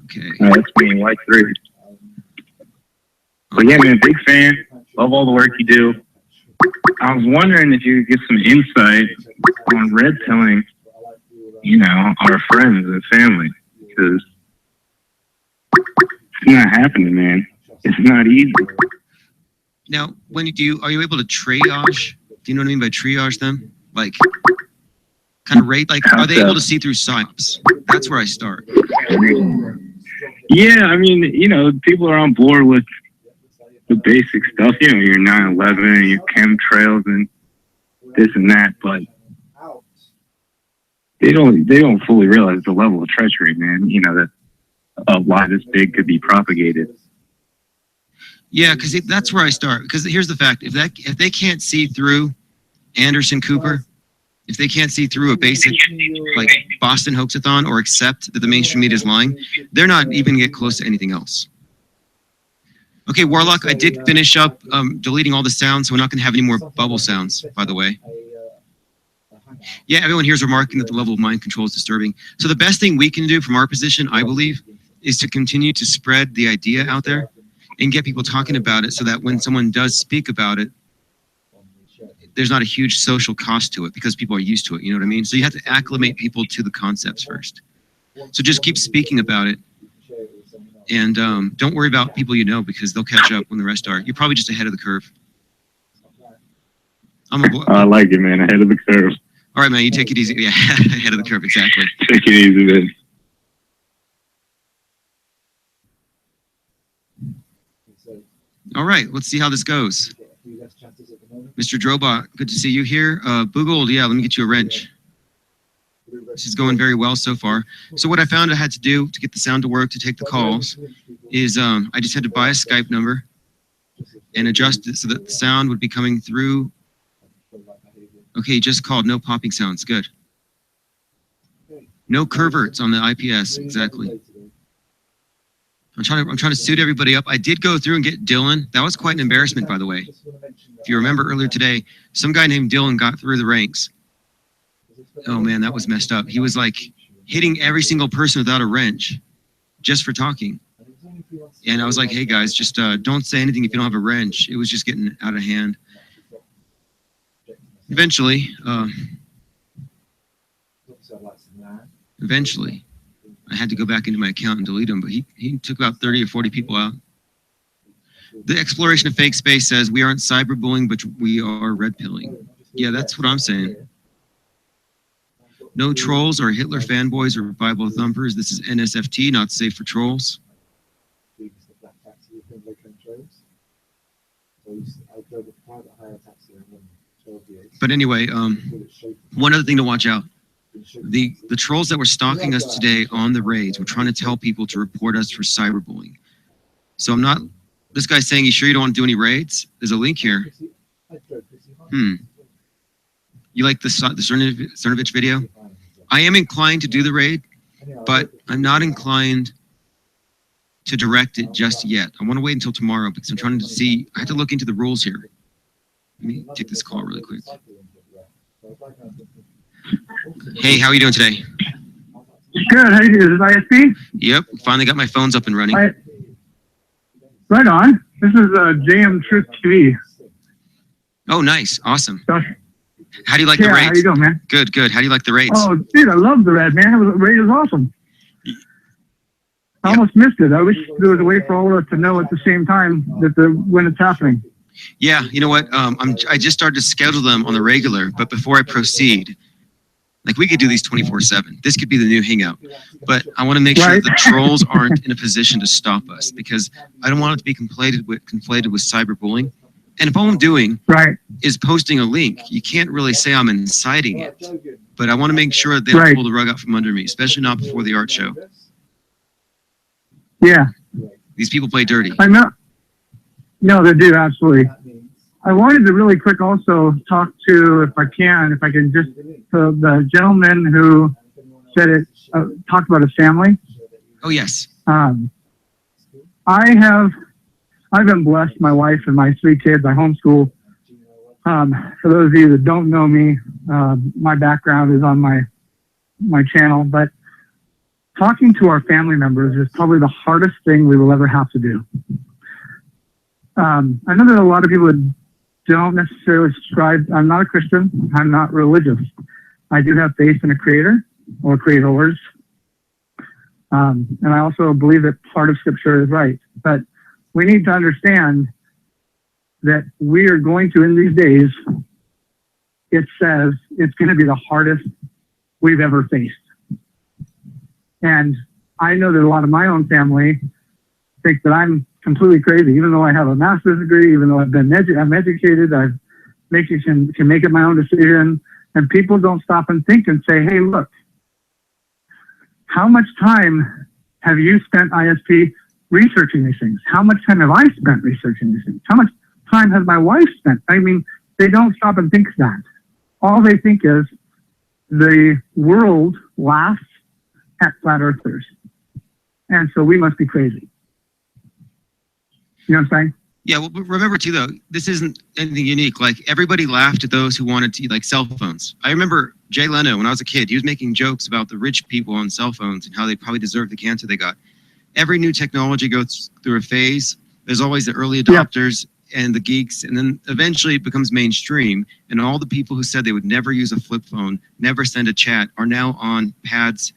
Okay. That's me, White 3. But yeah, man, big fan. Love all the work you do. I was wondering if you could get some insight on red pilling, our friends and family, because it's not happening, man. It's not easy. Now, when are you able to triage? Do you know what I mean by triage them? Like, kind of rate, like, are they able to see through psyops? That's where I start. Yeah, I mean, people are on board with the basic stuff, your 9/11 and your chemtrails and this and that, but they don't fully realize the level of treachery, man, that a lie this big could be propagated. Yeah, because that's where I start. Because here's the fact: if they can't see through Anderson Cooper, if they can't see through a basic like Boston hoaxathon or accept that the mainstream media is lying, they're not even gonna get close to anything else. Okay, Warlock, I did finish up deleting all the sounds, so we're not gonna have any more bubble sounds, by the way. Yeah, everyone here is remarking that the level of mind control is disturbing. So the best thing we can do from our position, I believe, is to continue to spread the idea out there and get people talking about it so that when someone does speak about it, there's not a huge social cost to it because people are used to it, you know what I mean? So you have to acclimate people to the concepts first. So just keep speaking about it and don't worry about people you know because they'll catch up when the rest are. You're probably just ahead of the curve. I like it, man, ahead of the curve. All right, man, you take it easy. Yeah, ahead of the curve, exactly. Take it easy, man. All right, let's see how this goes. Mr. Drobot, good to see you here. Boogold, yeah, let me get you a wrench. This is going very well so far. So what I found I had to do to get the sound to work, to take the calls, is I just had to buy a Skype number and adjust it so that the sound would be coming through. Okay, just called, no popping sounds, good. No curverts on the IPS, exactly. I'm trying to suit everybody up. I did go through and get Dylan. That was quite an embarrassment, by the way. If you remember earlier today, some guy named Dylan got through the ranks. Oh man, that was messed up. He was like hitting every single person without a wrench just for talking. And I was like, hey guys, just don't say anything if you don't have a wrench. It was just getting out of hand. Eventually, I had to go back into my account and delete him, but he took about 30 or 40 people out. The exploration of fake space says we aren't cyberbullying, but we are red pilling. Yeah, that's what I'm saying. No trolls or Hitler fanboys or Bible thumpers. This is NSFT, not safe for trolls. But anyway, one other thing to watch out. The trolls that were stalking us today on the raids were trying to tell people to report us for cyberbullying. So I'm not, this guy's saying, you sure you don't want to do any raids? There's a link here. You like the Cernovich video? I am inclined to do the raid, but I'm not inclined to direct it just yet. I want to wait until tomorrow because I'm trying to see, I have to look into the rules here. Let me take this call really quick. Hey, how are you doing today? Good. How you doing? Is this ISP? Yep. Finally got my phones up and running. Right on. This is JM Truth TV. Oh, nice. Awesome. How do you like the Yeah, raids? how you doing, man? Good, good. How do you like the raids? Oh, dude, I love the raid, man. The raid was awesome. I almost missed it. I wish there was a way for all of us to know at the same time that when it's happening. Yeah, you know what? I just started to schedule them on the regular, but before I proceed, like we could do these 24/7. This could be the new hangout, but I want to make sure that the trolls aren't in a position to stop us because I don't want it to be conflated with cyberbullying. And if all I'm doing is posting a link, you can't really say I'm inciting it. But I want to make sure that they don't pull the rug out from under me, especially not before the art show. Yeah. These people play dirty. I know. No, they do, absolutely. I wanted to really quick also talk to, if I can just, the gentleman who said it, talked about his family. Oh, yes. I've been blessed, my wife and my 3 kids. I homeschool. For those of you that don't know me, my background is on my channel, but talking to our family members is probably the hardest thing we will ever have to do. I know that a lot of people don't necessarily subscribe. I'm not a Christian. I'm not religious. I do have faith in a creator or creators. And I also believe that part of scripture is right. But we need to understand that we are going to, in these days, it says it's going to be the hardest we've ever faced. And I know that a lot of my own family think that I'm completely crazy, even though I have a master's degree, even though I'm educated, can make it my own decision. And people don't stop and think and say, hey, look, how much time have you spent, ISP, researching these things? How much time have I spent researching these things? How much time has my wife spent? I mean, they don't stop and think that. All they think is the world laughs at flat earthers. And so we must be crazy. You know what I'm saying? Yeah, well, but remember too, though, this isn't anything unique. Like, everybody laughed at those who wanted to, like, cell phones. I remember Jay Leno, when I was a kid, he was making jokes about the rich people on cell phones and how they probably deserve the cancer they got. Every new technology goes through a phase. There's always the early adopters and the geeks, and then eventually it becomes mainstream. And all the people who said they would never use a flip phone, never send a chat, are now on pads.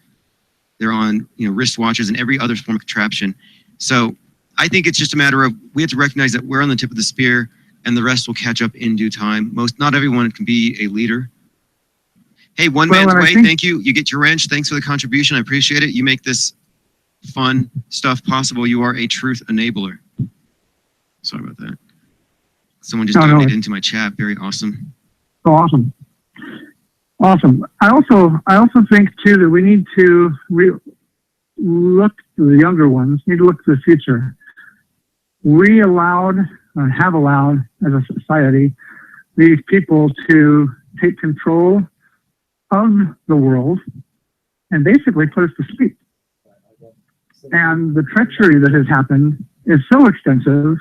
They're on, wristwatches and every other form of contraption. So I think it's just a matter of, we have to recognize that we're on the tip of the spear and the rest will catch up in due time. Not everyone can be a leader. Hey, One Man's Way, thank you. You get your wrench. Thanks for the contribution. I appreciate it. You make this fun stuff possible. You are a truth enabler. Sorry about that. Someone just donated into my chat. Very awesome. Oh, awesome. Awesome. I also think too that we need to look to the younger ones, need to look to the future. We have allowed as a society these people to take control of the world and basically put us to sleep. And the treachery that has happened is so extensive.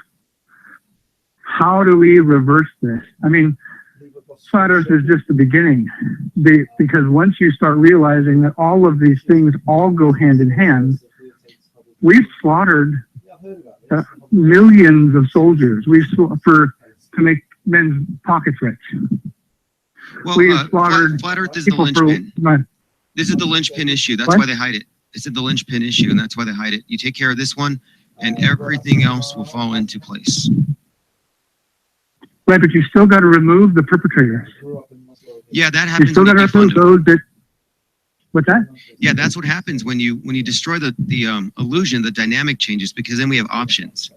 How do we reverse this? I mean, flat earth is just the beginning, because once you start realizing that all of these things all go hand in hand, we've slaughtered millions of soldiers. To make men's pockets rich. Well, we've slaughtered flat earth is the linchpin. This is the linchpin issue. That's why they hide it. This is the linchpin issue, and that's why they hide it. You take care of this one, and everything else will fall into place. Right, but you still got to remove the perpetrators. Yeah, that happens. You still got to remove those that. What's that? Yeah, that's what happens when you destroy the illusion. The dynamic changes because then we have options.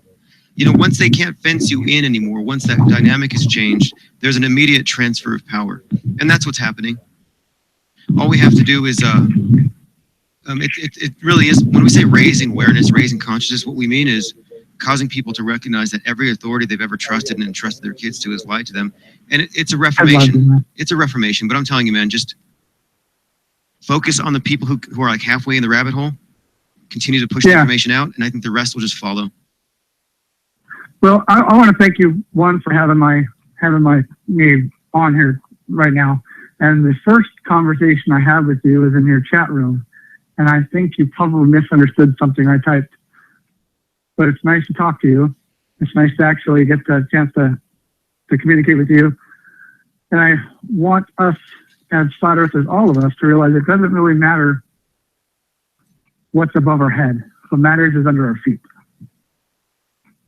once they can't fence you in anymore, once that dynamic has changed, there's an immediate transfer of power. And that's what's happening. All we have to do is, it really is, when we say raising awareness, raising consciousness, what we mean is causing people to recognize that every authority they've ever trusted and entrusted their kids to has lied to them. And it's a reformation. It's a reformation. But I'm telling you, man, just focus on the people who are like halfway in the rabbit hole, continue to push the information out, and I think the rest will just follow. Well, I want to thank you, one, for having me on here right now. And the first conversation I had with you was in your chat room, and I think you probably misunderstood something I typed. But it's nice to talk to you. It's nice to actually get the chance to communicate with you. And I want us as flat earthers, all of us, to realize it doesn't really matter what's above our head. What matters is under our feet.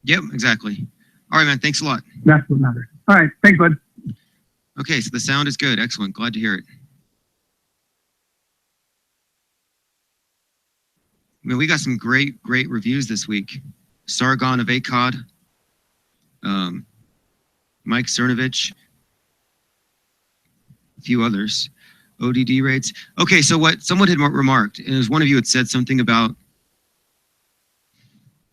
Yep, exactly. All right, man. Thanks a lot. That's what matters. All right. Thanks, bud. Okay, so the sound is good. Excellent. Glad to hear it. I mean, we got some great reviews this week. Sargon of Akkad, Mike Cernovich, a few others. ODD rates. Okay, so what someone had remarked, and it was one of you had said something about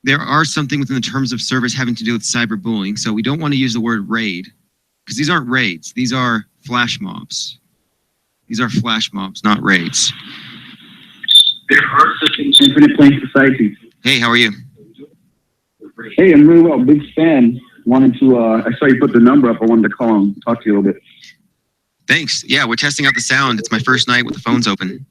there are something within the terms of service having to do with cyberbullying. So we don't want to use the word raid, because these aren't raids. These are flash mobs. These are flash mobs, not raids. There are such Infinite Plane Society. Hey, how are you? Hey, I'm really well. Big fan. Wanted to, I saw you put the number up. I wanted to call and talk to you a little bit. Thanks. Yeah, we're testing out the sound. It's my first night with the phones open.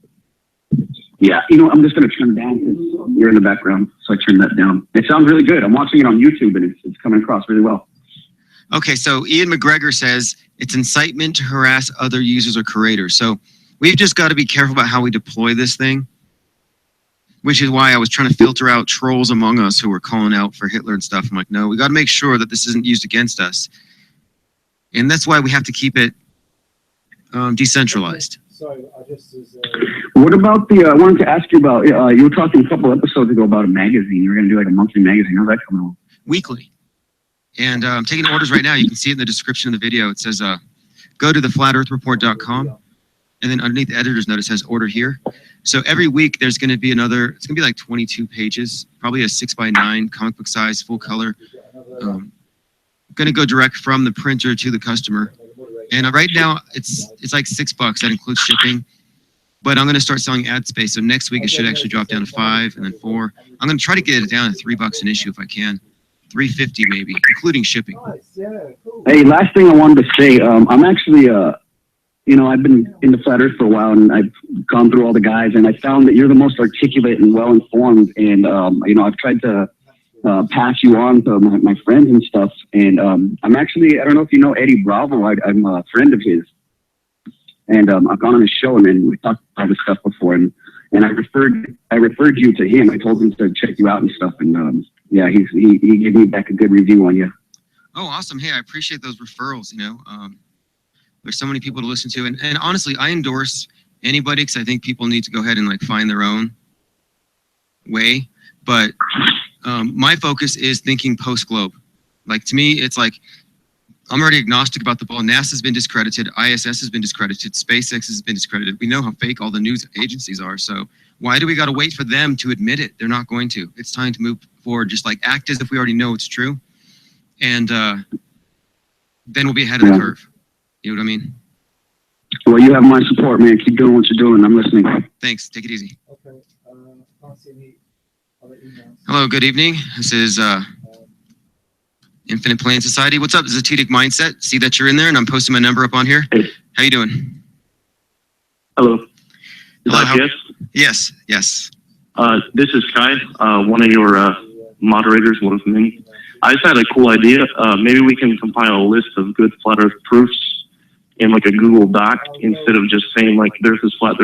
Yeah, I'm just going to turn down because you're in the background. So I turned that down. It sounds really good. I'm watching it on YouTube and it's coming across really well. Okay, so Ian McGregor says it's incitement to harass other users or creators. So we've just got to be careful about how we deploy this thing, which is why I was trying to filter out trolls among us who were calling out for Hitler and stuff. I'm like, no, we got to make sure that this isn't used against us. And that's why we have to keep it decentralized. What about I wanted to ask you about, you were talking a couple episodes ago about a magazine. You were going to do like a monthly magazine. How's that coming along? Weekly. And I'm taking orders right now. You can see it in the description of the video. It says, go to theflatearthreport.com. And then underneath the editor's note, it says order here. So every week there's going to be it's going to be like 22 pages, probably a 6x9 comic book size, full color. Going to go direct from the printer to the customer. And right now it's like $6. That includes shipping. But I'm going to start selling ad space. So next week it should actually drop down to $5 and then $4. I'm going to try to get it down to $3 an issue if I can. $3.50 maybe, including shipping. Hey, last thing I wanted to say, I'm actually, I've been in the flat earth for a while and I've gone through all the guys and I found that you're the most articulate and well-informed. And, I've tried to pass you on to my friends and stuff. And I'm actually, I don't know if you know Eddie Bravo. I'm a friend of his. And I've gone on his show and then we talked about this stuff before. And I referred you to him. I told him to check you out and stuff. And yeah, he gave me back a good review on you. Oh, awesome. Hey, I appreciate those referrals, There's so many people to listen to. And honestly, I endorse anybody because I think people need to go ahead and like find their own way. But my focus is thinking post-globe. Like to me, it's like I'm already agnostic about the ball. NASA's been discredited. ISS has been discredited. SpaceX has been discredited. We know how fake all the news agencies are. So why do we got to wait for them to admit it? They're not going to. It's time to move forward. Just like act as if we already know it's true. And then we'll be ahead of the curve. You know what I mean? Well, you have my support, man. Keep doing what you're doing. I'm listening. Thanks. Take it easy. Okay. Hello. Good evening. This is Infinite Plane Society. What's up? This is Athetic Mindset. See that you're in there, and I'm posting my number up on here. Hey. How you doing? Hello. Hello. Yes. Yes. This is Kai, one of your moderators, one of many. I just had a cool idea. Maybe we can compile a list of good flat Earth proofs in like a Google Doc instead of just saying like there's this flat,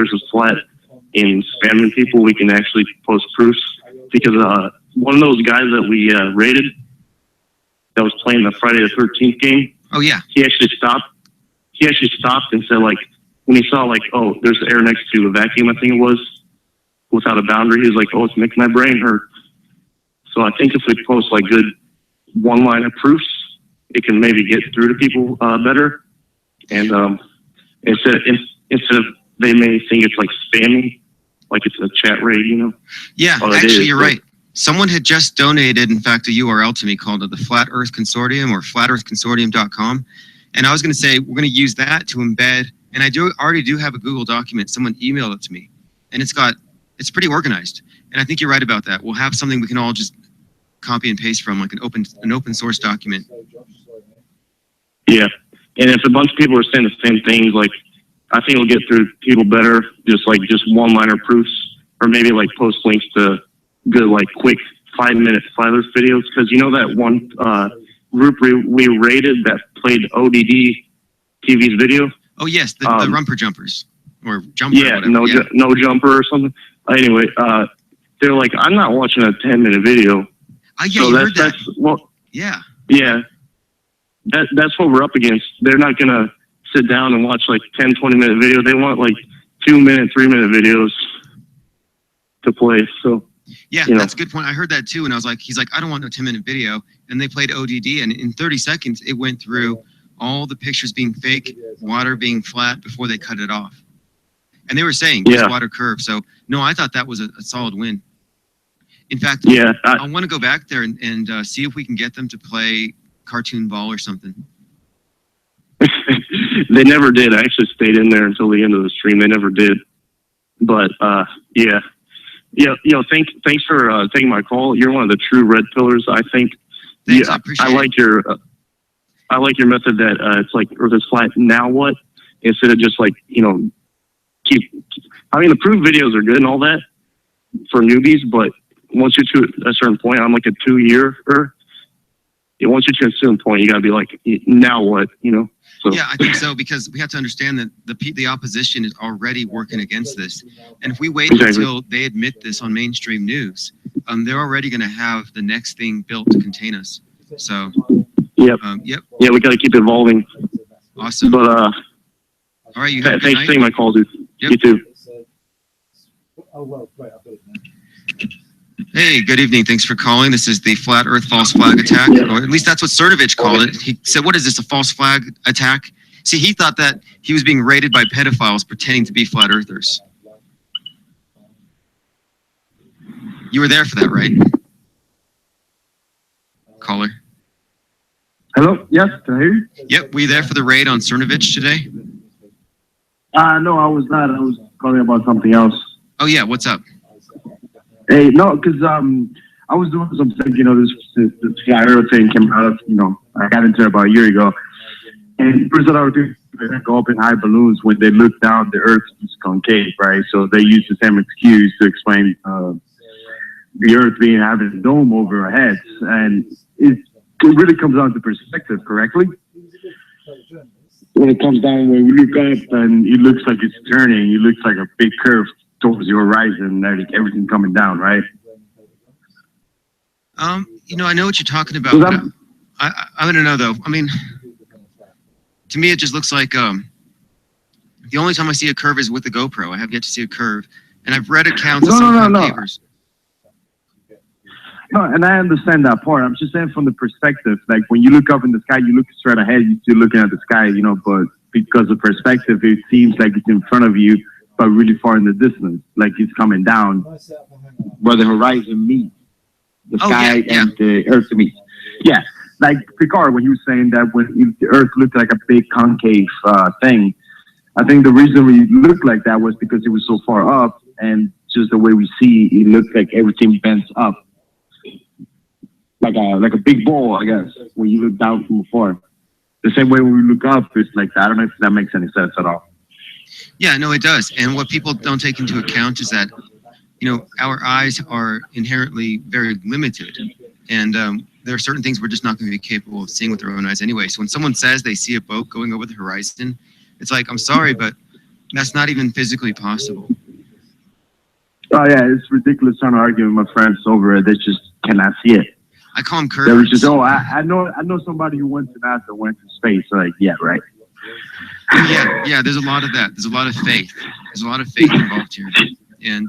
and spamming people. We can actually post proofs because one of those guys that we raided that was playing the Friday the 13th game. Oh yeah. He actually stopped. He actually stopped and said like when he saw like, oh, there's air next to a vacuum, I think it was, without a boundary. He was like, oh, it's making my brain hurt. So I think if we post like good one-liner proofs, it can maybe get through to people better. And instead of they may think it's like spamming, like it's a chat raid, you know? Yeah, All it actually, is, you're but- right. Someone had just donated, in fact, a URL to me called the Flat Earth Consortium or flatearthconsortium.com. And I was going to say, we're going to use that to embed. And I already do have a Google document. Someone emailed it to me. And it's pretty organized. And I think you're right about that. We'll have something we can all just copy and paste from, like an open source document. Yeah. And if a bunch of people are saying the same things, like, I think it'll get through people better, just one-liner proofs, or maybe like post links to good, like quick 5-minute Flat Earth videos. Because you know that one group we rated that played ODD TV's video? Oh, yes, the Rumper Jumpers. Or Jumper. Yeah, no Jumper or something. Anyway, they're like, I'm not watching a 10-minute video. Yeah, you heard that. Yeah. That's what we're up against. They're not going to sit down and watch like 10, 20-minute video. They want like 2-minute, 3-minute videos to play. So, yeah, you know. That's a good point. I heard that too. And he's like, I don't want no 10-minute video. And they played ODD. And in 30 seconds, it went through all the pictures being fake, water being flat before they cut it off. And they were saying, use water curve. So, no, I thought that was a solid win. In fact, I want to go back there and see if we can get them to play Cartoon Ball or something. They never did. I actually stayed in there until the end of the stream. They never did. But, yeah. Thanks for taking my call. You're one of the true red pillars, I think. Thanks, I appreciate I like your method that it's like Earth is flat, now what? Instead of just like, I mean, the proof videos are good and all that for newbies, but once you're to a certain point, I'm like a 2-year-er. Once you're to a certain point, you got to be like, now what, So. Yeah, I think so, because we have to understand that the opposition is already working against this. And if we wait until they admit this on mainstream news, they're already going to have the next thing built to contain us. So, yep. Yep. Yeah, we got to keep evolving. Awesome. But, all right, you have a good thanks night. for taking my call, dude. Yep. You too. Hey, good evening. Thanks for calling. This is the Flat Earth False Flag Attack, or at least that's what Cernovich called it. He said, what is this, a false flag attack? See, he thought that he was being raided by pedophiles pretending to be flat earthers. You were there for that, right? Caller. Hello? Yes, can I hear you? Yep, were you there for the raid on Cernovich today? No, I was not. I was calling about something else. Oh, yeah, what's up? Hey, no, because I was doing something, this flat earth thing came out of, I got into it about a year ago. And the person I was doing, they go up in high balloons when they look down, the earth is concave, right? So they use the same excuse to explain the earth having a dome over our heads. And it really comes down to perspective, correctly? When it comes down, when we look up and it looks like it's turning, it looks like a big curve towards the horizon, like everything coming down, right? I know what you're talking about. But I don't know, though. I mean, to me, it just looks like the only time I see a curve is with the GoPro. I have yet to see a curve, and I've read accounts of some concavers. No, and I understand that part. I'm just saying from the perspective, like when you look up in the sky, you look straight ahead, you're still looking at the sky, but because of perspective, it seems like it's in front of you, but really far in the distance, like it's coming down, where the horizon meets the sky and the earth meet. Yeah, like Picard, when he was saying that when the earth looked like a big concave thing, I think the reason we looked like that was because it was so far up, and just the way we see, it looked like everything bends up. Like a big ball, I guess, when you look down from afar. The same way when we look up, it's like that. I don't know if that makes any sense at all. Yeah, no, it does. And what people don't take into account is that, our eyes are inherently very limited. And there are certain things we're just not going to be capable of seeing with our own eyes anyway. So when someone says they see a boat going over the horizon, it's like, I'm sorry, but that's not even physically possible. Oh, yeah, it's ridiculous trying to argue with my friends over it. They just cannot see it. I call them curves. They were just, I know somebody who went to NASA, went to space. So like, yeah, right. Yeah, there's a lot of that. There's a lot of faith. There's a lot of faith involved here. And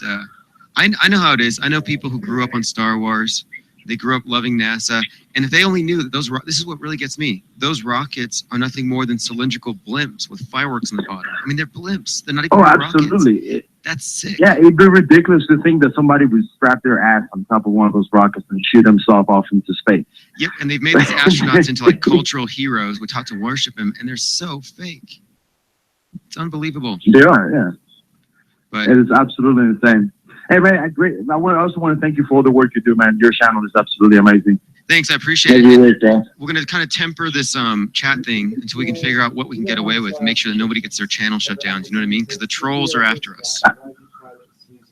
I know how it is. I know people who grew up on Star Wars. They grew up loving NASA. And if they only knew that this is what really gets me. Those rockets are nothing more than cylindrical blimps with fireworks on the bottom. I mean, they're blimps. They're not even absolutely. rockets. That's sick. Yeah, it'd be ridiculous to think that somebody would strap their ass on top of one of those rockets and shoot himself off into space. Yep, and they've made these astronauts into like cultural heroes. We're taught to worship them, and they're so fake. It's unbelievable. They are, yeah. But it is absolutely insane. Hey, man, great. I also want to thank you for all the work you do, man. Your channel is absolutely amazing. thanks, I appreciate it. We're going to kind of temper this chat thing until we can figure out what we can get away with and make sure that nobody gets their channel shut down. Do you know what I mean? Because the trolls are after us.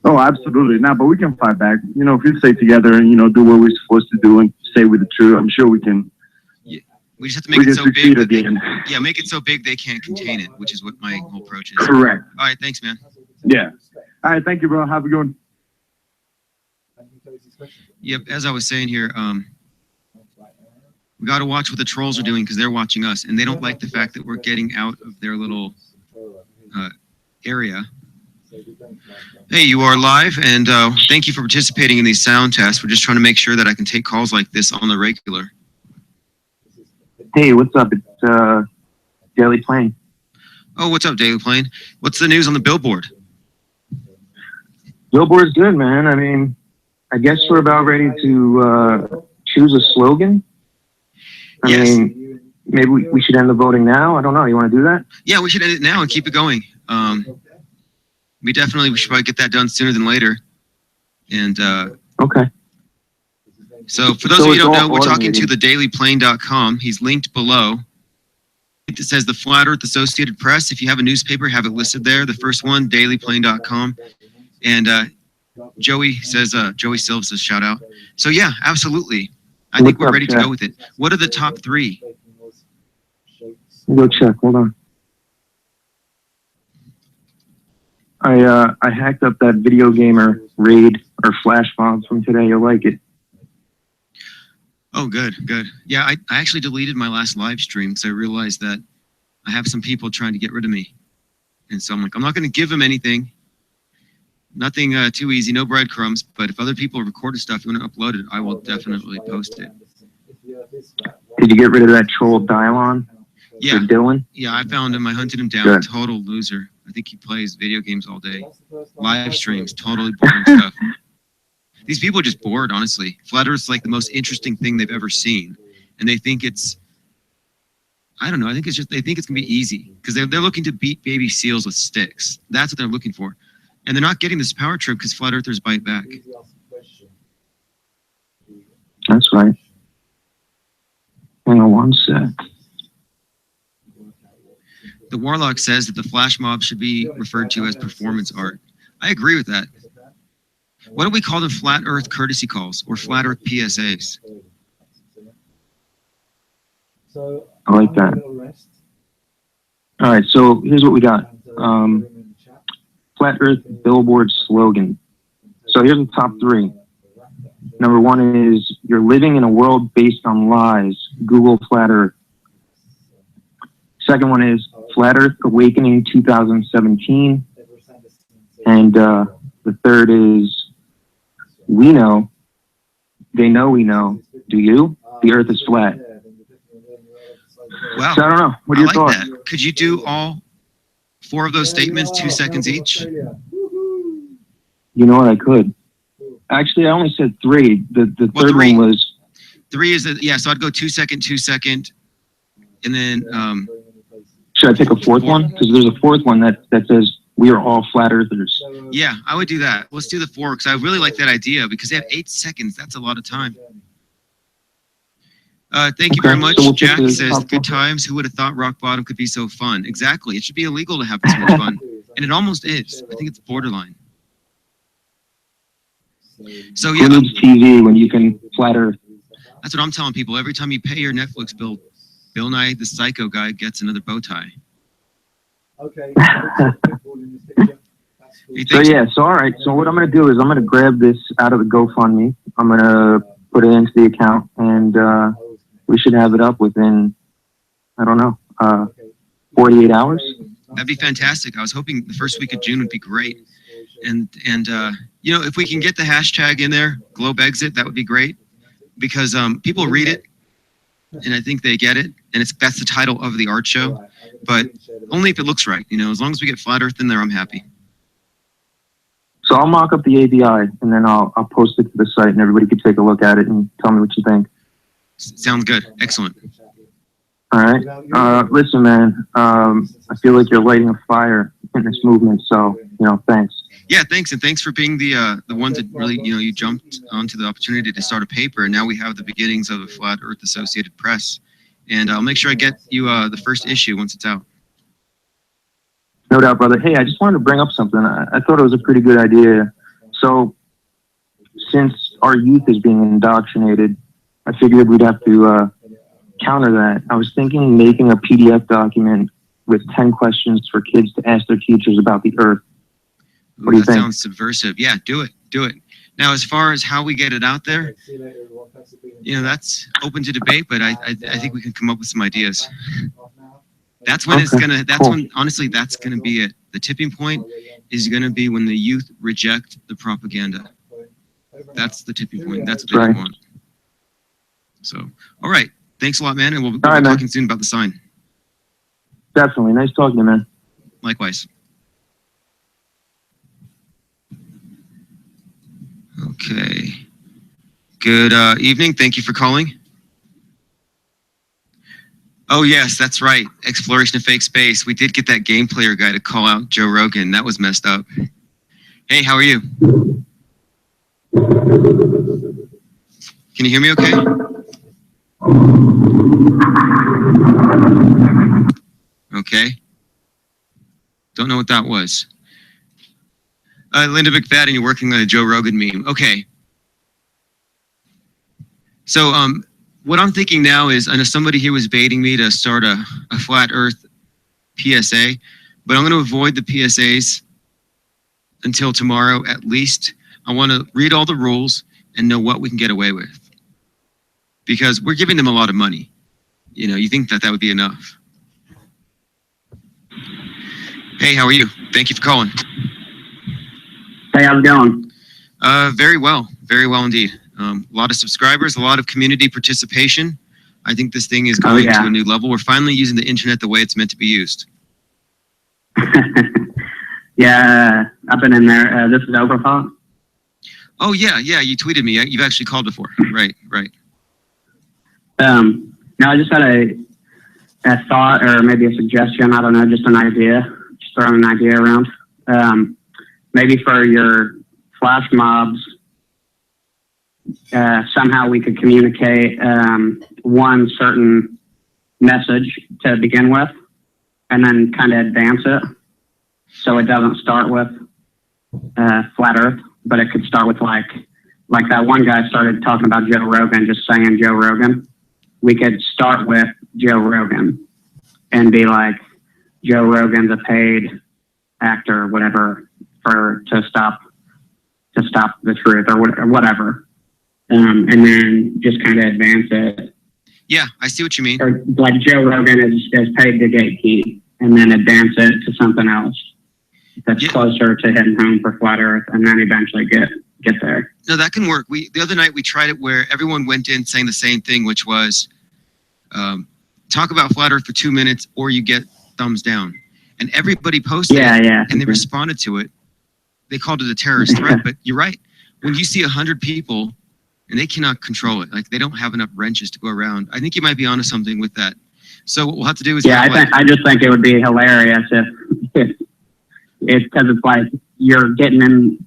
Oh, absolutely. No, but we can fight back. You know, if we stay together and, you know, do what we're supposed to do and stay with the truth, I'm sure we can. Yeah. We just have to make it so big that make it so big they can't contain it, which is what my whole approach is. Correct. All right, thanks, man. Yeah. All right, thank you, bro. Have a good one. Yep, as I was saying here, we got to watch what the trolls are doing because they're watching us, and they don't like the fact that we're getting out of their little area. Hey, you are live, and thank you for participating in these sound tests. We're just trying to make sure that I can take calls like this on the regular. Hey, what's up? It's Daily Plane. Oh, what's up, Daily Plane? What's the news on the billboard? Billboard's good, man. I mean, I guess we're about ready to choose a slogan. I mean, maybe we should end the voting now. I don't know. You want to do that? Yeah, we should end it now and keep it going. We should probably get that done sooner than later. And okay. So for those of you who don't know, we're talking to thedailyplane.com. He's linked below. It says the Flat Earth Associated Press. If you have a newspaper, have it listed there. The first one, dailyplane.com. And Joey Silva says shout out. So yeah, absolutely. I think we're ready to go with it. What are the top three? Go check. Hold on. I hacked up that video gamer raid or flash bombs from today. You'll like it. Oh, good. Yeah, I actually deleted my last live stream because I realized that I have some people trying to get rid of me. And so I'm like, I'm not going to give them anything. Nothing too easy, no breadcrumbs. But if other people recorded stuff and want to upload it, I will definitely post it. Did you get rid of that troll Dylon? Yeah. Dylan? Yeah, I found him. I hunted him down. Good. Total loser. I think he plays video games all day. Live streams, totally boring stuff. These people are just bored, honestly. Flat Earth's like the most interesting thing they've ever seen. And they think it's, I don't know, I think it's just, they think it's going to be easy. Because they're looking to beat baby seals with sticks. That's what they're looking for. And they're not getting this power trip because Flat Earthers bite back. That's right. Hang on one sec. The Warlock says that the flash mob should be referred to as performance art. I agree with that. What do we call them? Flat Earth courtesy calls or Flat Earth PSAs? I like that. All right, so here's what we got. Flat Earth billboard slogan. So here's the top three. Number one is, you're living in a world based on lies. Google Flat Earth. Second one is Flat Earth Awakening 2017. And the third is, we know, they know we know. Do you? The Earth is flat. Wow. So I don't know. What are your thoughts? That. Could you do all four of those statements, 2 seconds each? You know what? I could. Actually, I only said three. The third one was... Three is, so I'd go 2 second, 2 second. And then... should I pick a fourth one? Because there's a fourth one that says, we are all flat earthers. Yeah, I would do that. Let's do the 4 because I really like that idea because they have 8 seconds. That's a lot of time. Thank you very much. So we'll Jack says, good times. Who would have thought rock bottom could be so fun? Exactly. It should be illegal to have this much fun. And it almost is. I think it's borderline. So yeah. Who needs TV when you can flat earth? That's what I'm telling people. Every time you pay your Netflix bill, Bill Nye, the psycho guy, gets another bow tie. Okay. So all right. So what I'm going to do is I'm going to grab this out of the GoFundMe. I'm going to put it into the account, and we should have it up within, I don't know, 48 hours. That'd be fantastic. I was hoping the first week of June would be great. And you know, if we can get the hashtag in there, Globe Exit, that would be great. because people read it, and I think they get it, and that's the title of the art show, but only if it looks right. You know, as long as we get Flat Earth in there, I'm happy. So I'll mock up the ABI, and then I'll post it to the site, and everybody can take a look at it and tell me what you think. Sounds good. Excellent. All right. Listen, man, I feel like you're lighting a fire in this movement, so, you know, thanks. Yeah, thanks, and thanks for being the one that really, you know, you jumped onto the opportunity to start a paper, and now we have the beginnings of the Flat Earth Associated Press, and I'll make sure I get you the first issue once it's out. No doubt, brother. Hey, I just wanted to bring up something. I thought it was a pretty good idea. So, since our youth is being indoctrinated, I figured we'd have to counter that. I was thinking making a PDF document with 10 questions for kids to ask their teachers about the Earth. What do you think? That sounds subversive. Yeah, do it. Do it. Now, as far as how we get it out there, you know, that's open to debate, but I think we can come up with some ideas. That's when it's gonna. That's when, honestly, that's gonna be it. The tipping point is gonna be when the youth reject the propaganda. That's the tipping point. That's what they want. So, all right. Thanks a lot, man, and we'll be talking soon about the sign. Definitely. Nice talking to you, man. Likewise. Okay. Good evening. Thank you for calling. Oh, yes, that's right. Exploration of fake space. We did get that game player guy to call out Joe Rogan. That was messed up. Hey, how are you? Can you hear me okay? Okay. Don't know what that was. Linda McFadden, you're working on a Joe Rogan meme. Okay. So, what I'm thinking now is, I know somebody here was baiting me to start a Flat Earth PSA, but I'm going to avoid the PSAs until tomorrow at least. I want to read all the rules and know what we can get away with. Because we're giving them a lot of money. You know, you think that would be enough. Hey, how are you? Thank you for calling. Hey, how's it going? Very well indeed. A lot of subscribers, a lot of community participation. I think this thing is going to a new level. We're finally using the internet the way it's meant to be used. Yeah, I've been in there. This is Overthought. Oh, yeah, you tweeted me. You've actually called before. Right. No, I just had a thought or maybe a suggestion. I don't know, just an idea. Just throwing an idea around. Maybe for your flash mobs, somehow we could communicate one certain message to begin with, and then kind of advance it, so it doesn't start with Flat Earth, but it could start with like that one guy started talking about Joe Rogan, just saying Joe Rogan. We could start with Joe Rogan and be like, Joe Rogan's a paid actor, whatever, to stop the truth or whatever. And then just kind of advance it. Yeah, I see what you mean. Or like Joe Rogan is paid to gatekeep, and then advance it to something else that's closer to hitting home for Flat Earth, and then eventually get there. No, that can work. The other night we tried it where everyone went in saying the same thing, which was talk about Flat Earth for 2 minutes or you get thumbs down. And everybody posted it, and they responded to it. They called it a terrorist threat, but you're right. When you see 100 people and they cannot control it, like they don't have enough wrenches to go around, I think you might be onto something with that. So what we'll have to do is I just think it would be hilarious if because it's like you're getting in,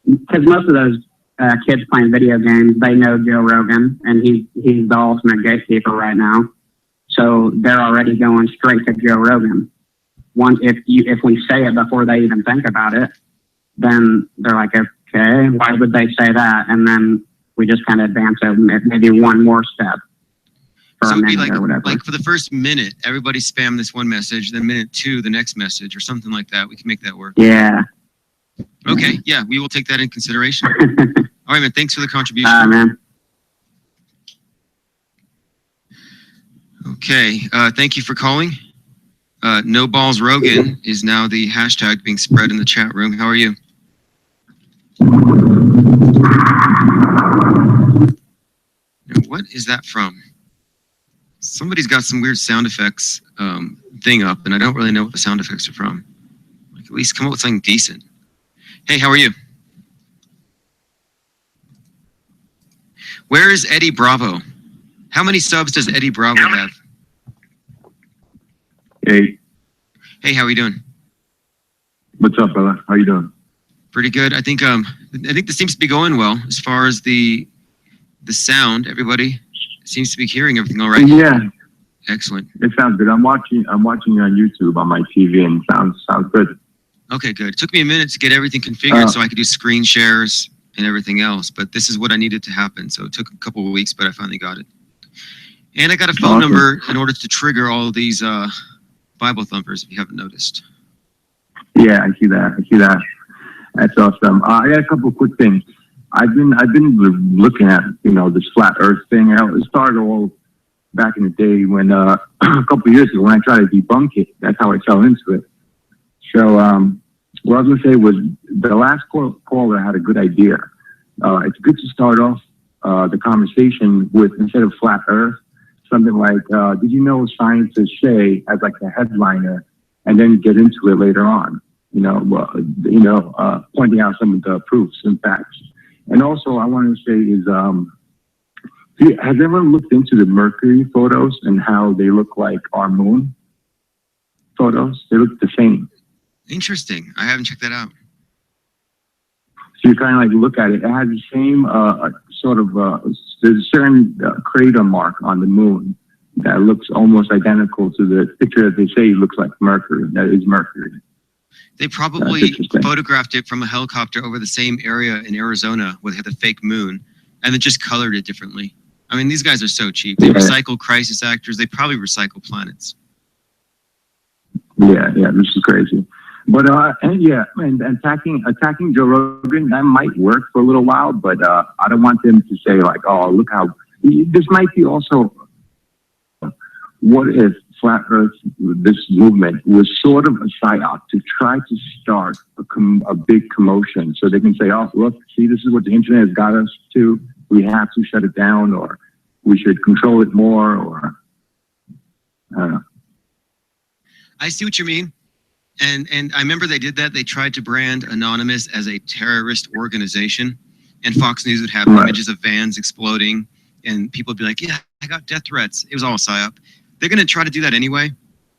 because most of those kids playing video games, they know Joe Rogan, and he's the ultimate gatekeeper right now. So they're already going straight to Joe Rogan. If we say it before they even think about it, then they're like, okay, why would they say that? And then we just kind of advance it maybe one more step for a minute or whatever. Like for the first minute, everybody spam this one message, then minute 2, the next message, or something like that. We can make that work. Yeah. Okay, yeah, we will take that in consideration. All right, man, thanks for the contribution. Man. Okay, thank you for calling. No Balls Rogan is now the hashtag being spread in the chat room. How are you? What is that from? Somebody's got some weird sound effects thing up, and I don't really know what the sound effects are from. Like, at least come up with something decent. Hey, how are you? Where is Eddie Bravo? How many subs does Eddie Bravo have? Hey, Hey, how are you doing? what's up, brother? How you doing? Pretty good. I think this seems to be going well as far as the sound. Everybody seems to be hearing everything all right. Yeah, Excellent. it sounds good. I'm watching you on YouTube on my TV, and sounds good. Okay, good. It took me a minute to get everything configured so I could do screen shares and everything else, but this is what I needed to happen. So it took a couple of weeks, but I finally got it. And I got a phone number in order to trigger all of these Bible thumpers, if you haven't noticed. Yeah, I see that. That's awesome. I got a couple of quick things. I've been looking at this flat Earth thing. It started all back in the day when a couple of years ago when I tried to debunk it. That's how I fell into it. So what I was going to say was the last caller had a good idea. It's good to start off the conversation with, instead of flat Earth, something like, did you know scientists say, as like a headliner, and then get into it later on, pointing out some of the proofs and facts. And also I wanted to say is, has everyone looked into the Mercury photos and how they look like our moon photos? They look the same. Interesting. I haven't checked that out. So you kind of like look at it. It has the same there's a certain crater mark on the moon that looks almost identical to the picture that they say looks like Mercury. That is Mercury. They probably photographed it from a helicopter over the same area in Arizona where they had the fake moon and then just colored it differently. I mean, these guys are so cheap. They recycle crisis actors. They probably recycle planets. Yeah, this is crazy. But and attacking Joe Rogan, that might work for a little while, but I don't want them to say like, oh, look how this might be also. What if Flat Earth, this movement, was sort of a psyop to try to start a big commotion so they can say, oh, look, see, this is what the internet has got us to. We have to shut it down, or we should control it more, or I don't know. I see what you mean. And I remember they did that. They tried to brand Anonymous as a terrorist organization, and Fox News would have images of vans exploding, and people would be like, yeah, I got death threats. It was all a psyop. They're going to try to do that anyway.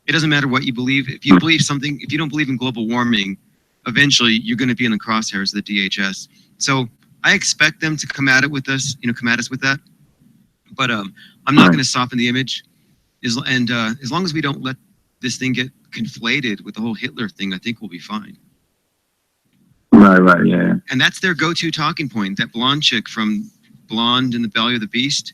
It doesn't matter what you believe. If you believe something, if you don't believe in global warming, eventually you're going to be in the crosshairs of the DHS. So I expect them to come at it with us, come at us with that. But I'm not going to soften the image. As long as we don't let this thing get conflated with the whole Hitler thing, I think we'll be fine. Right, yeah. And that's their go-to talking point. That blonde chick from Blonde in the Belly of the Beast,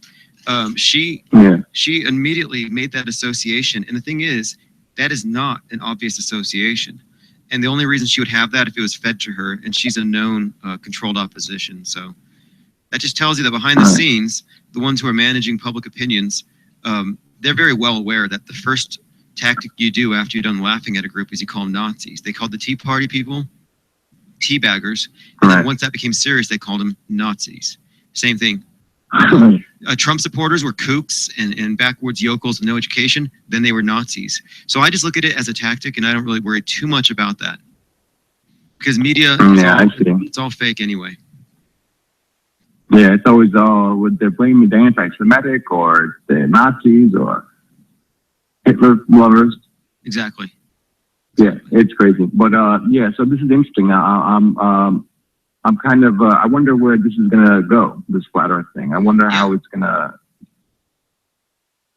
she immediately made that association. And the thing is, that is not an obvious association. And the only reason she would have that if it was fed to her, and she's a known controlled opposition. So that just tells you that behind the scenes, the ones who are managing public opinions, they're very well aware that the first tactic you do after you're done laughing at a group is you call them Nazis. They called the Tea Party people teabaggers. And then once that became serious, they called them Nazis. Same thing. Trump supporters were kooks and backwards yokels with no education. Then they were Nazis. So I just look at it as a tactic, and I don't really worry too much about that. Because media, it's all fake anyway. Yeah, it's always they're blaming the anti-Semitic or the Nazis or Hitler lovers. Exactly. Yeah, it's crazy. But so this is interesting. I'm kind of I wonder where this is gonna go, this flat Earth thing. I wonder how it's gonna.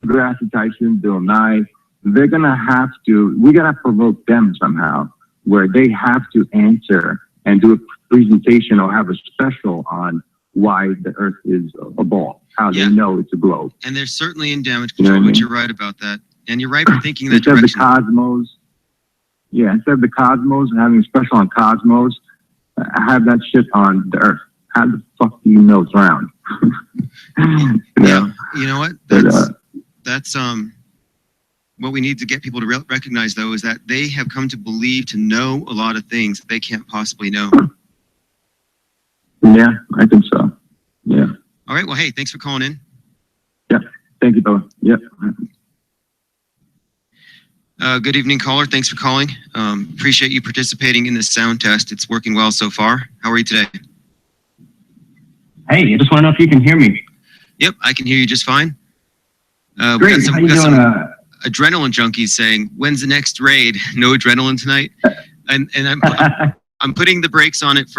Degrasse Tyson, Bill Nye, they're gonna have to. We gotta provoke them somehow, where they have to answer and do a presentation or have a special on why the Earth is a ball, how they know it's a globe. And they're certainly in damage control, but you're right about that. And you're right for thinking that instead direction. Of the cosmos, instead of the cosmos and having a special on cosmos, have that shit on the Earth. How the fuck do you know it's round? You know what? That's what we need to get people to recognize, though, is that they have come to believe, to know a lot of things that they can't possibly know. Yeah, I think so. Yeah. All right. Well, hey, thanks for calling in. Thank you, brother. Yep. Good evening, caller. Thanks for calling. Appreciate you participating in this sound test. It's working well so far. How are you today? Hey, I just want to know if you can hear me. Yep, I can hear you just fine. Great. How you doing? Some adrenaline junkies saying, "When's the next raid?" No adrenaline tonight. And I'm putting the brakes on it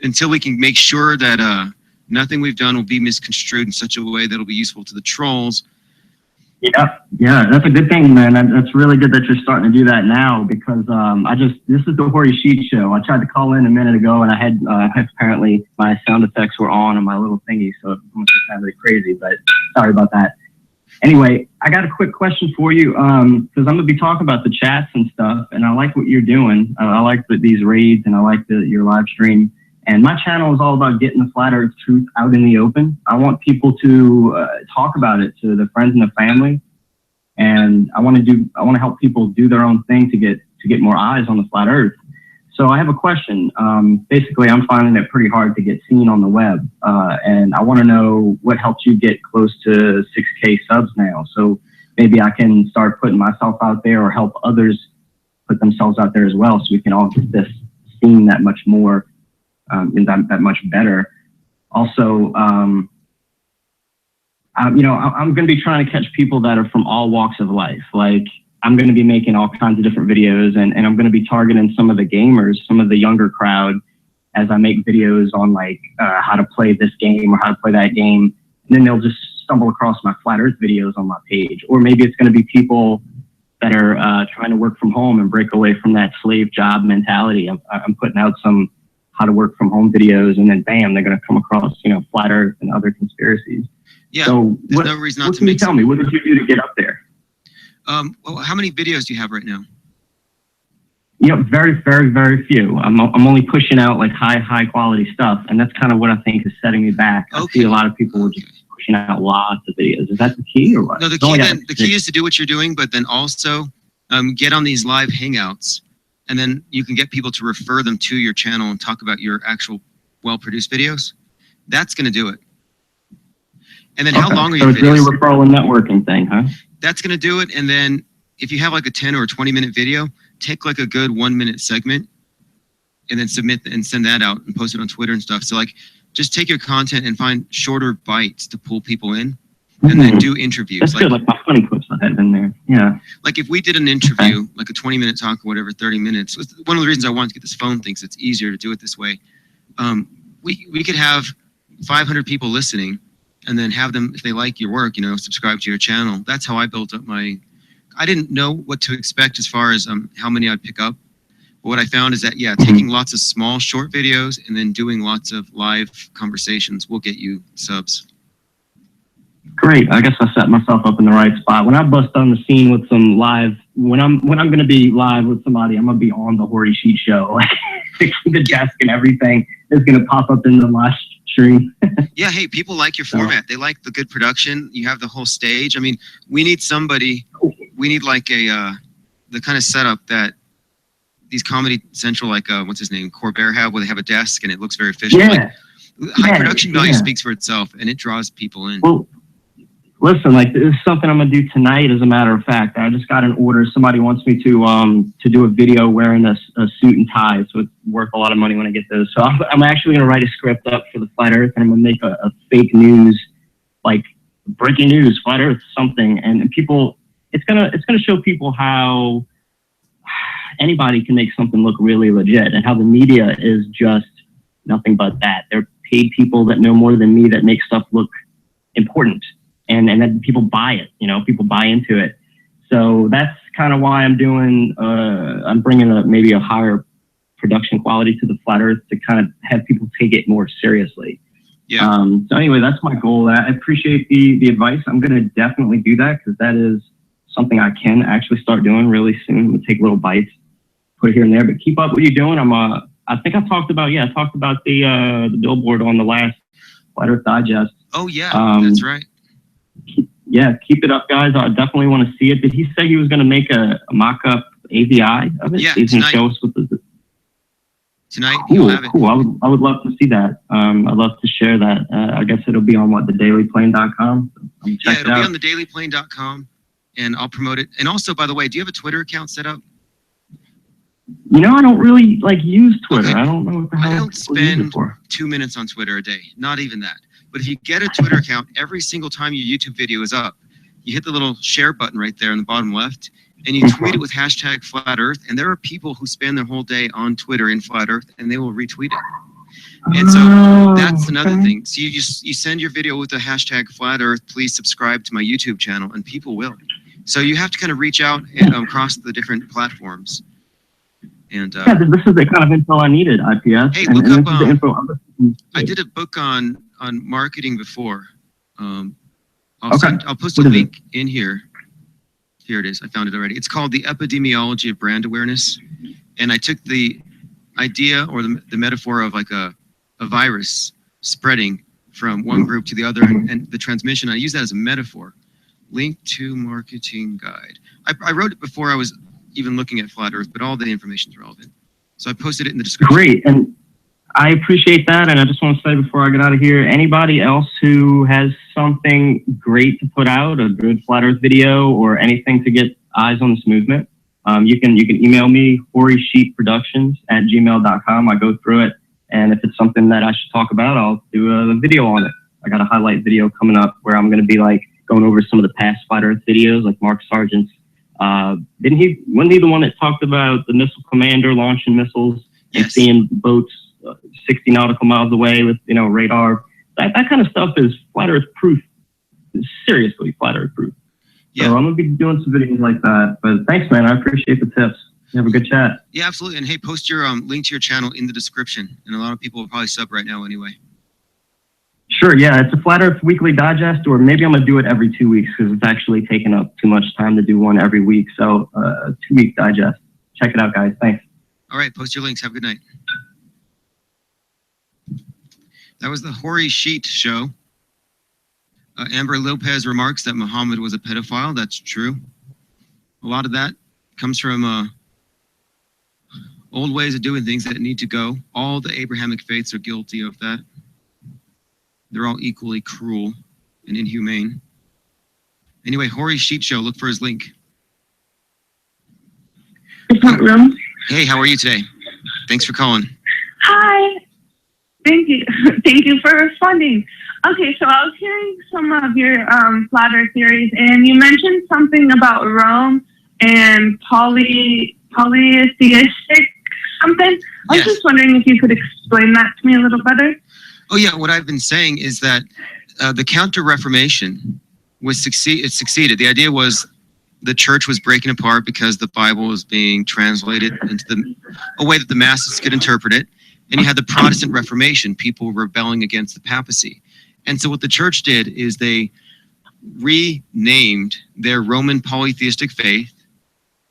until we can make sure that nothing we've done will be misconstrued in such a way that'll be useful to the trolls. Yeah, that's a good thing, man. That's really good that you're starting to do that now, because this is the Hoary Sheet Show. I tried to call in a minute ago, and I had apparently my sound effects were on my little thingy, so it must have sounded crazy, but sorry about that. Anyway, I got a quick question for you, because I'm going to be talking about the chats and stuff, and I like what you're doing. I like these raids, and I like your live stream. And my channel is all about getting the flat earth truth out in the open. I want people to talk about it to their friends and their family. And I want to help people do their own thing to get more eyes on the flat earth. So I have a question. Basically, I'm finding it pretty hard to get seen on the web. And I want to know what helps you get close to 6K subs now. So maybe I can start putting myself out there, or help others put themselves out there as well, so we can all get this seen that much more. That much better. Also, I'm going to be trying to catch people that are from all walks of life. Like, I'm going to be making all kinds of different videos, and I'm going to be targeting some of the gamers, some of the younger crowd, as I make videos on how to play this game or how to play that game. And then they'll just stumble across my flat earth videos on my page. Or maybe it's going to be people that are trying to work from home and break away from that slave job mentality. I'm putting out some how to work from home videos, and then bam, they're going to come across, flat earth and other conspiracies. Yeah, so there's no reason not what to can you make tell me? What did you do to get up there? Well, how many videos do you have right now? Very, very, very few. I'm only pushing out high quality stuff, and that's kind of what I think is setting me back. I see a lot of people just pushing out lots of videos. Is that the key, or what? No, the key is to do what you're doing, but then also get on these live hangouts. And then you can get people to refer them to your channel and talk about your actual well-produced videos. That's going to do it. And then how long are your videos? So it's really referral and networking thing, huh? That's going to do it. And then if you have a 10 or a 20-minute video, take a good 1-minute segment and then submit and send that out and post it on Twitter and stuff. So just take your content and find shorter bites to pull people in, and then do interviews. That's good, my funny clips I had in there. Yeah. If we did an interview, a 20-minute talk or whatever, 30 minutes, one of the reasons I wanted to get this phone thing is it's easier to do it this way. We could have 500 people listening, and then have them, if they like your work, subscribe to your channel. That's how I built up I didn't know what to expect as far as how many I'd pick up. But what I found is that, taking lots of small, short videos and then doing lots of live conversations will get you subs. Great. I guess I set myself up in the right spot. When I bust on the scene with some live, when I'm going to be live with somebody, I'm going to be on the Hoary Sheet Show. The desk and everything is going to pop up in the live stream. Yeah. Hey, people like your format. They like the good production. You have the whole stage. I mean, we need somebody. We need the kind of setup that these Comedy Central, what's his name, Corbett have, where they have a desk and it looks very efficient. Yeah. High production value speaks for itself, and it draws people in. Well, listen, this is something I'm going to do tonight, as a matter of fact. I just got an order. Somebody wants me to do a video wearing a suit and tie, so it's worth a lot of money when I get those. So I'm actually going to write a script up for the Flat Earth, and I'm going to make a fake news, breaking news, Flat Earth, something. And people, it's gonna show people how anybody can make something look really legit, and how the media is just nothing but that. They're paid people that know more than me that make stuff look important. And then people buy it, people buy into it. So that's kind of why I'm doing, I'm bringing maybe a higher production quality to the Flat Earth to kind of have people take it more seriously. Yeah. So anyway, that's my goal. I appreciate the advice. I'm going to definitely do that, because that is something I can actually start doing really soon. I'm going to take little bites, put it here and there, but keep up what you're doing. I think I talked about the billboard on the last Flat Earth Digest. Oh yeah, that's right. Keep it up, guys. I definitely want to see it. Did he say he was going to make a mock-up AVI of it? Yeah, He's going to show us what Tonight, Cool, you'll have it. cool. I would love to see that. I'd love to share that. I guess it'll be on what, thedailyplane.com. Yeah, it'll be on thedailyplane.com, and I'll promote it. And also, by the way, do you have a Twitter account set up? You know, I don't really use Twitter. Okay. I don't know what the hell I don't people use it spend for. 2 minutes on Twitter a day, not even that. But if you get a Twitter account, every single time your YouTube video is up, you hit the little share button right there in the bottom left, and you tweet it with hashtag Flat Earth. And there are people who spend their whole day on Twitter in Flat Earth, and they will retweet it. And so that's another thing. So you send your video with the hashtag Flat Earth, please subscribe to my YouTube channel, and people will. So you have to kind of reach out and, across the different platforms. And Yeah, this is the kind of info I needed, IPS. Hey, and look this up, is the info I'm looking for. I did a book on marketing before. I'll post a What is link in here. Here it is. I found it already. It's called The Epidemiology of Brand Awareness. And I took the idea or the metaphor of like a virus spreading from one group to the other, and the transmission. I use that as a metaphor. Link to marketing guide. I wrote it before I was even looking at Flat Earth, but all the information is relevant. So I posted it in the description. Great, and I appreciate that. And I just want to say before I get out of here, anybody else who has something great to put out, a good Flat Earth video or anything to get eyes on this movement, you can email me, horrysheetproductions@gmail.com. I go through it, and if it's something that I should talk about, I'll do a video on it. I got a highlight video coming up where I'm going to be like going over some of the past Flat Earth videos, like Mark Sargent's. Wasn't he the one that talked about the missile commander launching missiles and seeing boats 60 nautical miles away with, radar? That kind of stuff is Flat Earth proof. Seriously, Flat Earth proof. Yeah. So I'm going to be doing some videos like that. But thanks, man. I appreciate the tips. Have a good chat. Yeah, absolutely. And hey, post your link to your channel in the description. And a lot of people will probably sub right now anyway. Sure, yeah. It's a Flat Earth Weekly Digest, or maybe I'm going to do it every 2 weeks because it's actually taking up too much time to do one every week. So 2-week digest. Check it out, guys. Thanks. All right, post your links. Have a good night. That was the Hori Sheet show. Amber Lopez remarks that Muhammad was a pedophile. That's true. A lot of that comes from old ways of doing things that need to go. All the Abrahamic faiths are guilty of that. They're all equally cruel and inhumane. Anyway, Hori Sheet Show, look for his link. Hey, how are you today? Thanks for calling. Hi. Thank you. Thank you for responding. Okay, so I was hearing some of your Flat Earth theories, and you mentioned something about Rome and polytheistic something. I was just wondering if you could explain that to me a little better. Oh yeah, what I've been saying is that the Counter-Reformation succeeded. The idea was the church was breaking apart because the Bible was being translated into a way that the masses could interpret it. And you had the Protestant Reformation, people rebelling against the papacy. And so what the church did is they renamed their Roman polytheistic faith.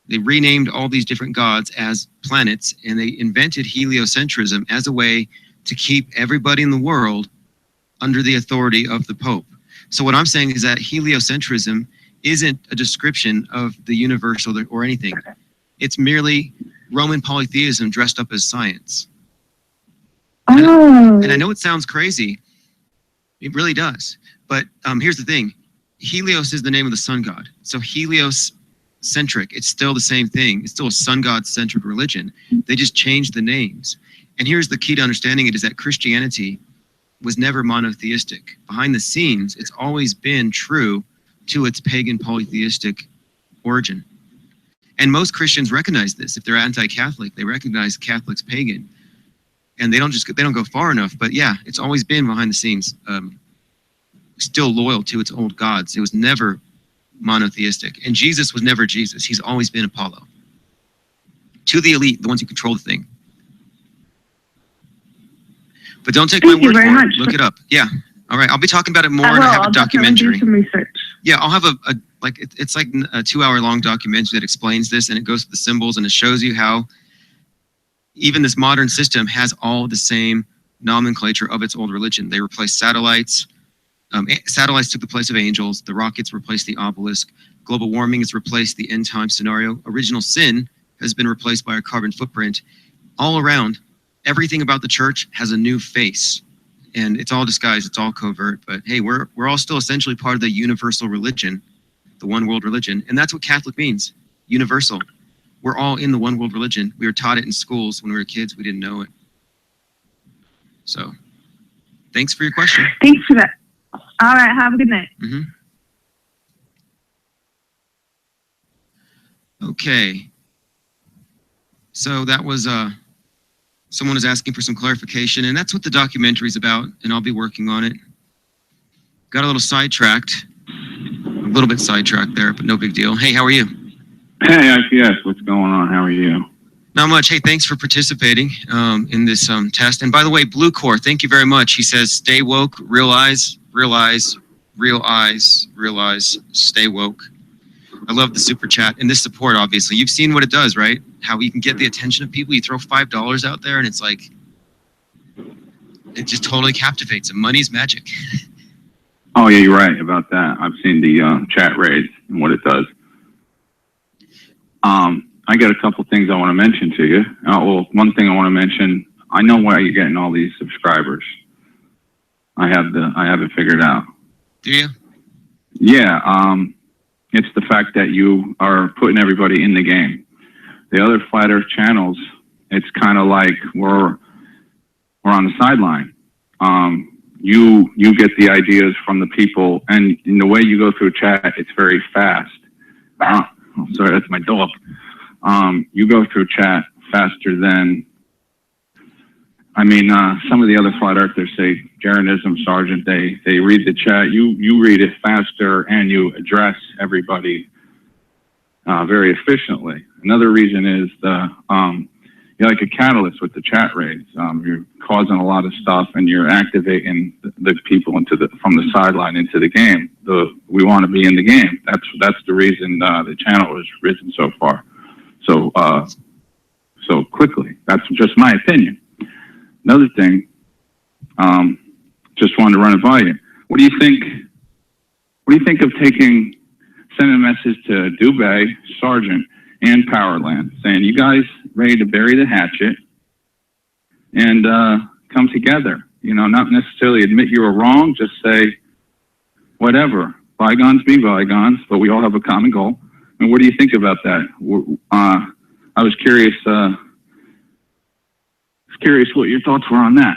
They renamed all these different gods as planets, and they invented heliocentrism as a way to keep everybody in the world under the authority of the Pope. So what I'm saying is that heliocentrism isn't a description of the universe or anything. It's merely Roman polytheism dressed up as science. And I know it sounds crazy. It really does. But here's the thing. Helios is the name of the sun god. So Helios-centric, it's still the same thing. It's still a sun god-centric religion. They just changed the names. And here's the key to understanding it is that Christianity was never monotheistic. Behind the scenes, it's always been true to its pagan polytheistic origin. And most Christians recognize this. If they're anti-Catholic, they recognize Catholics pagan. And they don't go far enough, but yeah, it's always been behind the scenes, still loyal to its old gods. It was never monotheistic. And Jesus was never Jesus. He's always been Apollo. To the elite, the ones who control the thing. But don't take my word for it. Look it up. Yeah. All right. I'll be talking about it more, and I have a documentary. Do some research. Yeah, I'll have it's like a 2-hour-long documentary that explains this, and it goes through the symbols, and it shows you how even this modern system has all the same nomenclature of its old religion. They replaced satellites. Satellites took the place of angels. The rockets replaced the obelisk. Global warming has replaced the end time scenario. Original sin has been replaced by a carbon footprint. All around, everything about the church has a new face, and it's all disguised, it's all covert. But hey, we're all still essentially part of the universal religion, the one world religion, and that's what Catholic means, universal. We're all in the one world religion. We were taught it in schools when we were kids. We didn't know it. So, thanks for your question. Thanks for that. All right, have a good night. Mm-hmm. Okay. So that was someone was asking for some clarification, and that's what the documentary is about, and I'll be working on it. Got a little sidetracked, there, but no big deal. Hey, how are you? Hey, IPS, what's going on? How are you? Not much. Hey, thanks for participating in this test. And by the way, Blue Core, thank you very much. He says, stay woke, realize, stay woke. I love the super chat and this support, obviously. You've seen what it does, right? How you can get the attention of people. You throw $5 out there and it's like, it just totally captivates them. Money's magic. Oh, yeah, you're right about that. I've seen the chat raise and what it does. I got a couple things I want to mention to you. Well, one thing I want to mention, I know why you're getting all these subscribers. I have it figured out. Do you? Yeah, it's the fact that you are putting everybody in the game. The other Flat Earth channels, it's kind of like we're on the sideline. You get the ideas from the people, and in the way you go through chat, it's very fast. Oh, sorry, that's my dog. You go through chat faster than, some of the other Flat Earthers say, Jeranism, Sergeant, they read the chat. You read it faster and you address everybody very efficiently. Another reason is you're like a catalyst with the chat raids. You're causing a lot of stuff and you're activating the people from the sideline into the game. We want to be in the game. That's the reason the channel has risen so far, so quickly. That's just my opinion. Another thing, just wanted to run it by you. What do you think of sending a message to Dubé, Sergeant, and Powerland, saying you guys ready to bury the hatchet and come together? Not necessarily admit you were wrong, just say whatever. Bygones be bygones, but we all have a common goal. And what do you think about that? I was curious. Curious what your thoughts were on that.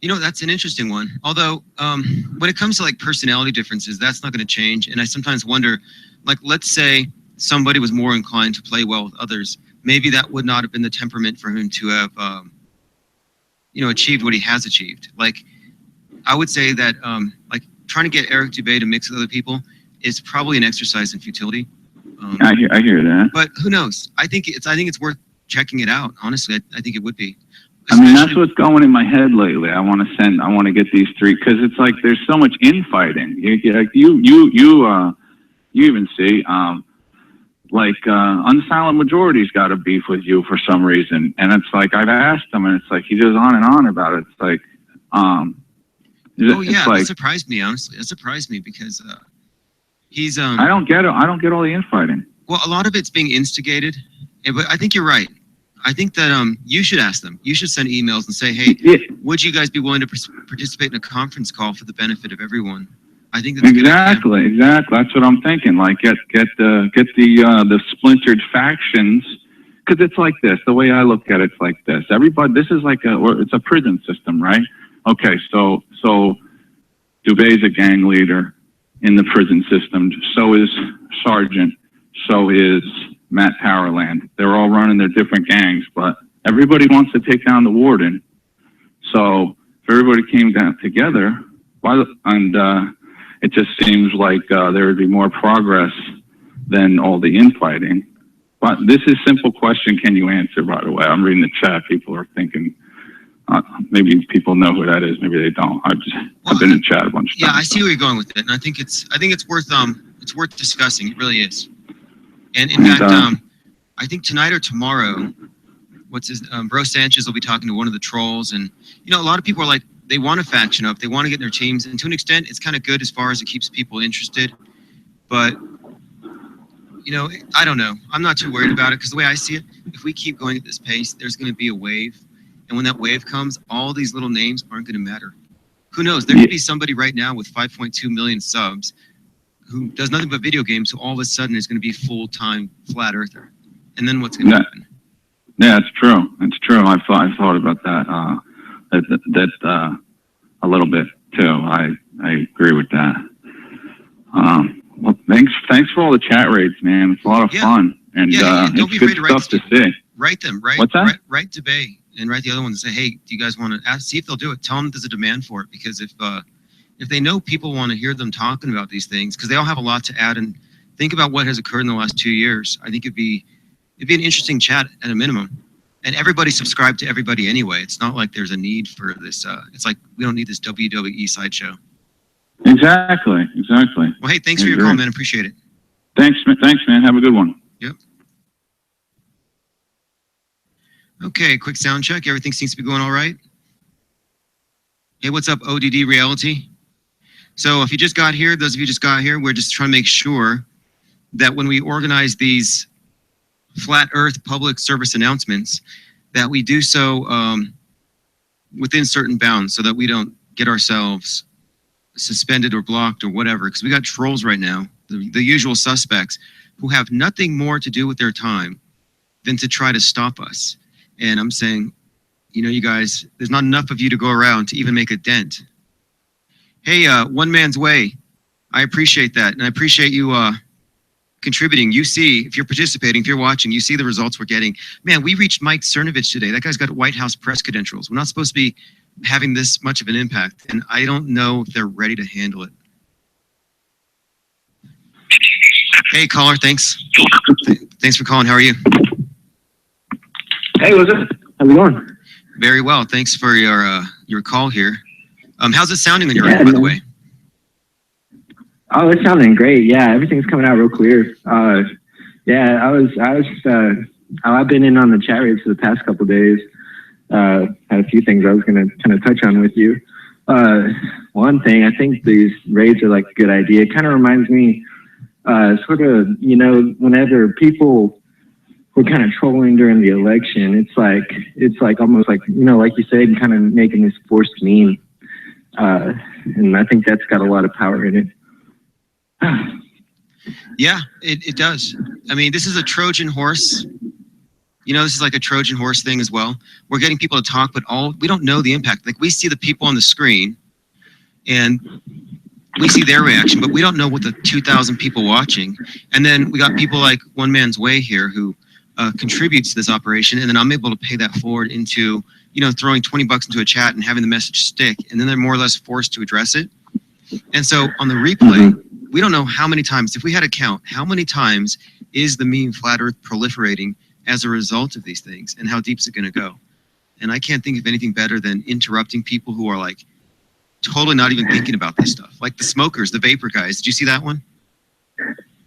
That's an interesting one. Although, when it comes to like personality differences, that's not going to change. And I sometimes wonder, like, let's say somebody was more inclined to play well with others. Maybe that would not have been the temperament for him to have, achieved what he has achieved. Like, I would say that, like, trying to get Eric Dubé to mix with other people is probably an exercise in futility. I hear that. But who knows? I think it's worth checking it out. Honestly, I think it would be. That's what's going in my head lately. I want to get these three, because it's like there's so much infighting. You even see Unsilent Majority's got a beef with you for some reason, and it's like I've asked him, and it's like he goes on and on about it. It's like that surprised me, honestly. That surprised me because he's I don't get it. I don't get all the infighting. Well, a lot of it's being instigated. But I think you're right. I think that you should ask them. You should send emails and say, "Hey, would you guys be willing to participate in a conference call for the benefit of everyone?" I think that's exactly. That's what I'm thinking. Like, get the splintered factions, because it's like this. The way I look at it, it's like this. Everybody, this is like it's a prison system, right? Okay, so Dubé's a gang leader in the prison system. So is Sergeant. So is Matt Powerland. They're all running their different gangs, but everybody wants to take down the warden. So if everybody came down together, it just seems like there would be more progress than all the infighting. But this is a simple question. Can you answer, by the way? I'm reading the chat. People are thinking, maybe people know who that is. Maybe they don't. I've been in chat a bunch of times. Yeah, I see where you're going with it. And I think it's worth discussing. It really is. And in fact, I think tonight or tomorrow, Bro Sanchez will be talking to one of the trolls, and a lot of people are like, they want to faction up, they want to get in their teams, and to an extent, it's kind of good as far as it keeps people interested. But you know, I don't know. I'm not too worried about it because the way I see it, if we keep going at this pace, there's going to be a wave. And when that wave comes, all these little names aren't going to matter. Who knows? There could be somebody right now with 5.2 million subs who does nothing but video games, who all of a sudden is going to be full-time flat earther. And then what's going to happen? Yeah, it's true. It's true. I've thought about that a little bit too. I agree with that. Well, thanks for all the chat raids, man. It's a lot of fun, and don't be it's afraid good to write stuff to see. Write them, right? What's that? Write to Bay and write the other ones and say, hey, do you guys want to ask? See if they'll do it. Tell them there's a demand for it, because if they know people want to hear them talking about these things, because they all have a lot to add, and think about what has occurred in the last 2 years. I think it'd be an interesting chat at a minimum. And everybody subscribe to everybody anyway. It's not like there's a need for this. It's like we don't need this WWE sideshow. Exactly. Well, hey, thanks for your call, man. Appreciate it. Thanks, man. Have a good one. Yep. Okay, quick sound check. Everything seems to be going all right. Hey, what's up, ODD Reality? So if you just got here, those of you just got here, we're just trying to make sure that when we organize these flat earth public service announcements, that we do so within certain bounds so that we don't get ourselves suspended or blocked or whatever, because we got trolls right now, the usual suspects, who have nothing more to do with their time than to try to stop us. And I'm saying, you know, you guys, there's not enough of you to go around to even make a dent. Hey, One Man's Way, I appreciate that, and I appreciate you contributing. You see, if you're participating, if you're watching, you see the results we're getting. Man, we reached Mike Cernovich today. That guy's got White House press credentials. We're not supposed to be having this much of an impact, and I don't know if they're ready to handle it. Hey, caller, thanks. Thanks for calling. How are you? Hey, what's up? How's it going? Very well. Thanks for your call here. How's it sounding on your end, by the way? Oh, it's sounding great. Yeah, everything's coming out real clear. I've been in on the chat rates for the past couple of days. Had a few things I was going to kind of touch on with you. One thing, I think these raids are like a good idea. It kind of reminds me, sort of, you know, whenever people were kind of trolling during the election, it's like almost like, you know, like you said, kind of making this forced meme. And I think that's got a lot of power in it. Yeah, it does. I mean, this is a Trojan horse. You know, this is like a Trojan horse thing as well. We're getting people to talk, but we don't know the impact. Like, we see the people on the screen and we see their reaction, but we don't know what the 2,000 people watching. And then we got people like One Man's Way here who contributes to this operation, and then I'm able to pay that forward into, you know, throwing $20 into a chat and having the message stick, and then they're more or less forced to address it. And so on the replay, we don't know how many times, if we had a count, how many times is the meme flat earth proliferating as a result of these things, and how deep is it going to go? And I can't think of anything better than interrupting people who are like totally not even thinking about this stuff. Like the smokers, the vapor guys. Did you see that one?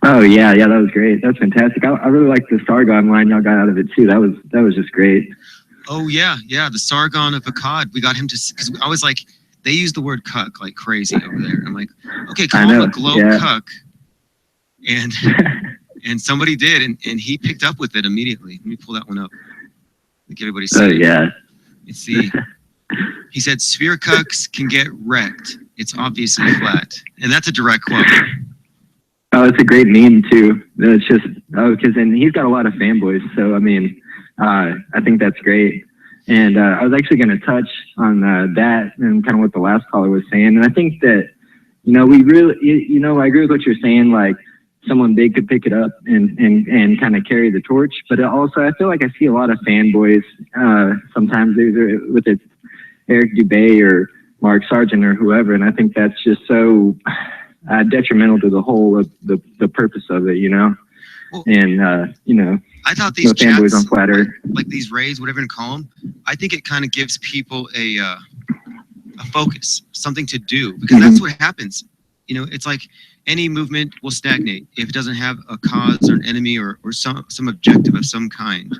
Oh yeah, that was great. That's fantastic. I really like the Sargon line y'all got out of it too. That was just great. Oh yeah, the Sargon of Akkad. We got him to, because I was like, they use the word cuck like crazy over there. I'm like, okay, call him a globe cuck. And and somebody did, and he picked up with it immediately. Let me pull that one up. Like everybody said. Oh yeah. Let's see. He said, sphere cucks can get wrecked. It's obviously flat. And that's a direct quote. Oh, it's a great meme too. It's just, because then he's got a lot of fanboys. So, I mean, I think that's great. And I was actually going to touch on that and kind of what the last caller was saying. And I think that, you know, we really, you know, I agree with what you're saying. Like, someone big could pick it up and kind of carry the torch. But also, I feel like I see a lot of fanboys sometimes with it, Eric Dubay or Mark Sargent or whoever. And I think that's just so detrimental to the whole of the purpose of it, you know. Well, and you know, I thought these fanboys on Flat Earth, like these raids, whatever you call them, I think it kind of gives people a focus, something to do, because that's what happens. You know, it's like any movement will stagnate if it doesn't have a cause or an enemy or some objective of some kind.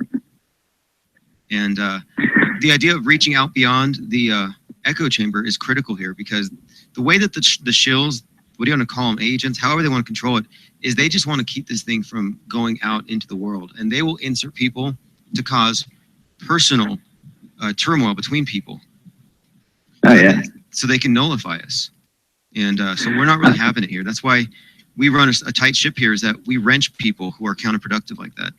And the idea of reaching out beyond the echo chamber is critical here, because the way that the shills what do you want to call them, agents, however they want to control it, is they just want to keep this thing from going out into the world. And they will insert people to cause personal turmoil between people. Oh, yeah. So they can nullify us. And so we're not really having it here. That's why we run a tight ship here, is that we wrench people who are counterproductive like that.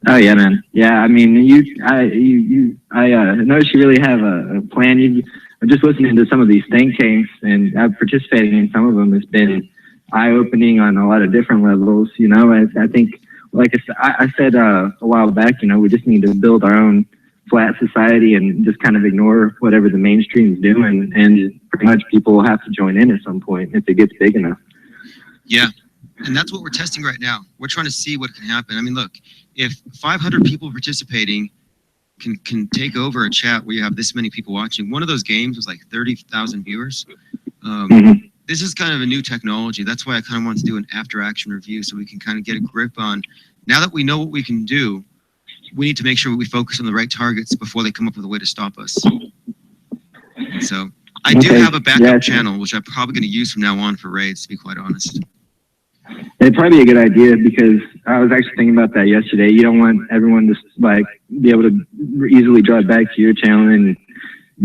Oh yeah, man. Yeah, I mean, I noticed you really have a plan. I'm just listening to some of these think tanks, and I'm participating in some of them. It's been eye-opening on a lot of different levels. You know, I think, like I said a while back, you know, we just need to build our own flat society and just kind of ignore whatever the mainstream's doing, and pretty much people will have to join in at some point if it gets big enough. Yeah, and that's what we're testing right now. We're trying to see what can happen. I mean, look, if 500 people participating can take over a chat where you have this many people watching, one of those games was like 30,000 viewers. This is kind of a new technology. That's why I kind of want to do an after-action review, so we can kind of get a grip on, now that we know what we can do, we need to make sure we focus on the right targets before they come up with a way to stop us. So I do have a backup channel, which I'm probably going to use from now on for raids, to be quite honest. It'd probably be a good idea, because I was actually thinking about that yesterday. You don't want everyone to like be able to easily drive back to your channel and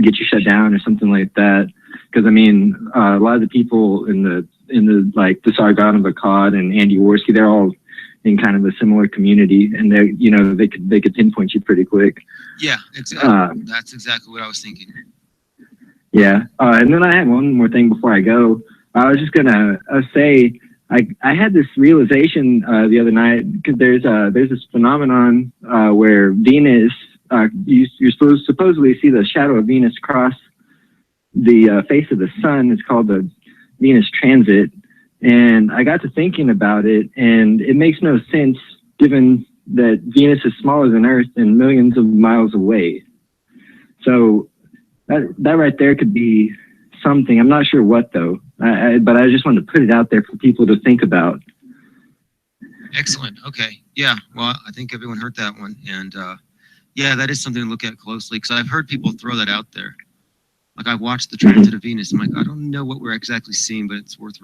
get you shut down or something like that. Because I mean, a lot of the people in the like the Sargon of Akkad and Andy Worski, they're all in kind of a similar community, and they, you know, they could pinpoint you pretty quick. Yeah, exactly. That's exactly what I was thinking. Yeah, and then I had one more thing before I go. I was just gonna say, I had this realization the other night, because there's this phenomenon where Venus, you're supposed to supposedly see the shadow of Venus cross the face of the sun. It's called the Venus transit. And I got to thinking about it, and it makes no sense given that Venus is smaller than Earth and millions of miles away. So that right there could be something. I'm not sure what though, but I just wanted to put it out there for people to think about. Excellent. Okay. Yeah. Well, I think everyone heard that one, and yeah, that is something to look at closely, because I've heard people throw that out there. Like, I watched the transit of Venus. I'm like, I don't know what we're exactly seeing, but it's worth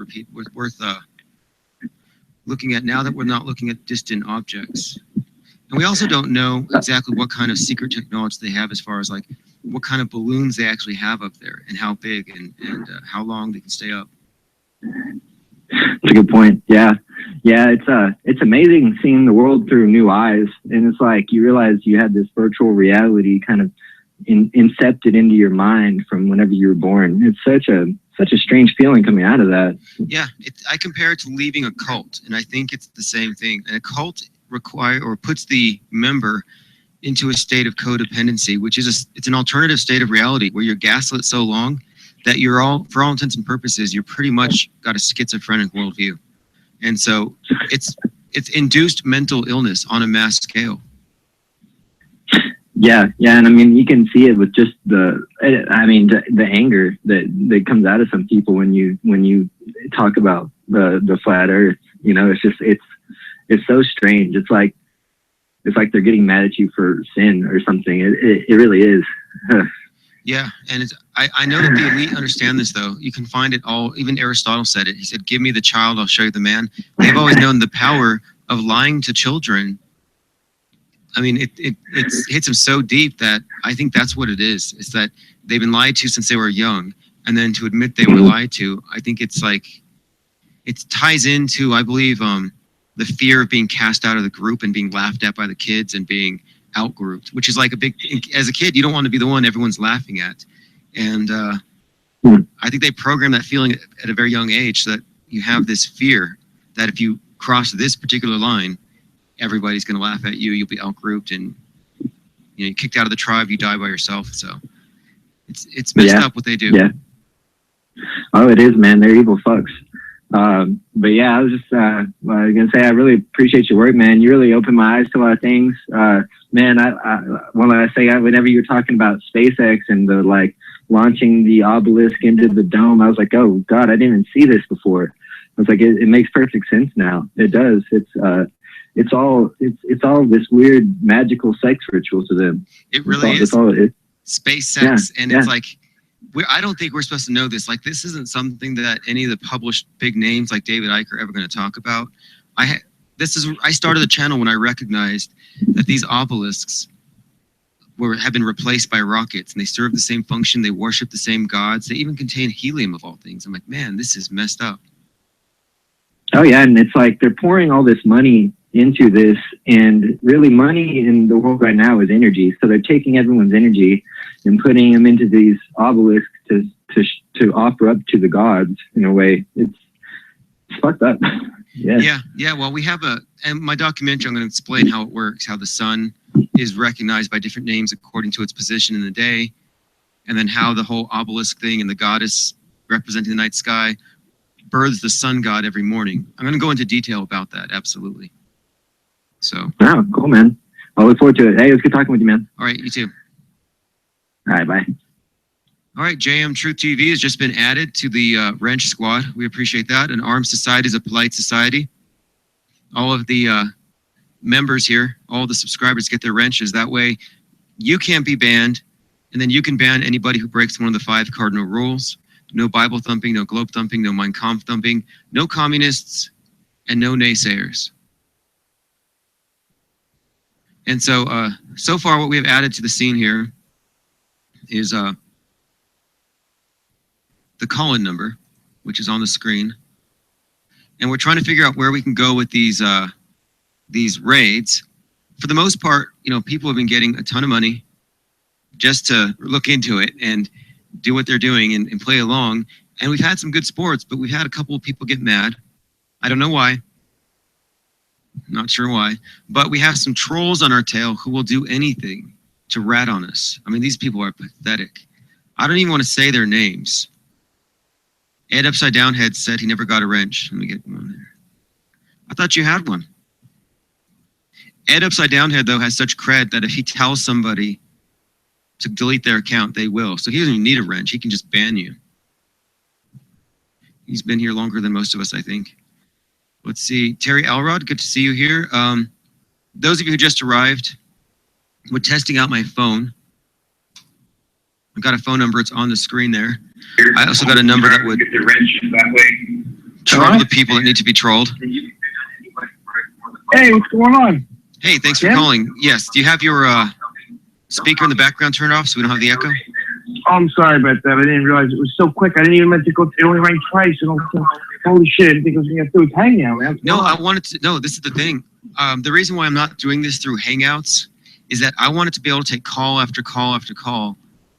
looking at now that we're not looking at distant objects. And we also don't know exactly what kind of secret technology they have, as far as like what kind of balloons they actually have up there, and how big, and how long they can stay up. That's a good point. Yeah. It's amazing seeing the world through new eyes, and it's like you realize you had this virtual reality kind of incepted into your mind from whenever you were born. It's such a strange feeling coming out of that. Yeah, I compare it to leaving a cult, and I think it's the same thing. And a cult puts the member into a state of codependency, which is it's an alternative state of reality where you're gaslit so long that you're all, for all intents and purposes, you're pretty much got a schizophrenic worldview. And so it's induced mental illness on a mass scale. Yeah, and I mean, you can see it with just the anger that comes out of some people when you talk about the flat Earth. You know, it's so strange. It's like they're getting mad at you for sin or something. It really is. Yeah, and I know that the elite understand this, though. You can find it all. Even Aristotle said it. He said, "Give me the child, I'll show you the man." They've always known the power of lying to children. I mean, it hits them so deep that I think that's what it is. It's that they've been lied to since they were young, and then to admit they were lied to, I think it's like, it ties into, I believe, the fear of being cast out of the group and being laughed at by the kids and being out-grouped, which is like as a kid, you don't want to be the one everyone's laughing at. And I think they program that feeling at a very young age, so that you have this fear that if you cross this particular line, everybody's going to laugh at you. You'll be outgrouped, and you're kicked out of the tribe. You die by yourself. So it's messed up what they do. Yeah. Oh, it is, man. They're evil fucks. But yeah, I was just gonna say I really appreciate your work, man. You really opened my eyes to a lot of things. Man, whenever you were talking about SpaceX and the like launching the obelisk into the dome, I was like, oh God, I didn't even see this before. I was like, it makes perfect sense now. It does. It's all this weird magical sex ritual to them. It really is. Space sex, and it's like I don't think we're supposed to know this. Like, this isn't something that any of the published big names like David Icke are ever going to talk about. I started the channel when I recognized that these obelisks have been replaced by rockets, and they serve the same function. They worship the same gods. They even contain helium of all things. I'm like, man, this is messed up. Oh yeah, and it's like they're pouring all this money into this, and really money in the world right now is energy. So they're taking everyone's energy and putting them into these obelisks to offer up to the gods in a way. It's fucked up. Yeah. Well, we have and my documentary, I'm going to explain how it works, how the sun is recognized by different names according to its position in the day, and then how the whole obelisk thing and the goddess representing the night sky births the sun god every morning. I'm going to go into detail about that, absolutely. So. Oh, cool, man. I look forward to it. Hey, it was good talking with you, man. All right, you too. All right, bye. All right, JM Truth TV has just been added to the Wrench Squad. We appreciate that. An armed society is a polite society. All of the members here, all the subscribers get their wrenches. That way, you can't be banned, and then you can ban anybody who breaks one of the 5 cardinal rules. No Bible thumping, no globe thumping, no Mein Kampf thumping, no communists, and no naysayers. And so, so far what we have added to the scene here is the call-in number, which is on the screen. And we're trying to figure out where we can go with these raids. For the most part, people have been getting a ton of money just to look into it and do what they're doing and play along. And we've had some good sports, but we've had a couple of people get mad. I don't know why. Not sure why. But we have some trolls on our tail who will do anything to rat on us. I mean, these people are pathetic. I don't even want to say their names. Ed Upside Down Head said he never got a wrench. Let me get one there. I thought you had one. Ed Upside Down Head, though, has such cred that if he tells somebody to delete their account, they will. So he doesn't even need a wrench. He can just ban you. He's been here longer than most of us, I think. Let's see. Terry Elrod, good to see you here. Those of you who just arrived, we're testing out my phone. I've got a phone number. It's on the screen there. I also got a number that would troll the people that need to be trolled. Hey, what's going on? Hey, thanks for calling. Yes. Do you have your speaker in the background turned off so we don't have the echo? Oh, I'm sorry about that. I didn't realize it was so quick. I didn't even meant to go. It only rang twice. Holy shit! I didn't think it was going to do with Hangout, man. No, I wanted to. No, this is the thing. The reason why I'm not doing this through Hangouts is that I wanted to be able to take call after call after call,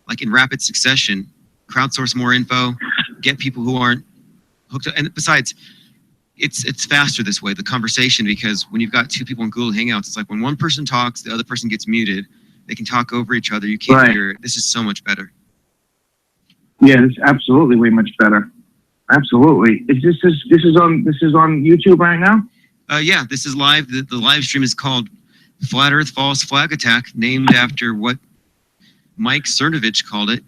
like in rapid succession, crowdsource more info, get people who aren't hooked up. And besides, it's faster this way, the conversation, because when you've got 2 people in Google Hangouts, it's like when one person talks, the other person gets muted. They can talk over each other. You can't hear it. This is so much better. Yeah, it's absolutely way much better. Absolutely. This is on YouTube right now? Yeah, this is live. The live stream is called Flat Earth False Flag Attack, named after what Mike Cernovich called it.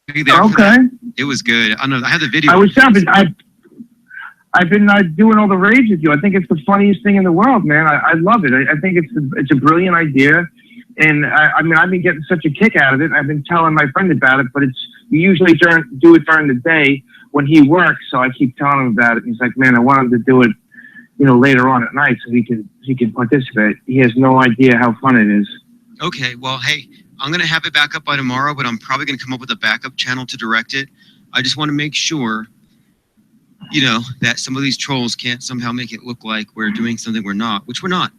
Okay. It was good. I don't know. I had the video. I've been doing all the raids with you. I think it's the funniest thing in the world, man. I love it. I think it's a brilliant idea. And I mean, I've been getting such a kick out of it. I've been telling my friend about it, but we usually do it during the day when he works. So I keep telling him about it. He's like, man, I want him to do it, later on at night so he can participate. He has no idea how fun it is. Okay. Well, hey, I'm going to have it back up by tomorrow, but I'm probably going to come up with a backup channel to direct it. I just want to make sure, that some of these trolls can't somehow make it look like we're doing something we're not, which we're not.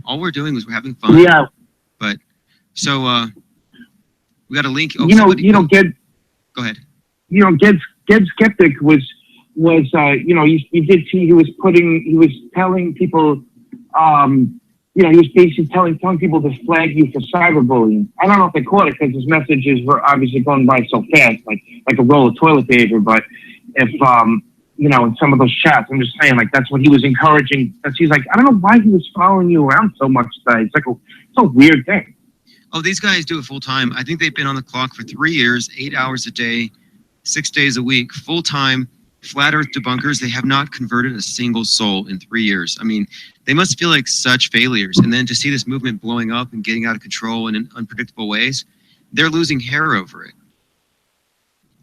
All we're doing is we're having fun. Yeah. But so we got a link. Oh, Go ahead. Get Skeptic was you did see he was telling people he was basically telling people to flag you for cyberbullying. I don't know if they caught it because his messages were obviously going by so fast, like a roll of toilet paper. But if in some of those chats, I'm just saying, like, that's what he was encouraging. He's like, I don't know why he was following you around so much today. It's like it's a weird thing. Oh, these guys do it full time. I think they've been on the clock for 3 years, 8 hours a day, 6 days a week, full time. Flat Earth debunkers. They have not converted a single soul in 3 years. I mean, they must feel like such failures. And then to see this movement blowing up and getting out of control in unpredictable ways, they're losing hair over it.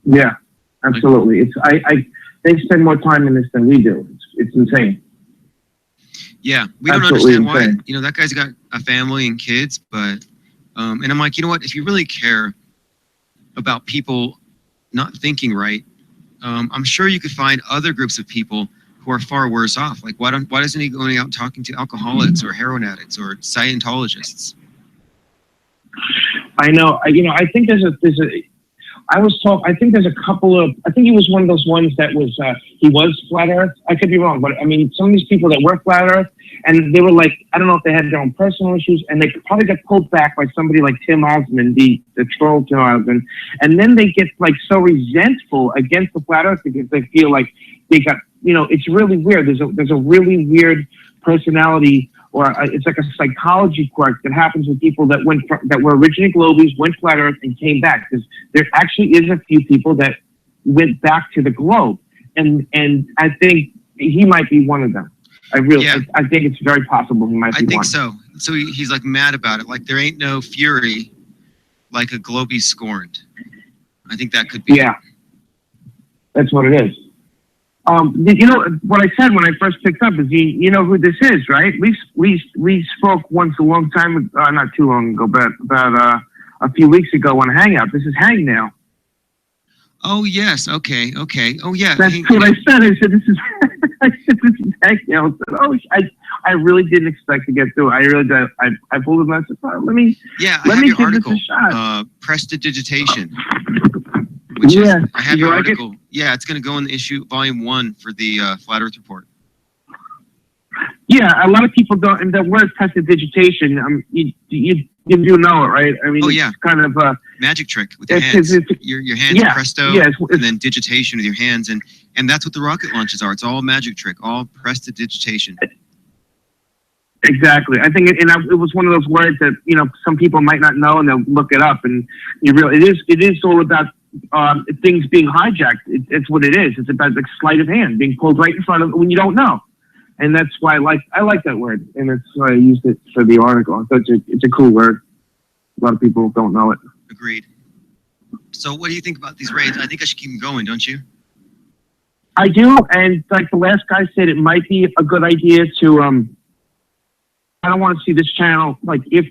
Yeah, absolutely. They spend more time in this than we do. It's insane. Yeah, we don't Absolutely understand why. insane. You know, that guy's got a family and kids, but and I'm like, you know what? If you really care about people not thinking right, I'm sure you could find other groups of people who are far worse off. Like, why doesn't he going out talking to alcoholics or heroin addicts or Scientologists? I know. I think I think there's a couple of, I think he was one of those ones that was, he was flat earth. I could be wrong, but I mean, some of these people that were flat earth, and they were like, I don't know if they had their own personal issues, and they probably got pulled back by somebody like Tim Osmond, the troll Tim Osmond, and then they get like so resentful against the flat earth because they feel like they got, it's really weird. There's a really weird personality, or it's like a psychology quirk that happens with people that were originally globies, went flat earth, and came back. Because there actually is a few people that went back to the globe, and I think he might be one of them. I think it's very possible he might be one. I think so. So he's like mad about it. Like there ain't no fury like a globie scorned. I think that could be. Yeah, that's what it is. What I said when I first picked up is you know who this is, right? We spoke once a long time, not too long ago, but about a few weeks ago on Hangout. This is Hangnail. Oh yes, okay. Oh yeah. That's what I said. I said this is Hangnail. I said, I really didn't expect to get through. I really did. I pulled him. I said, let me give article. this a shot. Prestidigitation. Which is, I have your article. Yeah, it's going to go in the issue, volume 1 for the Flat Earth Report. Yeah, a lot of people don't, and the word prestidigitation, you do know it, right? I mean, it's kind of a magic trick with your hands. Your hands presto, and then digitation with your hands, and that's what the rocket launches are. It's all magic trick, all prestidigitation. Exactly. I think, it was one of those words that some people might not know, and they'll look it up, and it is all about things being hijacked. It's what it is. It's about the sleight of hand being pulled right in front of when you don't know, and that's why I like that word, and that's why I used it for the article. I thought it's a cool word. A lot of people don't know it. Agreed. So, what do you think about these raids? I think I should keep them going, don't you? I do, and like the last guy said, it might be a good idea to. I don't want to see this channel like if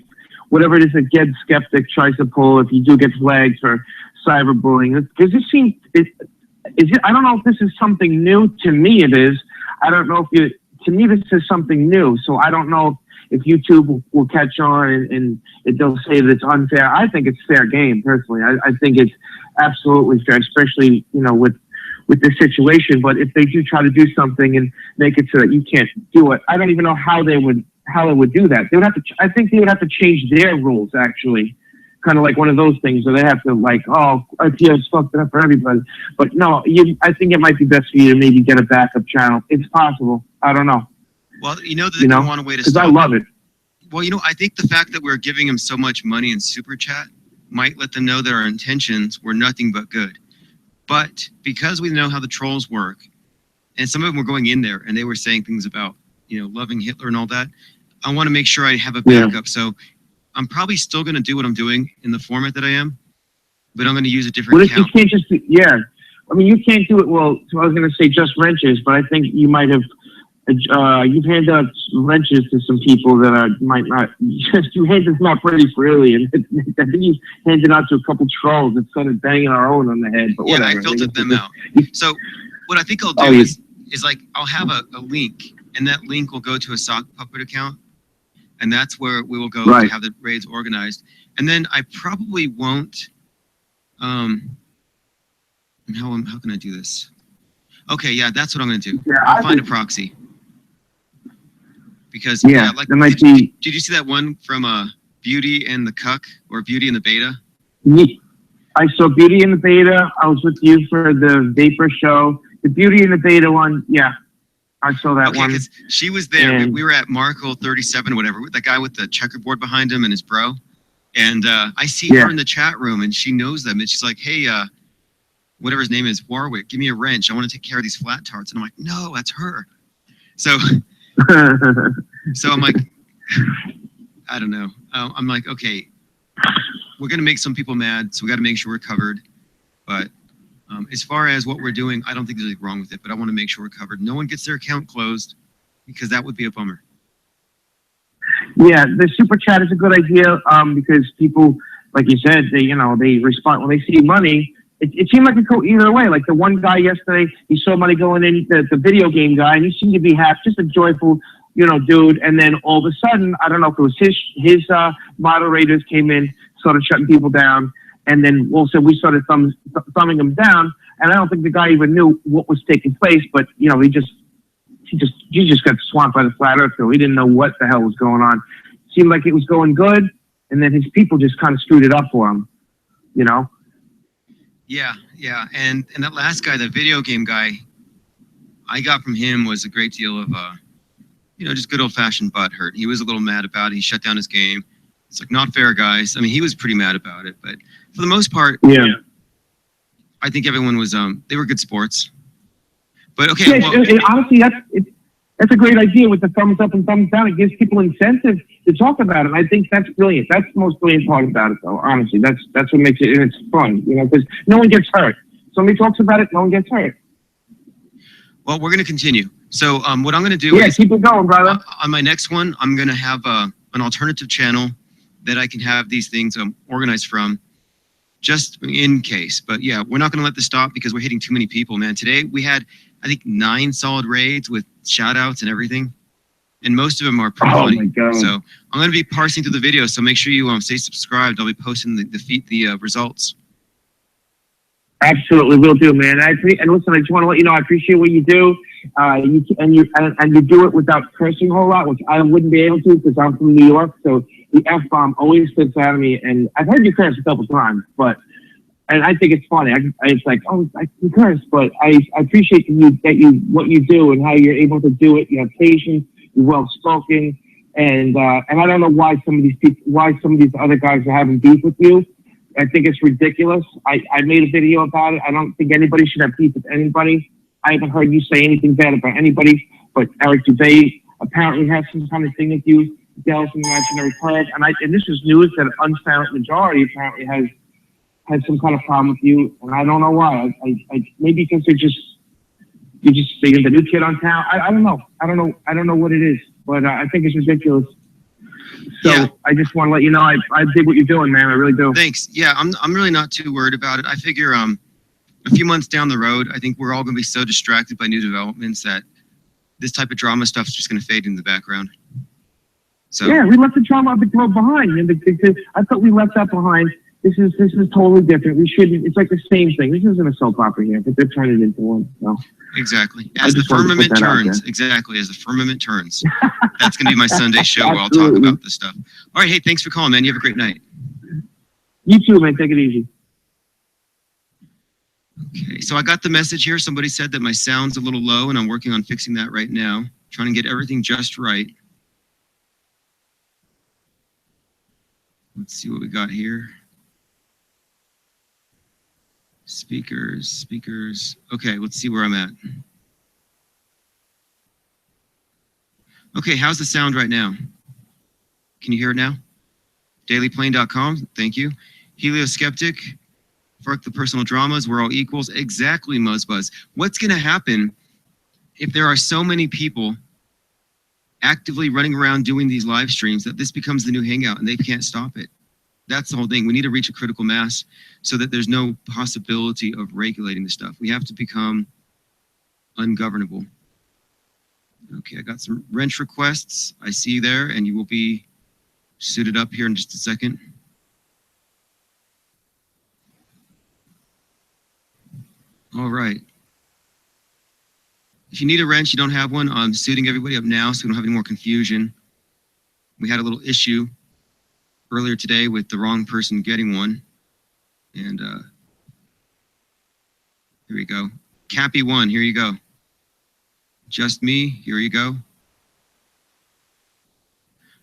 whatever it is that Ged Skeptic tries to pull, if you do get flagged for cyberbullying, because it seems I don't know if this is something new. To me it is. I don't know if to me this is something new, so I don't know if YouTube will catch on and they'll say that it's unfair. I think it's fair game personally. I think it's absolutely fair, especially with this situation. But if they do try to do something and make it so that you can't do it, I don't even know how they would do that. They would have to. I think they would have to change their rules actually. Kind of like one of those things where they have to IPO's fucked it up for everybody. But no, I think it might be best for you to maybe get a backup channel. It's possible. I don't know. Well, they want a way to stop. Because I love it. Well, I think the fact that we're giving them so much money in Super Chat might let them know that our intentions were nothing but good. But because we know how the trolls work, and some of them were going in there and they were saying things about, loving Hitler and all that, I want to make sure I have a backup. Yeah. So I'm probably still going to do what I'm doing in the format that I am, but I'm going to use a different account. You can't just, I mean, you can't do it. Well, so I was going to say just wrenches, but I think you might have, you've handed out wrenches to some people that might not, you handed them out pretty freely, and I think you handed out to a couple trolls that started banging our own on the head, but whatever. I filtered them out. So what I think I'll do is like, I'll have a link, and that link will go to a sock puppet account. And that's where we will go to have the raids organized. And then I probably won't. How can I do this? Okay, yeah, that's what I'm going to do. Yeah, I'll find a proxy. Because did you see that one from Beauty and the Cuck or Beauty and the Beta? I saw Beauty and the Beta. I was with you for the Vapor show. The Beauty and the Beta one, yeah. I saw that one. She was there. And we were at Markle 37, whatever. That guy with the checkerboard behind him and his bro. And I see her in the chat room, and she knows them. And she's like, hey, whatever his name is, Warwick, give me a wrench. I want to take care of these flat tarts. And I'm like, no, that's her. So, I'm like, I don't know. I'm like, okay, we're going to make some people mad, so we got to make sure we're covered. But As far as what we're doing, I don't think there's anything wrong with it, but I want to make sure we're covered. No one gets their account closed because that would be a bummer. Yeah, the super chat is a good idea because people, like you said, they respond when they see money. It seemed like it could go either way. Like the one guy yesterday, he saw money going in, the video game guy, and he seemed to be happy, just a joyful, dude. And then all of a sudden, I don't know if it was his moderators came in, started shutting people down, and then also we started thumbing him down. And I don't think the guy even knew what was taking place, but he just got swamped by the flat earth. He didn't know what the hell was going on. Seemed like it was going good, and then his people just kind of screwed it up for him. Yeah. And that last guy, the video game guy, I got from him was a great deal of just good old fashioned butt hurt. He was a little mad about it. He shut down his game. It's like, not fair, guys. I mean, he was pretty mad about it, but for the most part, yeah, I think everyone was they were good sports. But okay, yeah, honestly, that's a great idea with the thumbs up and thumbs down. It gives people incentive to talk about it. I think that's brilliant. That's the most brilliant part about it, though. Honestly, that's what makes it, and it's fun, because no one gets hurt. Somebody talks about it, no one gets hurt. Well, we're going to continue. So what I'm going to do is keep it going, brother. On my next one, I'm going to have an alternative channel that I can have these things organized from, just in case. But yeah, we're not going to let this stop because we're hitting too many people, man. Today we had, I think, 9 solid raids with shout outs and everything. And most of them are pretty funny. My God. So I'm going to be parsing through the videos. So make sure you stay subscribed. I'll be posting the results. Absolutely, will do, man. And listen, I just want to let you know I appreciate what you do. You do it without cursing a whole lot, which I wouldn't be able to because I'm from New York. So the F-bomb always slips out of me, and I've heard you curse a couple times, and I think it's funny. It's like, I can curse, but I appreciate what you do and how you're able to do it. You have patience, you're well spoken, and I don't know why some of these other guys are having beef with you. I think it's ridiculous. I made a video about it. I don't think anybody should have beef with anybody. I haven't heard you say anything bad about anybody, but Eric Dubay apparently has some kind of thing with you. Dallas Imaginary Curve, and this is news that an unsilent majority apparently has some kind of problem with you, and I don't know why. I maybe because you're just the new kid on town. I don't know. I don't know what it is, but I think it's ridiculous. So yeah. I just want to let you know I dig what you're doing, man. I really do. Thanks. Yeah, I'm really not too worried about it. I figure a few months down the road, I think we're all going to be so distracted by new developments that this type of drama stuff is just going to fade in the background. So yeah, we left the drama of the globe behind, and I thought we left that behind. This is totally different. We shouldn't. It's like the same thing. This isn't a soap opera here, but they're turning it into one. So. Exactly. As the firmament turns. Exactly. As the firmament turns. That's going to be my Sunday show where I'll talk about this stuff. All right. Hey, thanks for calling, man. You have a great night. You too, man. Take it easy. Okay. So I got the message here. Somebody said that my sound's a little low, and I'm working on fixing that right now. Trying to get everything just right. Let's see what we got here. Speakers. Okay, let's see where I'm at. Okay, how's the sound right now? Can you hear it now? Dailyplane.com, thank you. Helioskeptic, fuck the personal dramas, we're all equals. Exactly, Muzzbuzz. What's going to happen if there are so many people actively running around doing these live streams that this becomes the new hangout and they can't stop it? That's the whole thing. We need to reach a critical mass so that there's no possibility of regulating the stuff. We have to become ungovernable. Okay, I got some wrench requests. I see you there, and you will be suited up here in just a second. All right. If you need a wrench, you don't have one, I'm suiting everybody up now so we don't have any more confusion. We had a little issue earlier today with the wrong person getting one. And here we go. Cappy 1, here you go. Just me, here you go.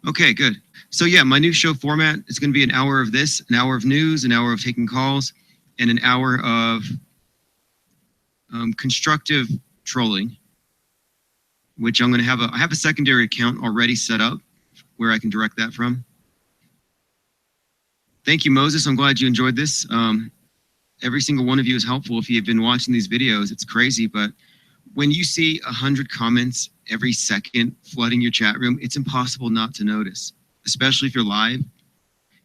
Okay, good. So yeah, my new show format is going to be an hour of this, an hour of news, an hour of taking calls, and an hour of constructive trolling, which I'm going to have I have a secondary account already set up where I can direct that from. Thank you, Moses. I'm glad you enjoyed this. every single one of you is helpful if you've been watching these videos. It's crazy, but when you see 100 comments every second flooding your chat room, it's impossible not to notice, especially if you're live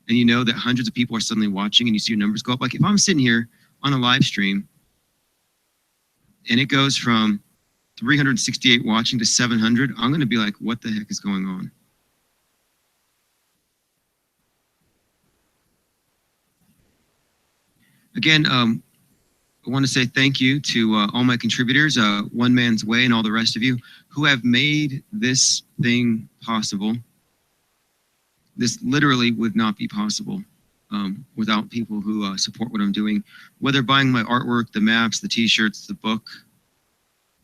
and you know that hundreds of people are suddenly watching and you see your numbers go up. Like if I'm sitting here on a live stream and it goes from 368 watching to 700, I'm going to be like, what the heck is going on? Again, I want to say thank you to all my contributors, One Man's Way and all the rest of you who have made this thing possible. This literally would not be possible without people who support what I'm doing, whether buying my artwork, the maps, the t-shirts, the book,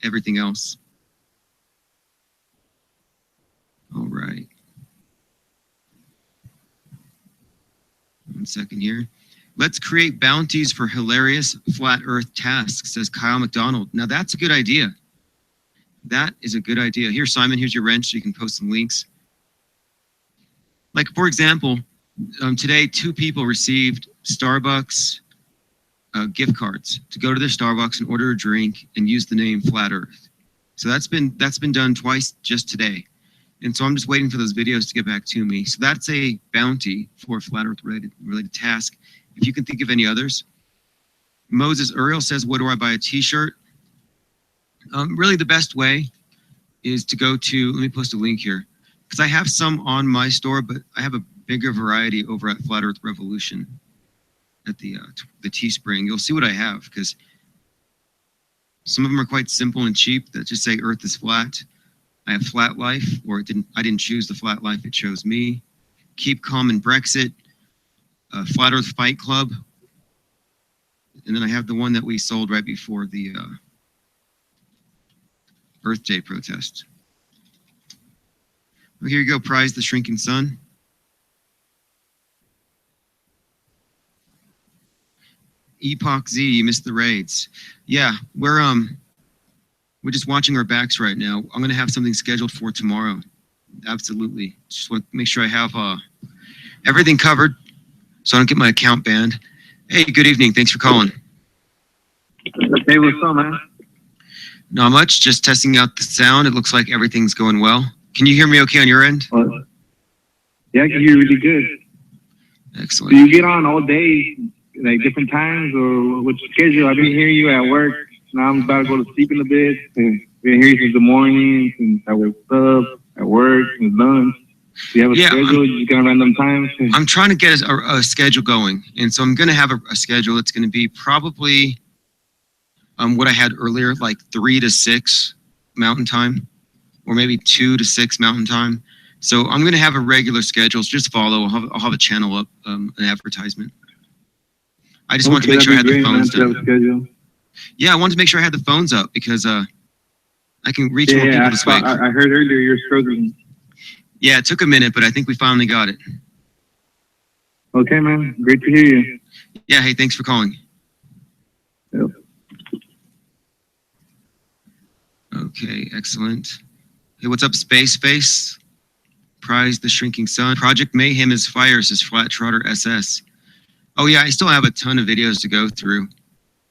everything else. All right. 1 second here. Let's create bounties for hilarious flat earth tasks, says Kyle McDonald. Now that's a good idea. That is a good idea. Here, Simon, here's your wrench so you can post some links. Like, for example, today, 2 people received Starbucks gift cards to go to their Starbucks and order a drink and use the name Flat Earth. So that's been done twice just today. And so I'm just waiting for those videos to get back to me. So that's a bounty for a Flat Earth related task. If you can think of any others. Moses Uriel says, where do I buy a t-shirt? Really the best way is to go to, let me post a link here, because I have some on my store, but I have a bigger variety over at Flat Earth Revolution at the Teespring. You'll see what I have, because some of them are quite simple and cheap that just say Earth is flat. I have Flat Life, or I didn't choose the flat life, it chose me. Keep Calm in Brexit. Flat Earth Fight Club, and then I have the one that we sold right before the Earth Day protest. Well, here you go, Prize the Shrinking Sun. Epoch Z, you missed the raids. Yeah, we're just watching our backs right now. I'm gonna have something scheduled for tomorrow. Absolutely, just want to make sure I have everything covered, so I don't get my account banned. Hey, good evening. Thanks for calling. Hey, what's up, man? Not much. Just testing out the sound. It looks like everything's going well. Can you hear me okay on your end? Yeah, I can hear you really good. Excellent. Do you get on all day, like different times, or what's your schedule? I've been hearing you at work. Now I'm about to go to sleep in a bit. And I've been hearing you since the morning, and I wake up at work and lunch. Do you have a schedule? You just get on random times? I'm trying to get a schedule going. And so I'm going to have a schedule that's going to be probably what I had earlier, like 3 to 6 Mountain Time, or maybe 2 to 6 Mountain Time. So I'm going to have a regular schedule. So just follow. I'll have a channel up, an advertisement. I just wanted to make sure I had the phones done. Yeah, I wanted to make sure I had the phones up because I can reach more people this week. I heard earlier you're struggling. Yeah, it took a minute, but I think we finally got it. Okay, man. Great to hear you. Yeah, hey, thanks for calling. Yep. Okay, excellent. Hey, what's up, Space? Prize the Shrinking Sun. Project Mayhem is fire, says Flat Trotter SS. Oh yeah, I still have a ton of videos to go through.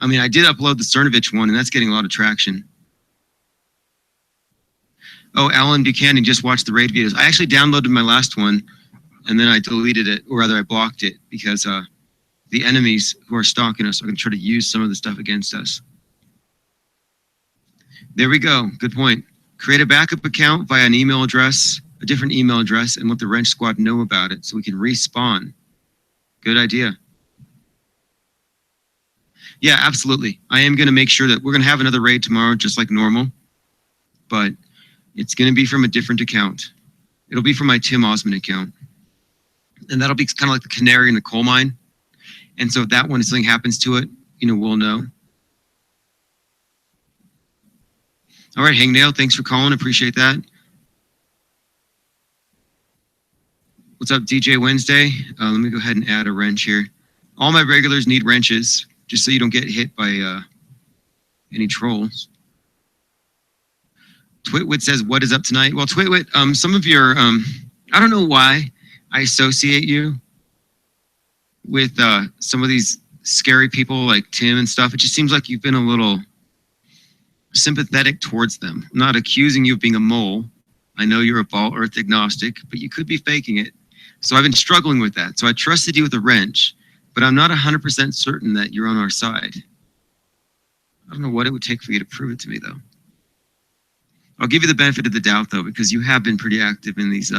I mean, I did upload the Cernovich one, and that's getting a lot of traction. Oh, Alan Buchanan just watched the raid videos. I actually downloaded my last one, and then I deleted it, or rather I blocked it, because the enemies who are stalking us are going to try to use some of the stuff against us. There we go. Good point. Create a backup account via an email address, a different email address, and let the Wrench Squad know about it so we can respawn. Good idea. Yeah, absolutely. I am going to make sure that we're going to have another raid tomorrow, just like normal, but it's going to be from a different account. It'll be from my Tim Osmond account. And that'll be kind of like the canary in the coal mine. And so if that one, if something happens to it, we'll know. All right, Hangnail, thanks for calling. Appreciate that. What's up, DJ Wednesday? Let me go ahead and add a wrench here. All my regulars need wrenches, just so you don't get hit by any trolls. Twitwit says, what is up tonight? Well, Twitwit, some of your, I don't know why I associate you with some of these scary people like Tim and stuff, it just seems like you've been a little sympathetic towards them. I'm not accusing you of being a mole. I know you're a ball earth agnostic, but you could be faking it. So I've been struggling with that. So I trusted you with a wrench, but I'm not 100% certain that you're on our side. I don't know what it would take for you to prove it to me, though. I'll give you the benefit of the doubt, though, because you have been pretty active in these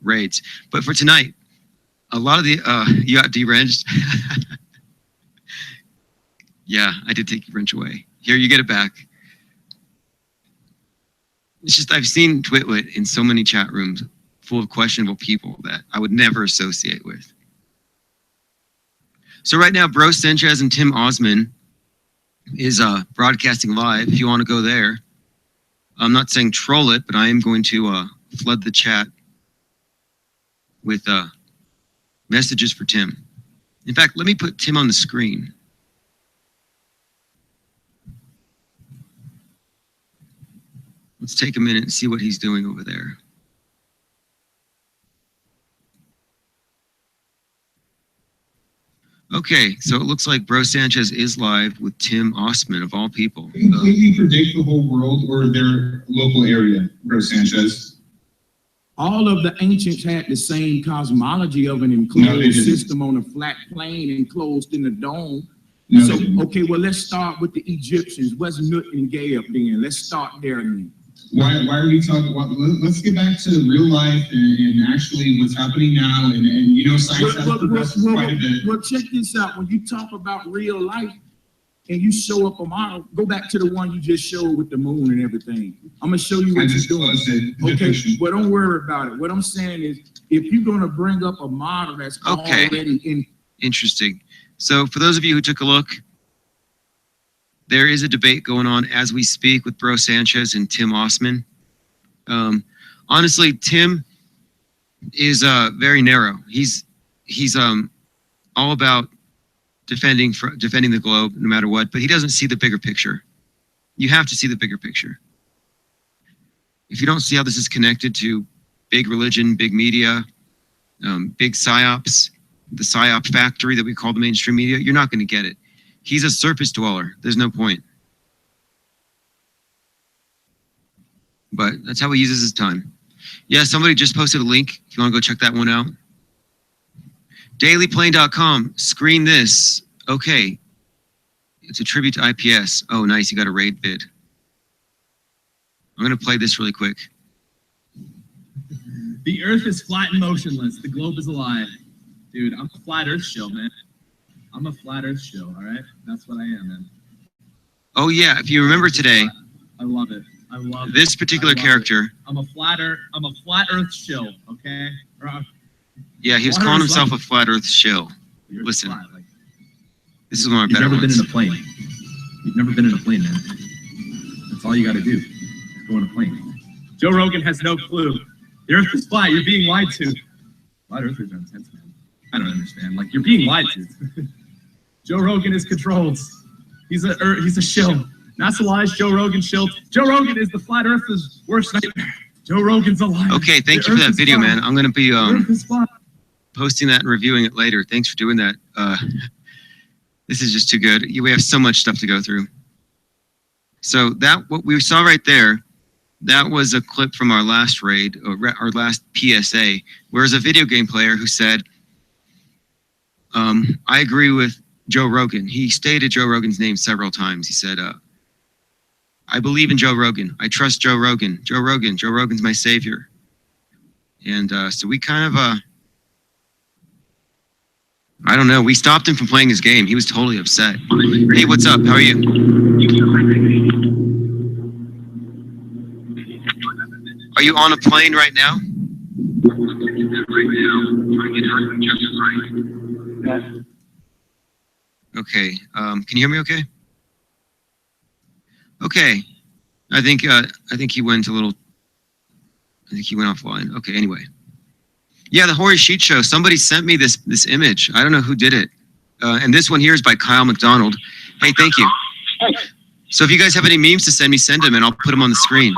raids. But for tonight, a lot of the, you got deranged. Yeah, I did take your wrench away. Here, you get it back. It's just, I've seen Twitwit in so many chat rooms full of questionable people that I would never associate with. So right now, Bro Sanchez and Tim Osman is broadcasting live. If you want to go there, I'm not saying troll it, but I am going to flood the chat with messages for Tim. In fact, let me put Tim on the screen. Let's take a minute and see what he's doing over there. Okay, so it looks like Bro Sanchez is live with Tim Osman, of all people. Completely predict the whole world or their local area, Bro Sanchez? All of the ancients had the same cosmology of an enclosed system on a flat plane enclosed in a dome. No, So, okay, well, let's start with the Egyptians. What's Nut and Geb then? Let's start there then. Why are we talking? Let's get back to real life and actually what's happening now. And you know, science has progressed quite a bit. Well, check this out. When you talk about real life and you show up a model, go back to the one you just showed with the moon and everything. I'm going to show you what you're doing. Okay, well, don't worry about it. What I'm saying is, if you're going to bring up a model that's already in. Interesting. So for those of you who took a look, there is a debate going on as we speak with Bro Sanchez and Tim Osman. Honestly, Tim is very narrow. He's all about defending the globe no matter what, but he doesn't see the bigger picture. You have to see the bigger picture. If you don't see how this is connected to big religion, big media, big psyops, the psyop factory that we call the mainstream media, you're not going to get it. He's a surface dweller. There's no point. But that's how he uses his time. Yeah, somebody just posted a link. If you want to go check that one out. Dailyplane.com. Screen this. Okay. It's a tribute to IPS. Oh, nice. You got a raid bid. I'm going to play this really quick. The Earth is flat and motionless. The globe is alive. Dude, I'm a flat Earth shill, man. I'm a flat Earth shill, all right? That's what I am, man. Oh, yeah. If you remember today, I love it. I love this particular character. I'm a flat Earth shill, okay? Yeah, he was calling himself a flat Earth shill. Listen, this is one of my better You've never been ones. in a plane. You've never been in a plane, man. That's all you got to do. Go on a plane. Joe Rogan has no clue. The Earth is flat. You're being lied to. Flat Earthers are intense, man. I don't understand. Like, you're being lied to. Joe Rogan is controlled. He's a shill. NASA lies. Joe Rogan shill. Joe Rogan is the flat Earth's worst nightmare. Joe Rogan's a liar. Okay, thank you for that video, man. I'm going to be posting that and reviewing it later. Thanks for doing that. This is just too good. We have so much stuff to go through. So what we saw right there, that was a clip from our last raid, or our last PSA, where there's a video game player who said, I agree with Joe Rogan. He stated Joe Rogan's name several times. He said, I believe in Joe Rogan. I trust Joe Rogan. Joe Rogan's my savior. And so we kind of, I don't know, we stopped him from playing his game. He was totally upset. Hey, what's up? How are you? Are you on a plane right now? Okay. Can you hear me okay? Okay. I think he went offline. Okay, anyway. Yeah, the Hoary Sheet Show. Somebody sent me this image. I don't know who did it. And this one here is by Kyle McDonald. Hey, thank you. So if you guys have any memes to send me, send them and I'll put them on the screen.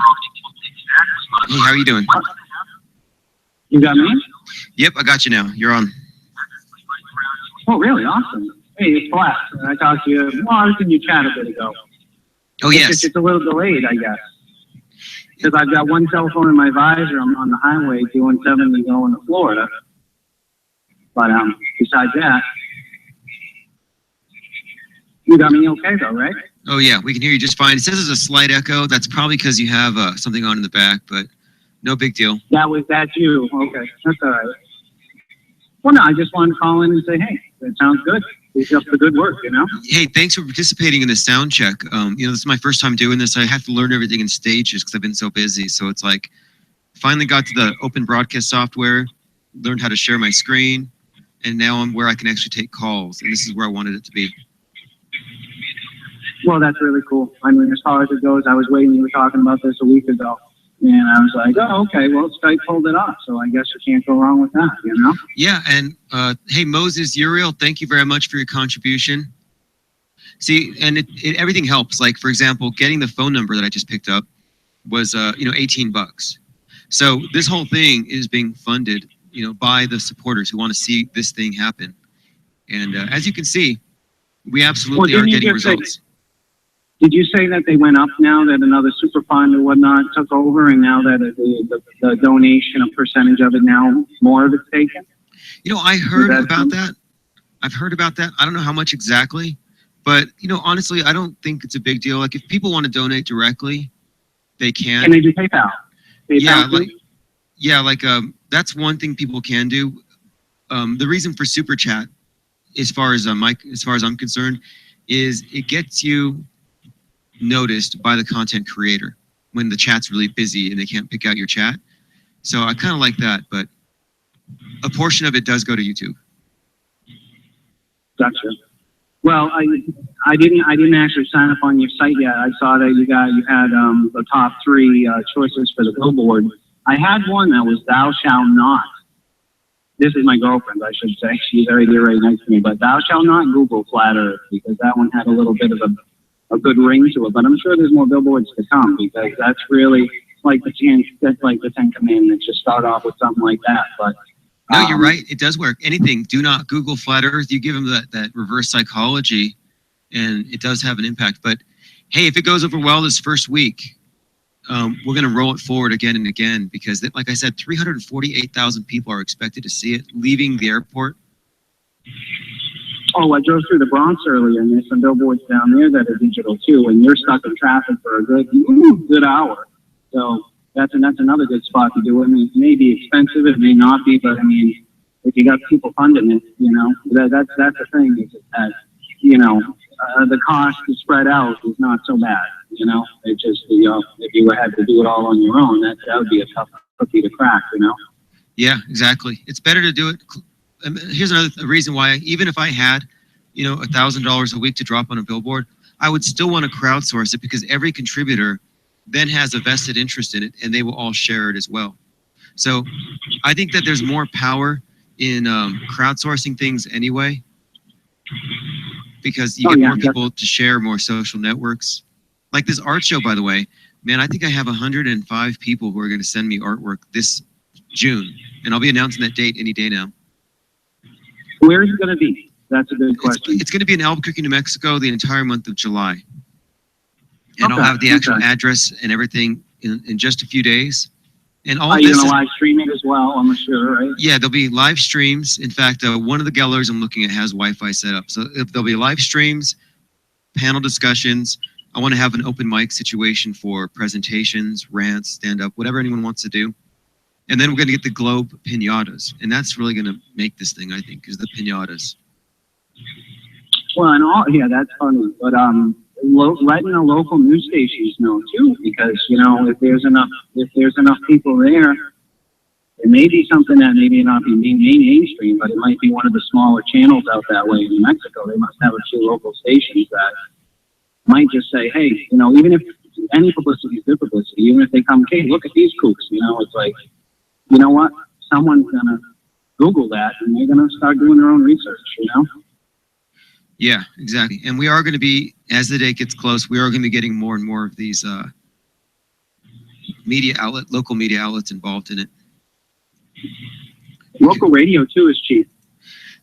Hey, how are you doing? You got me? Yep, I got you now. You're on. Oh, really? Awesome. hey, it's flat. And I talked to you, well, I was in your chat a bit ago. Oh, yes. It's a little delayed, I guess. Because I've got one cell phone in my visor. I'm on the highway doing 70 going to Florida. But besides that, you got me okay though, right? Oh, yeah, we can hear you just fine. It says there's a slight echo. That's probably because you have something on in the back, but no big deal. That's you. Okay, that's all right. Well, no, I just wanted to call in and say, hey, that sounds good. Keep up the good work, you know? Hey, thanks for participating in the sound check. This is my first time doing this. I have to learn everything in stages because I've been so busy. So it's like, finally got to the open broadcast software, learned how to share my screen, and now I'm where I can actually take calls. And this is where I wanted it to be. Well, that's really cool. I mean, as far as it goes, I was waiting. You were talking about this a week ago. And I was like, oh, okay, well, Skype pulled it off. So I guess you can't go wrong with that, you know? Yeah, and hey, Moses Uriel, thank you very much for your contribution. See, and everything helps. Like, for example, getting the phone number that I just picked up was, $18. So this whole thing is being funded, by the supporters who want to see this thing happen. And as you can see, we absolutely are getting results. Did you say that they went up now, that another super fund or whatnot took over, and now that the donation, a percentage of it now, more of it's taken? I heard about that. I've heard about that. I don't know how much exactly, but, honestly, I don't think it's a big deal. Like, if people want to donate directly, they can. Can they do PayPal? That's one thing people can do. The reason for Super Chat, as far as I'm concerned, is it gets you noticed by the content creator when the chat's really busy and they can't pick out your chat. So I kind of like that, but a portion of it does go to YouTube. Gotcha. Well, I didn't actually sign up on your site yet. I saw that you had the top 3 choices for the billboard. I had one that was "Thou shalt not." This is my girlfriend, I should say. She's right here, right next to me. But "Thou shalt not Google flat Earth," because that one had a little bit of a good ring to it. But I'm sure there's more billboards to come, because that's really like the 10 Commandments. Just start off with something like that. But no, you're right. It does work. Anything. Do not Google flat Earth. You give them that reverse psychology, and it does have an impact. But hey, if it goes over well this first week, we're going to roll it forward again and again, because, like I said, 348,000 people are expected to see it leaving the airport. Oh, I drove through the Bronx earlier, and there's some billboards down there that are digital too, and you're stuck in traffic for a good hour. So that's another good spot to do it. I mean, it may be expensive, it may not be, but I mean, if you got people funding it, that's the thing. Is that the cost to spread out is not so bad. It just if you had to do it all on your own, that would be a tough cookie to crack. Yeah, exactly. It's better to do it. Here's another reason why, even if I had, $1,000 a week to drop on a billboard, I would still want to crowdsource it, because every contributor then has a vested interest in it, and they will all share it as well. So I think that there's more power in crowdsourcing things anyway, because you get more people to share, more social networks. Like this art show, by the way, man, I think I have 105 people who are going to send me artwork this June, and I'll be announcing that date any day now. Where is it going to be? That's a good question. It's going to be in Albuquerque, New Mexico, the entire month of July. And I'll have the actual address and everything in just a few days. And all Are you going to live stream it as well, I'm sure, right? Yeah, there'll be live streams. In fact, one of the galleries I'm looking at has Wi-Fi set up. So there'll be live streams, panel discussions. I want to have an open mic situation for presentations, rants, stand-up, whatever anyone wants to do. And then we're going to get the globe pinatas. And that's really going to make this thing, I think, is the pinatas. Well, that's funny. But letting the local news stations know too, because if there's enough people there, it may be something that maybe not be mainstream, but it might be one of the smaller channels out that way in New Mexico. They must have a few local stations that might just say, hey, even if any publicity is good publicity, even if they come, hey, look at these kooks, it's like, you know what? Someone's gonna Google that, and they're gonna start doing their own research. Yeah, exactly. And we are going to be, as the day gets close, we are going to be getting more and more of these local media outlets involved in it. Local radio too is cheap.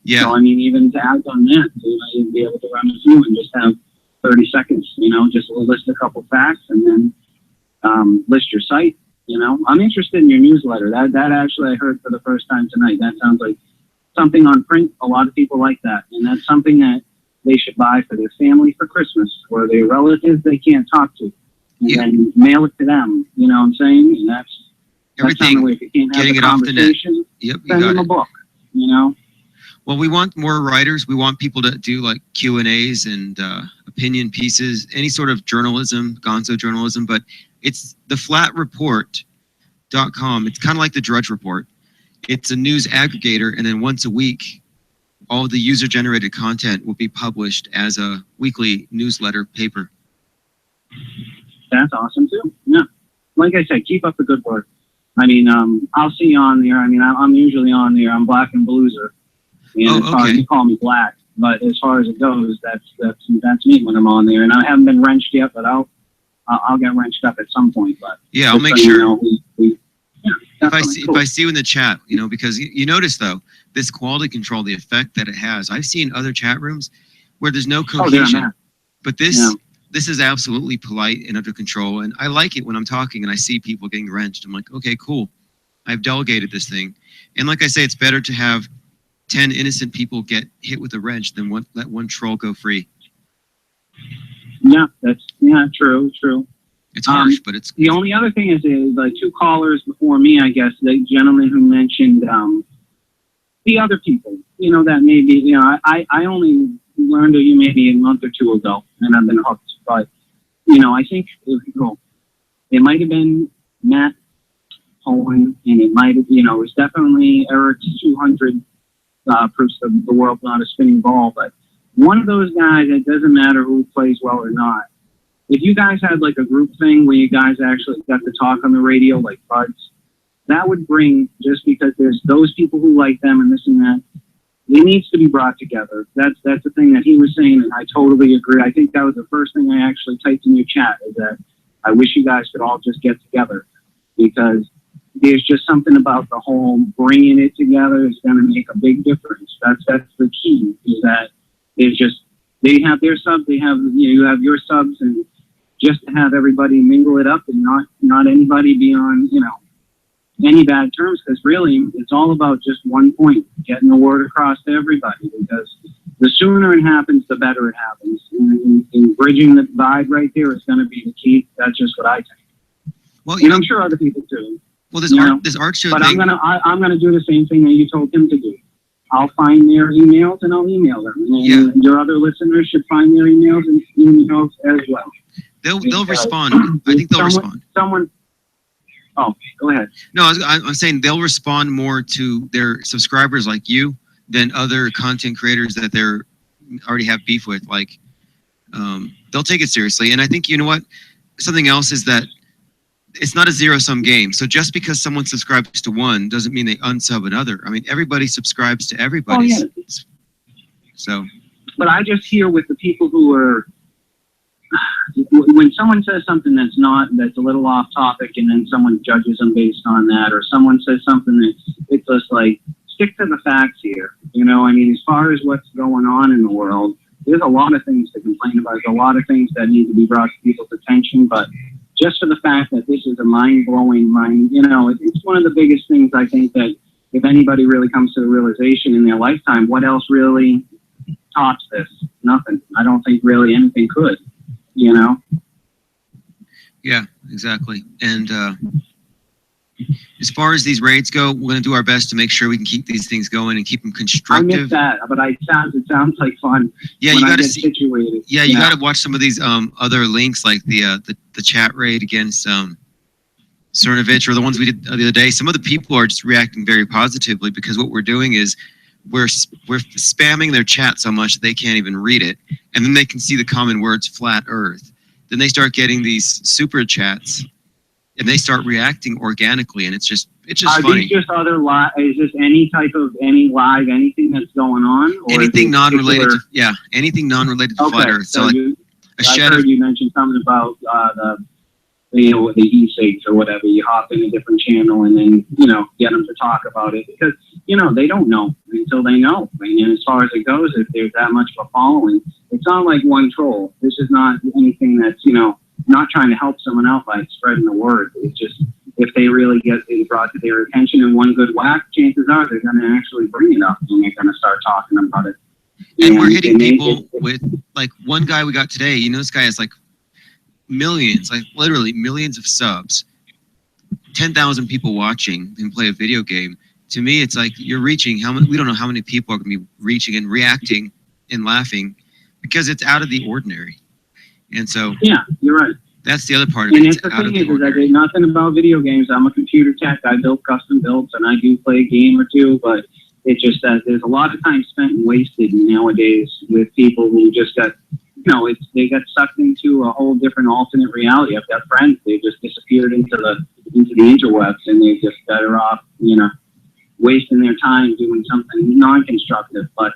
Yeah. So, I mean, even to act on that, you'd be able to run a few and just have 30 seconds, just list a couple facts and then list your site. I'm interested in your newsletter. That actually I heard for the first time tonight. That sounds like something on print. A lot of people like that. And that's something that they should buy for their family for Christmas or their relatives they can't talk to. And then mail it to them. You know what I'm saying? And that's everything. If you can't have Getting a it off the net. conversation, Yep, you send got them a it. book. Well, we want more writers. We want people to do like Q&As and opinion pieces, any sort of journalism, gonzo journalism, but it's theflatreport.com. It's kind of like the Drudge Report. It's a news aggregator, and then once a week, all the user-generated content will be published as a weekly newsletter paper. That's awesome too. Yeah. Like I said, keep up the good work. I mean, I'll see you on there. I mean, I'm usually on there. I'm Black and Blueser. And as far as you call me Black, but as far as it goes, that's me when I'm on there. And I haven't been wrenched yet, but I'll get wrenched up at some point. But yeah, I'll make sure. If I see you in the chat, because you notice though, this quality control, the effect that it has. I've seen other chat rooms where there's no cohesion, but this is absolutely polite and under control. And I like it when I'm talking and I see people getting wrenched. I'm like, okay, cool. I've delegated this thing. And like I say, it's better to have 10 innocent people get hit with a wrench than let one troll go free. Yeah, true. It's harsh, but it's the only other thing is like 2 callers before me, I guess, the gentleman who mentioned the other people, that maybe, I only learned of you maybe a month or 2 ago, and I've been hooked. But, I think it might have been Matt Owen, and it might have, it was definitely Eric's 200 proofs of the world not a spinning ball. But one of those guys, it doesn't matter who plays well or not. If you guys had like a group thing where you guys actually got to talk on the radio like buds, that would bring, just because there's those people who like them and this and that, it needs to be brought together. That's the thing that he was saying, and I totally agree. I think that was the first thing I actually typed in your chat, is that I wish you guys could all just get together, because there's just something about the whole bringing it together is going to make a big difference. That's the key, is that it's just, they have their subs, you have your subs, and just to have everybody mingle it up and not anybody be on, any bad terms, because really it's all about just one point, getting the word across to everybody, because the sooner it happens, the better it happens. And bridging the divide right there is going to be the key. That's just what I think. Well, and I'm sure other people too. Well, this art show but thing. I'm gonna do the same thing that you told him to do. I'll find their emails and I'll email them. And your other listeners should find their emails and emails as well. They'll respond. I think they'll respond. Oh, go ahead. No, I'm saying they'll respond more to their subscribers like you than other content creators that they're already have beef with. Like, they'll take it seriously. And I think, you know what? Something else is that it's not a zero-sum game. So just because someone subscribes to one doesn't mean they unsub another. I mean, everybody subscribes to everybody. Oh, yeah. So. But I just hear with the people who are, when someone says something that's a little off topic, and then someone judges them based on that, or someone says something it's just like, stick to the facts here. I mean, as far as what's going on in the world, there's a lot of things to complain about. There's a lot of things that need to be brought to people's attention, but just for the fact that this is a mind-blowing it's one of the biggest things, I think, that if anybody really comes to the realization in their lifetime, what else really tops this? Nothing. I don't think really anything could, Yeah, exactly. And as far as these raids go, we're going to do our best to make sure we can keep these things going and keep them constructive. I missed that, but it sounds like fun. Yeah, you got to see situated. Yeah, you got to watch some of these other links, like the chat raid against Cernovich, or the ones we did the other day. Some of the people are just reacting very positively, because what we're doing is we're spamming their chat so much that they can't even read it, and then they can see the common words "flat Earth." Then they start getting these super chats, and they start reacting organically, and it's just Are funny. These just other live? Is this any live anything that's going on? Or anything non-related to, anything non-related to flat Earth. So I heard you mentioned something about the e-cigs or whatever. You hop in a different channel and then get them to talk about it, because you know, they don't know until they know. And as far as it goes, if there's that much of a following, it's not like one troll. This is not anything that's, you know, not trying to help someone out by spreading the word. It's just, if they really get it brought to their attention in one good whack, chances are they're going to actually bring it up and they're going to start talking about it. And we're hitting people with, like, one guy we got today, you know, this guy has like millions, like literally millions of subs, 10,000 people watching him play a video game. To me, it's like you're reaching how many, we don't know how many people are going to be reaching and reacting and laughing because it's out of the ordinary. And so, yeah, you're right. That's the other part of and it. it's the thing is I did nothing about video games. I'm a computer tech. I build custom builds, and I do play a game or two, but it's just that there's a lot of time spent and wasted nowadays with people who just got, you know, they got sucked into a whole different alternate reality. I've got friends, they just disappeared into the interwebs, and they're just better off, you know, wasting their time doing something non-constructive. But,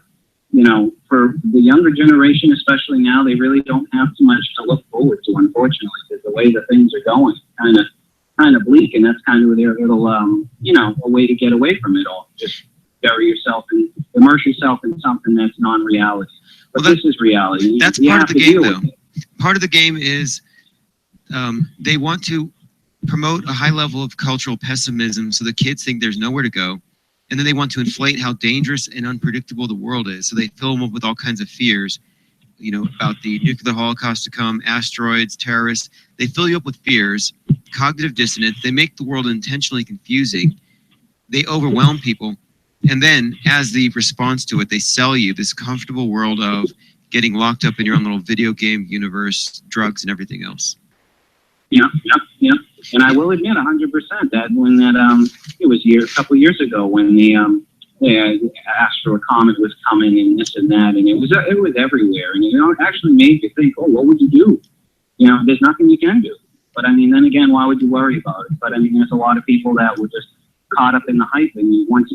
you know, for the younger generation, especially now, they really don't have too much to look forward to, unfortunately, because the way that things are going, kind of bleak, and that's kind of their little, you know, a way to get away from it all. Just bury yourself and immerse yourself in something that's non-reality. But this is reality. That's part of the game, though. Part of the game is they want to promote a high level of cultural pessimism so the kids think there's nowhere to go. And then they want to inflate how dangerous and unpredictable the world is. So they fill them up with all kinds of fears, you know, about the nuclear holocaust to come, asteroids, terrorists. They fill you up with fears, cognitive dissonance. They make the world intentionally confusing. They overwhelm people. And then, as the response to it, they sell you this comfortable world of getting locked up in your own little video game universe, drugs, and everything else. Yeah. And I will admit 100% that when that, it was a couple years ago when the asteroid comet was coming and this and that, and it was everywhere. And, you know, it actually made you think, oh, what would you do? You know, there's nothing you can do. But, I mean, then again, why would you worry about it? But, I mean, there's a lot of people that were just caught up in the hype, and once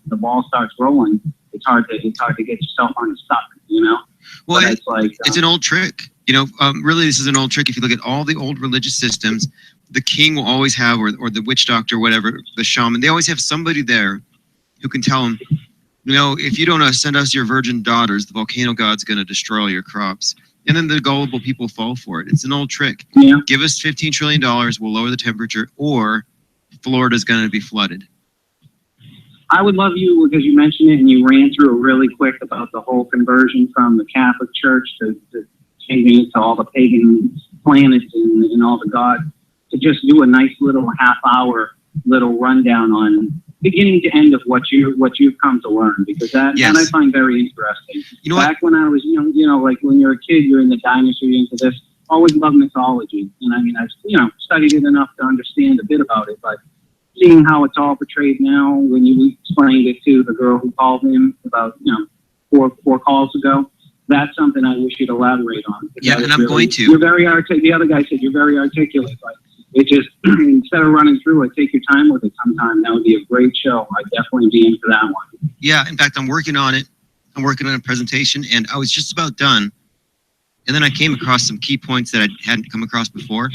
the ball starts rolling, it's hard to get yourself unstuck, you know? Well, it's an old trick. You know, really, this is an old trick. If you look at all the old religious systems, the king will always have, or the witch doctor, whatever, the shaman, they always have somebody there who can tell them, you know, if you don't send us your virgin daughters, the volcano god's going to destroy your crops. And then the gullible people fall for it. It's an old trick. Yeah. Give us $15 trillion, we'll lower the temperature, or Florida's going to be flooded. I would love you, because you mentioned it and you ran through it really quick about the whole conversion from the Catholic Church to changing it to all the pagan planets and all the gods, to just do a nice little half-hour little rundown on beginning to end of what you've come to learn, because that I find very interesting. You know, back when I was young, you know, like when you're a kid, you're in the dinosaur, you're into this. Always loved mythology, and I mean, I've studied it enough to understand a bit about it, but seeing how it's all portrayed now, when you explained it to the girl who called in about, four calls ago, that's something I wish you'd elaborate on. Yeah, and I'm going to. You're very the other guy said you're very articulate, but it just, instead of running through it, take your time with it sometime. That would be a great show. I'd definitely be in for that one. Yeah, in fact, I'm working on it. I'm working on a presentation, and I was just about done. And then I came across some key points that I hadn't come across before.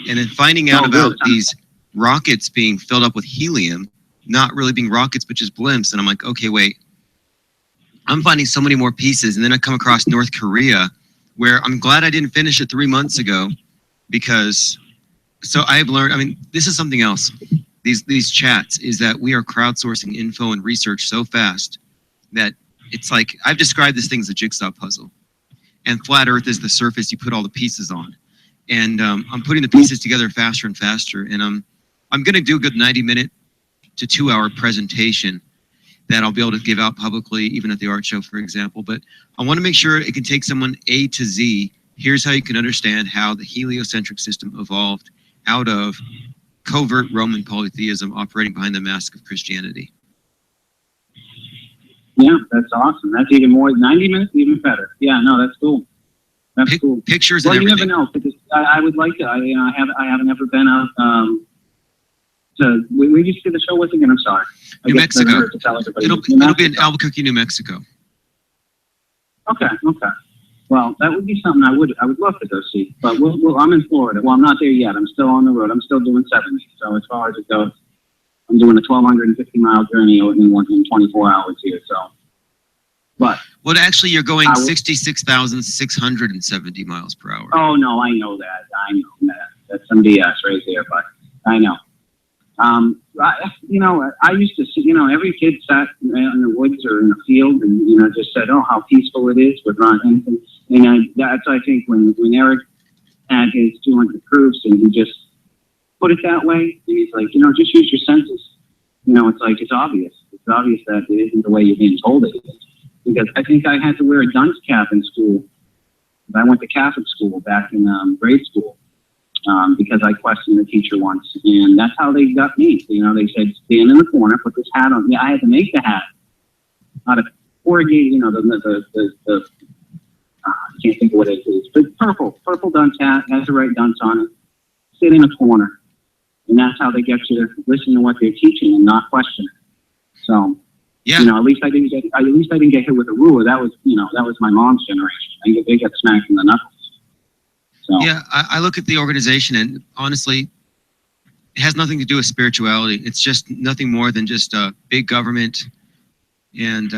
And then finding out about these rockets being filled up with helium, not really being rockets, but just blimps. And I'm like, okay, wait. I'm finding so many more pieces. And then I come across North Korea, where I'm glad I didn't finish it 3 months ago, because so I've learned, I mean, this is something else. These chats is that we are crowdsourcing info and research so fast that it's like, I've described this thing as a jigsaw puzzle. And flat Earth is the surface you put all the pieces on. And I'm putting the pieces together faster and faster. And I'm going to do a good 90-minute to 2-hour presentation that I'll be able to give out publicly, even at the art show, for example. But I want to make sure it can take someone A to Z. Here's how you can understand how the heliocentric system evolved out of covert Roman polytheism operating behind the mask of Christianity. Yeah, that's awesome. That's even more, 90 minutes, even better. Yeah, no, that's cool. That's cool. Pictures and everything. You never know, because I would like to. I haven't ever been out to, we just did the show with again, I'm sorry. New Mexico. It'll be in Albuquerque, New Mexico. Okay. Well, that would be something I would love to go see. But I'm in Florida. Well, I'm not there yet. I'm still on the road. I'm still doing 70. So as far as it goes, I'm doing a 1,250-mile journey in 24 hours here. So, but well, actually, you're going 66,670 miles per hour. Oh no, I know that. I know that. That's some BS right there, but I know. I used to see, every kid sat in the woods or in the field and, just said, oh, how peaceful it is with Ron Henson. And that's, I think, when Eric had his 200 proofs and he just put it that way, and he's like, just use your senses. It's like, it's obvious. It's obvious that it isn't the way you're being told it is. Because I think I had to wear a dunce cap in school. I went to Catholic school back in grade school. Because I questioned the teacher once, and that's how they got me. They said, stand in the corner, put this hat on. Yeah, I had to make the hat out of corrugated, I can't think of what it is, but purple dunce hat, has the right dunce on it. Sit in a corner, and that's how they get you to listen to what they're teaching and not question it. So, yeah, at least I didn't get hit with a ruler. That was my mom's generation. They got smacked in the knuckles. So. Yeah, I look at the organization, and honestly, it has nothing to do with spirituality. It's just nothing more than just big government, and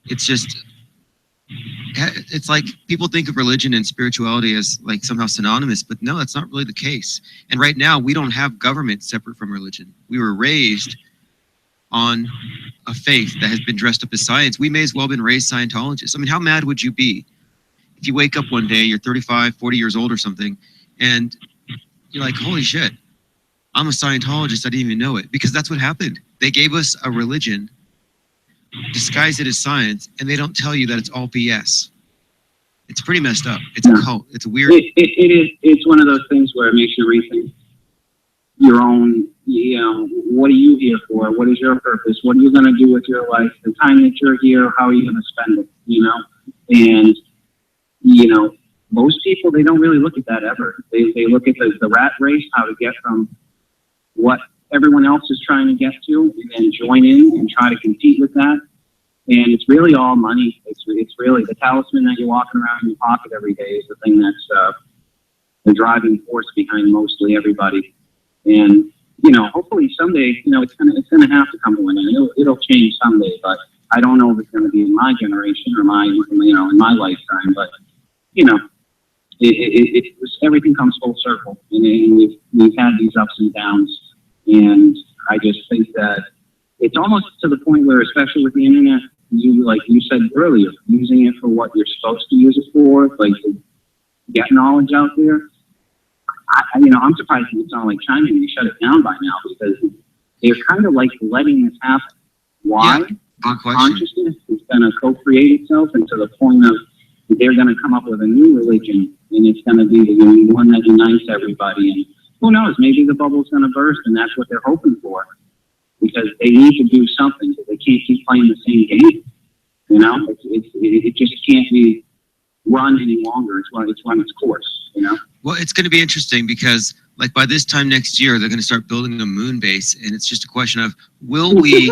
it's like people think of religion and spirituality as like somehow synonymous, but no, that's not really the case. And right now, we don't have government separate from religion. We were raised on a faith that has been dressed up as science. We may as well have been raised Scientologists. I mean, how mad would you be if you wake up one day, you're 35, 40 years old or something, and you're like, holy shit, I'm a Scientologist, I didn't even know it. Because that's what happened. They gave us a religion, disguised it as science, and they don't tell you that it's all BS. It's pretty messed up. It's a cult. It's weird. It is. It's one of those things where it makes you rethink your own, what are you here for? What is your purpose? What are you going to do with your life? The time that you're here, how are you going to spend it, And most people, they don't really look at that ever. They look at the rat race, how to get from what everyone else is trying to get to, and then join in and try to compete with that. And it's really all money. It's really the talisman that you're walking around in your pocket every day is the thing that's the driving force behind mostly everybody. And hopefully someday, it's gonna have to come to an end. It'll change someday, but I don't know if it's going to be in my generation or in my lifetime. But everything comes full circle, and we've had these ups and downs, and I just think that it's almost to the point where, especially with the internet, like you said earlier, using it for what you're supposed to use it for, like to get knowledge out there. I'm surprised it's not like China and they shut it down by now, because they're kind of like letting this happen. Why? Yeah, consciousness is going to co-create itself, and to the point of they're going to come up with a new religion, and it's going to be the one that unites everybody. And who knows? Maybe the bubble's going to burst, and that's what they're hoping for, because they need to do something. They can't keep playing the same game. It just can't be run any longer. It's run its course. Well, it's going to be interesting because, like, by this time next year, they're going to start building a moon base, and it's just a question of, will we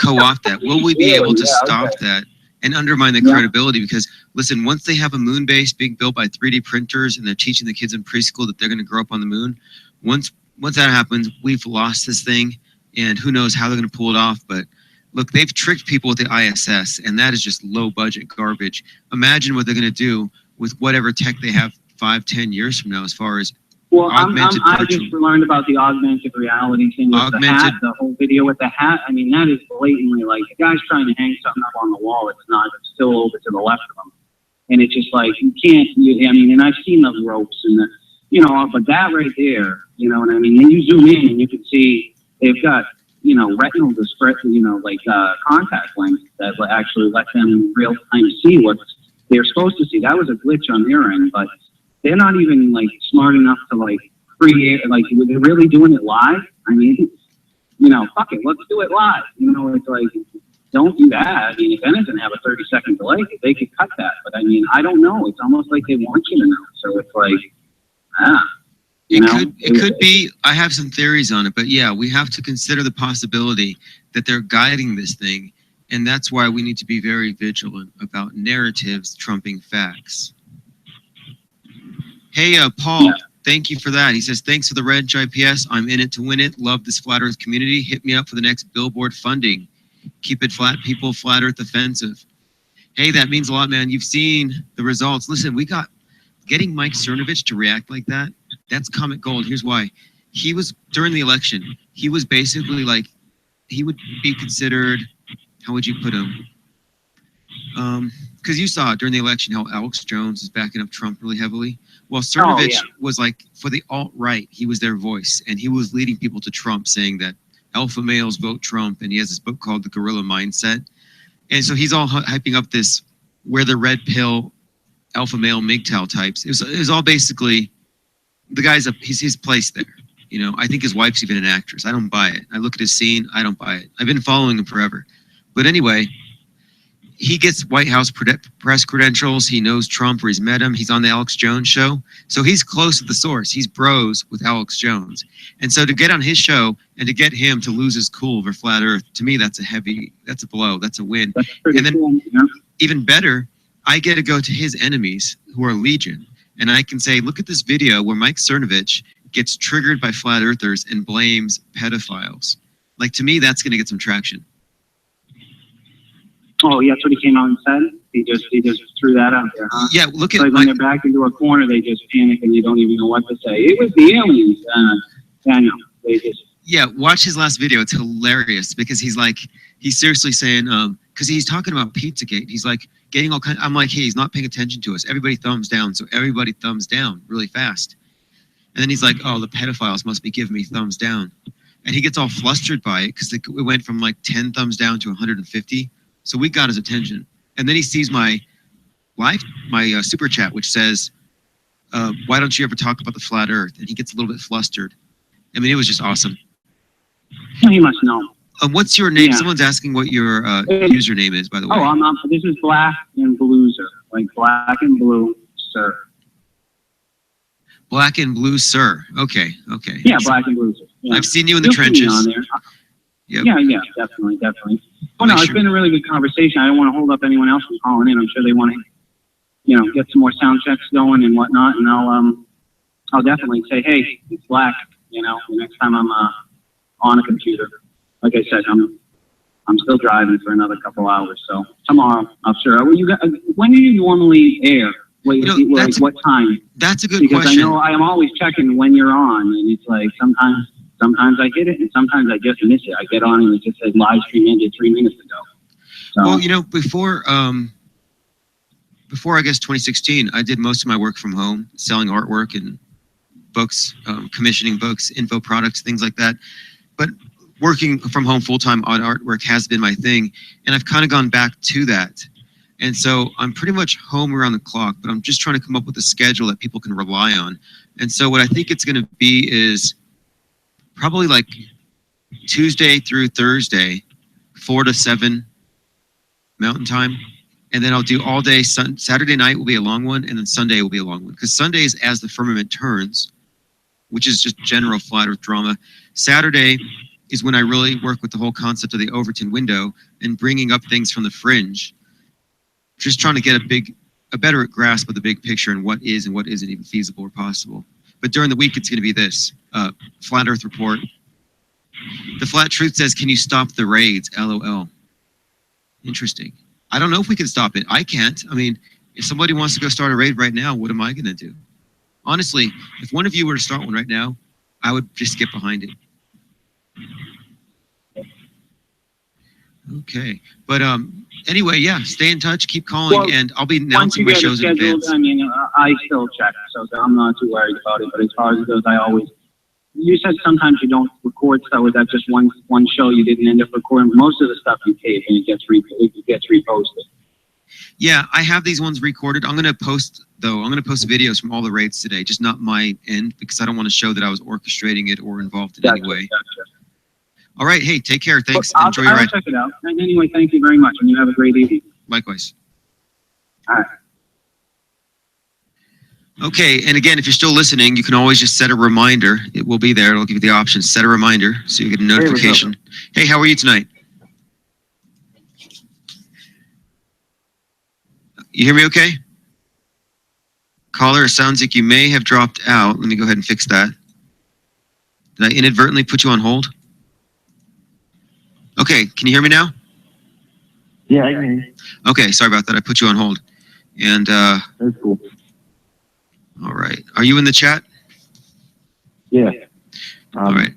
co-opt that? Will we be able to stop that and undermine the credibility? Because, listen, once they have a moon base being built by 3D printers and they're teaching the kids in preschool that they're going to grow up on the moon, once that happens, we've lost this thing, and who knows how they're going to pull it off. But look, they've tricked people with the ISS, and that is just low-budget garbage. Imagine what they're going to do with whatever tech they have 5-10 years from now, as far as I just learned about the augmented reality thing with the hat, the whole video with the hat. I mean, that is blatantly like the guy's trying to hang something up on the wall. It's not. It's still over to the left of him, and it's just like you can't. And I've seen the ropes and but that right there, you know what I mean. Then you zoom in and you can see they've got retinal display, contact lenses that actually let them in real time see what they're supposed to see. That was a glitch on their end, but they're not even smart enough to create, they're really doing it live. I mean, fuck it, let's do it live. It's like, don't do that. I mean, if anything, have a 30-second delay, they could cut that. But I mean, I don't know. It's almost like they want you to know. So it's like, It could be. I have some theories on it, but yeah, we have to consider the possibility that they're guiding this thing, and that's why we need to be very vigilant about narratives trumping facts. Hey, Paul, Thank you for that. He says, thanks for the red GPS. I'm in it to win it. Love this Flat Earth community. Hit me up for the next billboard funding. Keep it flat, people. Flat Earth offensive. Hey, that means a lot, man. You've seen the results. Listen, we got getting Mike Cernovich to react like that. That's comic gold. Here's why. He was, during the election, he was basically like, he would be considered, how would you put him? Because you saw during the election how Alex Jones is backing up Trump really heavily. Well, Cernovich was like, for the alt-right, he was their voice, and he was leading people to Trump, saying that alpha males vote Trump, and he has this book called The Gorilla Mindset. And so he's all hyping up this, where the red pill, alpha male MGTOW types. It was all basically, the guy's he's his place there. You know, I think his wife's even an actress. I don't buy it. I look at his scene, I don't buy it. I've been following him forever. But anyway, he gets White House press credentials. He knows Trump, or he's met him. He's on the Alex Jones show. So he's close to the source. He's bros with Alex Jones. And so to get on his show and to get him to lose his cool over Flat Earth, to me, that's a blow. That's a win. And then cool, yeah. Even better, I get to go to his enemies, who are Legion. And I can say, look at this video where Mike Cernovich gets triggered by Flat Earthers and blames pedophiles. Like, to me, that's going to get some traction. Oh, yeah, that's what he came out and said? He just threw that out there, huh? Yeah, look at like when they're back into a corner, they just panic and you don't even know what to say. It was the aliens. Daniel, they just... Yeah, watch his last video. It's hilarious because he's seriously saying, because he's talking about Pizzagate. He's like getting all kind. I'm like, hey, he's not paying attention to us. Everybody thumbs down, so everybody thumbs down really fast. And then he's like, oh, the pedophiles must be giving me thumbs down, and he gets all flustered by it because it went from like 10 thumbs down to 150. So we got his attention, and then he sees my super chat, which says, why don't you ever talk about the flat Earth? And he gets a little bit flustered. I mean, it was just awesome. He must know. What's your name? Yeah. Someone's asking what your username is, by the way. Oh, this is Black and Blue, sir. Like Black and Blue, sir. Black and Blue, sir. Okay. Yeah, Black and Blue, sir. Yeah. I've seen you in the trenches. On there. Yep. Yeah, definitely. Oh, no, it's been a really good conversation. I don't want to hold up anyone else from calling in. I'm sure they want to, get some more sound checks going and whatnot. And I'll definitely say, hey, it's Black. The next time I'm on a computer. Like I said, I'm still driving for another couple hours. So tomorrow, I'm sure. When do you normally air? What time? That's a good because question. I know I am always checking when you're on, and it's like sometimes I hit it, and sometimes I just miss it. I get on and it just says live stream ended 3 minutes ago. So, well, before I guess 2016, I did most of my work from home, selling artwork and books, commissioning books, info products, things like that. But working from home full-time on artwork has been my thing, and I've kind of gone back to that. And so I'm pretty much home around the clock, but I'm just trying to come up with a schedule that people can rely on. And so what I think it's going to be is probably like Tuesday through Thursday, 4 to 7 Mountain Time. And then I'll do all day. Saturday night will be a long one, and then Sunday will be a long one. Because Sunday is As the Firmament Turns, which is just general flat earth drama. Saturday is when I really work with the whole concept of the Overton window and bringing up things from the fringe. Just trying to get a better grasp of the big picture and what is and what isn't even feasible or possible. But during the week, it's going to be this Flat Earth Report. The Flat Truth says, can you stop the raids? LOL. Interesting. I don't know if we can stop it. I can't. I mean, if somebody wants to go start a raid right now, what am I going to do? Honestly, if one of you were to start one right now, I would just get behind it. Okay. But anyway, yeah, stay in touch, keep calling, and I'll be announcing my shows in advance. I mean, I still check, so I'm not too worried about it. But as far as it goes, you said sometimes you don't record stuff. Was that just one show you didn't end up recording? Most of the stuff you tape and it gets reposted. Yeah, I have these ones recorded. I'm going to post videos from all the raids today, just not my end, because I don't want to show that I was orchestrating it or involved in any way. Gotcha. All right. Hey, take care. Thanks. Well, Enjoy your ride. I'll check it out. And anyway, thank you very much, and you have a great evening. Likewise. All right. Okay. And again, if you're still listening, you can always just set a reminder. It will be there. It'll give you the option. Set a reminder so you get a notification. Hey, how are you tonight? You hear me okay? Caller, it sounds like you may have dropped out. Let me go ahead and fix that. Did I inadvertently put you on hold? Okay, can you hear me now? Yeah, I can hear you. Okay, sorry about that. I put you on hold. And That's cool. all right. Are you in the chat? Yeah. All right.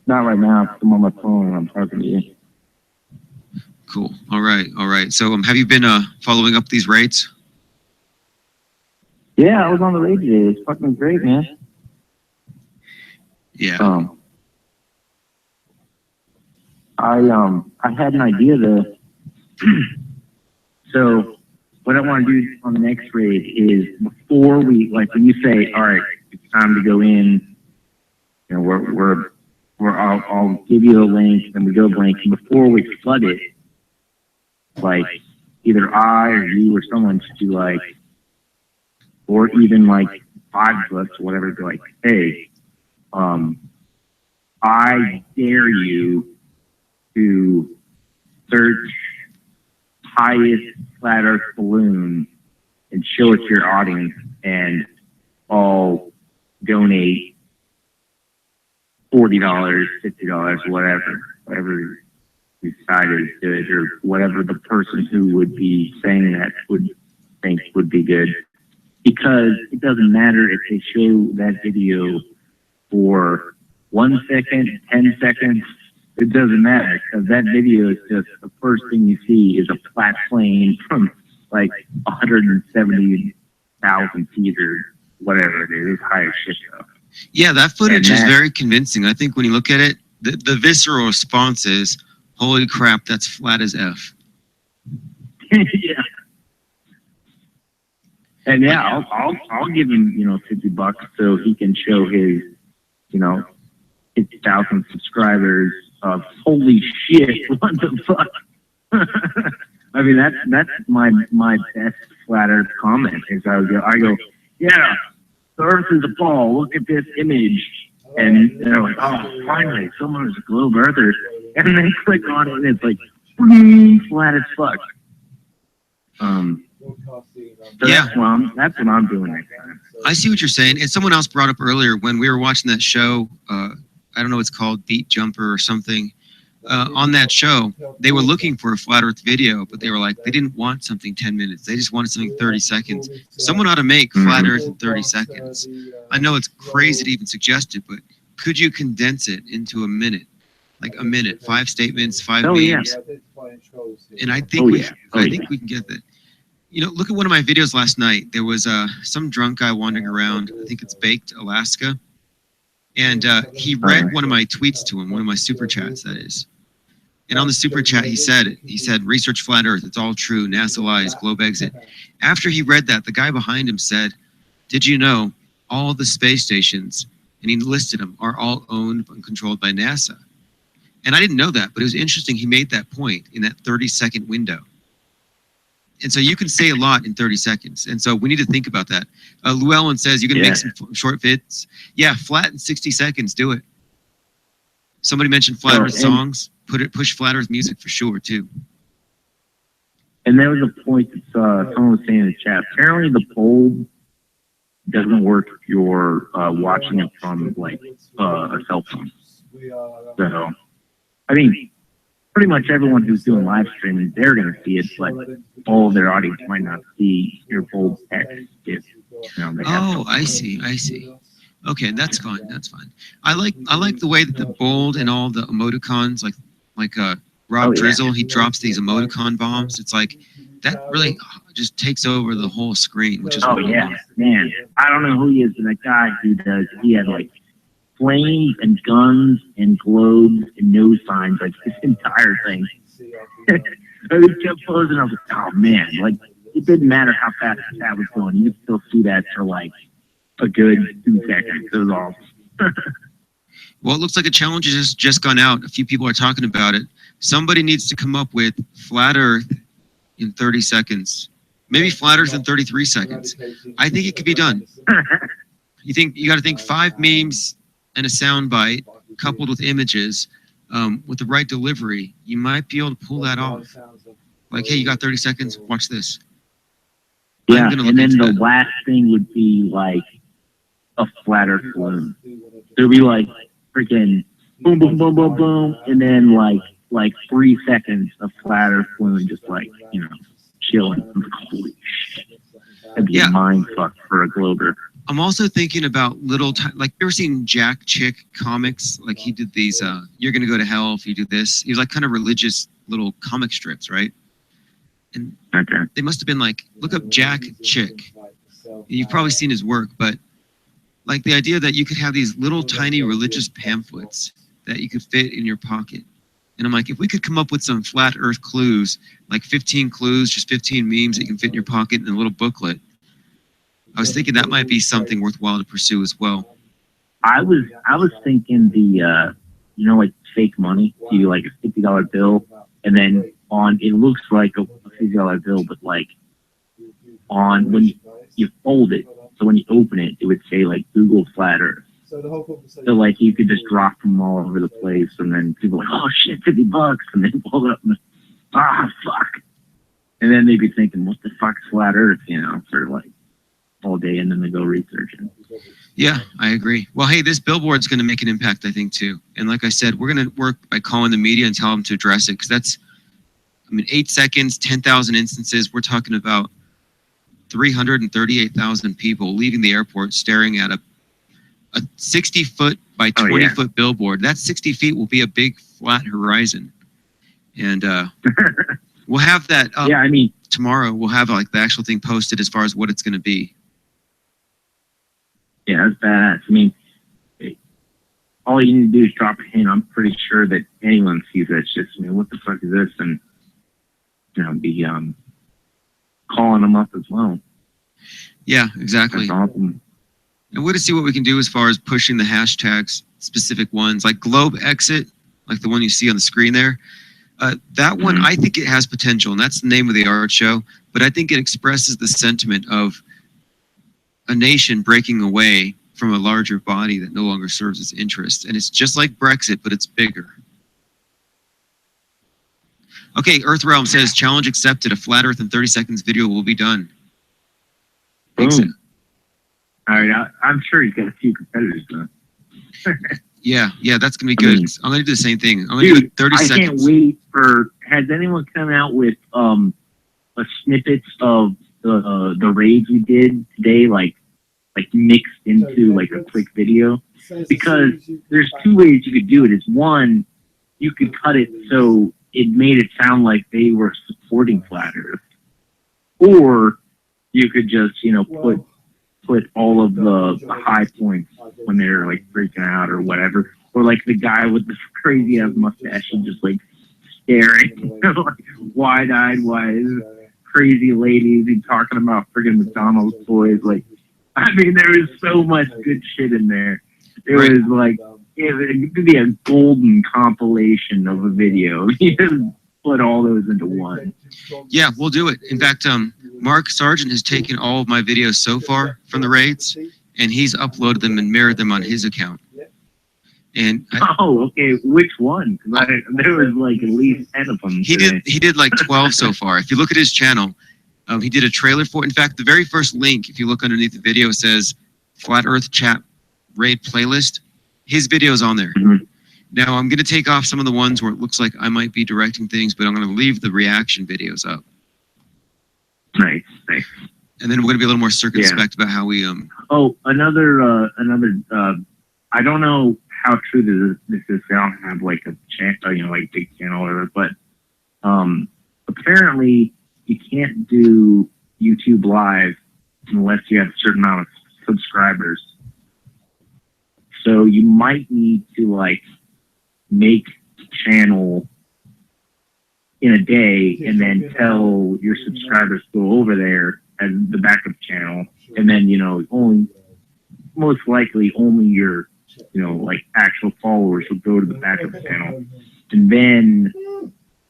Not right now. I'm on my phone and I'm talking to you. Cool. All right. All right. So have you been following up these raids? Yeah, I was on the raid today. It's fucking great, man. Yeah. I had an idea to. So what I want to do on the next raid is before we, like, when you say, all right, it's time to go in, you know, I'll give you a link and we go blank. And before we flood it, like either I or you or someone should do like, or even like 5 of us or whatever, be like, hey, I dare you to search highest flat earth balloon and show it to your audience, and I'll donate $40, $50, whatever you decide is good, or whatever the person who would be saying that would think would be good. Because it doesn't matter if they show that video for 1 second, 10 seconds, it doesn't matter, because that video is just the first thing you see is a flat plane from like 170,000 feet or whatever it is, high as shit though. Yeah, that footage is very convincing. I think when you look at it, the visceral response is, holy crap, that's flat as F. Yeah. And yeah, I'll give him, you know, $50 so he can show his, you know, 50,000 subscribers of holy shit, what the fuck? I mean, that's my best flat earth comment is I go, yeah, the earth is a ball, look at this image. And they're like, oh, finally, someone is a globe earther. And they click on it and it's like, flat as fuck. So yeah, that's what I'm doing next time. I see what you're saying. And someone else brought up earlier when we were watching that show, I don't know, it's called Beat Jumper or something. On that show, they were looking for a flat earth video, but they were like, they didn't want something 10 minutes. They just wanted something 30 seconds. Someone ought to make flat earth in 30 seconds. I know it's crazy to even suggest it, but could you condense it into a minute? Like a minute, 5 statements, 5 memes. And I think I think we can get that. You know, look at one of my videos last night. There was some drunk guy wandering around. I think it's Baked, Alaska. And he read one of my tweets to him, one of my super chats, that is. And on the super chat, he said, research flat earth. It's all true. NASA lies, globe exit. After he read that, the guy behind him said, did you know all the space stations, and he listed them, are all owned and controlled by NASA? And I didn't know that, but it was interesting. He made that point in that 30-second window. And so you can say a lot in 30 seconds. And so we need to think about that. Llewellyn says you can make some short vids. Yeah, flat in 60 seconds, do it. Somebody mentioned flat earth songs. Push flat earth music for sure, too. And there was a point that someone was saying in the chat. Apparently the bulb doesn't work if you're watching it from like a cell phone. So, I mean, pretty much everyone who's doing live streaming, they're going to see it, but all of their audience might not see your bold text. If, you know, I see. Okay, that's fine. That's fine. I like the way that the bold and all the emoticons, like Rob Drizzle, he drops these emoticon bombs. It's like that really just takes over the whole screen, which is man. I don't know who he is, but that guy who does, he had like flames and guns and globes and no signs, like this entire thing. I just kept posing. I was like, oh man, like it didn't matter how fast that was going, you could still see that for like a good 2 seconds. It was awesome. Well, it looks like a challenge has just gone out. A few people are talking about it. Somebody needs to come up with flat earth in 30 seconds. Maybe flat earth in 33 seconds. I think it could be done. You got to think 5 memes and a sound bite coupled with images with the right delivery. You might be able to pull that off. Like, hey, you got 30 seconds? Watch this. Yeah, and then the last thing would be like a flat Earth balloon. There'd be like freaking boom, boom, boom, boom, boom, and then like 3 seconds of flat Earth balloon just like, you know, chilling. Holy shit. That'd be a mind fuck for a glober. I'm also thinking about little, like, you ever seen Jack Chick comics? Like, he did these, you're going to go to hell if you do this. He was like kind of religious little comic strips, right? And they must have been like, look up Jack Chick. You've probably seen his work, but like the idea that you could have these little tiny religious pamphlets that you could fit in your pocket. And I'm like, if we could come up with some flat earth clues, like 15 clues, just 15 memes that you can fit in your pocket in a little booklet. I was thinking that might be something worthwhile to pursue as well. I was thinking the you know, like fake money. You like a $50 bill, and then on it looks like a $50 bill, but like on when you fold it, so when you open it, it would say like Google Flat Earth. So like you could just drop them all over the place, and then people are like, oh shit, $50, and then pull it up and fuck, and then they'd be thinking, what the fuck's Flat Earth, you know, for like all day, and then they go researching. Yeah, I agree. Well, hey, this billboard's going to make an impact, I think, too. And like I said, we're going to work by calling the media and tell them to address it, because that's, I mean, 8 seconds, 10,000 instances. We're talking about 338,000 people leaving the airport staring at a 60-foot by 20-foot billboard. That 60 feet will be a big flat horizon. And we'll have that up. Yeah, I mean, tomorrow we'll have like the actual thing posted as far as what it's going to be. Yeah, that's badass. I mean, all you need to do is drop a hint. I'm pretty sure that anyone sees that shit. I mean, what the fuck is this? And, you know, be calling them up as well. Yeah, exactly. That's awesome. And we're to see what we can do as far as pushing the hashtags, specific ones, like Globe Exit, like the one you see on the screen there. That one, I think it has potential, and that's the name of the art show. But I think it expresses the sentiment of a nation breaking away from a larger body that no longer serves its interests. And it's just like Brexit, but it's bigger. Okay, Earth Realm says, challenge accepted. A flat Earth in 30 seconds video will be done. Boom. All right, I'm sure he's got a few competitors, though. Yeah, that's going to be good. I'm going to do the same thing. I'm going to do 30 seconds. I can't wait for, has anyone come out with a snippets of the raids we did today, like mixed into like a quick video? Because there's 2 ways you could do it. Is one, you could cut it so it made it sound like they were supporting Flat Earth, or you could just, you know, put all of the high points when they're like freaking out or whatever, or like the guy with the crazy ass mustache and just like staring, like wide-eyed, crazy ladies and talking about friggin' McDonald's toys. Like, I mean, there was so much good shit in there. It was like, it could be a golden compilation of a video. You just put all those into one. Yeah, we'll do it. In fact, Mark Sargent has taken all of my videos so far from the raids, and he's uploaded them and mirrored them on his account. And okay, which one? There was like at least 10 of them. He did like 12 so far. If you look at his channel, he did a trailer for it. In fact, the very first link, if you look underneath the video, says Flat Earth Chat Raid Playlist. His video's on there. Now, I'm going to take off some of the ones where it looks like I might be directing things, but I'm going to leave the reaction videos up. Nice. And then we're going to be a little more circumspect about how we Oh, another. I don't know how true this is. I don't have like a channel, you know, like big channel or whatever, but apparently you can't do YouTube Live unless you have a certain amount of subscribers. So you might need to like make a channel in a day and then tell your subscribers to go over there as the backup channel, and then, you know, most likely only your, you know, like actual followers will go to the backup channel, and then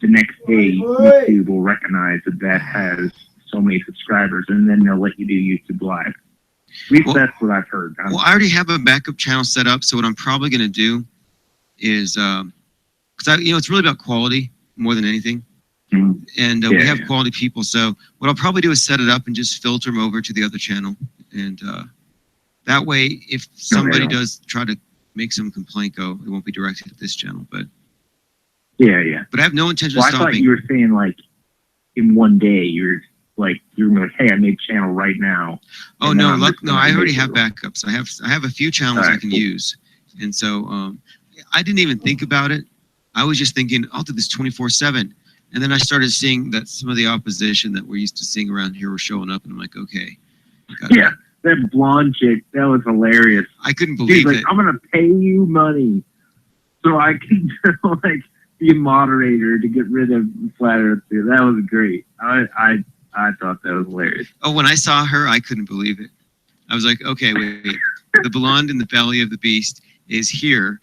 the next day YouTube will recognize that has so many subscribers, and then they'll let you do YouTube Live. At least that's what I've heard. Well, I already have a backup channel set up, so what I'm probably going to do is, because you know, it's really about quality more than anything. And we have quality people. So what I'll probably do is set it up and just filter them over to the other channel. And that way, if somebody does try to make some complaint go, it won't be directed at this channel. But But I have no intention of I stopping. thought you were saying like in one day you're like hey, I made a channel right now. Oh no, I already have backups. I have a few channels I can use. And so I didn't even think about it. I was just thinking, I'll do this 24/7. And then I started seeing that some of the opposition that we're used to seeing around here were showing up, and I'm like, okay. Yeah, that blonde chick, that was hilarious. I couldn't believe it. it. I'm gonna pay you money so I can like be a moderator to get rid of Flat Earth. That was great. I thought that was hilarious. Oh, when I saw her, I couldn't believe it. I was like, okay, wait. The blonde in the Valley of the Beast is here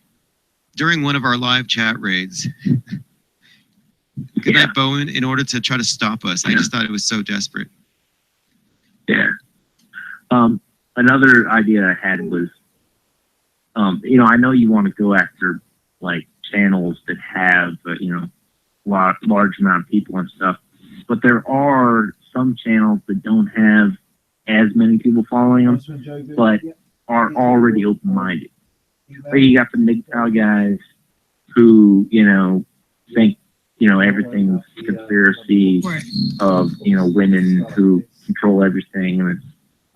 during one of our live chat raids. Good night, Bowen, in order to try to stop us. I just thought it was so desperate. Yeah. Another idea I had was, I know you want to go after like channels that have, large amount of people and stuff, but there are some channels that don't have as many people following them, but are already open-minded. So you got the MGTOW guys who, think, everything's conspiracy of, women who control everything, and it's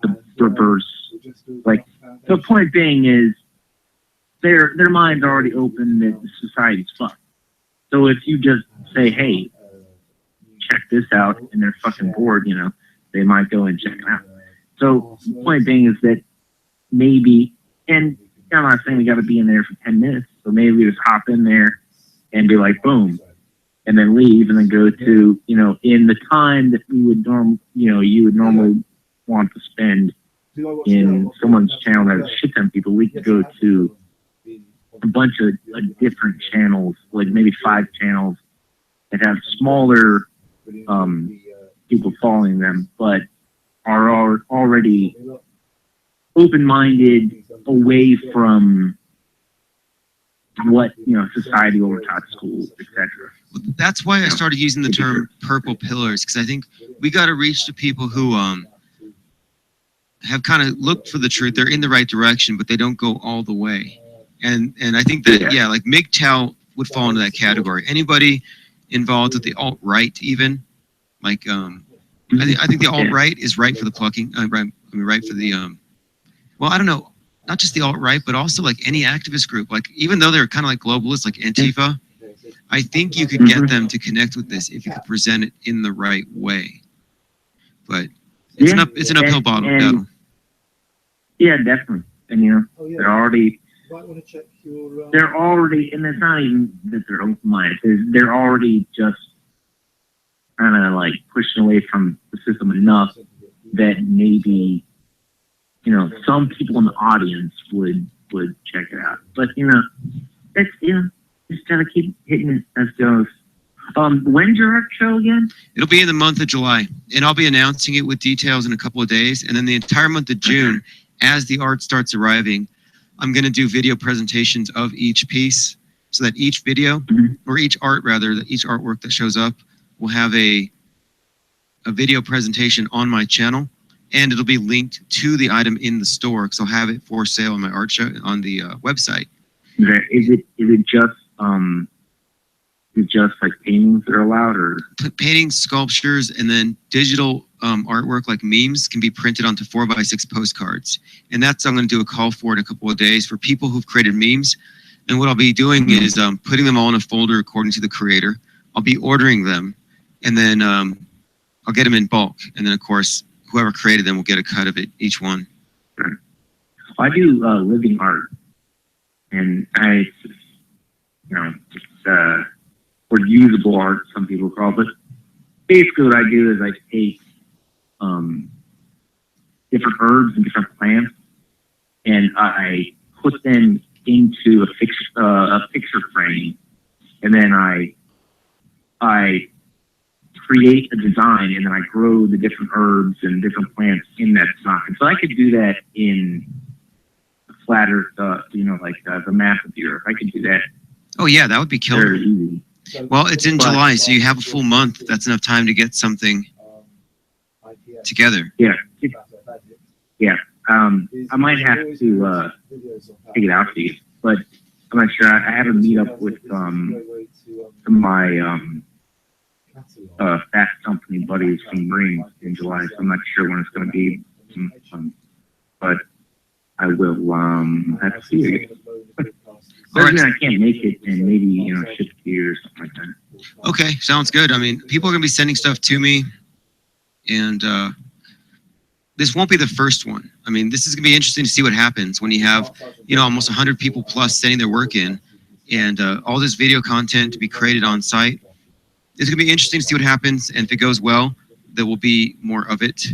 the reverse. Like, the point being is their mind's already open that society's fucked. So if you just say, hey, check this out, and they're fucking bored, they might go and check it out. So the point being is that maybe, and I'm not saying we got to be in there for 10 minutes, so maybe we just hop in there and be like, boom, and then leave, and then go to, in the time that we would you would normally want to spend in someone's channel that has a shit ton of people, we could go to a bunch of different channels, like maybe 5 channels that have smaller people following them, but are already open-minded away from what society will taught schools, etc. That's why I started using the term purple pillars, because I think we got to reach the people who have kind of looked for the truth. They're in the right direction, but they don't go all the way. And I think that like MGTOW would fall into that category. Anybody involved with the alt-right, even like I think the alt-right is right for the plucking. Right for the well, I don't know, not just the alt-right, but also like any activist group. Like even though they're kind of like globalists, like Antifa, I think you could get them to connect with this if you could present it in the right way. But it's an uphill battle. Yeah, definitely. And they're already, and it's not even that they're open-minded. They're already just kind of like pushing away from the system enough that maybe some people in the audience would check it out. But it's just gotta keep hitting it as goes. When's your art show again? It'll be in the month of July, and I'll be announcing it with details in a couple of days. And then the entire month of June, as the art starts arriving, I'm going to do video presentations of each piece, so that each video, or each art rather, that each artwork that shows up will have a video presentation on my channel, and it'll be linked to the item in the store, because I'll have it for sale on my art show on the website. Okay. Is it just like paintings that are allowed, or paintings, sculptures, and then digital artwork like memes can be printed onto 4x6 postcards. And that's, I'm going to do a call for in a couple of days for people who've created memes. And what I'll be doing is putting them all in a folder according to the creator. I'll be ordering them, and then I'll get them in bulk. And then of course, whoever created them will get a cut of it, each one. I do living art, and I, or usable art, some people call it. But basically what I do is I take different herbs and different plants, and I put them into a picture frame, and then I create a design, and then I grow the different herbs and different plants in that design. So I could do that in Flat Earth, like the map of the Earth. I could do that. Oh yeah, that would be killer. Very easy. Well, it's in July, so you have a full month. That's enough time to get something together. Yeah. Yeah. I might have to take it out to you, but I'm not sure. I have a meetup with my fast company buddies from Marines in July, so I'm not sure when it's going to be. But I will have to see you. Doesn't mean I can't make it and maybe, ship to you or something like that. Okay, sounds good. I mean, people are going to be sending stuff to me, and this won't be the first one. I mean, this is going to be interesting to see what happens when you have, almost 100 people plus sending their work in, and all this video content to be created on site. It's going to be interesting to see what happens, and if it goes well, there will be more of it.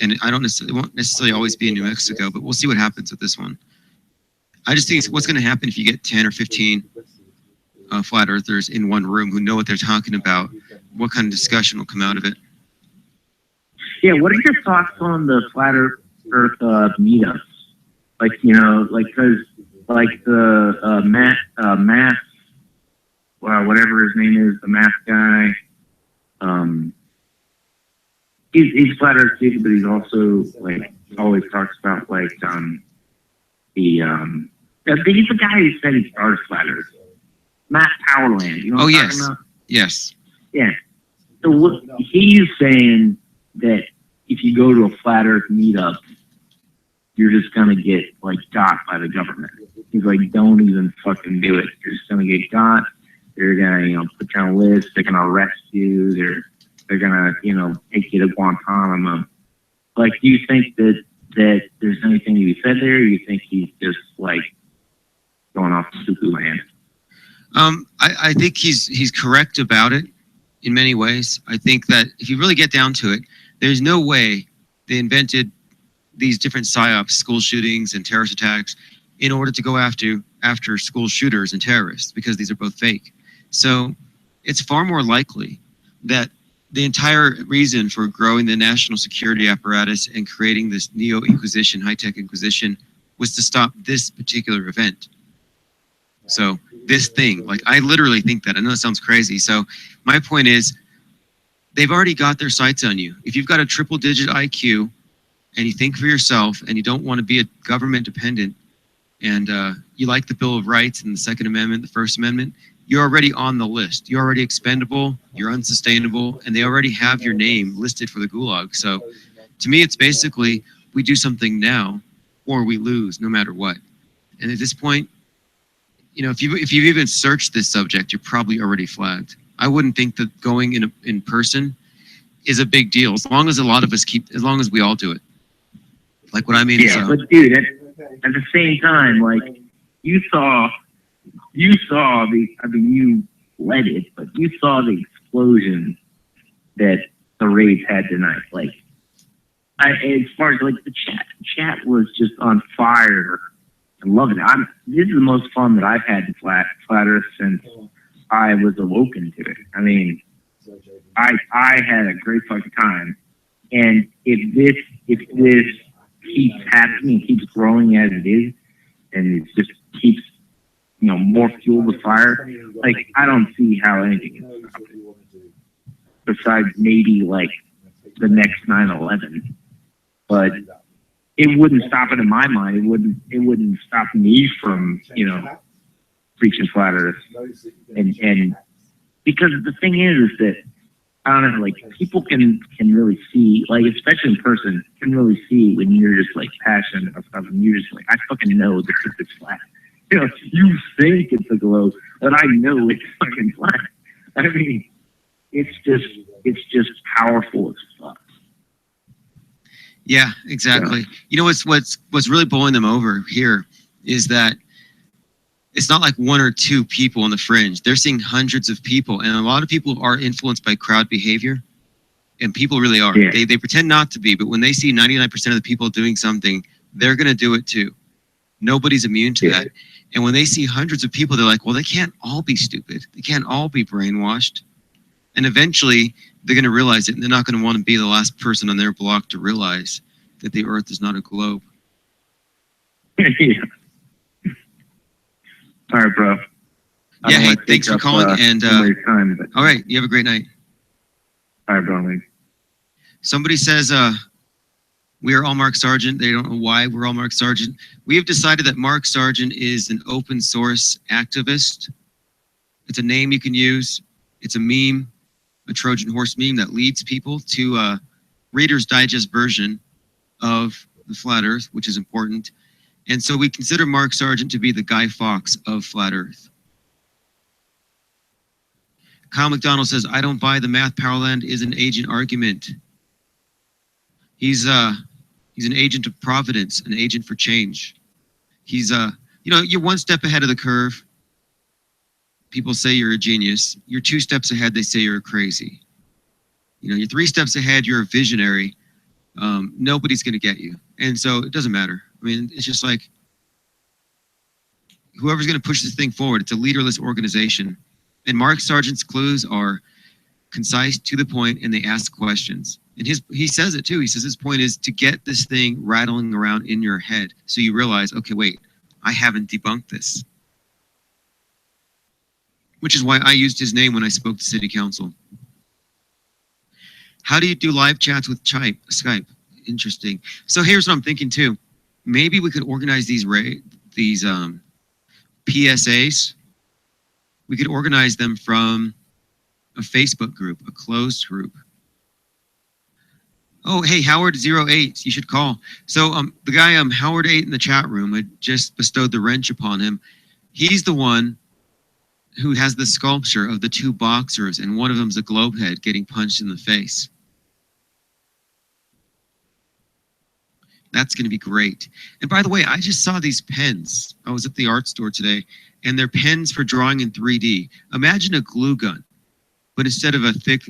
And I don't necessarily, it won't necessarily always be in New Mexico, but we'll see what happens with this one. I just think what's going to happen if you get 10 or 15 flat earthers in one room who know what they're talking about, what kind of discussion will come out of it. Yeah, what are your thoughts on the flat earth meetups? Like, because the math, whatever his name is, the math guy, he's flat earth too, but he's also always talks about he's the guy who said he started flat earth. Matt Powerland, you know what I'm talking about? Yes. Yeah. So he's saying that if you go to a flat earth meetup, you're just gonna get got by the government. He's like, don't even fucking do it. You're just gonna get got. They're gonna, put you on a list. They're gonna arrest you. They're gonna, take you to Guantanamo. Do you think that there's anything to be said there? Or you think he's just going off cuckoo land? I think he's correct about it in many ways. I think that if you really get down to it, there's no way they invented these different psyops, school shootings and terrorist attacks, in order to go after school shooters and terrorists, because these are both fake. So it's far more likely that the entire reason for growing the national security apparatus and creating this neo-inquisition, high-tech inquisition, was to stop this particular event. So this thing, I literally think that. I know it sounds crazy. So my point is, they've already got their sights on you. If you've got a triple-digit IQ and you think for yourself and you don't want to be a government dependent, and you like the Bill of Rights and the Second Amendment, the First Amendment, you're already on the list. You're already expendable, you're unsustainable, and they already have your name listed for the gulag. So to me, it's basically, we do something now or we lose no matter what. And at this point, if you've even searched this subject, you're probably already flagged. I wouldn't think that going in person is a big deal, as long as a lot of us as long as we all do it. What I mean is... Yeah, but dude, at the same time, you saw you led it, but you saw the explosion that the raids had tonight. As far as the chat was just on fire and loving it. This is the most fun that I've had in flat earth since I was awoken to it. I mean, I had a great fucking time, and if this keeps happening, keeps growing as it is, and it just keeps more fuel to fire, I don't see how anything can stop it. Besides maybe the next 9/11. But it wouldn't stop it in my mind. It wouldn't stop me from, preaching flat earth. And because the thing is that I don't know, people can really see, especially in person, can really see when you're just passionate about stuff, and you're just I fucking know that it's flat. You think it's a globe, but I know it's fucking flat. I mean, it's just powerful as fuck. Yeah, exactly. Yeah. What's really bowling them over here is that it's not like one or two people on the fringe. They're seeing hundreds of people, and a lot of people are influenced by crowd behavior, and people really are. Yeah. They pretend not to be, but when they see 99% of the people doing something, they're going to do it too. Nobody's immune to that. And when they see hundreds of people, they're like, well, they can't all be stupid. They can't all be brainwashed. And eventually, they're going to realize it, and they're not going to want to be the last person on their block to realize that the Earth is not a globe. Yeah. All right, bro. Yeah, hey, thanks for calling. And all right, you have a great night. All right, bro. Somebody says we are all Mark Sargent. They don't know why we're all Mark Sargent. We have decided that Mark Sargent is an open source activist. It's a name you can use. It's a meme, a Trojan horse meme that leads people to a Reader's Digest version of the Flat Earth, which is important. And so we consider Mark Sargent to be the Guy Fawkes of Flat Earth. Kyle McDonald says, I don't buy the math Powerland is an agent argument. He's an agent of providence, an agent for change. He's you're one step ahead of the curve. People say you're a genius. You're 2 steps ahead, they say you're crazy. You're 3 steps ahead, you're a visionary. Nobody's going to get you. And so it doesn't matter. I mean, it's just like whoever's going to push this thing forward, it's a leaderless organization. And Mark Sargent's clues are concise, to the point, and they ask questions. And he says it too. He says his point is to get this thing rattling around in your head so you realize, okay, wait, I haven't debunked this. Which is why I used his name when I spoke to City Council. How do you do live chats with Skype? Interesting. So here's what I'm thinking too. Maybe we could organize these PSAs. We could organize them from a Facebook group, a closed group. Oh, hey, Howard08, you should call. So the guy Howard8 in the chat room, I just bestowed the wrench upon him. He's the one who has the sculpture of the 2 boxers, and one of them's a globe head getting punched in the face. That's going to be great. And by the way, I just saw these pens. I was at the art store today, and they're pens for drawing in 3D. Imagine a glue gun, but instead of a thick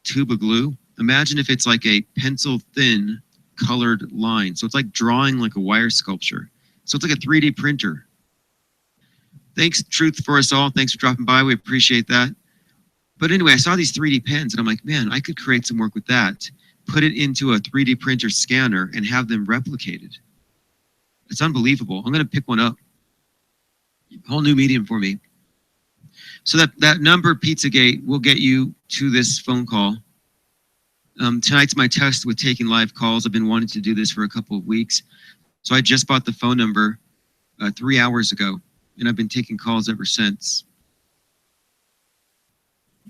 tube of glue, imagine if it's like a pencil-thin colored line. So it's like drawing like a wire sculpture. So it's like a 3D printer. Thanks, Truth for Us All. Thanks for dropping by. We appreciate that. But anyway, I saw these 3D pens, and I'm like, man, I could create some work with that. Put it into a 3D printer scanner and have them replicated. It's unbelievable. I'm going to pick one up. Whole new medium for me. So that number, Pizzagate, will get you to this phone call. Tonight's my test with taking live calls. I've been wanting to do this for a couple of weeks. So I just bought the phone number 3 hours ago, and I've been taking calls ever since.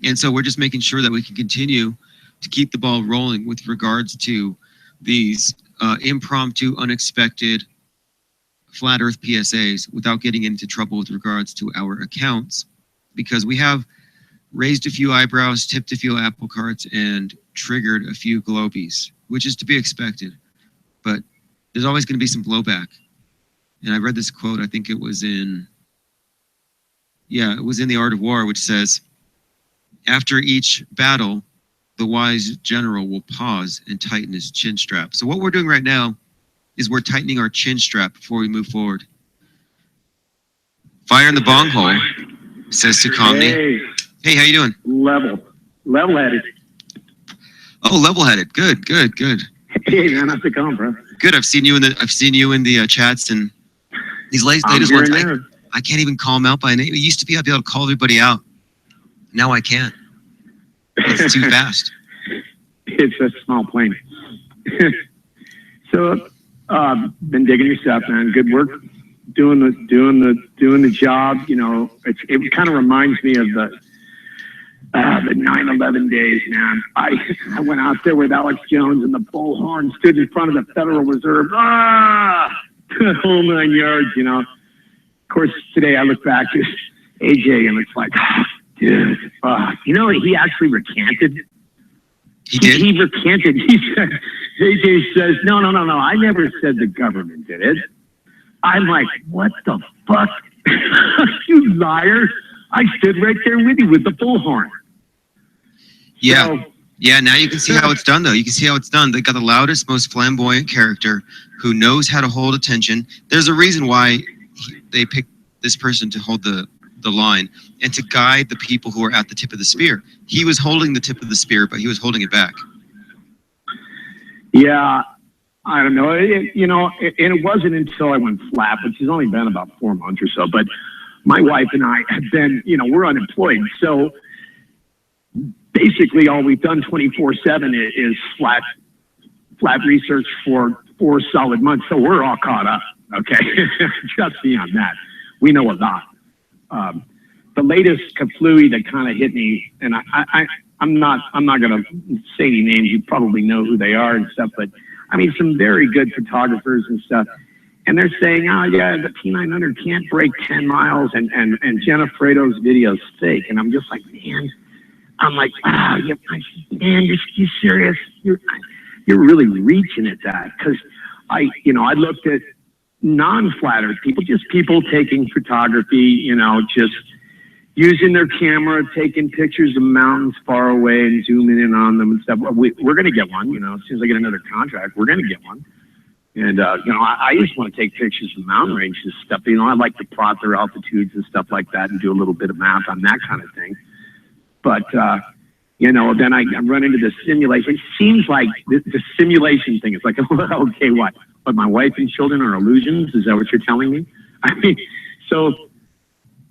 And so we're just making sure that we can continue to keep the ball rolling with regards to these impromptu, unexpected Flat Earth PSAs without getting into trouble with regards to our accounts, because we have raised a few eyebrows, tipped a few apple carts, and triggered a few globies, which is to be expected. But there's always going to be some blowback. And I read this quote, I think it was in The Art of War, which says, after each battle, the wise general will pause and tighten his chin strap. So what we're doing right now is we're tightening our chin strap before we move forward. Fire in the bong hole, says Sukamni. Hey, how you doing? Level-headed. Oh, level-headed. Good. Hey, man, how's it going, bro? Good. I've seen you in the chats, and these latest ones. I can't even call them out by name. It used to be I'd be able to call everybody out. Now I can't. It's too fast. It's a small plane. So, been digging your stuff, man. Good work, doing the job. You know, it kind of reminds me of the 9/11 days, man. I went out there with Alex Jones and the bullhorn, stood in front of the Federal Reserve. The whole 9 yards, you know. Of course, today I look back at AJ and it's like, dude, you know, he actually recanted. He did? He recanted. He said, AJ says, no, I never said the government did it. I'm like, what the fuck? You liar. I stood right there with you with the bullhorn. Yeah. So, yeah, now you can see how it's done, though. You can see how it's done. They got the loudest, most flamboyant character who knows how to hold attention. There's a reason why they picked this person to hold the line and to guide the people who are at the tip of the spear. He was holding the tip of the spear, but he was holding it back. Yeah, I don't know. And it wasn't until I went flat, which has only been about 4 months or so. But my wife and I have been, we're unemployed. So basically all we've done 24/7 is flat research for 4 solid months. So we're all caught up. Okay. Trust me on that. We know a lot. The latest kaflooey that kind of hit me, and I'm not going to say any names. You probably know who they are and stuff, but I mean, some very good photographers and stuff. And they're saying, oh yeah, the P900 can't break 10 miles and Jenna Fredo's video's fake. And I'm just like, man, wow, man, you're serious? You're really reaching at that. Cause I looked at non-flat earth people, just people taking photography, just using their camera, taking pictures of mountains far away and zooming in on them and stuff. We're going to get one, as soon as I get another contract, we're going to get one. And, I just want to take pictures of mountain ranges and stuff. I like to plot their altitudes and stuff like that and do a little bit of math on that kind of thing. But, then I run into the simulation. It seems like the simulation thing is like, okay, what? But my wife and children are illusions? Is that what you're telling me? I mean, so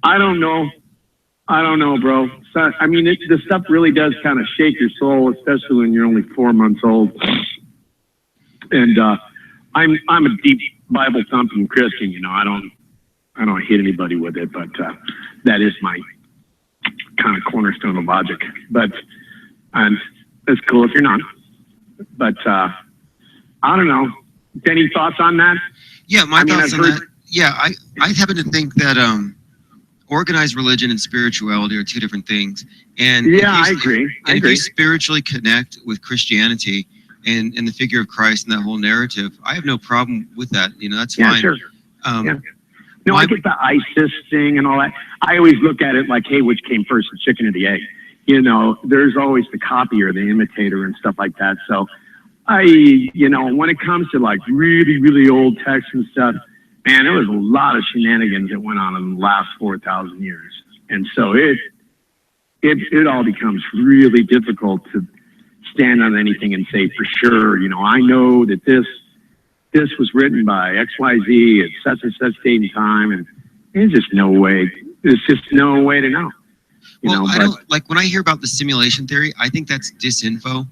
I don't know. Bro. So, I mean, the stuff really does kind of shake your soul, especially when you're only 4 months old. And, I'm a deep Bible thumping Christian, I don't hit anybody with it, but that is my kind of cornerstone of logic. But and that's cool if you're not. But I don't know. Any thoughts on that? Yeah, my thoughts on that. Yeah, I happen to think that organized religion and spirituality are 2 different things. And yeah, I agree. If you spiritually connect with Christianity and the figure of Christ and that whole narrative, I have no problem with that. That's fine. Yeah, sure. No, I get the ISIS thing and all that. I always look at it like, hey, which came first, the chicken or the egg? There's always the copier, the imitator and stuff like that. So when it comes to like really, really old texts and stuff, man, there was a lot of shenanigans that went on in the last 4,000 years. And so it all becomes really difficult to stand on anything and say for sure, I know that this was written by XYZ at such and such date and time, and there's just no way. There's just no way to know. I don't like when I hear about the simulation theory. I think that's disinfo.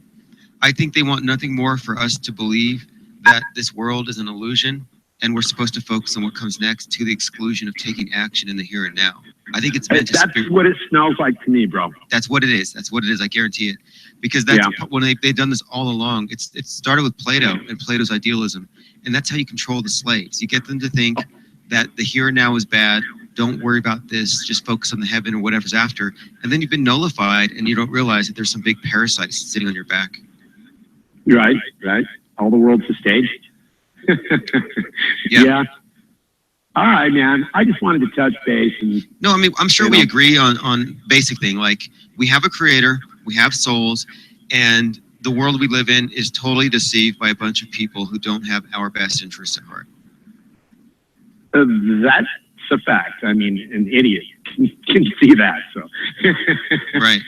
I think they want nothing more for us to believe that this world is an illusion, and we're supposed to focus on what comes next to the exclusion of taking action in the here and now. I think it's meant to. That's what it smells like to me, bro. That's what it is. That's what it is. I guarantee it. Because that's when they've done this all along. It started with Plato and Plato's idealism, and that's how you control the slaves. You get them to think that the here and now is bad. Don't worry about this. Just focus on the heaven or whatever's after. And then you've been nullified, and you don't realize that there's some big parasites sitting on your back. Right. All the world's a stage. Yeah. All right, man. I just wanted to touch base. No, I mean, I'm sure we agree on basic thing. Like, we have a creator, we have souls, and the world we live in is totally deceived by a bunch of people who don't have our best interests at heart. That's a fact. I mean, an idiot can see that. So. Right.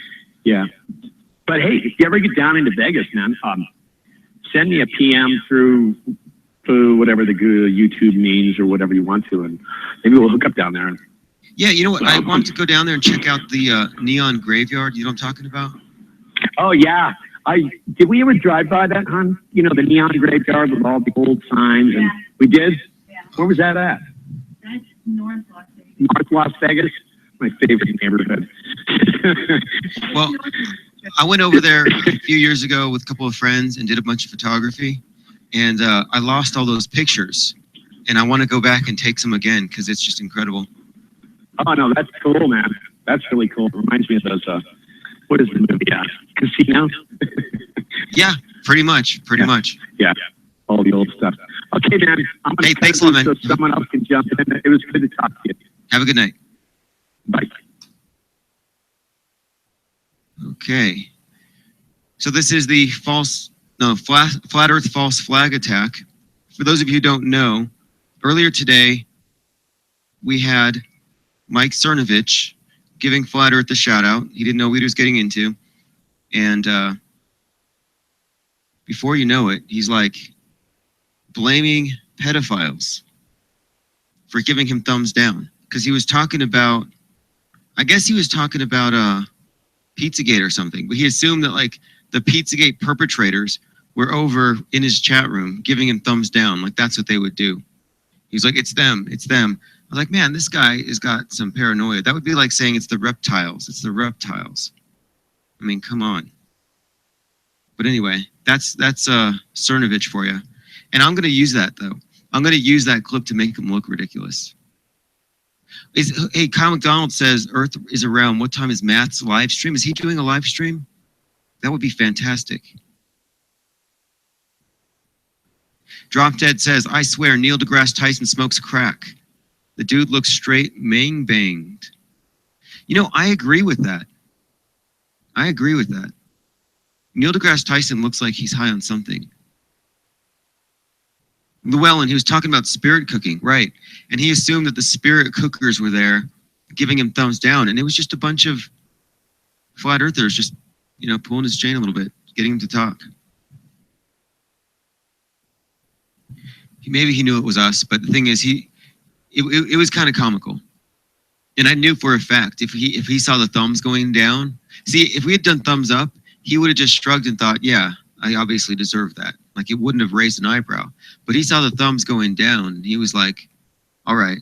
Yeah. But hey, if you ever get down into Vegas, man, send me a PM through whatever the YouTube means or whatever you want to, and maybe we'll hook up down there. Yeah, you know what? I want to go down there and check out the Neon Graveyard. You know what I'm talking about? Oh yeah. Did we ever drive by that, hon? The Neon Graveyard with all the old signs, and we did. Yeah. Where was that at? That's North Las Vegas. North Las Vegas, my favorite neighborhood. Well, I went over there a few years ago with a couple of friends and did a bunch of photography. And I lost all those pictures, and I want to go back and take some again because it's just incredible. Oh no, that's cool, man. That's really cool. It reminds me of those. What is the movie? Casino. Yeah, pretty much. Yeah, all the old stuff. Okay, man. Hey, thanks a lot, man. So someone else can jump in. It was good to talk to you. Have a good night. Bye. Okay. So this is the Flat Earth false flag attack. For those of you who don't know, earlier today, we had Mike Cernovich giving Flat Earth a shout out. He didn't know what he was getting into. And before you know it, he's like blaming pedophiles for giving him thumbs down. because he was talking about, I guess he was talking about Pizzagate or something, but he assumed that like the Pizzagate perpetrators were over in his chat room giving him thumbs down, like that's what they would do. He's like, it's them, it's them. I was like, man, this guy has got some paranoia. That would be like saying it's the reptiles. It's the reptiles. I mean, come on. But anyway, that's Cernovich for you. And I'm going to use that, though. I'm going to use that clip to make him look ridiculous. Hey, Kyle McDonald says Earth is around. What time is Matt's live stream? Is he doing a live stream? That would be fantastic. Drop Dead says, I swear Neil deGrasse Tyson smokes crack. The dude looks straight mang-banged. You know, I agree with that. I agree with that. Neil deGrasse Tyson looks like he's high on something. Llewellyn, he was talking about spirit cooking, right? And he assumed that the spirit cookers were there giving him thumbs down. And it was just a bunch of flat earthers just, you know, pulling his chain a little bit, getting him to talk. Maybe he knew it was us, but the thing is, it was kind of comical. And I knew for a fact, if he saw the thumbs going down, see, if we had done thumbs up, he would have just shrugged and thought, yeah, I obviously deserve that. Like, it wouldn't have raised an eyebrow. But he saw the thumbs going down, and he was like, all right,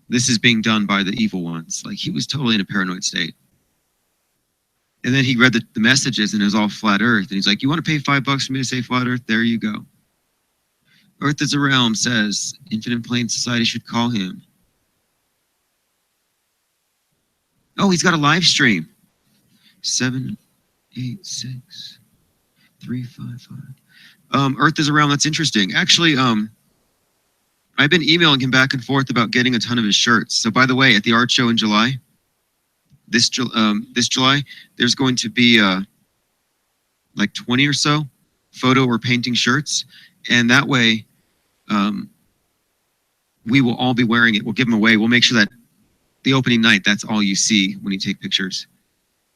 this is being done by the evil ones. Like, he was totally in a paranoid state. And then he read the messages, and it was all flat earth. And he's like, you want to pay $5 for me to say flat earth? There you go. Earth is a realm, says Infinite Plane Society should call him. Oh, he's got a live stream. 786-355. Earth is a realm. That's interesting. Actually, I've been emailing him back and forth about getting a ton of his shirts. So, by the way, at the art show in July, this July, there's going to be like 20 or so photo or painting shirts, and that way, we will all be wearing it. We'll give them away. We'll make sure that the opening night, that's all you see when you take pictures.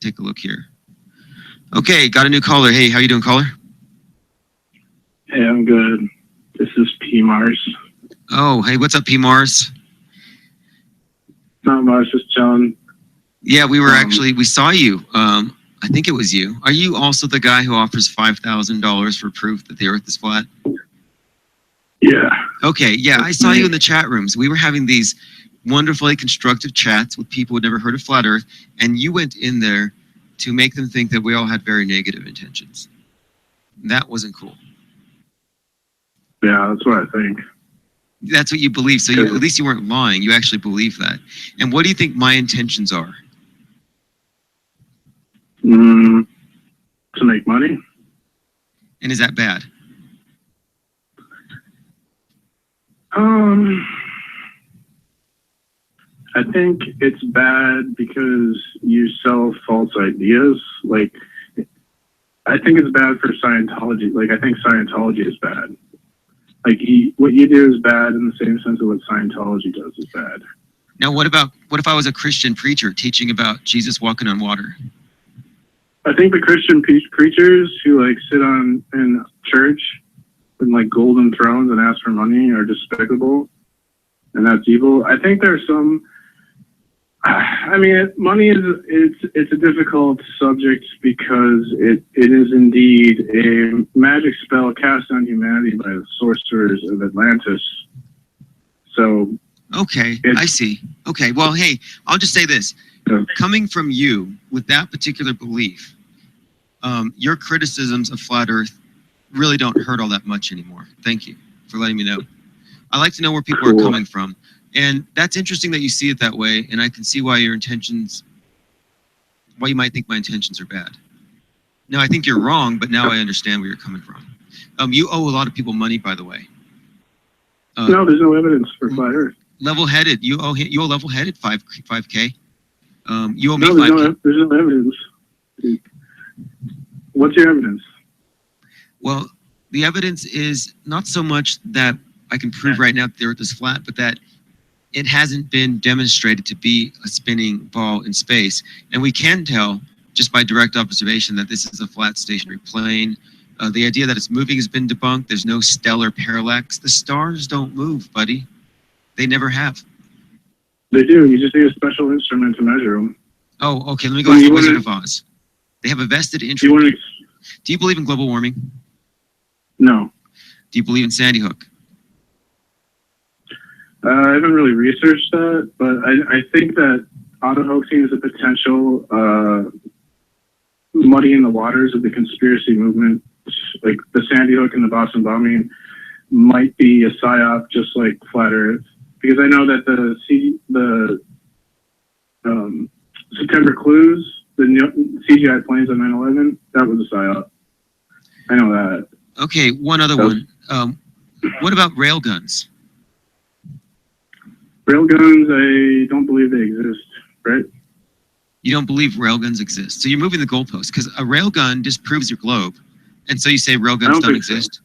Take a look here. Okay, got a new caller. Hey, how you doing, caller? Hey, I'm good. This is P. Mars. Oh, hey, what's up, P. Mars? Not much, just chilling. Yeah, we were actually, we saw you. I think it was you. Are you also the guy who offers $5,000 for proof that the Earth is flat? Yeah. Okay, yeah, I saw you in the chat rooms. We were having these wonderfully constructive chats with people who'd never heard of flat Earth, and you went in there to make them think that we all had very negative intentions. That wasn't cool. Yeah, that's what I think. That's what you believe. So you, at least you weren't lying. You actually believe that. And what do you think my intentions are? To make money. And is that bad? I think it's bad because you sell false ideas. Like, I think it's bad for Scientology. Like, I think Scientology is bad. Like, what you do is bad in the same sense of what Scientology does is bad. Now, what if I was a Christian preacher teaching about Jesus walking on water? I think the Christian preachers who like sit in church with like golden thrones and ask for money are despicable, and that's evil. I think there's some. I mean, money it's a difficult subject because it is indeed a magic spell cast on humanity by the sorcerers of Atlantis. So. Okay, I see. Okay, well, hey, I'll just say this. Coming from you with that particular belief, your criticisms of flat Earth really don't hurt all that much anymore. Thank you for letting me know. I like to know where people are coming from. And that's interesting that you see it that way, and I can see why you might think my intentions are bad. No, I think you're wrong, but now I understand where you're coming from. You owe a lot of people money, by the way. No, there's no evidence for flat Earth. Level-headed. You owe level-headed 5K. You owe me no, 5K. There's no evidence. What's your evidence? Well, the evidence is not so much that I can prove right now that the Earth is flat, but that it hasn't been demonstrated to be a spinning ball in space. And we can tell just by direct observation that this is a flat stationary plane. The idea that it's moving has been debunked. There's no stellar parallax. The stars don't move, buddy. They never have. They do. You just need a special instrument to measure them. Oh, okay. Let me go ask the Wizard of Oz. They have a vested interest. Do you believe in global warming? No. Do you believe in Sandy Hook? I haven't really researched that, but I think that auto-hoaxing is a potential muddying the waters of the conspiracy movement. Like the Sandy Hook and the Boston bombing might be a psyop, just like Flat Earth. Because I know that the September clues, the CGI planes on 9/11, that was a psyop. I know that. Okay, one other one. What about railguns? Railguns, I don't believe they exist, right? You don't believe railguns exist. So you're moving the goalpost because a railgun disproves your globe. And so you say railguns don't exist?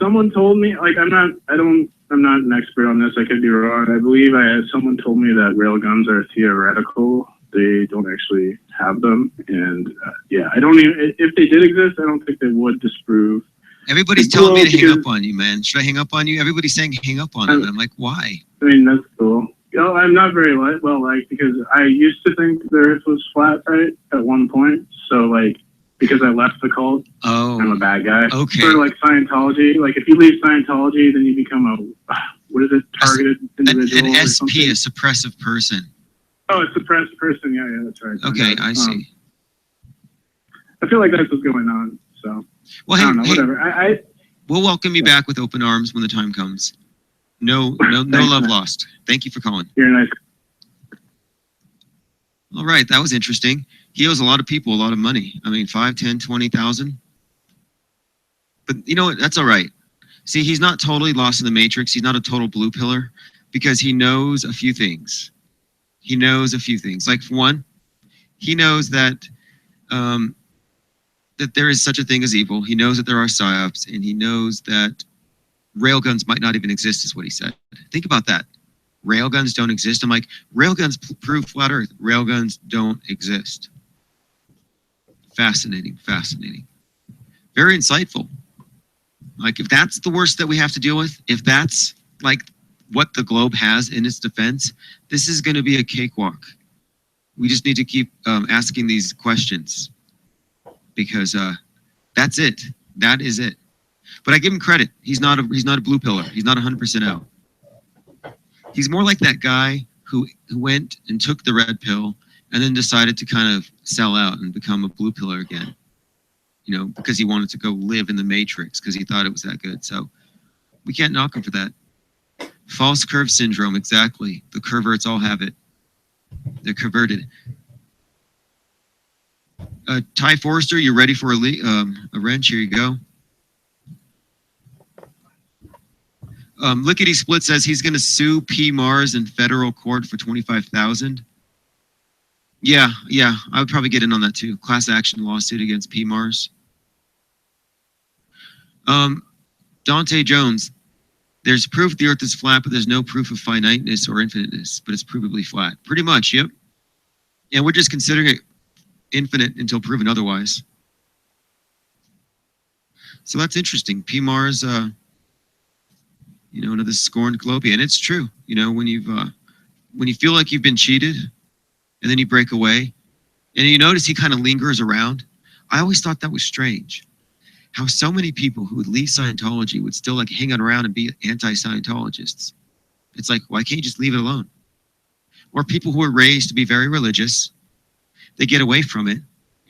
Someone told me, like, I'm not an expert on this. I could be wrong. I believe someone told me that railguns are theoretical. They don't actually have them. And yeah, if they did exist, I don't think they would disprove. Everybody's telling me to hang up on you, man. Should I hang up on you? Everybody's saying hang up on them. I'm like, why? I mean, that's cool. You know, I'm not very well liked because I used to think the Earth was flat, right, at one point. So, like, because I left the cult, I'm a bad guy. Okay. Sort of like Scientology. Like, if you leave Scientology, then you become targeted individual An or SP, something. a suppressive person. Oh, a suppressed person. Yeah, that's right. Okay, I see. I feel like that's what's going on. So, Well, I don't know, whatever. We'll welcome you back with open arms when the time comes. No love lost. Thank you for calling. You're nice. All right, that was interesting. He owes a lot of people a lot of money. I mean, 5, 10, 20,000. But you know what? That's all right. See, he's not totally lost in the matrix. He's not a total blue pillar because he knows a few things. He knows a few things. Like, for one, he knows that that there is such a thing as evil. He knows that there are psyops, and he knows that railguns might not even exist, is what he said. Think about that. Railguns don't exist. I'm like, railguns prove flat Earth. Railguns don't exist. Fascinating, fascinating. Very insightful. Like, if that's the worst that we have to deal with, if that's like what the globe has in its defense, this is going to be a cakewalk. We just need to keep asking these questions because that's it. That is it. But I give him credit. He's not a blue pillar. He's not 100% out. He's more like that guy who went and took the red pill and then decided to kind of sell out and become a blue pillar again. You know, because he wanted to go live in the matrix because he thought it was that good. So we can't knock him for that. False curve syndrome, exactly. The curverts all have it. They're converted. Ty Forrester, you ready for a wrench? Here you go. Lickety Split says he's going to sue P. Mars in federal court for $25,000. Yeah, I would probably get in on that too. Class action lawsuit against P. Mars. Dante Jones, there's proof the Earth is flat, but there's no proof of finiteness or infiniteness, but it's provably flat. Pretty much, yep. And we're just considering it infinite until proven otherwise. So that's interesting. P. Mars, another scorned Globian. It's true. You know, when you feel like you've been cheated, and then you break away, and you notice he kind of lingers around. I always thought that was strange. How so many people who would leave Scientology would still like hang around and be anti-Scientologists. It's like, why can't you just leave it alone? Or people who are raised to be very religious, they get away from it,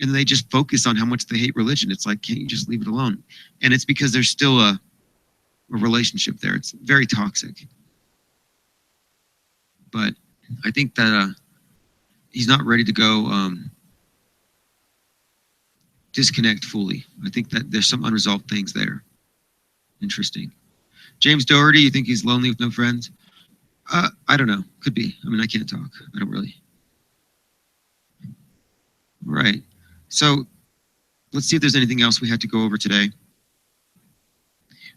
and they just focus on how much they hate religion. It's like, can't you just leave it alone? And it's because there's still a relationship there. It's very toxic. But I think that he's not ready to go disconnect fully. I think that there's some unresolved things there. Interesting. James Doherty, you think he's lonely with no friends? I don't know. Could be. I mean, I can't talk. I don't really. Right. So let's see if there's anything else we had to go over today.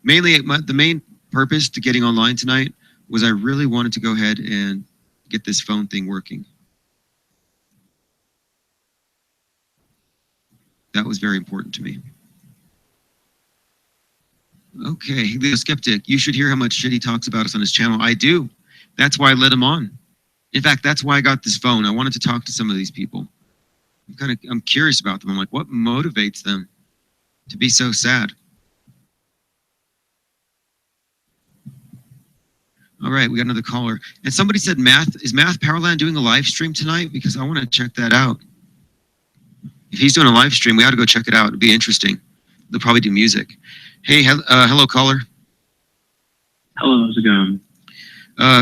Mainly, the main purpose to getting online tonight was I really wanted to go ahead and get this phone thing working. That was very important to me. Okay, Leo Skeptic, you should hear how much shit he talks about us on his channel. I do. That's why I let him on. In fact, that's why I got this phone. I wanted to talk to some of these people. I'm curious about them. I'm like, what motivates them to be so sad? All right, we got another caller. And somebody said is Math Powerland doing a live stream tonight? Because I want to check that out. If he's doing a live stream, we ought to go check it out. It'd be interesting. They'll probably do music. Hey, hello, caller. Hello, how's it going?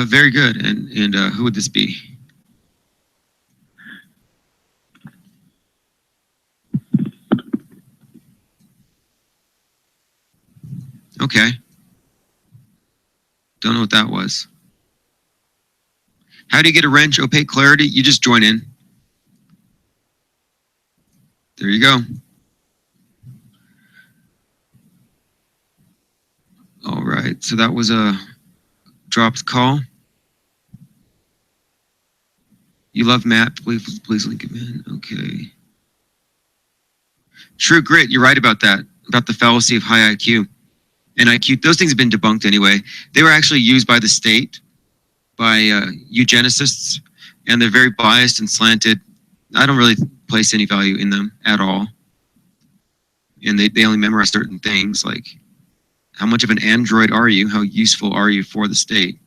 Very good. And who would this be? Okay. Don't know what that was. How do you get a wrench opaque clarity? You just join in. There you go. All right, so that was a dropped call. You love Matt, please link him in. Okay. True Grit, you're right about that, about the fallacy of high IQ. And IQ, those things have been debunked anyway. They were actually used by the state, by eugenicists, and they're very biased and slanted. I don't really place any value in them at all. And they only memorize certain things, like how much of an android are you? How useful are you for the state?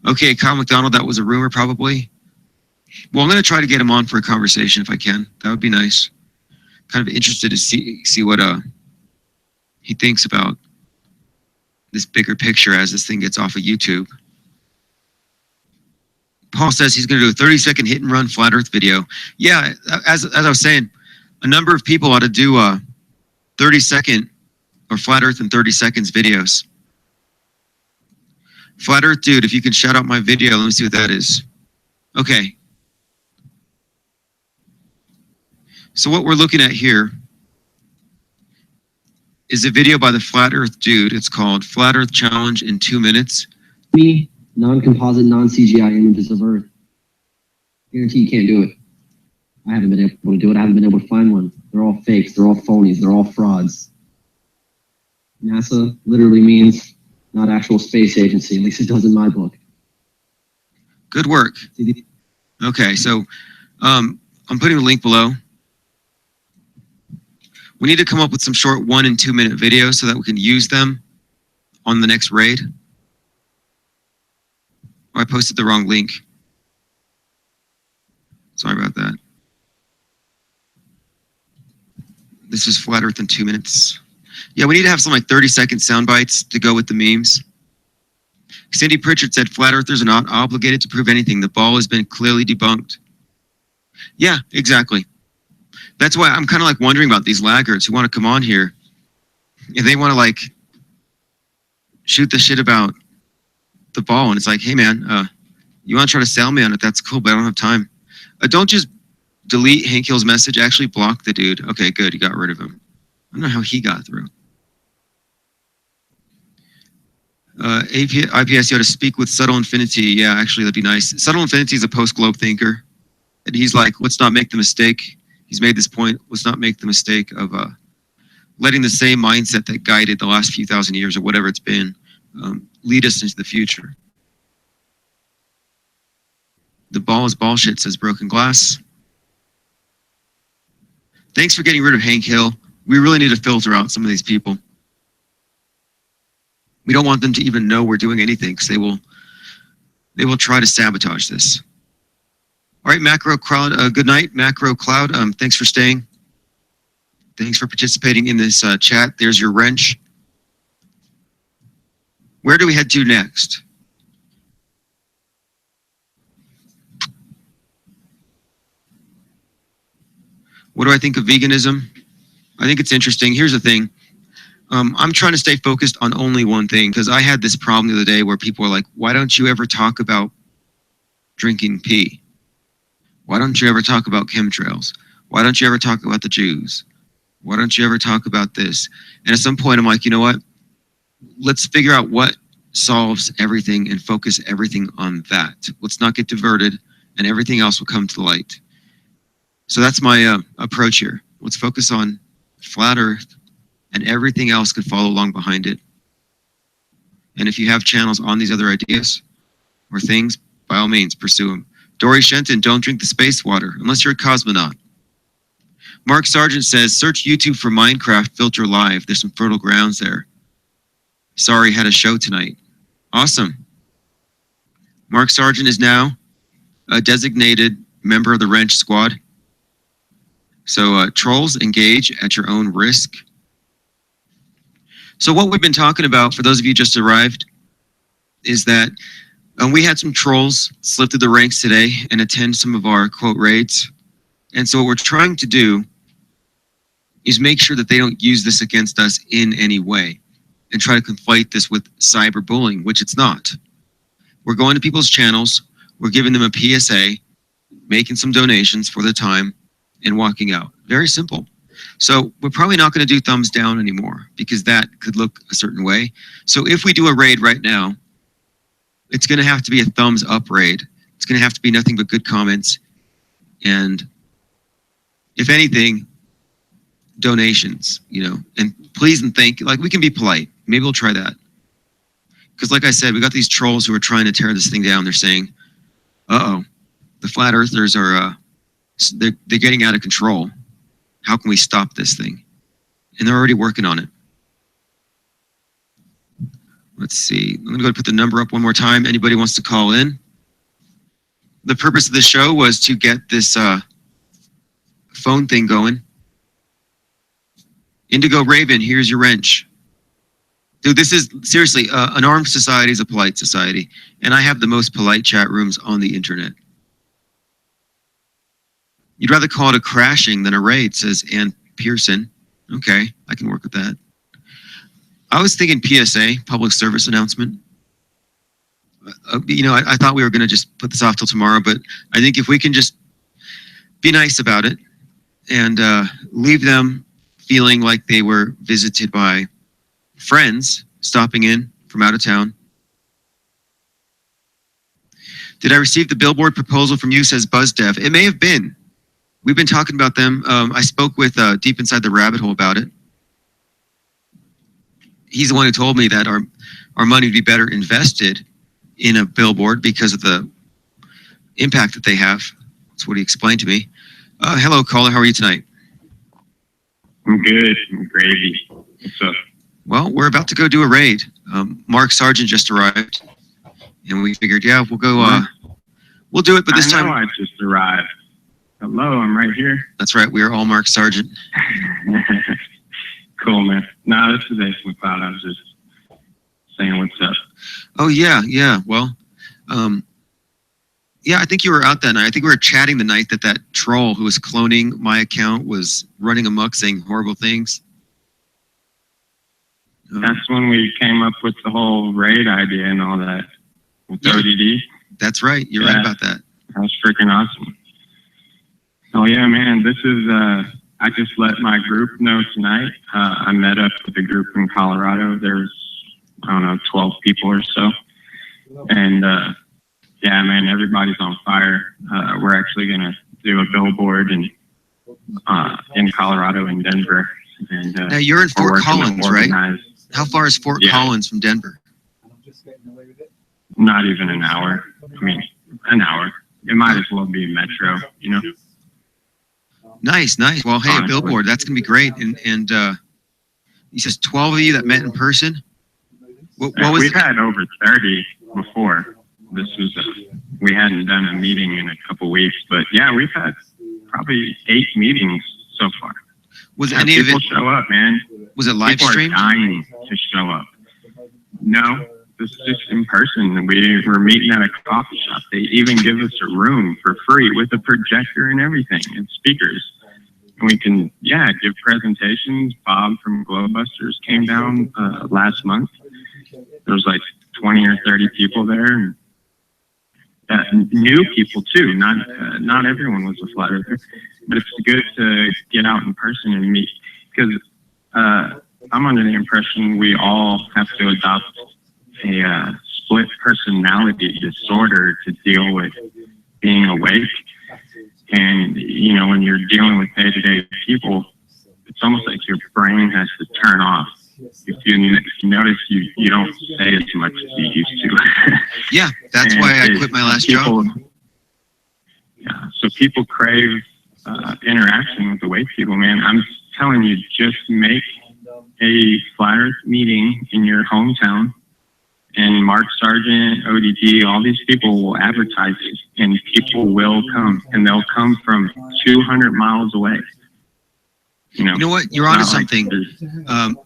Okay, Kyle McDonald, that was a rumor probably. Well, I'm going to try to get him on for a conversation if I can. That would be nice. Kind of interested to see what he thinks about this bigger picture as this thing gets off of YouTube. Paul says he's going to do a 30-second hit and run flat earth video. Yeah, as I was saying, a number of people ought to do 30-second or flat earth in 30 seconds videos. Flat earth dude, if you can shout out my video, let me see what that is. Okay. So what we're looking at here is a video by the Flat Earth Dude. It's called Flat Earth Challenge in 2 minutes. Non-composite, non-CGI images of Earth. Guarantee you can't do it. I haven't been able to do it. I haven't been able to find one. They're all fakes. They're all phonies. They're all frauds. NASA literally means not actual space agency. At least it does in my book. Good work. Okay, so I'm putting a link below. We need to come up with some short 1 and 2 minute videos so that we can use them on the next raid. Oh, I posted the wrong link. Sorry about that. This is Flat Earth in 2 minutes. Yeah, we need to have some like 30-second sound bites to go with the memes. Cindy Pritchard said Flat Earthers are not obligated to prove anything. The ball has been clearly debunked. Yeah, exactly. That's why I'm kind of like wondering about these laggards who want to come on here. If they want to like shoot the shit about the ball, and it's like, hey man, you want to try to sell me on it? That's cool, but I don't have time. Don't just delete Hank Hill's message. Actually block the dude. Okay, good. You got rid of him. I don't know how he got through. IPS, you ought to speak with Subtle Infinity. Yeah, actually, that'd be nice. Subtle Infinity is a post-globe thinker. And he's like, let's not make the mistake. He's made this point. Let's not make the mistake of letting the same mindset that guided the last few thousand years or whatever it's been lead us into the future. The ball is bullshit, says Broken Glass. Thanks for getting rid of Hank Hill. We really need to filter out some of these people. We don't want them to even know we're doing anything because they will try to sabotage this. All right, Macro Cloud, good night, Macro Cloud. Thanks for staying. Thanks for participating in this chat. There's your wrench. Where do we head to next? What do I think of veganism? I think it's interesting. Here's the thing. I'm trying to stay focused on only one thing because I had this problem the other day where people were like, why don't you ever talk about drinking pee? Why don't you ever talk about chemtrails? Why don't you ever talk about the Jews? Why don't you ever talk about this? And at some point, I'm like, you know what? Let's figure out what solves everything and focus everything on that. Let's not get diverted and everything else will come to the light. So that's my approach here. Let's focus on flat Earth and everything else could follow along behind it. And if you have channels on these other ideas or things, by all means, pursue them. Dory Shenton, don't drink the space water unless you're a cosmonaut. Mark Sargent says, search YouTube for Minecraft Filter Live. There's some fertile grounds there. Sorry, had a show tonight. Awesome. Mark Sargent is now a designated member of the Wrench Squad. So trolls, engage at your own risk. So what we've been talking about, for those of you just arrived, is that we had some trolls slip through the ranks today and attend some of our quote raids. And so what we're trying to do is make sure that they don't use this against us in any way and try to conflate this with cyberbullying, which it's not. We're going to people's channels, we're giving them a PSA, making some donations for their time, and walking out. Very simple. So we're probably not going to do thumbs down anymore because that could look a certain way. So if we do a raid right now, it's going to have to be a thumbs up raid. It's going to have to be nothing but good comments. And if anything, donations, you know, and please and thank you. Like, we can be polite. Maybe we'll try that. Because like I said, we got these trolls who are trying to tear this thing down. They're saying, uh-oh, the flat earthers are, they're getting out of control. How can we stop this thing? And they're already working on it. Let's see. I'm going to go put the number up one more time. Anybody wants to call in? The purpose of the show was to get this phone thing going. Indigo Raven, here's your wrench. Dude, this is, seriously, an armed society is a polite society. And I have the most polite chat rooms on the internet. You'd rather call it a crashing than a raid, says Ann Pearson. Okay, I can work with that. I was thinking PSA, public service announcement. You know, I thought we were going to just put this off till tomorrow, but I think if we can just be nice about it and leave them feeling like they were visited by friends stopping in from out of town. Did I receive the billboard proposal from you, says BuzzDev? It may have been. We've been talking about them. I spoke with Deep Inside the Rabbit Hole about it. He's the one who told me that our money would be better invested in a billboard because of the impact that they have. That's what he explained to me. Hello, caller. How are you tonight? I'm good. I'm gravy. What's up? Well, we're about to go do a raid. Mark Sargent just arrived, and we figured, yeah, we'll go. We'll do it, but this time I just arrived. Hello, I'm right here. That's right. We are all Mark Sargent. Cool, man. No, this is Ace McCloud. I was just saying what's up. Oh, yeah, yeah. Well, yeah, I think you were out that night. I think we were chatting the night that troll who was cloning my account was running amok saying horrible things. That's when we came up with the whole raid idea and all that with ODD. That's right. You're right about that. That was freaking awesome. Oh, yeah, man. This is, I just let my group know tonight. I met up with a group in Colorado. There's, I don't know, 12 people or so. And, yeah, man, everybody's on fire. We're actually going to do a billboard in Colorado and Denver. And, now, you're in Fort Collins, right? How far is Fort Collins from Denver? Not even an hour. I mean, an hour. It might as well be metro, you know? Nice, nice. Well, hey, a billboard, that's going to be great. And he says 12 of you that met in person? What was We've had over 30 before. This was, we hadn't done a meeting in a couple weeks, but yeah, we've had probably 8 meetings so far. Was any of it? People show up, man. Was it live streamed? People are dying to show up. No, this is just in person. We were meeting at a coffee shop. They even give us a room for free with a projector and everything and speakers. And we can, yeah, give presentations. Bob from Globebusters came down last month. There was like 20 or 30 people there. New people too. Not everyone was a flat earther, but it's good to get out in person and meet. Because I'm under the impression we all have to adopt a split personality disorder to deal with being awake. And, you know, when you're dealing with day-to-day people, it's it's almost like your brain has to turn off. If you notice, you don't say as much as you used to. Yeah, that's why I quit my last job. Yeah, so people crave interaction with the white people, man. I'm telling you, just make a flat Earth meeting in your hometown, and Mark Sargent, ODG, all these people will advertise it, and people will come, and they'll come from 200 miles away. You know what? You're onto something.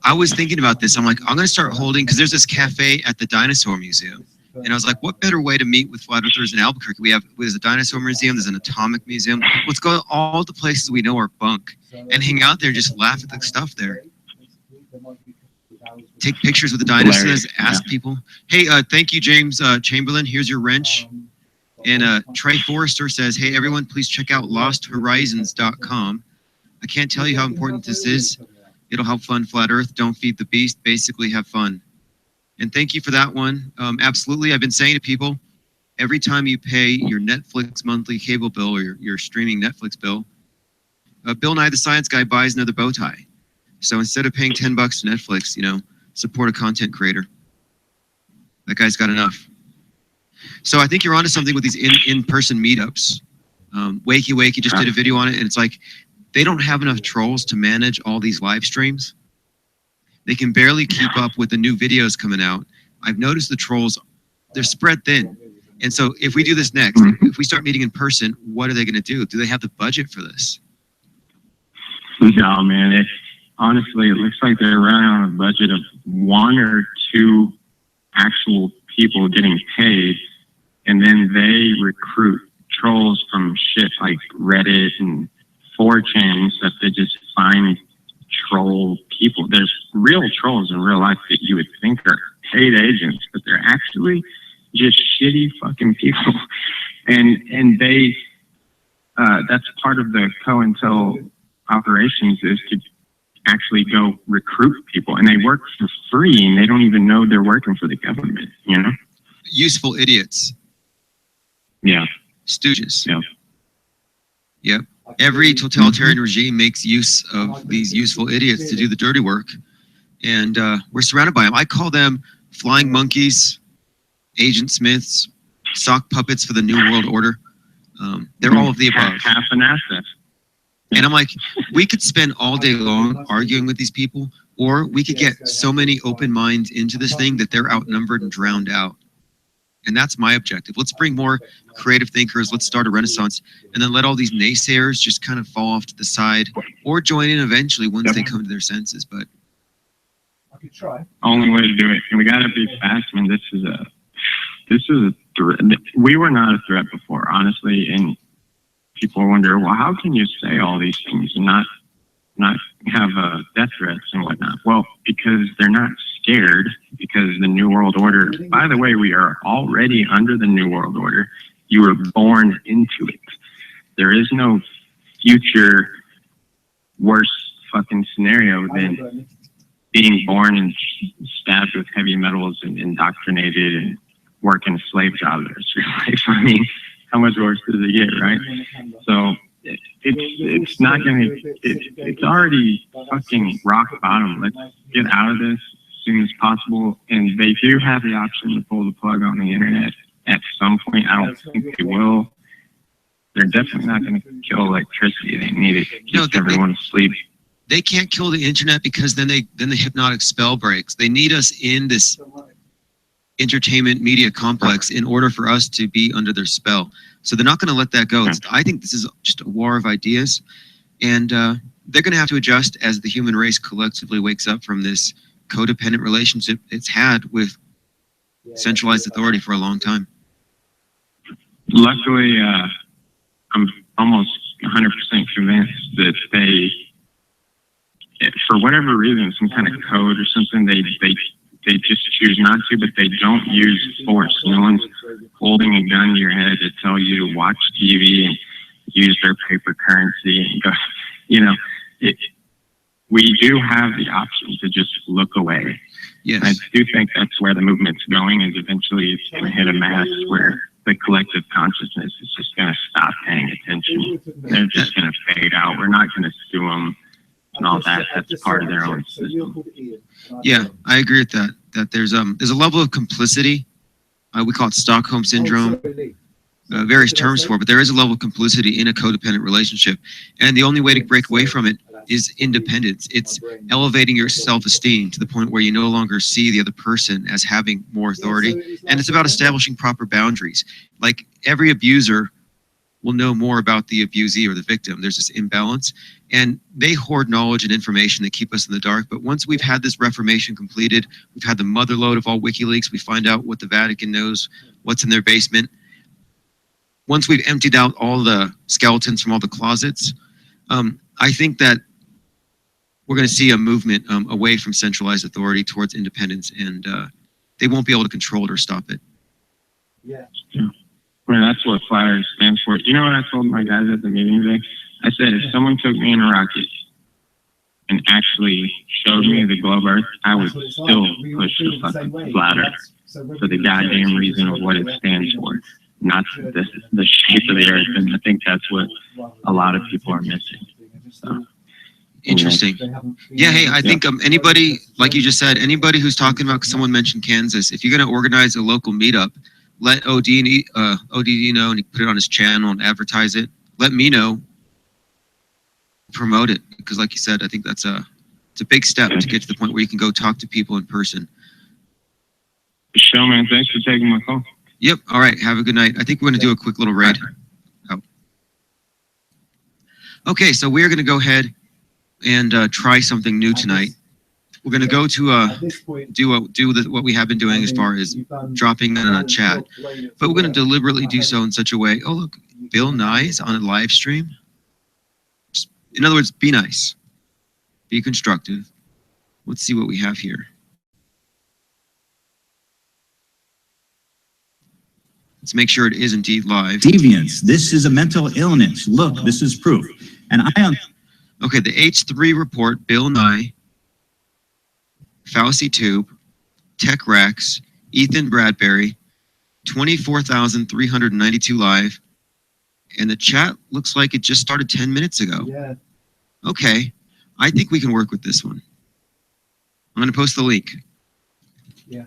I was thinking about this. I'm like, I'm going to start holding, because there's this cafe at the Dinosaur Museum. And I was like, what better way to meet with flat earthers in Albuquerque? There's a Dinosaur Museum, there's an Atomic Museum. Let's go to all the places we know are bunk and hang out there, just laugh at the stuff there. Take pictures with the dinosaurs, ask people. Hey, thank you, James Chamberlain. Here's your wrench. And Trey Forrester says, hey, everyone, please check out losthorizons.com. I can't tell you how important this is. It'll help fund Flat Earth. Don't feed the beast. Basically, have fun. And thank you for that one. Absolutely. I've been saying to people, every time you pay your Netflix monthly cable bill or your streaming Netflix bill, Bill Nye the Science Guy buys another bow tie. So instead of paying $10 to Netflix, support a content creator. That guy's got enough. So I think you're onto something with these in-person meetups. Wakey Wakey just did a video on it, and it's like they don't have enough trolls to manage all these live streams. They can barely keep up with the new videos coming out. I've noticed the trolls, they're spread thin. And so if we do this next, if we start meeting in person, what are they going to do? Do they have the budget for this? No, man. Honestly, it looks like they're running on a budget of 1 or 2 actual people getting paid, and then they recruit trolls from shit like Reddit and 4chan that they just find troll people. There's real trolls in real life that you would think are paid agents, but they're actually just shitty fucking people. And they, that's part of the COINTEL operations, is to actually go recruit people, and they work for free, and they don't even know they're working for the government, Useful idiots. Yeah. Stooges. Yeah. Yep. Every totalitarian regime makes use of these useful idiots to do the dirty work, and we're surrounded by them. I call them flying monkeys, Agent Smiths, sock puppets for the New World Order. They're all of the above. Half an asset. And I'm like, we could spend all day long arguing with these people, or we could get so many open minds into this thing that they're outnumbered and drowned out. And that's my objective. Let's bring more creative thinkers. Let's start a renaissance, and then let all these naysayers just kind of fall off to the side, or join in eventually once they come to their senses. But I could try. Only way to do it. And we got to be fast, man. This is a threat. We were not a threat before, honestly. And people wonder, well, how can you say all these things and not have death threats and whatnot? Well, because they're not scared, because the New World Order, by the way, we are already under the New World Order. You were born into it. There is no future worse fucking scenario than being born and stabbed with heavy metals and indoctrinated and working a slave job the rest of your life. I mean, how much worse does it get, right? So it's not gonna, it's already fucking rock bottom. Let's get out of this as soon as possible. And they do have the option to pull the plug on the internet at some point. I don't think they will. They're definitely not going to kill electricity. They need it to keep everyone asleep. They can't kill the internet, because then the hypnotic spell breaks. They need us in this entertainment media complex in order for us to be under their spell. So they're not going to let that go. I think this is just a war of ideas, and they're going to have to adjust as the human race collectively wakes up from this codependent relationship it's had with centralized authority for a long time. Luckily, I'm almost 100% convinced that they, for whatever reason, some kind of code or something, they just choose not to, but they don't use force. No one's holding a gun to your head to tell you to watch TV and use their paper currency and go, we do have the option to just look away. Yes. I do think that's where the movement's going, is eventually it's going to hit a mass where the collective consciousness is just going to stop paying attention. They're just going to fade out. We're not going to sue them. and all that. That's part of their own system. Yeah, I agree with that. That there's a level of complicity. We call it Stockholm syndrome. Various terms for it, but there is a level of complicity in a codependent relationship, and the only way to break away from it is independence. It's elevating your self-esteem to the point where you no longer see the other person as having more authority, and it's about establishing proper boundaries. Like every abuser will know more about the abusee or the victim. There's this imbalance, and they hoard knowledge and information that keep us in the dark. But once we've had this reformation completed, we've had the motherlode of all WikiLeaks, we find out what the Vatican knows, what's in their basement. Once we've emptied out all the skeletons from all the closets, I think that we're going to see a movement away from centralized authority towards independence, and they won't be able to control it or stop it. Yeah. Well, that's what flat Earth stands for. You know what I told my guys at the meeting today? I said, if someone took me in a rocket and actually showed me the globe Earth, I would still push the fucking flat Earth for the goddamn reason of what it stands for, not the shape of the Earth. And I think that's what a lot of people are missing. So, interesting. Yeah, hey, I think anybody, like you just said, anybody who's talking about, someone mentioned Kansas, if you're going to organize a local meetup, let ODD know, and he put it on his channel and advertise it. Let me know, promote it, because like you said, I think it's a big step to get to the point where you can go talk to people in person. Show, man. Thanks for taking my call. Yep. All right. Have a good night. I think we're going to do a quick little raid. Oh. Okay, so we're going to go ahead and try something new tonight. We're going to go to what we have been doing as far as dropping in a chat, but we're going to deliberately do so in such a way. Oh, look, Bill Nye's on a live stream. In other words, be nice, be constructive. Let's see what we have here. Let's make sure it is indeed live. Deviance. This is a mental illness. Look, this is proof. And I am. Okay, the H3 report, Bill Nye, Fallacy Tube, Tech Rex, Ethan Bradbury, 24,392 live, and the chat looks like it just started 10 minutes ago. Yeah. Okay, I think we can work with this one. I'm going to post the link. Yeah.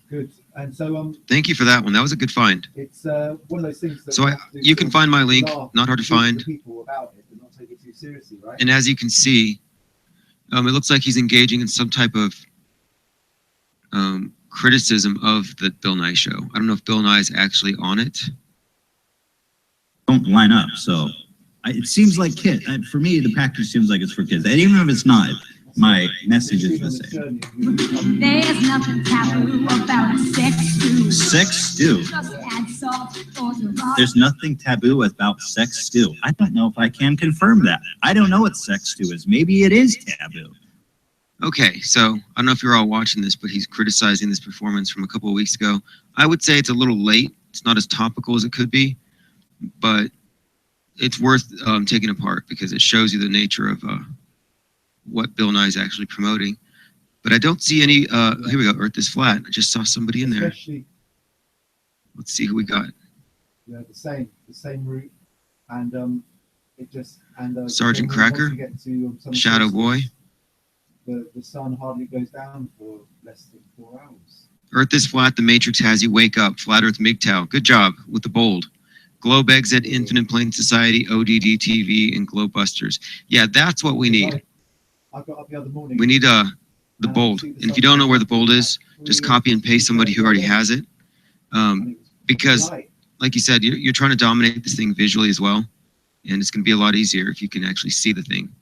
Good. And so thank you for that one. That was a good find. It's one of those things that so you can find my link, not hard to find. People about it, but not take it too seriously, right? And as you can see, it looks like he's engaging in some type of criticism of the Bill Nye show. I don't know if Bill Nye is actually on it. Don't line up. So it seems like kid. For me, the package seems like it's for kids. And even if it's not, my message is the same. There's nothing taboo about a sex stew. Sex stew. Just add salt or the There's nothing taboo about sex stew. I don't know if I can confirm that. I don't know what sex stew is. Maybe it is taboo. Okay, so I don't know if you're all watching this, but he's criticizing this performance from a couple of weeks ago. I would say it's a little late. It's not as topical as it could be, but it's worth taking apart because it shows you the nature of what Bill Nye is actually promoting. But I don't see any, here we go, Earth is flat. I just saw somebody in there. Let's see who we got. Yeah, the same route. And it just, and Sergeant Cracker, Shadow Boy. The sun hardly goes down for less than 4 hours. Earth is flat, the Matrix has you, wake up. Flat Earth MGTOW. Good job with the bold. Globe Exit, Infinite Plane Society, ODD TV, and Globe Busters. Yeah, that's what we need. I got up the other morning. We need the bold. And if you don't know where the bold is, just copy and paste somebody who already has it. Because, like you said, you're trying to dominate this thing visually as well. And it's going to be a lot easier if you can actually see the thing.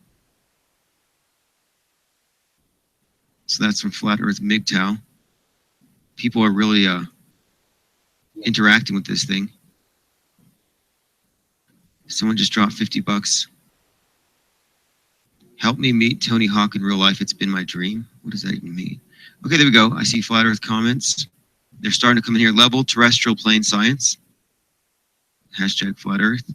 So that's from Flat Earth MGTOW. People are really interacting with this thing. Someone just dropped $50. Help me meet Tony Hawk in real life. It's been my dream. What does that even mean? Okay, there we go. I see Flat Earth comments. They're starting to come in here. Level terrestrial plane science. Hashtag Flat Earth.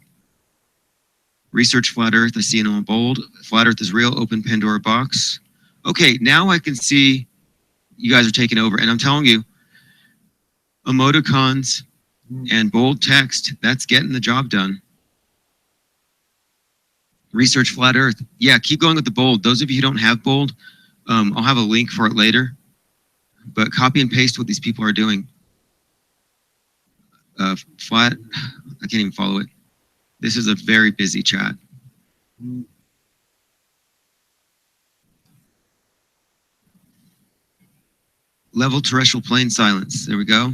Research Flat Earth. I see it on bold. Flat Earth is real. Open Pandora box. Okay, now I can see you guys are taking over. And I'm telling you, emoticons and bold text, that's getting the job done. Research flat Earth. Yeah, keep going with the bold. Those of you who don't have bold, I'll have a link for it later. But copy and paste what these people are doing. Flat, I can't even follow it. This is a very busy chat. Level terrestrial plane silence. There we go.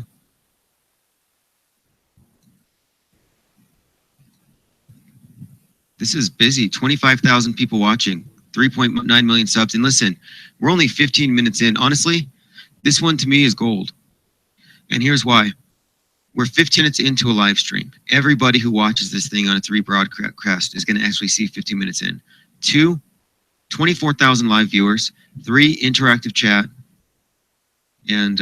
This is busy. 25,000 people watching. 3.9 million subs. And listen, we're only 15 minutes in. Honestly, this one to me is gold. And here's why. We're 15 minutes into a live stream. Everybody who watches this thing on a 3 broadcast is going to actually see 15 minutes in. 2, 24,000 live viewers. 3, interactive chat. And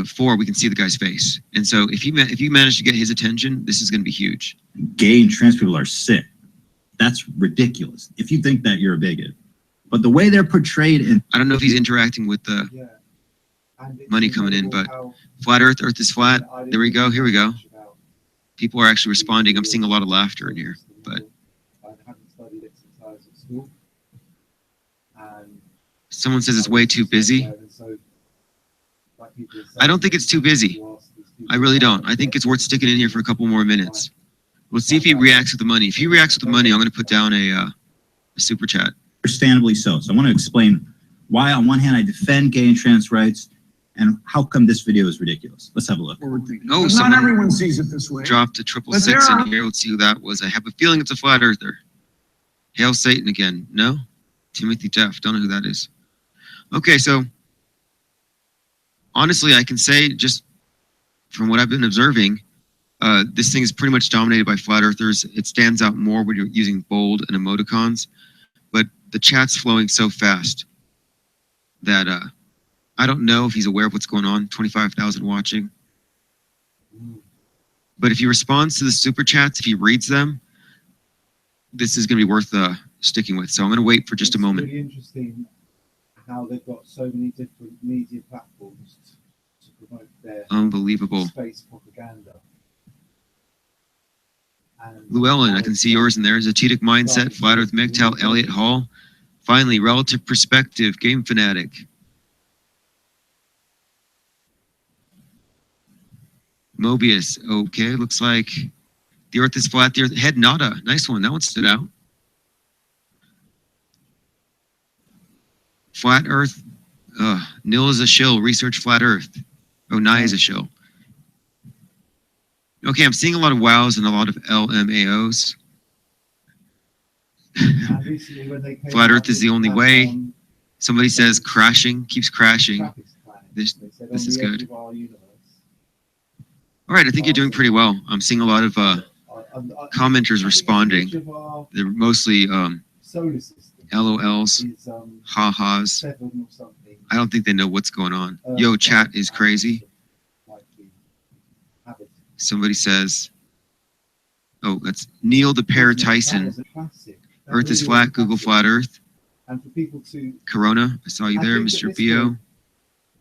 4, we can see the guy's face. And so if you manage to get his attention, this is going to be huge. Gay and trans people are sick. That's ridiculous. If you think that, you're a bigot. But the way they're portrayed in... I don't know if he's interacting with the money coming in, but flat Earth, Earth is flat. There we go. Here we go. People are actually responding. I'm seeing a lot of laughter in here, but... Someone says it's way too busy. I don't think it's too busy. I really don't. I think it's worth sticking in here for a couple more minutes. We'll see if he reacts with the money. If he reacts with the money, I'm going to put down a super chat. Understandably so. So I want to explain why, on one hand, I defend gay and trans rights, and how come this video is ridiculous. Let's have a look. Oh, not everyone sees it this way. Dropped a 666 in here. Let's see who that was. I have a feeling it's a flat earther. Hail Satan again. No? Timothy Jeff. Don't know who that is. Okay, so honestly, I can say just from what I've been observing, this thing is pretty much dominated by flat earthers. It stands out more when you're using bold and emoticons, but the chat's flowing so fast that I don't know if he's aware of what's going on. 25,000 watching. But if he responds to the super chats, if he reads them, this is going to be worth sticking with. So I'm going to wait for just a moment. It's really interesting how they've got so many different media platforms to promote their unbelievable space propaganda. Llewellyn, I can see yours in there. Zetetic Mindset, Flat Earth MGTOW, Elliot Hall. Finally, Relative Perspective, Game Fanatic. Mobius, okay, looks like the Earth is flat. The Earth, Head Nada, nice one. That one stood out. Flat Earth, Nil is a shill. Research Flat Earth. Oh, Nye is a shill. Okay, I'm seeing a lot of wows and a lot of LMAOs. Flat Earth is the only way. Somebody says crashing, keeps crashing. This is good. All right, I think you're doing pretty well. I'm seeing a lot of commenters responding. They're mostly LOLs, ha-has. I don't think they know what's going on. Yo, chat is crazy. Somebody says, oh, that's Neil the Pear Tyson. Earth is flat, Google Flat Earth. Corona, I saw you there, Mr. Bio.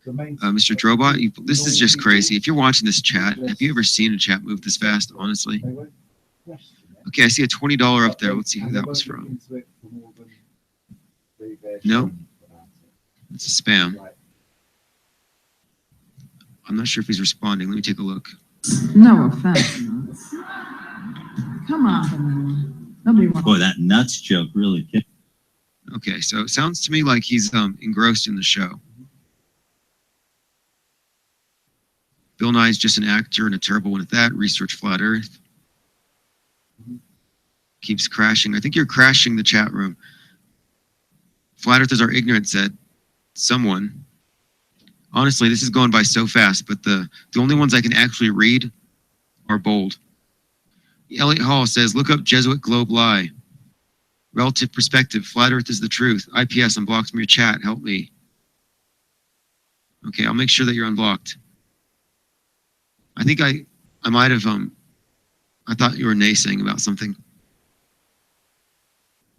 Mr. Drobot, this is just crazy. If you're watching this chat, have you ever seen a chat move this fast, honestly? Okay, I see a $20 up there. Let's see who that was from. No, it's a spam. I'm not sure if he's responding. Let me take a look. No offense. Come on. Nobody wants. Boy, that nuts joke really hit. Okay, so it sounds to me like he's engrossed in the show. Bill Nye's just an actor and a terrible one at that. Research Flat Earth. Keeps crashing. I think you're crashing the chat room. Flat Earthers are ignorant, said someone. Honestly, this is going by so fast, but the only ones I can actually read are bold. Elliot Hall says, look up Jesuit Globe Lie. Relative Perspective, Flat Earth is the Truth. IPS unblocked from your chat, help me. Okay, I'll make sure that you're unblocked. I think I might have, I thought you were naysaying about something.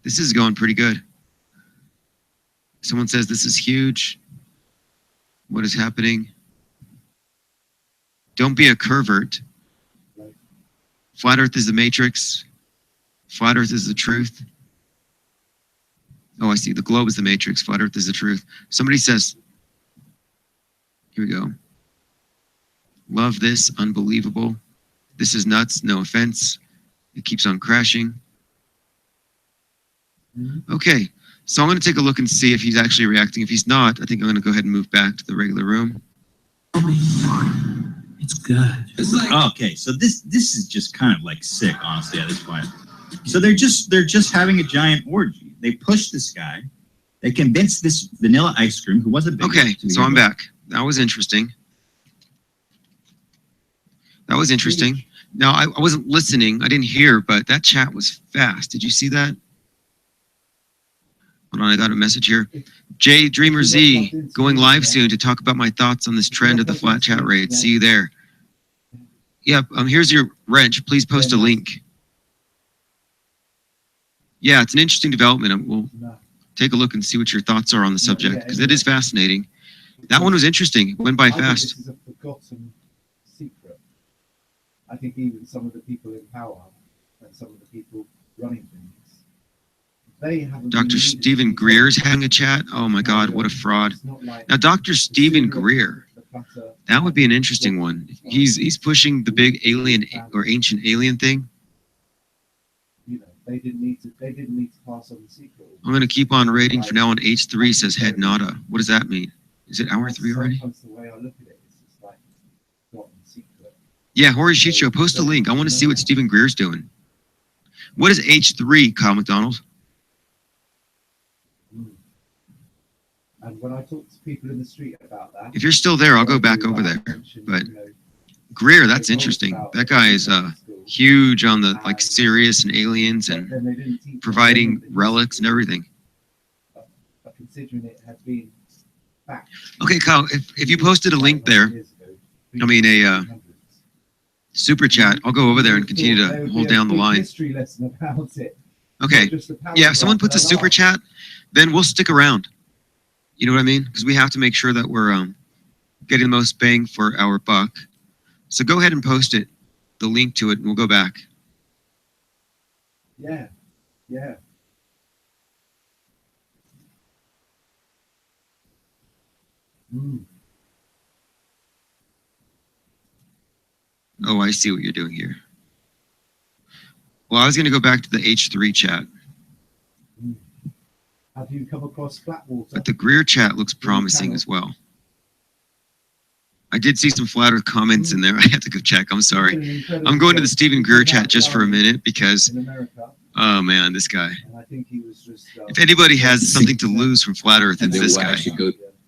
This is going pretty good. Someone says this is huge. What is happening? Don't be a pervert. Flat Earth is the Matrix. Flat Earth is the truth. Oh, I see. The globe is the matrix. Flat Earth is the truth. Somebody says, here we go. Love this. Unbelievable. This is nuts. No offense. It keeps on crashing. Okay. So I'm going to take a look and see if he's actually reacting. If he's not, I think I'm going to go ahead and move back to the regular room. It's good. Okay, so this is just kind of like sick, honestly, at this point. So they're just having a giant orgy. They push this guy. They convince this Vanilla Ice Cream, who wasn't big. Okay, so I'm back. That was interesting. That was interesting. Now, I wasn't listening. I didn't hear, but that chat was fast. Did you see that? Hold on, I got a message here. J Dreamer Z, going live soon to talk about my thoughts on this trend of the flat chat rate. See you there. Yep, here's your wrench. Please post a link. Yeah, it's an interesting development. We'll take a look and see what your thoughts are on the subject, because it is fascinating. That one was interesting. It went by fast. This is a forgotten secret. I think even some of the people in power and some of the people running things, they haven't. Dr. Stephen Greer's having a chat. Oh my God, what a fraud. Now, Dr. Stephen Greer, that would be an interesting one. He's pushing the big alien or ancient alien thing. You know, they didn't need to pass on the secret. I'm going to keep on rating for now on H3 says head nada. What does that mean? Is it hour 3 already? Sometimes the way I look at it is it's like forgotten secret. Yeah, Hori Sheet Show, post a link. I want to see what Stephen Greer's doing. What is H3, Kyle McDonald? And when I talk to people in the street about that, If you're still there, I'll go back over there. But Greer, that's interesting. That guy is huge on the like Sirius and aliens and providing relics and everything. but considering it had been back. Okay, Kyle, if you posted a link there, I mean a super chat, I'll go over there and continue to hold down the line. History lesson about it. Okay. Yeah, if someone puts a super chat, then we'll stick around. You know what I mean? Because we have to make sure that we're getting the most bang for our buck. So go ahead and post it, the link to it, and we'll go back. Yeah, yeah. Oh, I see what you're doing here. Well, I was going to go back to the H3 chat, Have you come across flat water? but the Greer chat looks promising as well. I did see some flat earth comments in there. I have to go check. I'm sorry. I'm going to the Stephen Greer chat just for a minute because, oh man, this guy. If anybody has something to lose from flat earth, it's this guy.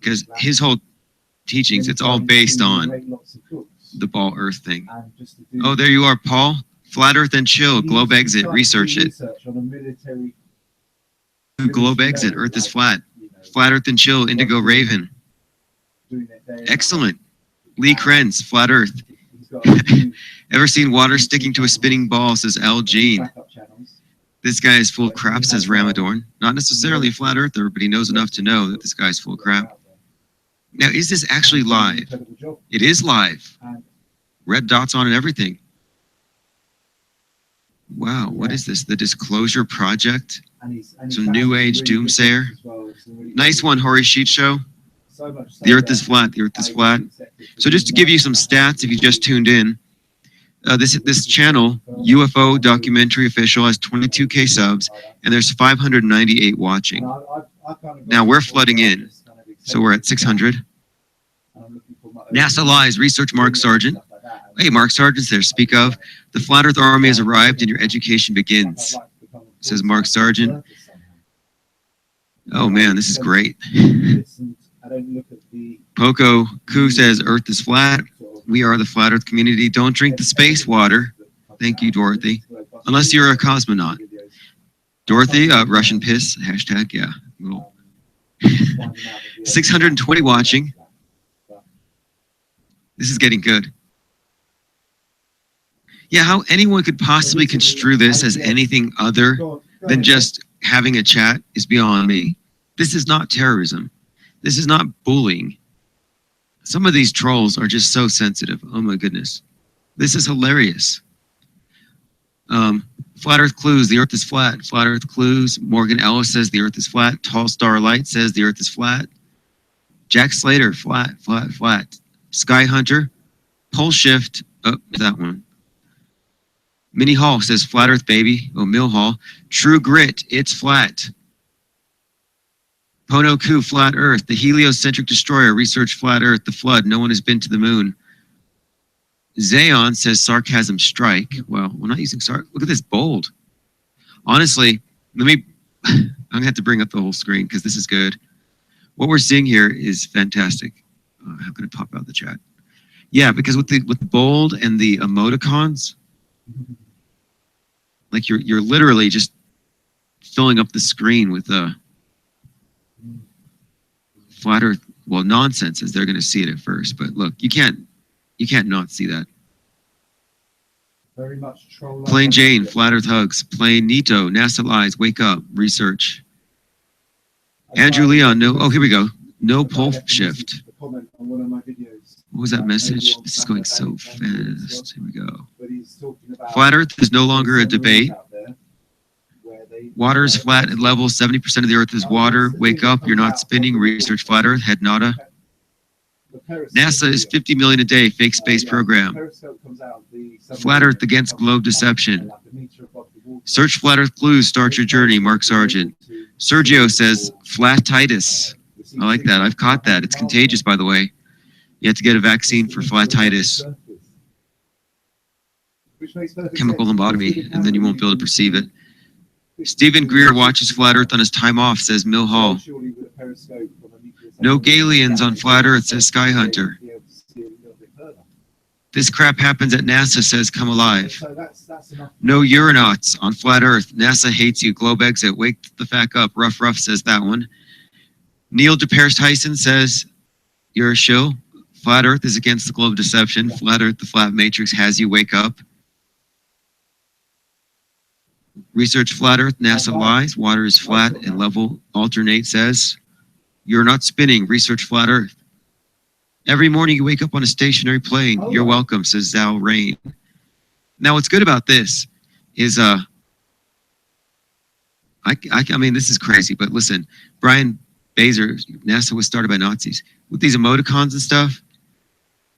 Because his whole teachings, it's all based on the ball earth thing. Oh, there you are, Paul. Flat earth and chill. Globe exit. Research it. Globe exit. Earth is flat. Flat earth and chill. Indigo Raven. Excellent. Lee Krenz. Flat earth. Ever seen water sticking to a spinning ball, says L. Jean. This guy is full of crap, says Ramadorn. Not necessarily a flat earther, but he knows enough to know that this guy's full of crap. Now, is this actually live? It is live. Red dots on it, everything. Wow, what is this? The Disclosure Project? Some New Age doomsayer? Nice one, Hori Sheet Show. The Earth is flat. The Earth is flat. So just to give you some stats, if you just tuned in, this channel, UFO Documentary Official, has 22K subs, and there's 598 watching. Now we're flooding in, so we're at 600. NASA Lies, research Mark Sargent. Hey, Mark Sargent's there. Speak of. The Flat Earth Army has arrived and your education begins, says Mark Sargent. Oh man, this is great. Poco Ku says Earth is flat. We are the flat Earth community. Don't drink the space water. Thank you, Dorothy. Unless you're a cosmonaut. Dorothy, Russian piss, hashtag, yeah. Little 620 watching. This is getting good. Yeah, how anyone could possibly construe this as anything other than just having a chat is beyond me. This is not terrorism. This is not bullying. Some of these trolls are just so sensitive. Oh my goodness. This is hilarious. Flat Earth Clues, the Earth is flat. Flat Earth Clues, Morgan Ellis says the Earth is flat. Tall Star Light says the Earth is flat. Jack Slater, flat, flat, flat. Sky Hunter, Pole Shift, oh, that one. Minnie Hall says Flat Earth Baby. Oh, Mill Hall. True Grit, it's flat. Pono Ku, Flat Earth. The Heliocentric Destroyer, research Flat Earth. The Flood, no one has been to the moon. Zayon says Sarcasm Strike. Well, we're not using look at this bold. Honestly, I'm gonna have to bring up the whole screen because this is good. What we're seeing here is fantastic. How can I pop out the chat? Yeah, because with the bold and the emoticons, like you're literally just filling up the screen with Flat Earth. Well, nonsense is they're gonna see it at first, but look, you can't not see that. Very much troll. Plain Jane, Flat Earth Hugs. Plain Nito, NASA Lies, Wake Up, Research. Andrew Leon, no. Oh, here we go. No pole shift. Comment on one of my videos. What was that message? This is going so fast. Here we go. But he's talking about Flat Earth is no longer a debate. Water is flat at level. 70% of the Earth is water. Wake up. You're not spinning. Research Flat Earth. Head nada. NASA is 50 million a day. Fake space program. Flat Earth against globe deception. Search Flat Earth clues. Start your journey. Mark Sargent. Sergio says flatitis. I like that. I've caught that. It's contagious, by the way. You have to get a vaccine for flatitis. Chemical lobotomy, and then you won't be able to perceive it. Stephen Greer watches Flat Earth on his time off, says Mill Hall. No Galians on Flat Earth, says Sky Hunter. This crap happens at NASA, says Come Alive. No Uranauts on Flat Earth. NASA hates you. Globe exit. Wake the fuck up. Rough Rough says that one. Neil DeParis Tyson says, you're a shill. Flat Earth is against the globe deception. Flat Earth, the flat matrix has you. Wake up. Research Flat Earth. NASA lies. Water is flat and level. Alternate says, you're not spinning. Research Flat Earth. Every morning you wake up on a stationary plane. You're welcome, says Zal Rain. Now, what's good about this is, I mean, this is crazy, but listen, Brian Bazer, NASA was started by Nazis. With these emoticons and stuff,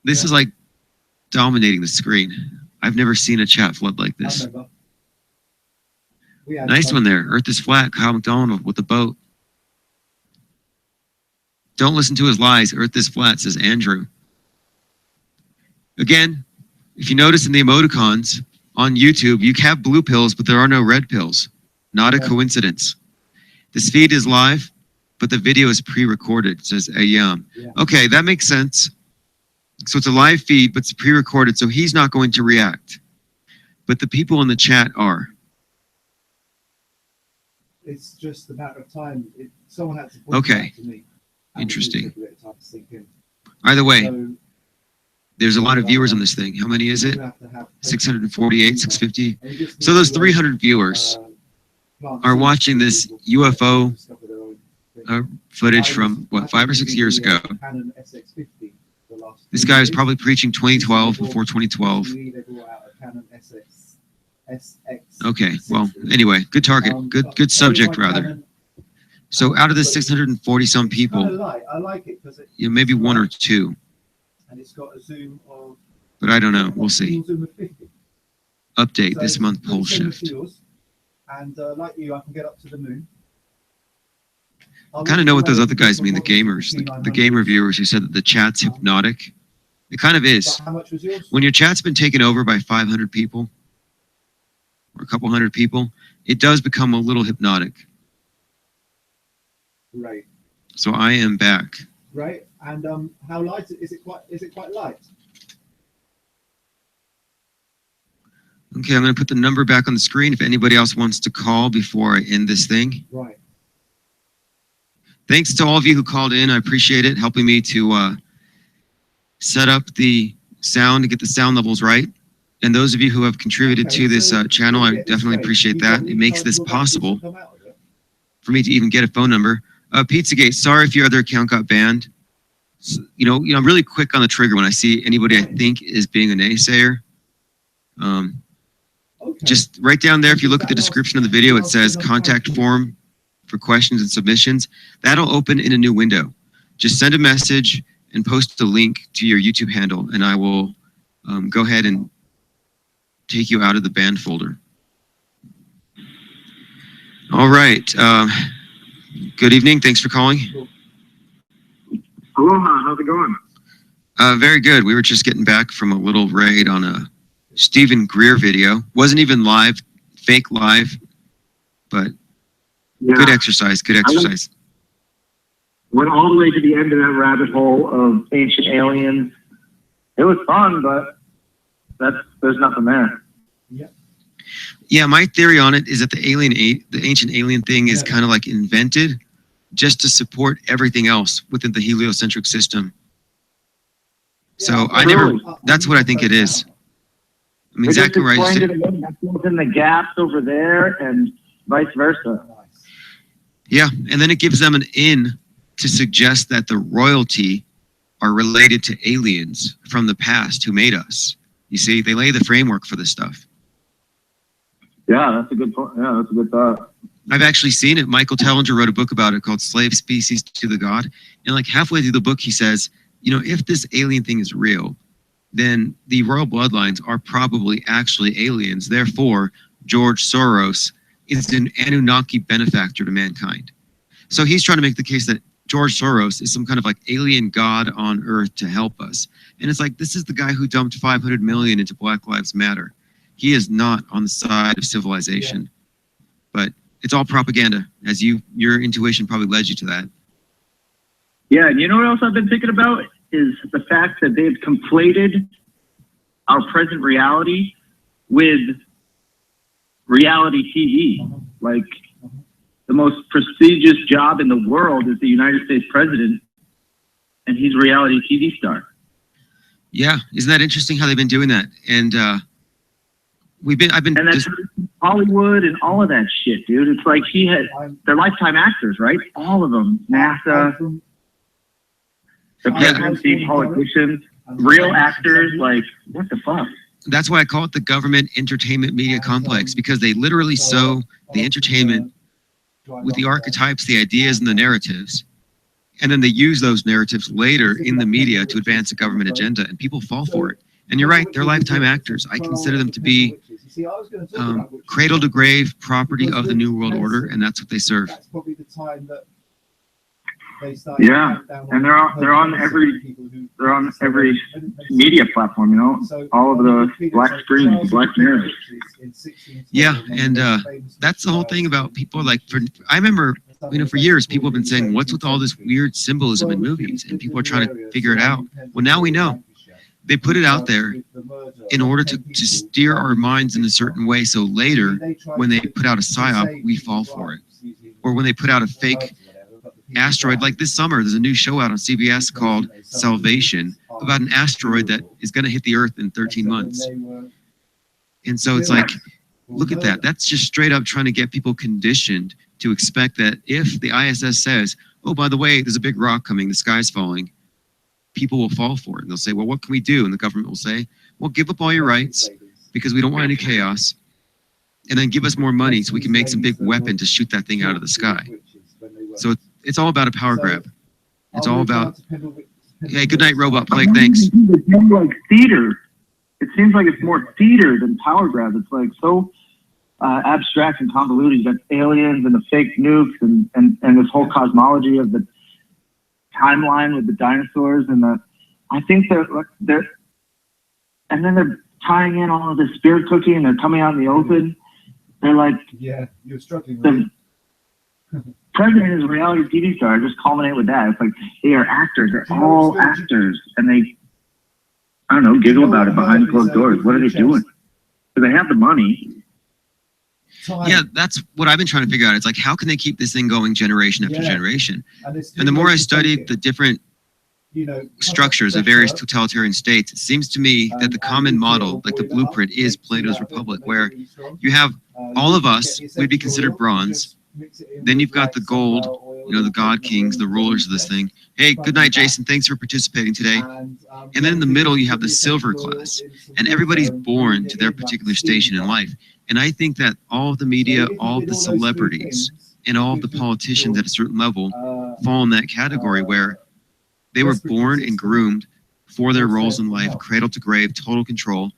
this is like dominating the screen. I've never seen a chat flood like this. Nice one there. Earth is flat. Kyle McDonald with the boat. Don't listen to his lies. Earth is flat, says Andrew. Again, if you notice in the emoticons on YouTube, you have blue pills, but there are no red pills. Not a coincidence. This feed is live, but the video is pre-recorded, says Ayam. Okay, that makes sense. So it's a live feed, but it's pre-recorded, so he's not going to react. But the people in the chat are. It's just a matter of time. Someone had to point it out to me. Interesting. Either way, there's a lot of viewers on this thing. How many is it? 648, 650. So those 300 viewers are watching this UFO footage from, what, 5 or 6 years ago. This guy was probably preaching 2012 before 2012. Okay, well, anyway, good target. Good subject, rather. So out of the 640 some people, I like it because yeah, maybe one or two. And it's got a zoom of. But I don't know. We'll see. Update this month pole shift. And like you, I can get up to the moon. I kind of know what those other guys mean, the gamers, the gamer viewers who said that the chat's hypnotic. It kind of is. How much was yours? When your chat's been taken over by 500 people or a couple hundred people, it does become a little hypnotic. Right. So I am back. Right. And how light is it? Quite light? Okay, I'm going to put the number back on the screen if anybody else wants to call before I end this thing. Right. Thanks to all of you who called in. I appreciate it, helping me to set up the sound, to get the sound levels right. And those of you who have contributed to this channel, I definitely appreciate that. It makes this possible for me to even get a phone number. Pizzagate, sorry if your other account got banned. You know, I'm really quick on the trigger when I see anybody I think is being a naysayer. just right down there, if you look at the description of the video, it says contact form for questions and submissions. That'll open in a new window. Just send a message and post a link to your YouTube handle, and I will go ahead and take you out of the banned folder. All right. Good evening. Thanks for calling. Aloha. How's it going? Very good. We were just getting back from a little raid on a Stephen Greer video. Wasn't even live, fake live, but good exercise. Good exercise. Went all the way to the end of that rabbit hole of ancient aliens. It was fun, but there's nothing there. Yeah, my theory on it is that the ancient alien thing is kind of like invented just to support everything else within the heliocentric system. So that's what I think it is. I'm exactly right. In the gaps over there and vice versa. Yeah, and then it gives them an in to suggest that the royalty are related to aliens from the past who made us. You see, they lay the framework for this stuff. Yeah, that's a good point. Yeah, that's a good thought. I've actually seen it. Michael Tellinger wrote a book about it called Slave Species to the God. And like halfway through the book, he says, you know, if this alien thing is real, then the royal bloodlines are probably actually aliens. Therefore, George Soros is an Anunnaki benefactor to mankind. So he's trying to make the case that George Soros is some kind of like alien god on Earth to help us. And it's like, this is the guy who dumped 500 million into Black Lives Matter. He is not on the side of civilization. But it's all propaganda, as your intuition probably led you to that. Yeah, and you know what else I've been thinking about is the fact that they've conflated our present reality with reality TV. Like, the most prestigious job in the world is the United States president, and he's a reality TV star. Yeah, isn't that interesting how they've been doing that? And and that's Hollywood and all of that shit, dude. It's like they're lifetime actors, right? All of them. NASA, the presidency, politicians, real actors. Like, what the fuck? That's why I call it the government entertainment media complex, because they literally sew the entertainment with the archetypes, the ideas, and the narratives. And then they use those narratives later in the media to advance a government agenda, and people fall for it. And you're right, they're lifetime actors. I consider them to be cradle to grave property of the New World Order, and that's what they serve. Yeah, and they're on every media platform, you know, all of the black screens, black mirrors. Yeah, and that's the whole thing about people. Like, I remember, you know, for years people have been saying, "What's with all this weird symbolism in movies?" And people are trying to figure it out. Well, now we know. They put it out there in order to steer our minds in a certain way, so later, when they put out a psyop, we fall for it. Or when they put out a fake asteroid, like this summer, there's a new show out on CBS called Salvation about an asteroid that is going to hit the Earth in 13 months. And so it's like, look at that. That's just straight up trying to get people conditioned to expect that if the ISS says, oh, by the way, there's a big rock coming, the sky's falling, people will fall for it. And they'll say, well, what can we do? And the government will say, well, give up all your rights because we don't want any chaos. And then give us more money so we can make some big weapon to shoot that thing out of the sky. So it's all about a power grab. It's all about, hey, good night, Robot Plague, thanks. It's more like theater. It seems like it's more theater than power grab. It's like so abstract and convoluted. You got aliens and the fake nukes and this whole cosmology of the timeline with the dinosaurs and I think they're and then they're tying in all of this spirit cookie and they're coming out in the open. They're like, yeah, you're struggling with the president is a reality TV star. Just culminate with that. It's like they are actors. They're all actors, and they, I don't know, giggle about it behind closed doors. What are they doing? Because they have the money. Yeah, that's what I've been trying to figure out. It's like, how can they keep this thing going generation after generation? And the more I studied the different structures of various totalitarian states, it seems to me that the common model, like the blueprint, is Plato's Republic, where you have all of us, we'd be considered bronze. Then you've got the gold, the god kings, the rulers of this thing. Hey, good night, Jason. Thanks for participating today. And then in the middle, you have the silver class. And everybody's born to their particular station in life. And I think that all of the media, all of the celebrities, and all of the politicians at a certain level fall in that category where they were born and groomed for their roles in life, cradle to grave, total control,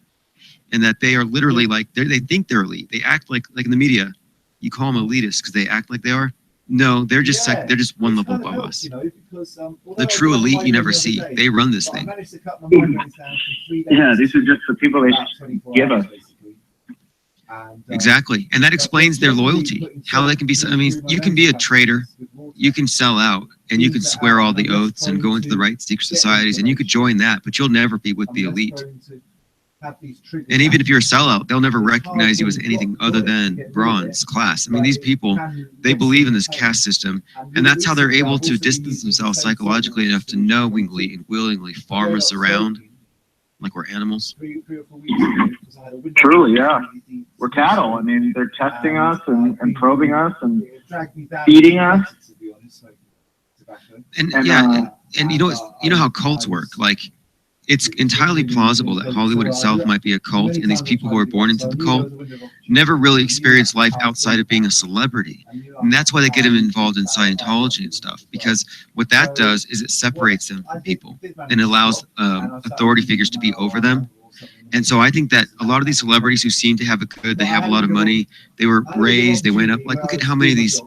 and that they are literally like, they think they're elite. They act like in the media, you call them elitists because they act like they are. No, they're just they're just one level above us. The true elite you never see. They run this thing. Yeah, these are just the people they give us. Exactly. And that explains their loyalty. How they can be, I mean, you can be a traitor, you can sell out, and you can swear all the oaths and go into the right secret societies, and you could join that, but you'll never be with the elite. And even if you're a sellout, they'll never recognize you as anything other than bronze class. I mean, these people, they believe in this caste system, and that's how they're able to distance themselves psychologically enough to knowingly and willingly farm us around like we're animals. Truly, yeah. We're cattle. I mean, they're testing us and probing us and feeding us. And yeah, and you know how cults work. Like, it's entirely plausible that Hollywood itself might be a cult, and these people who are born into the cult never really experience life outside of being a celebrity. And that's why they get them involved in Scientology and stuff, because what that does is it separates them from people and allows authority figures to be over them. And so I think that a lot of these celebrities who seem to have it good, they have a lot of money, they were raised, they went up, like, look at how many of these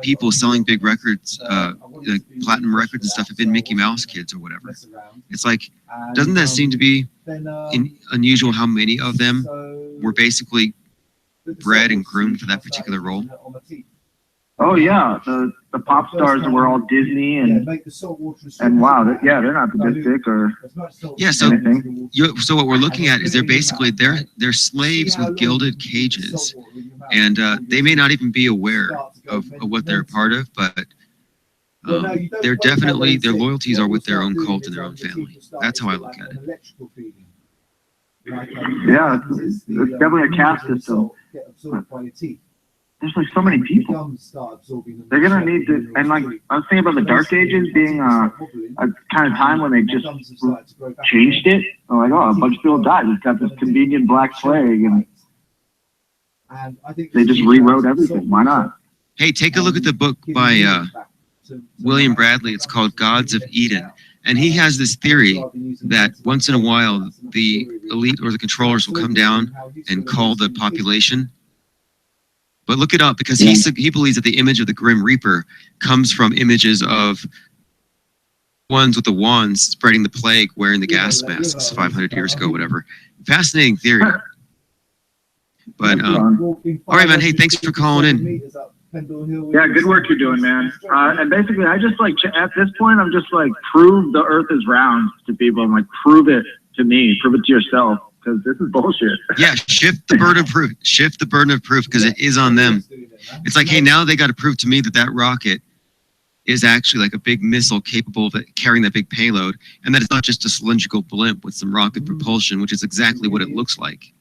people selling big records, like platinum records and stuff, have been Mickey Mouse kids or whatever. It's like, doesn't that seem to be unusual how many of them were basically bred and groomed for that particular role? Oh yeah, the pop stars were all Disney and wow, they're not sadistic or anything. So what we're looking at is they're slaves with gilded cages, and they may not even be aware of what they're a part of, but they're definitely, their loyalties are with their own cult and their own family. That's how I look at it. Yeah, it's definitely a caste system. There's like so many people. They're gonna need to, and like I was thinking about the Dark Ages being a kind of time when they just changed it. They're like, oh, a bunch of people died. We've got this convenient Black Plague, and they just rewrote everything. Why not? Hey, take a look at the book by William Bradley. It's called Gods of Eden. And he has this theory that once in a while, the elite or the controllers will come down and call the population. But look it up, because he believes that the image of the Grim Reaper comes from images of ones with the wands spreading the plague, wearing the gas masks 500 years ago, whatever. Fascinating theory. But, all right, man. Hey, thanks for calling in. Yeah, good work you're doing, man. And basically, I just like, at this point, I'm just like, prove the earth is round to people. I'm like, prove it to me, prove it to yourself, because this is bullshit. Yeah, shift the burden of proof. Shift the burden of proof, because it is on them. It's like, hey, now they got to prove to me that that rocket is actually like a big missile capable of carrying that big payload, and that it's not just a cylindrical blimp with some rocket propulsion, which is exactly what it looks like.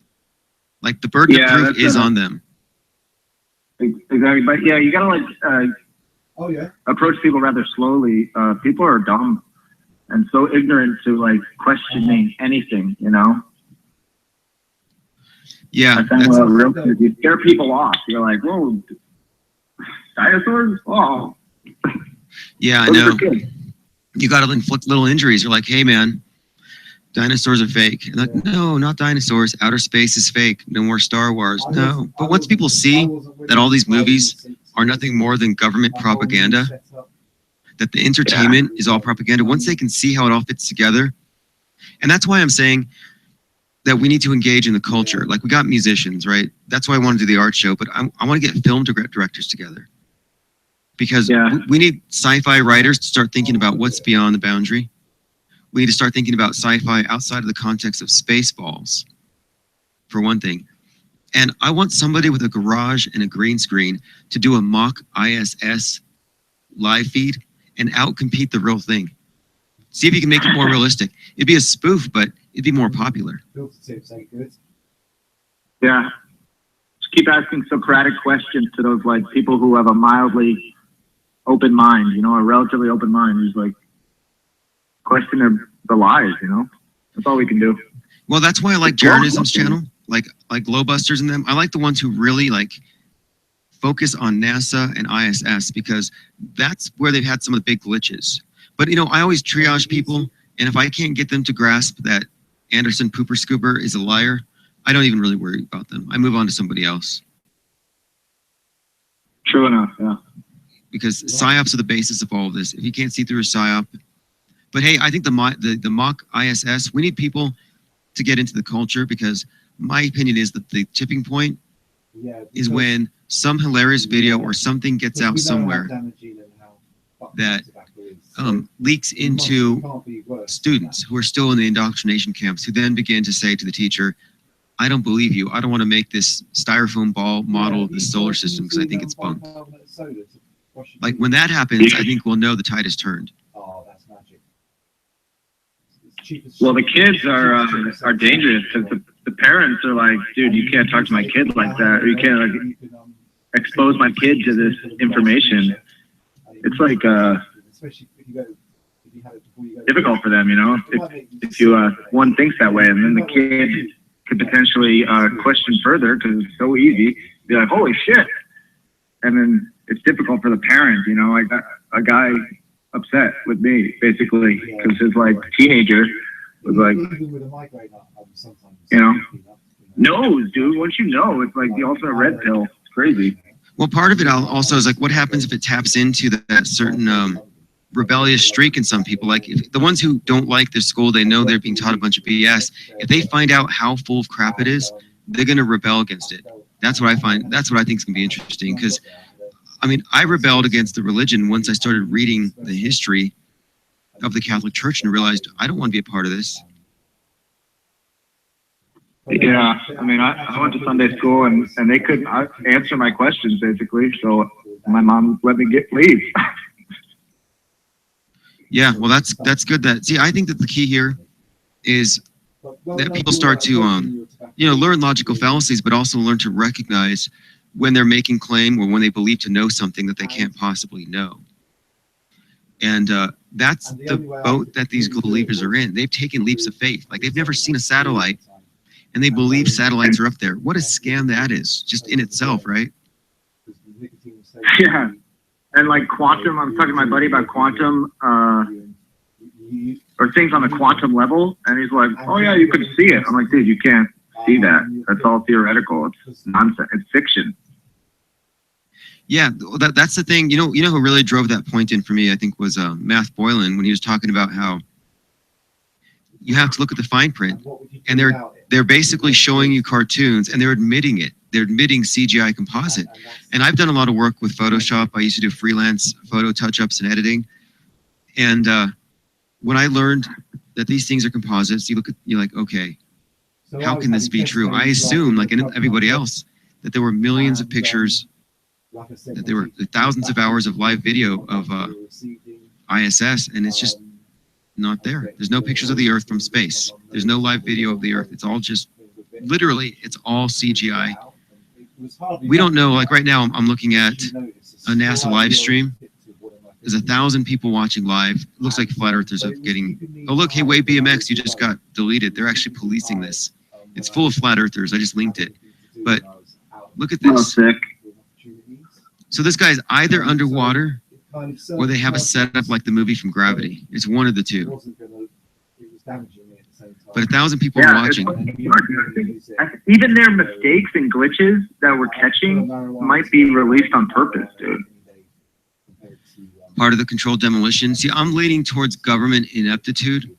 Like, the burden of proof is on them. Exactly, but yeah, you gotta like approach people rather slowly. People are dumb and so ignorant to like questioning anything, you know. Yeah, you scare people off. You're like, whoa, dinosaurs? Oh, yeah, I know. You gotta inflict little injuries. You're like, hey, man, dinosaurs are fake. And like, no, not dinosaurs. Outer space is fake. No more Star Wars. No. But once people see that all these movies are nothing more than government propaganda, that the entertainment is all propaganda, once they can see how it all fits together, and that's why I'm saying that we need to engage in the culture. Like, we got musicians, right? That's why I want to do the art show, but I want to get film directors together. Because we need sci-fi writers to start thinking about what's beyond the boundary. We need to start thinking about sci-fi outside of the context of Spaceballs, for one thing. And I want somebody with a garage and a green screen to do a mock ISS live feed and outcompete the real thing. See if you can make it more realistic. It'd be a spoof, but it'd be more popular. Yeah. Just keep asking Socratic questions to those like people who have a mildly open mind, you know, a relatively open mind, who's like, question the lies, you know. That's all we can do. Well, that's why I like Jaronism's channel. like Glowbusters and them. I like the ones who really like focus on NASA and ISS because that's where they've had some of the big glitches. But I always triage people, and if I can't get them to grasp that Anderson Pooper Scooper is a liar, I don't even really worry about them. I move on to somebody else. True enough, yeah. Because PSYOPs are the basis of all of this. If you can't see through a PSYOP, but hey, I think the mock ISS, we need people to get into the culture, because my opinion is that the tipping point is when some hilarious video or something gets out somewhere that leaks into students who are still in the indoctrination camps, who then begin to say to the teacher, I don't believe you. I don't want to make this styrofoam ball model of the solar system because I think it's bunk. Like when that happens, I think we'll know the tide has turned. Well, the kids are dangerous because the parents are like, dude, you can't talk to my kid like that, or you can't like expose my kid to this information. It's like difficult for them, if you one thinks that way, and then the kid could potentially question further because it's so easy. Be like, holy shit, and then it's difficult for the parent. I got a guy upset with me basically because his like teenager was like, knows, dude. Once you know, it's like the ultimate red pill. It's crazy. Well, part of it also is like, what happens if it taps into that certain rebellious streak in some people? Like if the ones who don't like their school, they know they're being taught a bunch of BS. If they find out how full of crap it is, they're going to rebel against it. That's what I find. That's what I think is going to be interesting. Because, I mean, I rebelled against the religion once I started reading the history of the Catholic Church and realized I don't want to be a part of this. Yeah, I mean, I went to Sunday school and they couldn't answer my questions basically, so my mom let me leave. Yeah, well, that's good. I think that the key here is that people start to learn logical fallacies, but also learn to recognize when they're making claim or when they believe to know something that they can't possibly know. And that's the boat that these believers are in. They've taken leaps of faith. Like they've never seen a satellite, and they believe satellites are up there. What a scam that is, just in itself, right? Yeah. And like quantum, I was talking to my buddy about quantum, or things on the quantum level, and he's like, oh yeah, you can see it. I'm like, dude, you can't see that. That's all theoretical. It's nonsense. It's fiction. Yeah, that's the thing. You know who really drove that point in for me, I think, was Math Boylan, when he was talking about how you have to look at the fine print, and they're basically showing you cartoons, and they're admitting it. They're admitting CGI composite. And I've done a lot of work with Photoshop. I used to do freelance photo touch-ups and editing. And when I learned that these things are composites, you're like, okay, how can this be true? I assume, like everybody else, that there were millions of pictures, that there were thousands of hours of live video of ISS, and it's just not there. There's no pictures of the Earth from space. There's no live video of the Earth. It's all just, literally, it's all CGI. We don't know, like right now, I'm looking at a NASA live stream. There's 1,000 people watching live. It looks like flat earthers are getting, oh look, hey, Wave BMX, you just got deleted. They're actually policing this. It's full of flat earthers. I just linked it. But look at this. Oh, sick. So this guy's either underwater or they have a setup like the movie from Gravity. It's one of the two. But 1,000 people are watching. Even their mistakes and glitches that we're catching might be released on purpose, dude. Part of the controlled demolition. See, I'm leaning towards government ineptitude,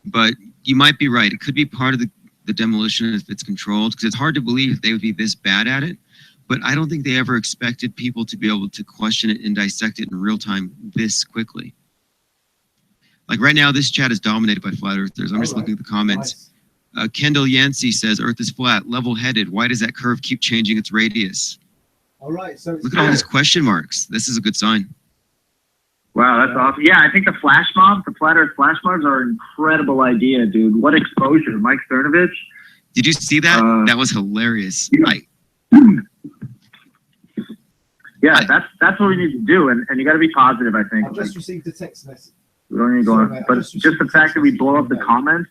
but you might be right. It could be part of the demolition if it's controlled, because it's hard to believe they would be this bad at it. But I don't think they ever expected people to be able to question it and dissect it in real time this quickly. Like right now, this chat is dominated by flat earthers. I'm just looking at the comments. Kendall Yancey says, Earth is flat, level-headed. Why does that curve keep changing its radius? All right, so look at all these question marks. This is a good sign. Wow, that's awesome. Yeah, I think the flash mobs, the flat earth flash mobs are an incredible idea, dude. What exposure. Mike Cernovich. Did you see that? That was hilarious. Yeah, that's what we need to do, and you got to be positive, I think. I just received a text message. We don't need to go on, but just the fact that we blow up the comments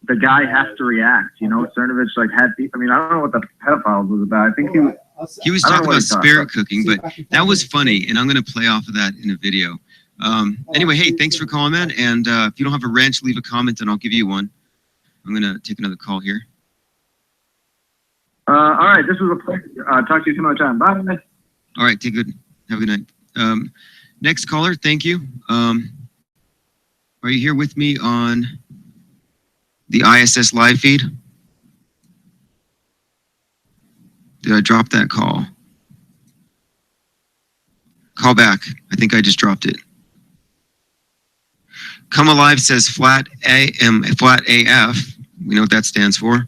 the guy has to react. You know, Cernovich like had. I mean, I don't know what the pedophiles was about. I think he was I don't know talking what about he thought, spirit but- cooking, but that was funny, and I'm going to play off of that in a video. Anyway, hey, thanks for calling, man. And if you don't have a wrench, leave a comment, and I'll give you one. I'm going to take another call here. All right, this was a pleasure. Talk to you some other time. Bye. All right, take good. Have a good night. Next caller, thank you. Are you here with me on the ISS live feed? Did I drop that call? Call back. I think I just dropped it. Come Alive says flat AF. We know what that stands for.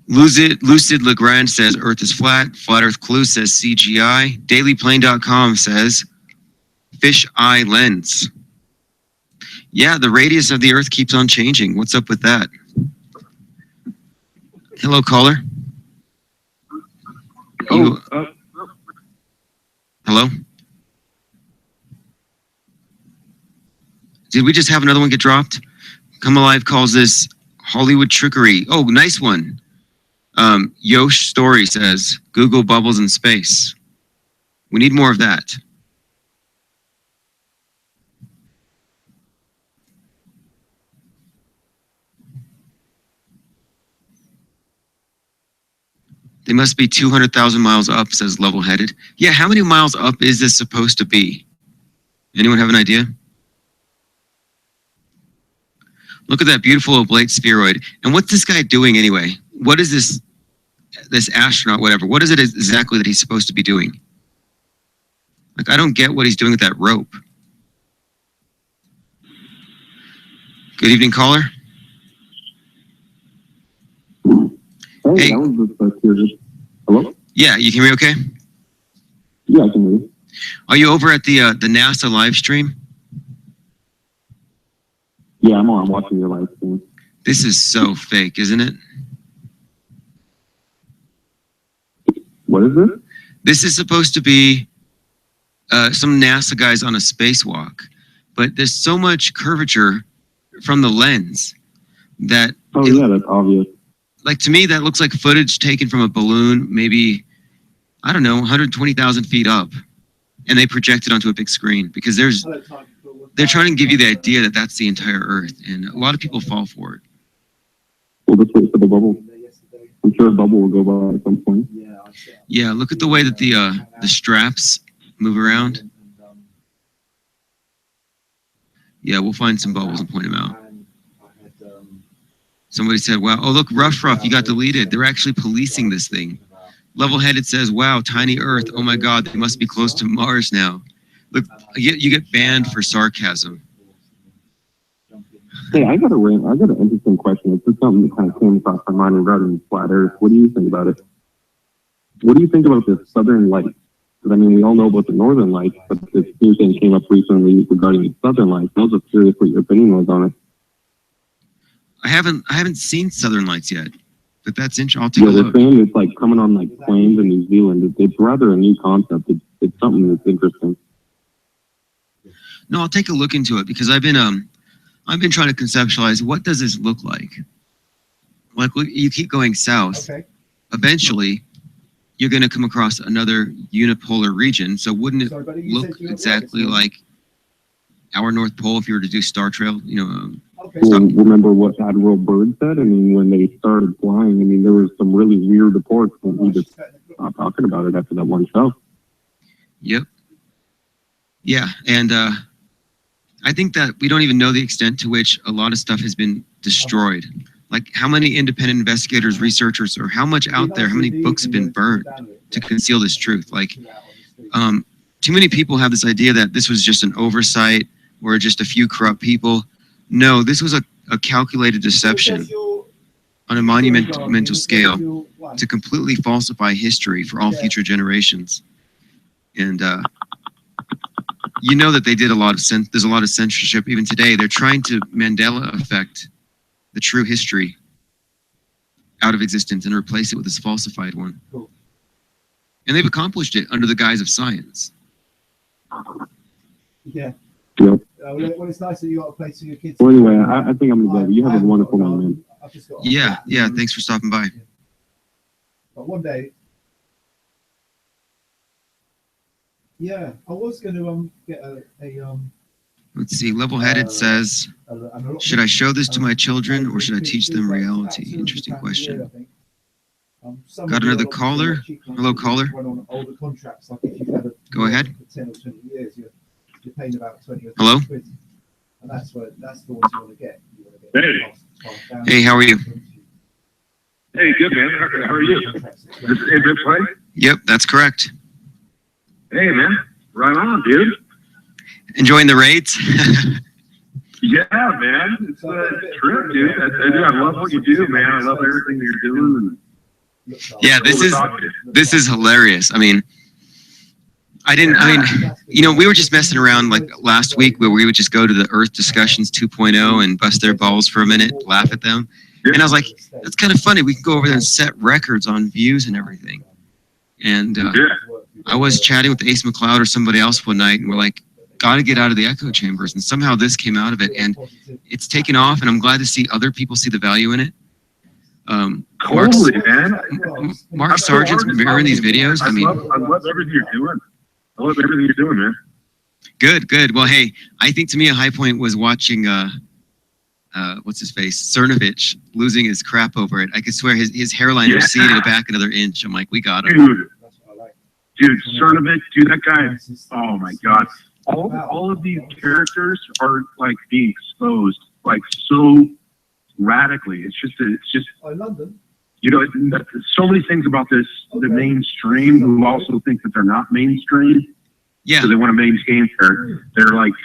Lucid Legrand says Earth is flat. Flat Earth Clue says CGI. Dailyplane.com says fish eye lens. Yeah, the radius of the Earth keeps on changing. What's up with that? Hello, caller. Hello? Did we just have another one get dropped? Come Alive calls this Hollywood trickery. Oh, nice one. Yosh Story says, Google bubbles in space. We need more of that. They must be 200,000 miles up, says Level Headed. Yeah, how many miles up is this supposed to be? Anyone have an idea? Look at that beautiful oblate spheroid. And what's this guy doing anyway? What is this astronaut, whatever? What is it exactly that he's supposed to be doing? Like, I don't get what he's doing with that rope. Good evening, caller. Hey. That was just curious. Hello? Yeah, you can hear me okay? Yeah, I can hear you. Are you over at the NASA live stream? Yeah, I'm watching your live stream. This is so fake, isn't it? What is this? This is supposed to be some NASA guys on a spacewalk, but there's so much curvature from the lens that... Oh, yeah, that's obvious. Like, to me, that looks like footage taken from a balloon, maybe, I don't know, 120,000 feet up, and they project it onto a big screen because they're trying to give you the idea that that's the entire Earth, and a lot of people fall for it. We'll just wait for the bubble. I'm sure a bubble will go by at some point. Yeah, look at the way that the straps move around. Yeah, we'll find some bubbles and point them out. Somebody said, wow, oh, look, Rough, you got deleted. They're actually policing this thing. Level-Headed says, wow, tiny Earth. Oh, my God, they must be close to Mars now. Look, you get banned for sarcasm. Hey, I got an interesting question. It's just something that kind of came across my mind regarding flat Earth. What do you think about it? What do you think about the Southern Lights? Because, I mean, we all know about the Northern Lights, but this new thing came up recently regarding the Southern Lights. I was just curious what your opinion was on it. I haven't seen Southern Lights yet, but that's interesting. I'll take a look. They're saying it's like coming on like planes in New Zealand. It's rather a new concept. It's something that's interesting. No, I'll take a look into it because I've been trying to conceptualize what does this look like. Like you keep going south, eventually you're going to come across another unipolar region. So wouldn't it look exactly like our North Pole if you were to do Star Trail? You know. Well, remember what Admiral Byrd said? I mean, when they started flying, I mean, there was some really weird reports, and he just stopped talking about it after that one show. Yep. Yeah, and I think that we don't even know the extent to which a lot of stuff has been destroyed. Like how many independent investigators, researchers, or how much out there, how many books have been burned to conceal this truth? Like, too many people have this idea that this was just an oversight or just a few corrupt people. No, this was a calculated deception on a monumental scale to completely falsify history for all future generations. And you know that they did there's a lot of censorship even today. They're trying to Mandela effect the true history out of existence and replace it with this falsified one. And they've accomplished it under the guise of science. Yeah. Yep. Well, it's nice that you got a place for your kids. Well, anyway, I think I'm gonna go. You have a wonderful one, man. Yeah, yeah. Thanks for stopping by. But one day, yeah, I was going to get a Let's see. Level-headed says, should I show this to my children or should I teach them reality? Interesting question. Got another caller? Hello, caller. Go ahead. 10 or 20 years, you're paying about 20 or 30 Hello? quid. And that's the ones you want to get. Hey, how are you? Hey, good man. How are you? Is this right? Yep, that's correct. Hey man, right on, dude. Enjoying the raids? Yeah, man. It's a trip, dude. I love what you do, man. I love everything you're doing. Yeah, this is hilarious. I mean, we were just messing around like last week where we would just go to the Earth Discussions 2.0 and bust their balls for a minute, laugh at them. And I was like, that's kind of funny. We can go over there and set records on views and everything. And I was chatting with Ace McLeod or somebody else one night, and we're like, got to get out of the echo chambers. And somehow this came out of it, and it's taken off, and I'm glad to see other people see the value in it. Mark Sargent's mirroring these videos. I mean, I love everything you're doing. I love everything you're doing, man. Good. Well, hey, I think to me a high point was watching what's his face, Cernovich, losing his crap over it. I could swear his hairline receded back another inch. I'm like, we got him. Dude, Cernovich, that guy. Oh my God. All of these characters are like being exposed like so radically. It's just London. You know, so many things about the mainstream who also think that they're not mainstream. Yeah. So they want to mainstream their like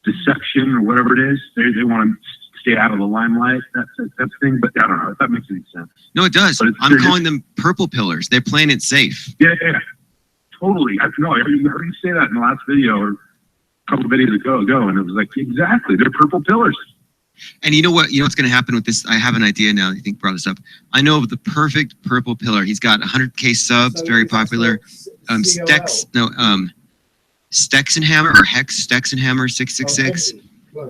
deception or whatever it is. They want to stay out of the limelight. That's the thing. But I don't know if that makes any sense. No, it does. I'm calling them purple pillars. They're playing it safe. Yeah. Totally. I heard you say that in the last video or a couple of videos ago, and it was like, exactly, they're purple pillars. And you know what? You know what's going to happen with this? I have an idea now. I think brought this up. I know of the perfect purple pillar. He's got 100K subs, very popular. Stexenhammer or Hex Stexenhammer 666.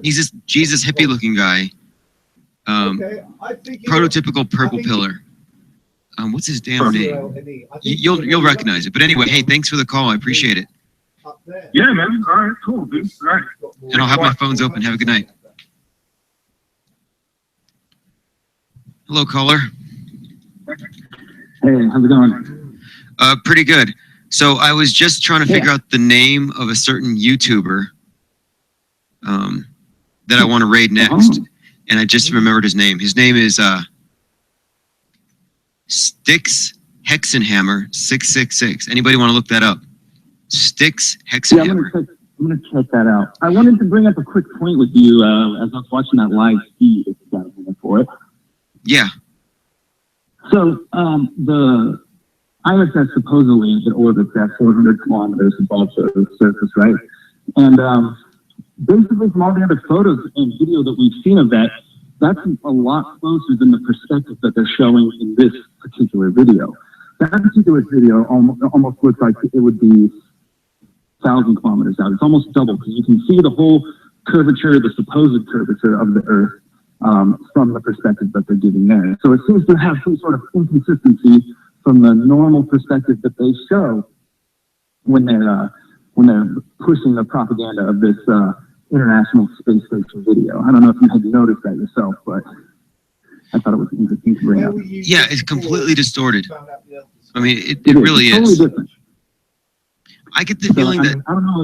He's this Jesus hippie looking guy. Prototypical purple pillar. What's his damn name? You'll recognize it. But anyway, hey, thanks for the call. I appreciate it. Yeah, man. All right, cool, dude. All right. And I'll have my phones open. Have a good night. Hello, caller. Hey, how's it going? Pretty good. So I was just trying to figure out the name of a certain YouTuber that I want to raid next. And I just remembered his name. His name is Styx Hexenhammer 666. Anybody want to look that up? Styx Hexenhammer. Yeah, I'm gonna check that out. I wanted to bring up a quick point with you as I was watching that live feed. If you got a minute for it. Yeah. So the ISS supposedly it orbits at 400 kilometers above the surface, right? And basically, from all the other photos and video that we've seen of that, that's a lot closer than the perspective that they're showing in this particular video. That particular video almost looks like it would be 1,000 kilometers out. It's almost double because you can see the whole curvature, the supposed curvature of the Earth from the perspective that they're giving there. So it seems to have some sort of inconsistency from the normal perspective that they show when they're pushing the propaganda of this International Space Station video. I don't know if you had noticed that yourself, but I thought it was interesting to bring up. Yeah, it's completely distorted. I mean, it really is. Totally different. I get the feeling that I don't know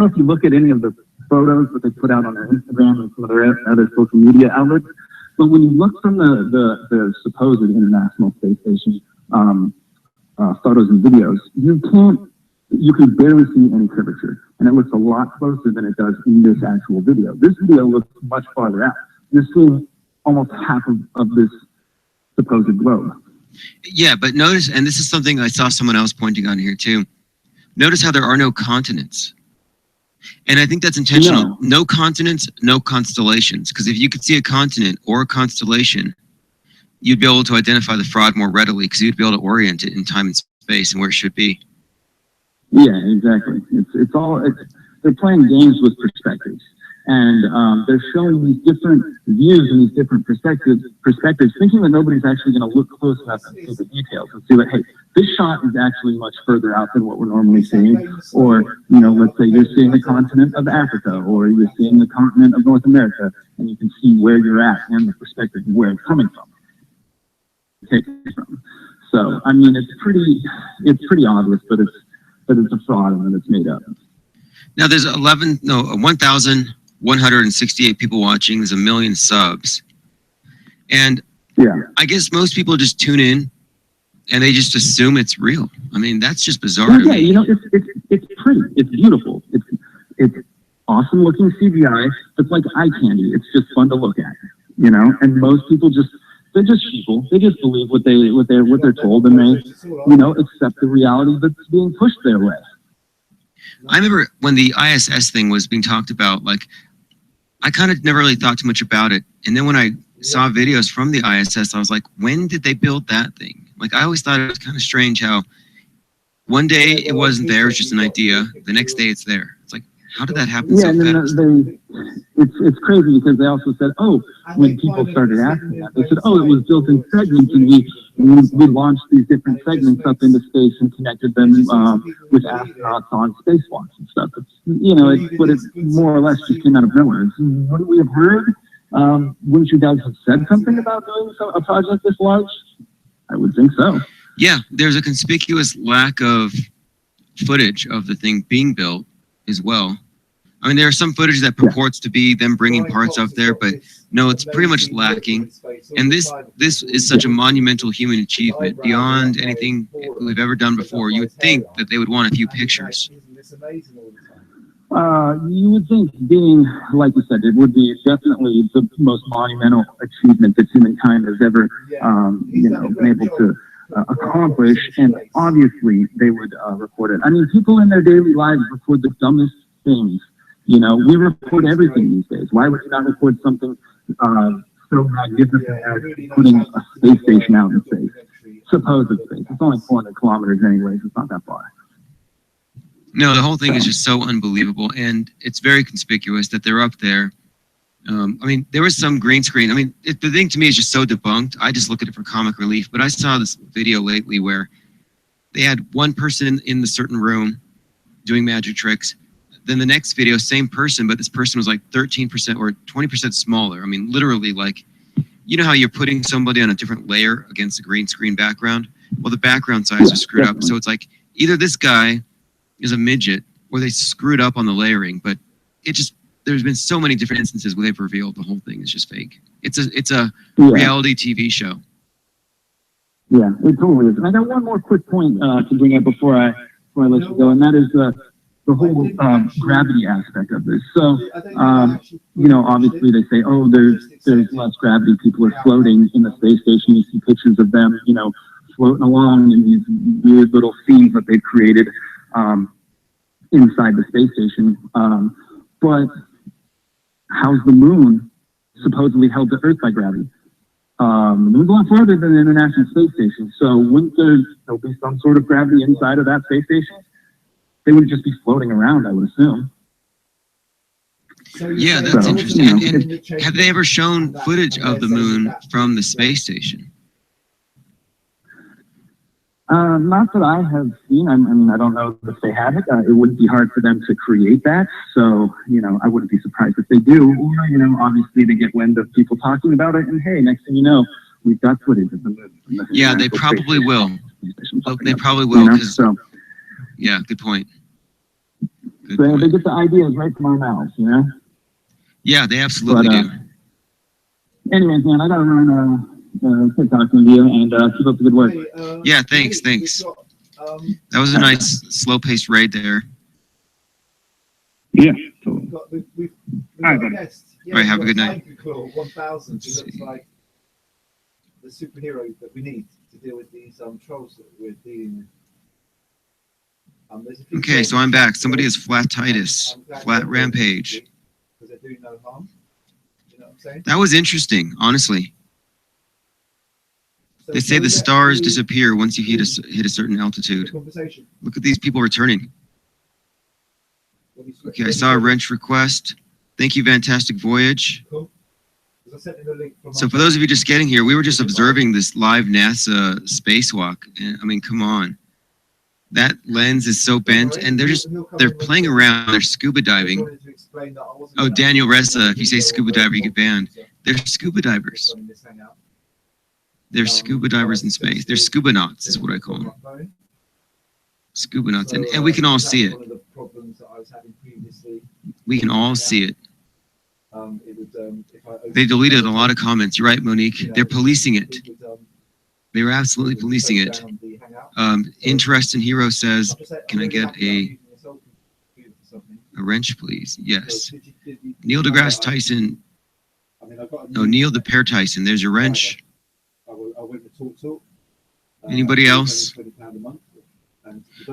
if you look at any of the photos that they put out on their Instagram and some of their other social media outlets, but when you look from the supposed International Space Station photos and videos, you can barely see any curvature, and it looks a lot closer than it does in this actual video. This video looks much farther out. You're seeing almost half of this supposed globe. Yeah, but notice, and this is something I saw someone else pointing on here too. Notice how there are no continents. And I think that's intentional. No continents, no constellations. Because if you could see a continent or a constellation, you'd be able to identify the fraud more readily because you'd be able to orient it in time and space and where it should be. Yeah, exactly. It's all they're playing games with perspectives. And they're showing these different views and these different perspectives, thinking that nobody's actually going to look close enough and see the details and see that, hey, this shot is actually much further out than what we're normally seeing. Or, you know, let's say you're seeing the continent of Africa, or you're seeing the continent of North America, and you can see where you're at and the perspective of where it's coming from. So, I mean, it's pretty obvious, but it's a fraud and it's made up. Now there's 1,168 people watching. There's 1 million subs. And yeah, I guess most people just tune in and they just assume it's real. I mean, that's just bizarre yeah, to me. you know, it's pretty. It's beautiful. It's awesome looking CGI. It's like eye candy. It's just fun to look at, you know. And most people they're just people. They just believe what they're told, and they, you know, accept the reality that's being pushed their way. I remember when the ISS thing was being talked about, like, I kind of never really thought too much about it. And then when I saw videos from the ISS, I was like, when did they build that thing? Like, I always thought it was kind of strange how one day it wasn't there, it's just an idea. The next day it's there. It's like, how did that happen so fast? It's crazy because they also said, oh, when people started asking that, they said, oh, it was built in segments, and we launched these different segments up into space and connected them with astronauts on spacewalks and stuff. It's, you know, but it more or less just came out of nowhere. Wouldn't we have heard? Wouldn't you guys have said something about doing a project this large? I would think so. Yeah, there's a conspicuous lack of footage of the thing being built as well. I mean, there are some footage that purports to be them bringing parts up there, but no, it's pretty much lacking. And this is such a monumental human achievement beyond anything we've ever done before. You would think that they would want a few pictures. You would think, being, like you said, it would be definitely the most monumental achievement that humankind has ever, you know, been able to accomplish, and obviously they would record it. I mean, people in their daily lives record the dumbest things. You know, we record everything these days. Why would you not record something so magnificent as putting a space station out in space? Supposed space. It's only 400 kilometers anyways. It's not that far. No, the whole thing is just so unbelievable, and it's very conspicuous that they're up there. I mean, there was some green screen. I mean, the thing to me is just so debunked. I just look at it for comic relief, but I saw this video lately where they had one person in the certain room doing magic tricks. Then the next video, same person, but this person was like 13% or 20% smaller. I mean, literally, like, you know how you're putting somebody on a different layer against a green screen background? Well, the background size is screwed up. So it's like either this guy is a midget or they screwed up on the layering. But it just, there's been so many different instances where they've revealed the whole thing is just fake. It's a reality TV show. Yeah, it totally is. And I got one more quick point to bring up before I let you go, and that is the whole gravity aspect of this. So, you know, obviously they say, oh, there's less gravity. People are floating in the space station. You see pictures of them, you know, floating along in these weird little scenes that they've created inside the space station. But how's the moon supposedly held to Earth by gravity? The moon's a lot farther than the International Space Station. So wouldn't there'll be some sort of gravity inside of that space station? They would just be floating around, I would assume. Yeah, that's interesting. And have they ever shown footage of the moon from the space station? Not that I have seen. I mean, I don't know if they have it. It wouldn't be hard for them to create that. So, you know, I wouldn't be surprised if they do. Or, you know, obviously they get wind of people talking about it. And hey, next thing you know, we've got footage of the moon. Yeah, they probably will. They probably will. You know, so, yeah, good point. So they get the ideas right from our mouths, you know? Yeah, they absolutely do. Anyways, man, I got to run. Good talking to you, and keep up the good work. Yeah, thanks. That was a nice, slow-paced raid there. Yeah, totally. We've All right, got a buddy. guest. All right, have a good night. 1000, who looks like the superhero that we need to deal with these trolls that we're dealing with. Okay, so I'm back. Somebody is Flat Titus, Flat Rampage. Because they're doing no harm. You know what I'm saying? That was interesting, honestly. They say the stars disappear once you hit a certain altitude. Look at these people returning. Okay, I saw a wrench request. Thank you, Fantastic Voyage. So for those of you just getting here, we were just observing this live NASA spacewalk. And I mean, come on. That lens is so bent, and they're playing around. They're scuba diving. Oh, Daniel Ressa, if you say scuba diver, you get banned. They're scuba divers. They're scuba divers in space. They're scuba nauts, is what I call them. Scuba nauts, and we can all see it. We can all see it. They deleted a lot of comments. You're right, Monique. They're policing it. They were absolutely policing it. Interesting Hero says, can I get a wrench, please? Yes. Neil deGrasse Tyson. No, Neil dePair Tyson. There's your wrench. Anybody else?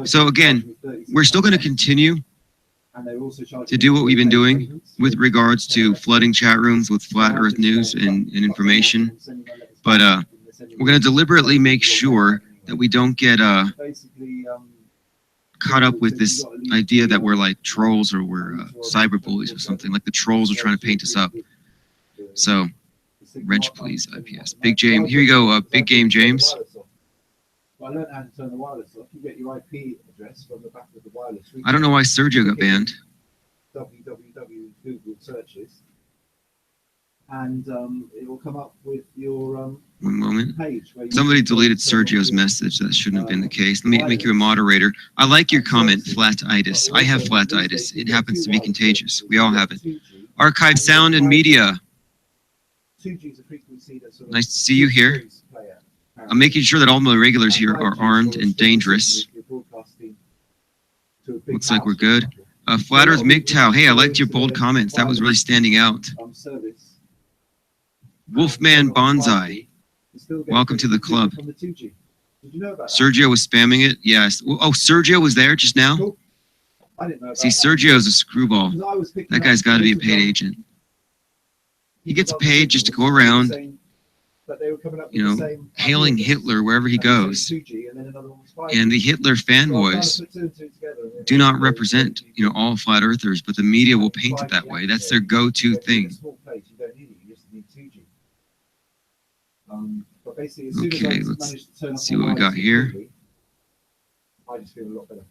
So again, we're still going to continue to do what we've been doing with regards to flooding chat rooms with flat earth news and information. But we're going to deliberately make sure that we don't get caught up with this idea that we're like trolls or we're cyber bullies or something. Like the trolls are trying to paint us up. So, wrench, please, IPS. Big James, here you go, Big Game James. I learned how to turn the wireless off. You get your IP address from the back of the wireless. I don't know why Sergio got banned. www Google searches, and it will come up with your one moment. page. Somebody deleted Sergio's message. That shouldn't have been the case. Let me make you a moderator. I like your comment, flatitis. I have flatitis. It happens to be contagious. We all have it. Archive sound and media. 2G is a frequency that's sort of Nice to see you here. I'm making sure that all my regulars here are armed and dangerous. Looks like we're good. Flat Earth MGTOW. Hey, I liked your bold comments. That was really standing out. Wolfman Bonsai. Welcome to the club. Sergio was spamming it. Yes. Oh, Sergio was there just now? See, Sergio's a screwball. That guy's got to be a paid agent. He gets paid just to go around, you know, hailing Hitler wherever he goes. And the Hitler fanboys do not represent, you know, all flat earthers, but the media will paint it that way. That's their go-to thing. Okay, let's see what we got here.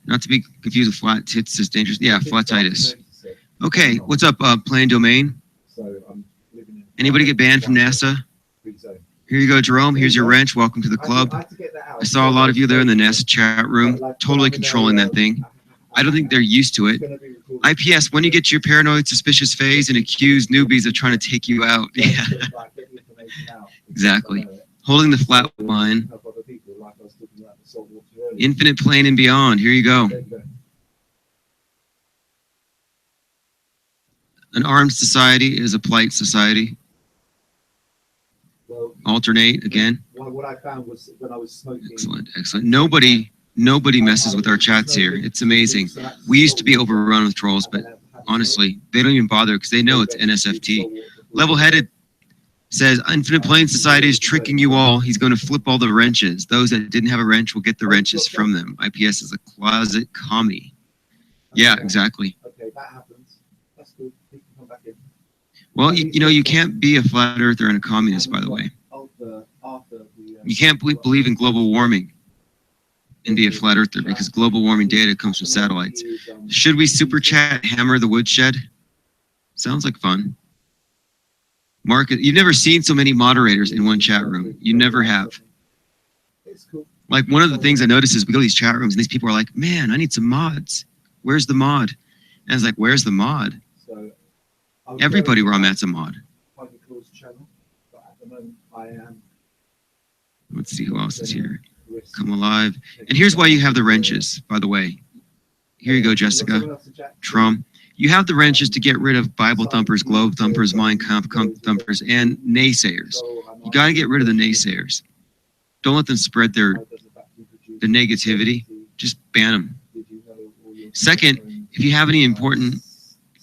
Not to be confused with flat tits is dangerous. Yeah, flatitis. Okay, what's up, Plain Domain? Anybody get banned from NASA? Here you go, Jerome. Here's your wrench. Welcome to the club. I saw a lot of you there in the NASA chat room, totally controlling that thing. I don't think they're used to it. IPS, when you get your paranoid suspicious phase and accuse newbies of trying to take you out. Yeah. Exactly. Holding the flat line. Infinite plane and beyond. Here you go. An armed society is a polite society. Alternate again. What I found was when I was smoking. Excellent, excellent. Nobody messes with our chats here. It's amazing. We used to be overrun with trolls, but honestly, they don't even bother because they know it's NSFT. Level-headed says, Infinite Plane Society is tricking you all. He's going to flip all the wrenches. Those that didn't have a wrench will get the wrenches from them. IPS is a closet commie. Yeah, exactly. Okay, that happens. That's good. You can come back in. Well, you know, you can't be a flat earther and a communist, by the way. You can't believe in global warming and be a flat earther because global warming data comes from satellites. Should we super chat Hammer the Woodshed? Sounds like fun. Mark, you've never seen so many moderators in one chat room. You never have. Like one of the things I notice is we go to these chat rooms and these people are like, man, I need some mods. Where's the mod? And I was like, where's the mod? Everybody where I'm at's a mod. Let's see who else is here. Come alive. And here's why you have the wrenches, by the way. Here you go, Jessica. Trump. You have the wrenches to get rid of Bible thumpers, globe thumpers, Mein Kampf thumpers, and naysayers. You got to get rid of the naysayers. Don't let them spread their negativity. Just ban them. Second, if you have any important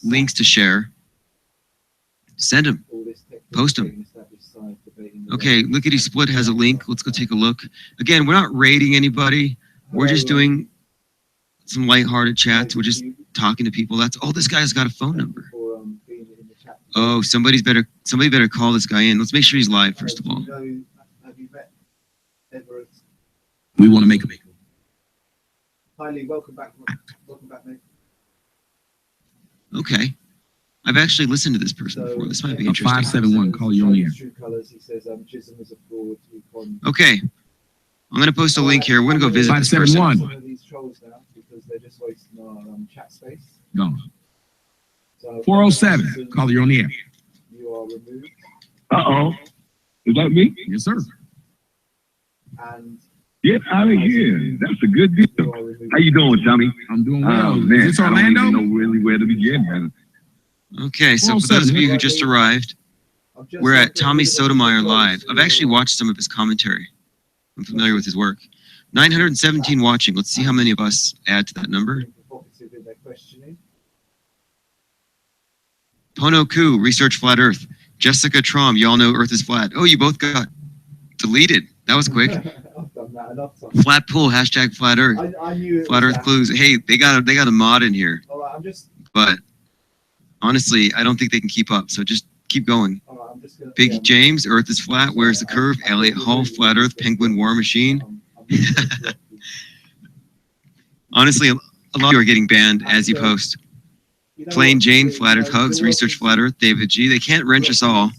links to share, send them. Post them. Okay, Lickety Split has a link. Let's go take a look. Again, we're not raiding anybody. We're just doing some lighthearted chats. We're just talking to people. That's this guy's got a phone number. For being in the chat. Oh, somebody better call this guy in. Let's make sure he's live first of all. Have you met Edward? We want to make a big. Hi Lee, welcome back. Welcome back, mate. Okay. I've actually listened to this person before. This might be interesting. 571, call you on the air. True Colors, he says, Chisholm is a fraud. Okay. I'm going to post a link here. We're going to go visit this person. 571. These trolls now because they're just wasting our chat space. Go. So, 407, call you on the air. You are removed. Uh-oh. Is that me? Yes, sir. And Get out of here. That's a good deal. How you doing, Tommy? I'm doing well. Man, is this Orlando? I don't even know really where to begin, man. Okay, so for those of you who just arrived, we're at Tommy Sotomayor Live. I've actually watched some of his commentary. I'm familiar with his work. 917 watching. Let's see how many of us add to that number. Pono Ku, Research Flat Earth. Jessica Trom, y'all know Earth is flat. Oh, you both got deleted. That was quick. Flat Pool, hashtag Flat Earth. Flat Earth Clues. Hey, they got a mod in here. But honestly, I don't think they can keep up. So just keep going. Big James, Earth is flat. Where's the curve? Elliot Hull, Flat Earth, Penguin War Machine. Honestly, a lot of you are getting banned as you post. Plain Jane, Flat Earth Hugs, Research Flat Earth, David G. They can't wrench us all.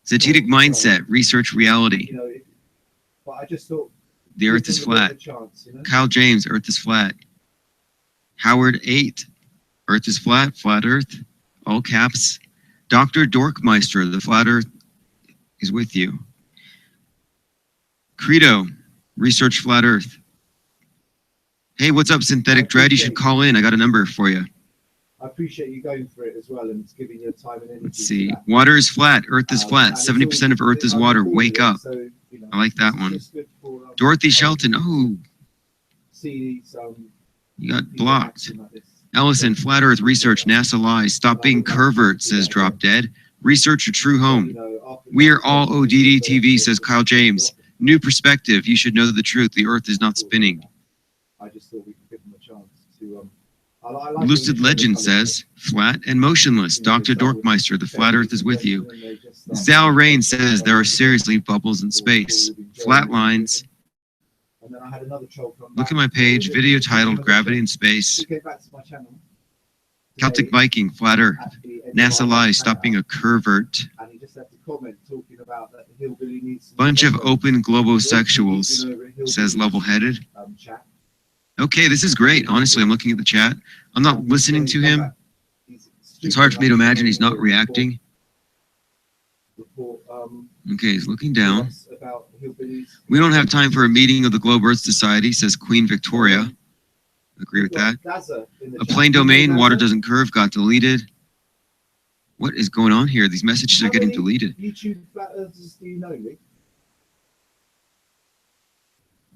Zetetic Mindset, Research Reality. The Earth is flat. Kyle James, Earth is flat. Howard 8, Earth is flat, Flat Earth, all caps. Dr. Dorkmeister, the Flat Earth is with you. Credo, Research Flat Earth. Hey, what's up, Synthetic Dread? You should call in. I got a number for you. I appreciate you going for it as well, and it's giving you time and energy. Let's see. Water is flat. Earth is flat. 70% of Earth is water. Wake up. I like that one. Dorothy Shelton. Oh, you got blocked. Ellison, Flat Earth Research, NASA lies. Stop being pervert, says Drop Dead. Research a true home. We are all ODD TV, says Kyle James. New perspective. You should know the truth. The Earth is not spinning. I just thought we could give them a chance to. Lucid Legend says, flat and motionless. Dr. Dorkmeister, the Flat Earth is with you. Zal Rain says there are seriously bubbles in space. Flat lines. Look at my page, video titled Gravity in Space. Celtic Viking, Flat Earth. NASA lies, stop being a pervert. Bunch of open globosexuals, says Level Headed. Okay, this is great. Honestly, I'm looking at the chat. I'm not listening to him. It's hard for me to imagine he's not reacting. Okay, he's looking down. We don't have time for a meeting of the Globe Earth Society, says Queen Victoria. Agree with that. A plain domain, water doesn't curve, got deleted. What is going on here? These messages are getting deleted. YouTube flat earthers do you know, Lee?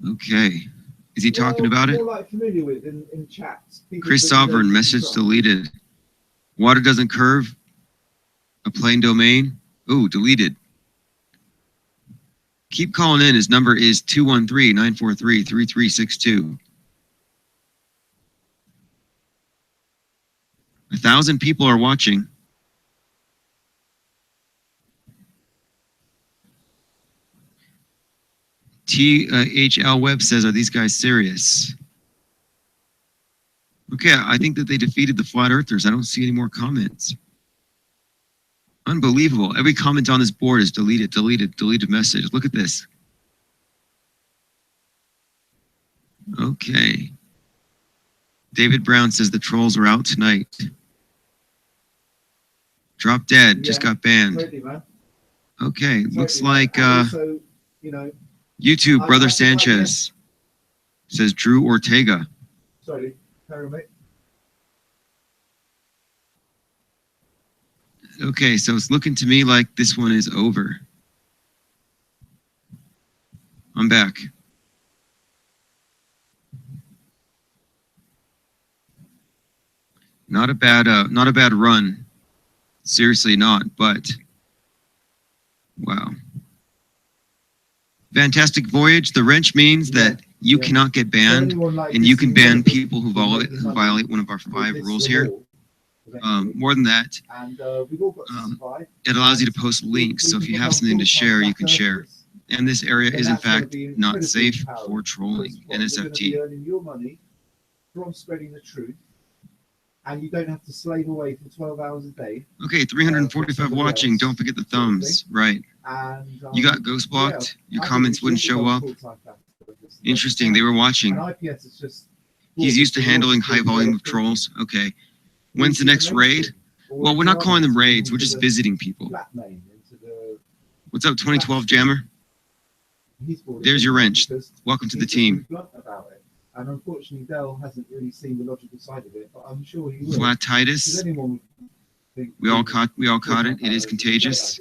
Okay. Is he talking about it? More like familiar with in chats. Chris Sovereign, message deleted. Water doesn't curve. A plain domain. Ooh, deleted. Keep calling in. His number is 213-943-3362. 1,000 people are watching. THL Webb says, are these guys serious? Okay, I think that they defeated the Flat Earthers. I don't see any more comments. Unbelievable. Every comment on this board is deleted, deleted, deleted message. Look at this. Okay. David Brown says the trolls are out tonight. Drop Dead just got banned. Okay, looks like YouTube, Brother Sanchez says Drew Ortega. Sorry, carry mate. Okay, so it's looking to me like this one is over. I'm back. Not a bad run. Seriously not, but wow. Fantastic voyage. The wrench means that You cannot get banned, and you can ban people who violate one of our 5 rules here. More than that, it allows you to post links. So if you have something to share, you can share. And this area is in fact not safe for trolling NSFT. Earning your money from spreading the truth, and you don't have to slave away for 12 hours a day. Okay, 345 watching. Don't forget the thumbs. Right. And you got ghost blocked. Your comments wouldn't show up. Interesting. They were watching. IPS is just. He's used to handling high volume of trolls. Okay. When's the next raid? Well, we're not calling them raids. We're just visiting people. What's up, 2012 Jammer? There's your wrench. Welcome to the team. And unfortunately, Dell hasn't really seen the logical side of it, but I'm sure he will. Flat Titus. We all caught it. It is contagious.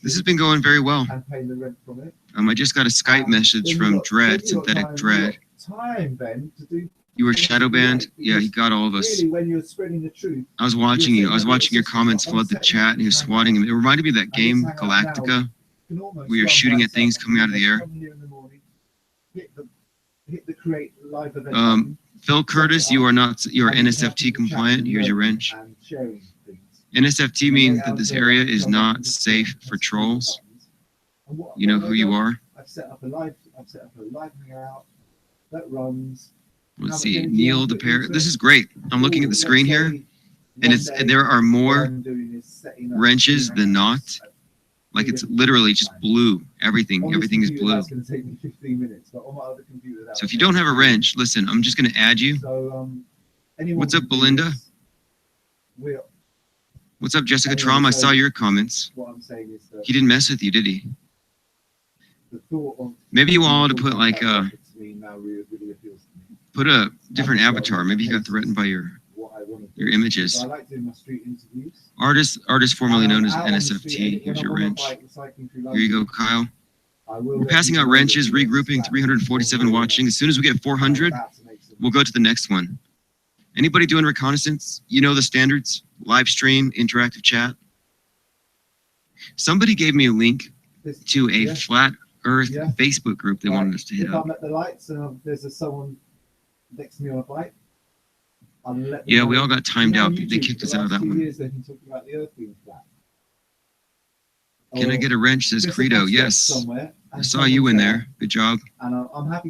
This has been going very well. I just got a Skype message from Dread, Synthetic Dread. You were shadow banned? Yeah, he got all of us. I was watching you. I was watching your comments flood the chat, and he was swatting him. It reminded me of that game, Galactica, where you're shooting at things coming out of the air. Phil Curtis, you are NSFT compliant. Here's your wrench. NSFT means that this area is not safe for trolls. You know who you are. I've set up a live hangout that runs. Let's see, Neil the Pair. This is great. I'm looking at the screen here, and there are more wrenches than not. Like it's literally just blue. Everything is blue. So if you don't have a wrench, listen, I'm just going to add you. What's up, Belinda? What's up, Jessica Traum? I saw your comments. He didn't mess with you, did he? Maybe you all ought to put like put a different avatar. Maybe he got threatened by your images. Artist formerly known as NSFT. Here's your wrench. Here you go, Kyle. We're passing out wrenches, regrouping, 347 watching. As soon as we get 400, we'll go to the next one. Anybody doing reconnaissance? You know the standards. Live stream, interactive chat. Somebody gave me a link to a Flat Earth Facebook group they wanted us to hit up. If I'm at the lights and there's someone next to me on a bike, yeah, we all got timed out. They kicked us out of that one. Can I get a wrench? Says Credo. Yes. I saw you in there. Good job.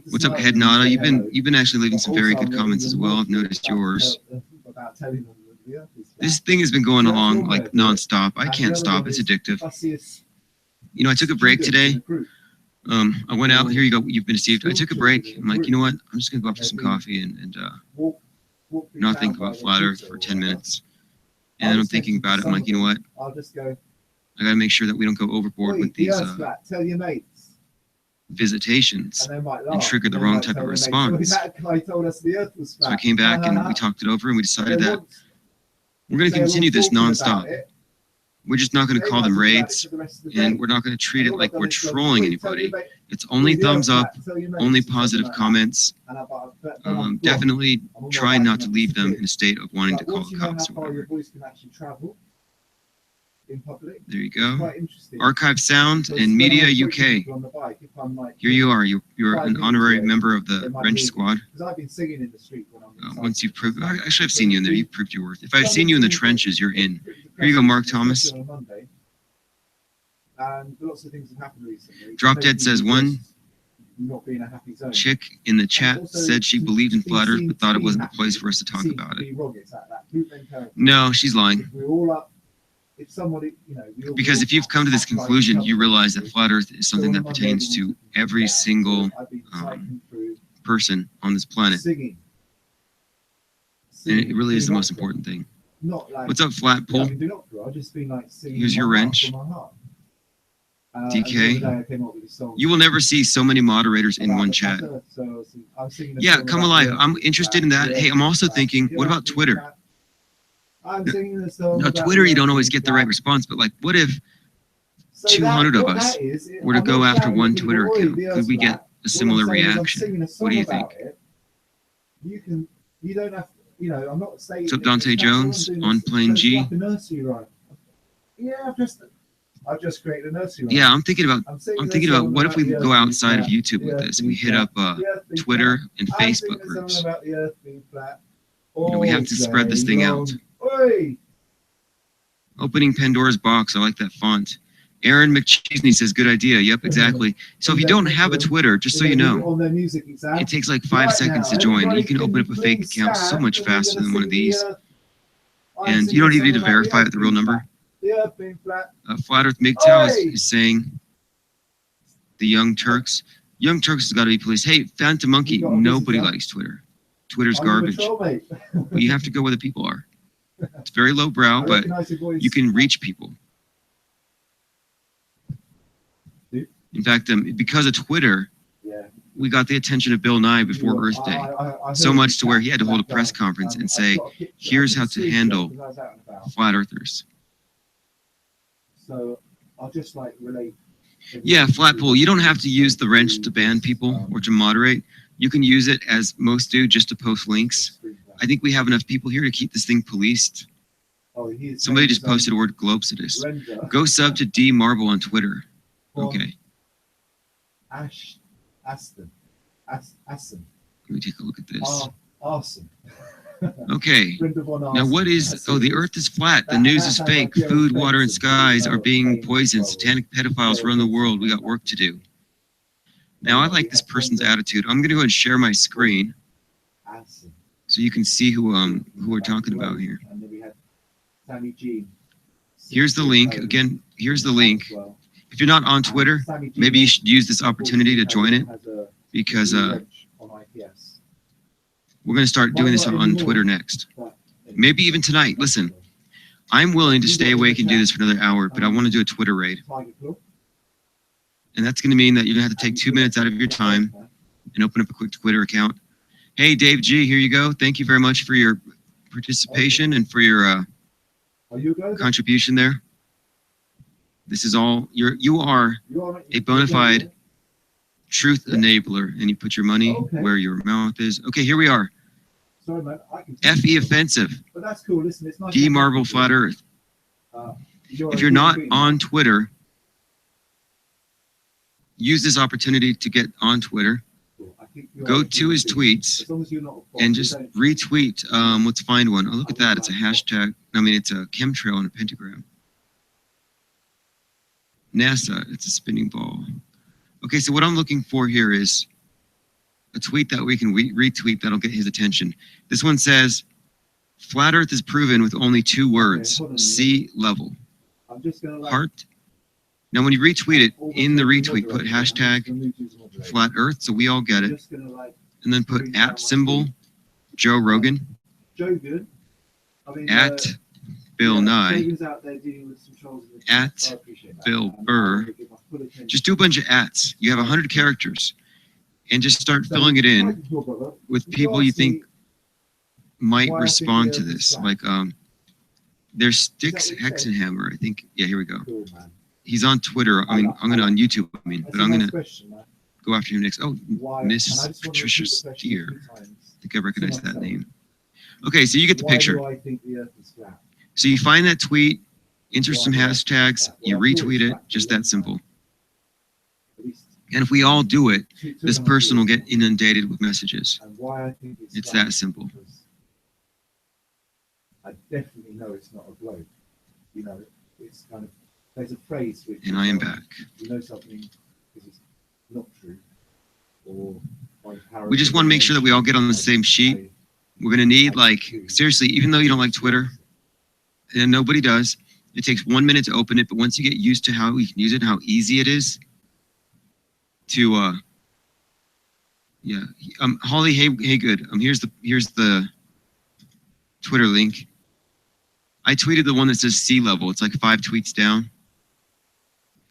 What's up, Head Nada? You've been actually leaving some very good comments as well. I've noticed yours. This thing has been going along like nonstop. I can't stop. It's addictive. You know, I took a break today. I went out. Here you go. You've been deceived. I took a break. I'm like, you know what? I'm just gonna go out for some coffee and not think about Flat Earth for 10 minutes. And then I'm thinking about it. I'm like, you know what? I gotta make sure that we don't go overboard with these visitations and trigger the wrong type of response. So I came back and we talked it over and we decided that we're gonna continue this nonstop. We're just not going to call them raids, and we're not going to treat it like we're trolling anybody. It's only thumbs up, only positive comments. Definitely try not to leave them in a state of wanting to call the cops or whatever. There you go. Archive Sound and Media UK. Here you are. You're an honorary member of the Wrench Squad. Once you've proved, actually I've seen you in there. You've proved your worth. If I've seen you in the trenches, you're in. Here you go, Mark Thomas. Drop Dead says one chick in the chat said she believed in Flat Earth but thought it wasn't the place for us to talk about it. No, she's lying. Because if you've come to this conclusion, you realize that Flat Earth is something that pertains to every single person on this planet. And it really is the most important thing. What's up, Flat Pole? Here's your wrench. DK. You will never see so many moderators in one chat. Yeah, come alive. I'm interested in that. Hey, I'm also thinking, what about Twitter? No, Twitter, you don't always get the right response, but like, what if 200 of us were to go after one Twitter account? Could we get a similar reaction? What do you think? What's up, Dante Jones on Plane G? Yeah, I've just I've just created a nursery. Yeah, I'm thinking about what if we go outside of YouTube with this and we hit up Twitter and Facebook groups. About the Earth being flat. We have to spread this thing out. Oi! Opening Pandora's box. I like that font. Aaron McChesney says, good idea. Yep, exactly. So if you don't have a Twitter, just so you know, it takes like 5 seconds to join. You can open up a fake account so much faster than one of these. And you don't even need to verify it with the real number. Flat Earth MGTOW is saying the Young Turks. Young Turks has got to be policed. Hey, Phantom Monkey, nobody likes Twitter. Twitter's garbage. Well, you have to go where the people are. It's very lowbrow, but you can reach people. In fact, because of Twitter, we got the attention of Bill Nye before Earth Day. So much to where he had to hold a press conference and say, here's how to handle flat earthers. So I'll just like relate. Yeah, Flatpool, you don't have to use the wrench to ban people or to moderate. You can use it, as most do, just to post links. I think we have enough people here to keep this thing policed. Somebody just posted a word globsidus. Go sub to D Marble on Twitter. Okay. Aston. Let me take a look at this. Awesome. Okay. Now what is, the earth is flat. The news is fake. Food, water, and skies are being poisoned. Satanic pedophiles run the world. We got work to do. Now I like this person's attitude. I'm going to go ahead and share my screen so you can see who we're talking about here. Here's the link. Again, here's the link. If you're not on Twitter, maybe you should use this opportunity to join it, because we're going to start doing this on Twitter next. Maybe even tonight. Listen, I'm willing to stay awake and do this for another hour, but I want to do a Twitter raid. And that's going to mean that you're going to have to take 2 minutes out of your time and open up a quick Twitter account. Hey, Dave G, here you go. Thank you very much for your participation and for your contribution there. This is all, you are a bona fide truth enabler, and you put your money where your mouth is. Okay, here we are. Sorry, man, FE offensive. But that's cool. Listen, it's nice. D Marble Flat Earth. If you're not on Twitter, use this opportunity to get on Twitter. Go to his tweets and just retweet. Let's find one. Oh, look at that. It's a hashtag. I mean, it's a chemtrail and a pentagram. NASA, it's a spinning ball. Okay, so what I'm looking for here is a tweet that we can retweet that'll get his attention. This one says, flat earth is proven with only 2 words, sea level. Heart. Now when you retweet it, in the retweet, put hashtag flat earth, so we all get it. And then put @ Joe Rogan, @ Bill Nye, @ Bill Burr. Just do a bunch of ats. You have 100 characters, and just start filling it in with people you think might respond to this. Like, there's Styx Hexenhammer, I think. Yeah, here we go. He's on Twitter. I mean, on YouTube, but I'm gonna go after him next. Oh, Miss Patricia Steer. I think I recognize that name. Okay, so you get the picture. So you find that tweet, enter some hashtags, you retweet it, just that simple. And if we all do it, this person will get inundated with messages. It's that simple. I definitely know it's not a bloke. You know, it's kind of, there's a phrase which, and I am back. You know something because it's not true, or we just want to make sure that we all get on the same sheet. We're going to need, like, seriously, even though you don't like Twitter, and nobody does, it takes 1 minute to open it, but once you get used to how we can use it, how easy it is to, Holly Haygood, here's the Twitter link. I tweeted the one that says sea level. It's like 5 tweets down.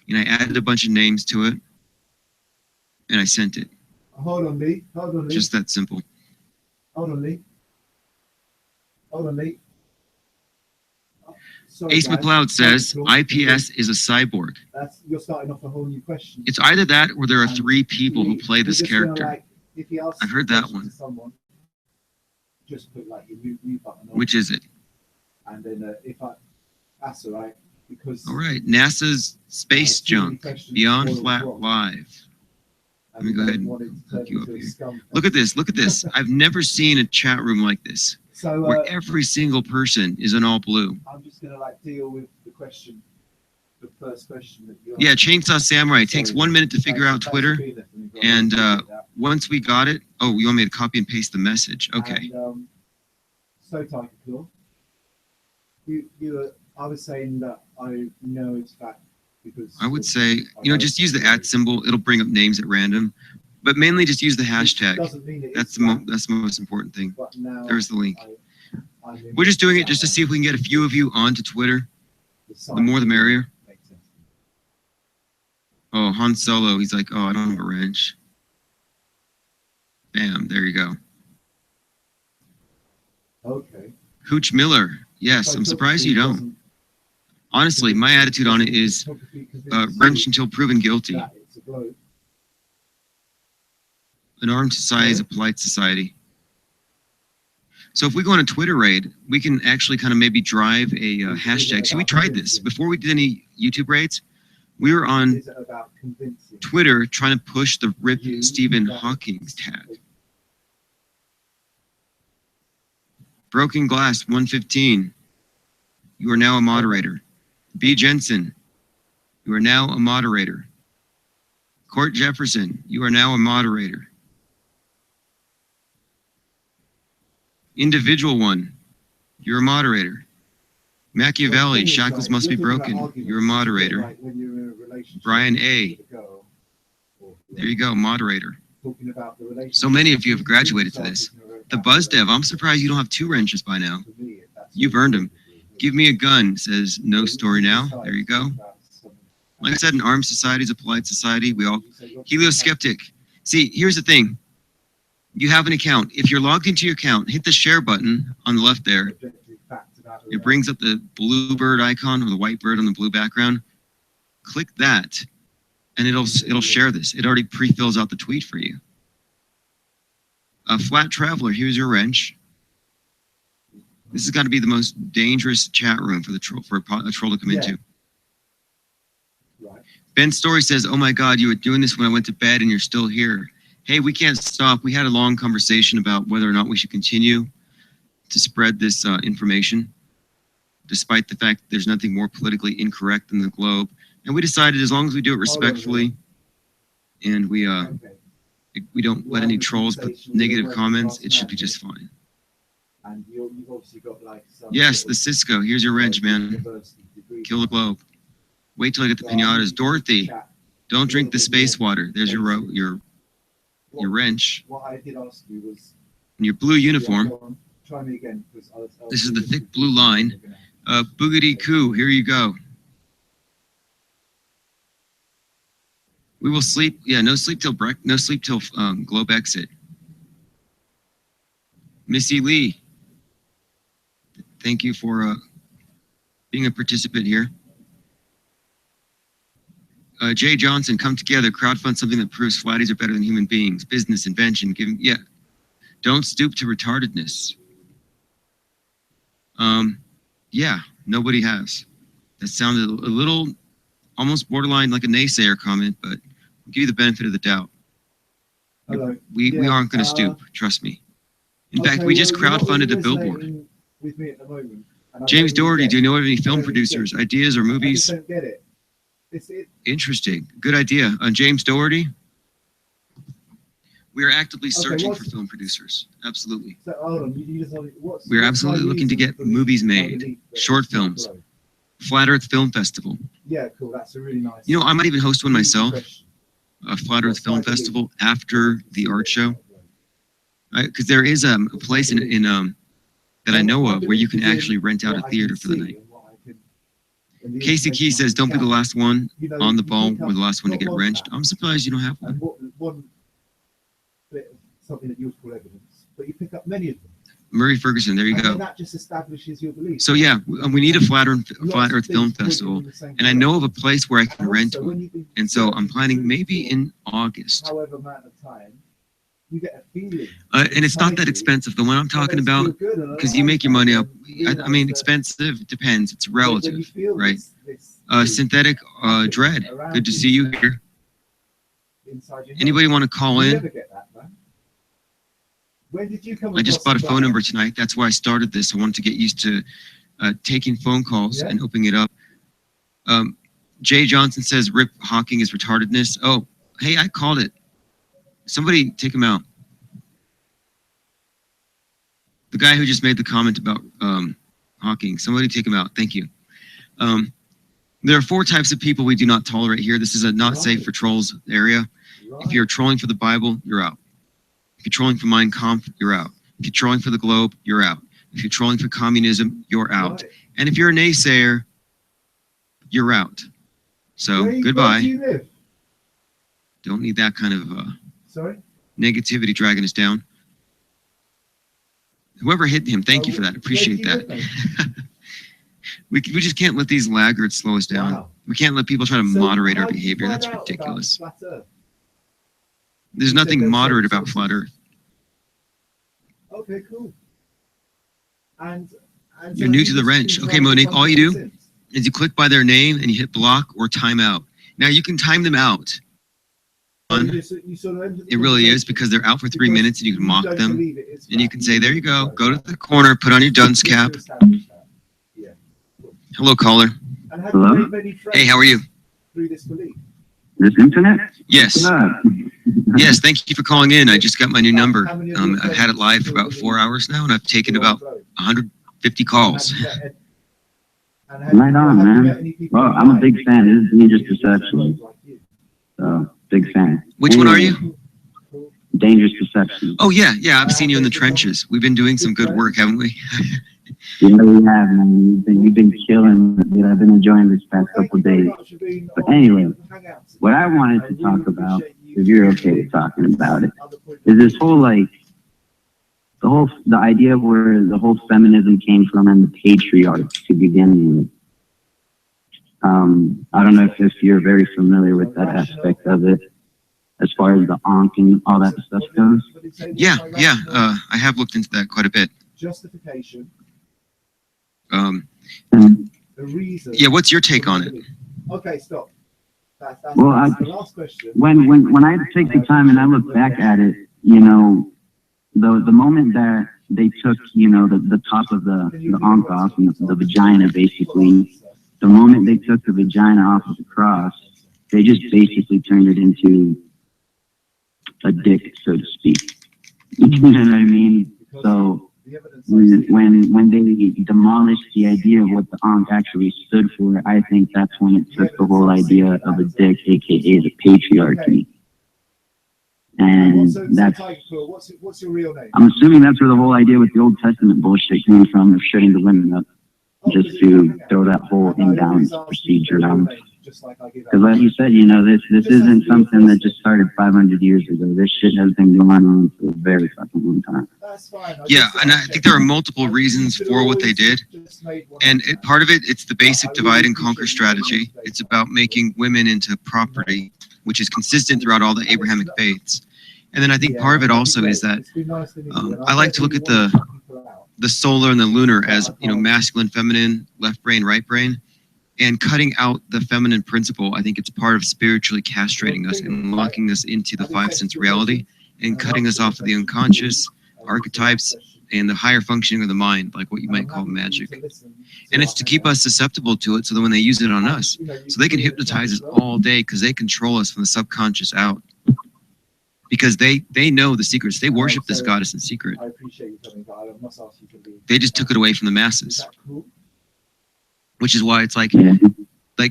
And I added a bunch of names to it. And I sent it. Hold on, Lee. Hold on, Lee. Just that simple. Hold on, Lee. Hold on, Lee. Sorry, Ace guys. McLeod says IPS is a cyborg. You're starting off a whole new question. It's either that or there are 3 people who play this character. Like, if he asks I've heard that one. Someone, just put like your mute button on. Which is it? And then that's all right. because. All right, NASA's space junk, Beyond Flat Live. Let me go ahead and hook you up here. Look at this, look at this. I've never seen a chat room like this, So, where every single person is in all blue. I'm just going to like deal with the question, the first question that you Yeah, Chainsaw Samurai. It takes 1 minute to figure out Twitter, and once we got it, oh, you want me to copy and paste the message? Okay. And, so Tycho, I was saying that I know it's fact because I would say, just use the @ symbol. It'll bring up names at random, but mainly just use the hashtag. That's the most important thing. There's the link. We're just doing it just to see if we can get a few of you onto Twitter. The more the merrier. Oh, Han Solo, he's like, oh, I don't have a wrench. Bam, there you go. Okay. Hooch Miller, yes, I'm surprised you don't. Honestly, my attitude on it is wrench until proven guilty. An armed society is a polite society. So if we go on a Twitter raid, we can actually kind of maybe drive a hashtag. See, we tried this. Before we did any YouTube raids, we were on Twitter trying to push the RIP Stephen Hawking tag. Broken Glass 115, you are now a moderator. B. Jensen, you are now a moderator. Court Jefferson, you are now a moderator. Individual One, you're a moderator. Machiavelli, Shackles Must Be Broken, you're a moderator. Brian A, there you go, moderator. So many of you have graduated to this. The Buzz Dev, I'm surprised you don't have 2 wrenches by now. You've earned them. Give me a gun, says No Story Now. There you go. Like I said, an armed society is a polite society. We all, Helioskeptic. See, here's the thing. You have an account. If you're logged into your account, hit the share button on the left there. It brings up the blue bird icon or the white bird on the blue background. Click that, and it'll share this. It already pre-fills out the tweet for you. Flat Traveler, here's your wrench. This has got to be the most dangerous chat room for a troll to come into. Right. Ben Story says, "Oh my God, you were doing this when I went to bed, and you're still here." Hey, we can't stop. We had a long conversation about whether or not we should continue to spread this information, despite the fact that there's nothing more politically incorrect than the globe. And we decided, as long as we do it respectfully, and we don't let any trolls put negative comments, it should be just fine. And you've obviously got like some. Yes, the Cisco. Here's your wrench, man. Kill the globe. Wait till I get the pinatas. Dorothy, don't drink the space water. There's your wrench. What I did ask you was. In your blue uniform. Try me again. This is the thick blue line. Boogity Coo, here you go. We will sleep. Yeah, no sleep till globe exit. Missy Lee, thank you for being a participant here. Jay Johnson, come together, crowdfund something that proves flatties are better than human beings. Business, invention, don't stoop to retardedness. Yeah, nobody has. That sounded a little, almost borderline like a naysayer comment, but I'll give you the benefit of the doubt. Hello. We aren't going to stoop, trust me. In fact, we just crowdfunded a billboard. With me at the moment, James Doherty, do you know of any film producers, ideas or movies? I just don't get it. Interesting. Good idea. James Doherty? We are actively searching for film producers. Absolutely. So, hold on. We're absolutely looking to get movies made, short films, Flat Earth Film Festival. Yeah, cool. That's a really nice. You know, I might even host one myself, a Flat Earth Film Festival after the art show. Because there is a place in that I know of where you can actually rent out a theater for the night. Casey Key says, "Don't be the last one on the ball or the last one to get wrenched." I'm surprised you don't have one. One bit of something that you would call evidence, but you pick up many of them. Murray Ferguson, there you go. That just establishes your belief. So yeah, we need a Flat Earth Film Festival, and I know of a place where I can rent one. And so I'm planning maybe in August. However amount of time. You get a feeling. And it's not that expensive. The one I'm talking about, because you make your money up. I mean, expensive depends. It's relative, right? Synthetic dread. Good to see you here. Anybody want to call in? When did you come I just bought a phone number tonight. That's why I started this. I wanted to get used to taking phone calls and opening it up. Jay Johnson says Rip Hawking is retardedness. Oh, hey, I called it. Somebody take him out. The guy who just made the comment about Hawking. Somebody take him out. Thank you. There are 4 types of people we do not tolerate here. This is a not safe for trolls area. If you're trolling for the Bible, you're out. If you're trolling for Mein Kampf, you're out. If you're trolling for the globe, you're out. If you're trolling for communism, you're out. And if you're a naysayer, you're out. So, goodbye. Where do you live? Don't need that kind of negativity dragging us down. Whoever hit him, thank you for that. Appreciate that. We just can't let these laggards slow us down. Wow. We can't let people try to moderate our behavior. That's ridiculous. There's nothing moderate about flat Earth. Okay, cool. And you're new to the wrench. Okay, Monique, all you do is you click by their name and you hit block or time out. Now you can time them out. It really is, because they're out for 3 minutes and you can mock them. And you can say, there you go to the corner, put on your dunce cap. Hello, caller. Hello? Hey, how are you? This internet? Yes. Yes, thank you for calling in. I just got my new number. I've had it live for about 4 hours now, and I've taken about 150 calls. Right on, man. Well, I'm a big fan. This is Dangerous Perception. So, big fan. Which one are you? Dangerous Perception. Oh, yeah. I've seen you in the trenches. We've been doing some good work, haven't we? Yeah, we have, man. You've been killing it, dude. I've been enjoying this past couple of days. But anyway, what I wanted to talk about, if you're okay with talking about it, is this whole, like, the idea where the whole feminism came from and the patriarch to begin with. I don't know if you're very familiar with that aspect of it, as far as the Ankh and all that stuff goes. Yeah. I have looked into that quite a bit. Justification. The reason. Yeah, what's your take on it? Okay, stop. That's well, the last question. When I take the time and I look back at it, you know, the moment that they took, you know, the top of the Ankh off and the vagina, basically, the moment they took the vagina off of the cross, they just basically turned it into a dick, so to speak. You know what I mean? So when they demolished the idea of what the Ankh actually stood for, I think that's when it took the whole idea of a dick, aka the patriarchy. And that's, what's your real name? I'm assuming that's where the whole idea with the Old Testament bullshit came from, of shutting the women up, just to throw that whole imbalance procedure on. Because like you said, you know, this isn't something that just started 500 years ago. This shit has been going on for a very fucking long time. Yeah, and I think there are multiple reasons for what they did. And part of it, it's the basic divide and conquer strategy. It's about making women into property, which is consistent throughout all the Abrahamic faiths. And then I think part of it also is that I like to look at the solar and the lunar as, you know, masculine, feminine, left brain, right brain. And cutting out the feminine principle, I think it's part of spiritually castrating us and locking us into the 5 sense reality and cutting us off of the unconscious archetypes and the higher functioning of the mind, like what you might call magic. And it's to keep us susceptible to it so that when they use it on us, so they can hypnotize us all day because they control us from the subconscious out. Because they know the secrets. They worship this goddess in secret. I appreciate you coming, but I must ask you to leave. They just took it away from the masses. Which is why it's like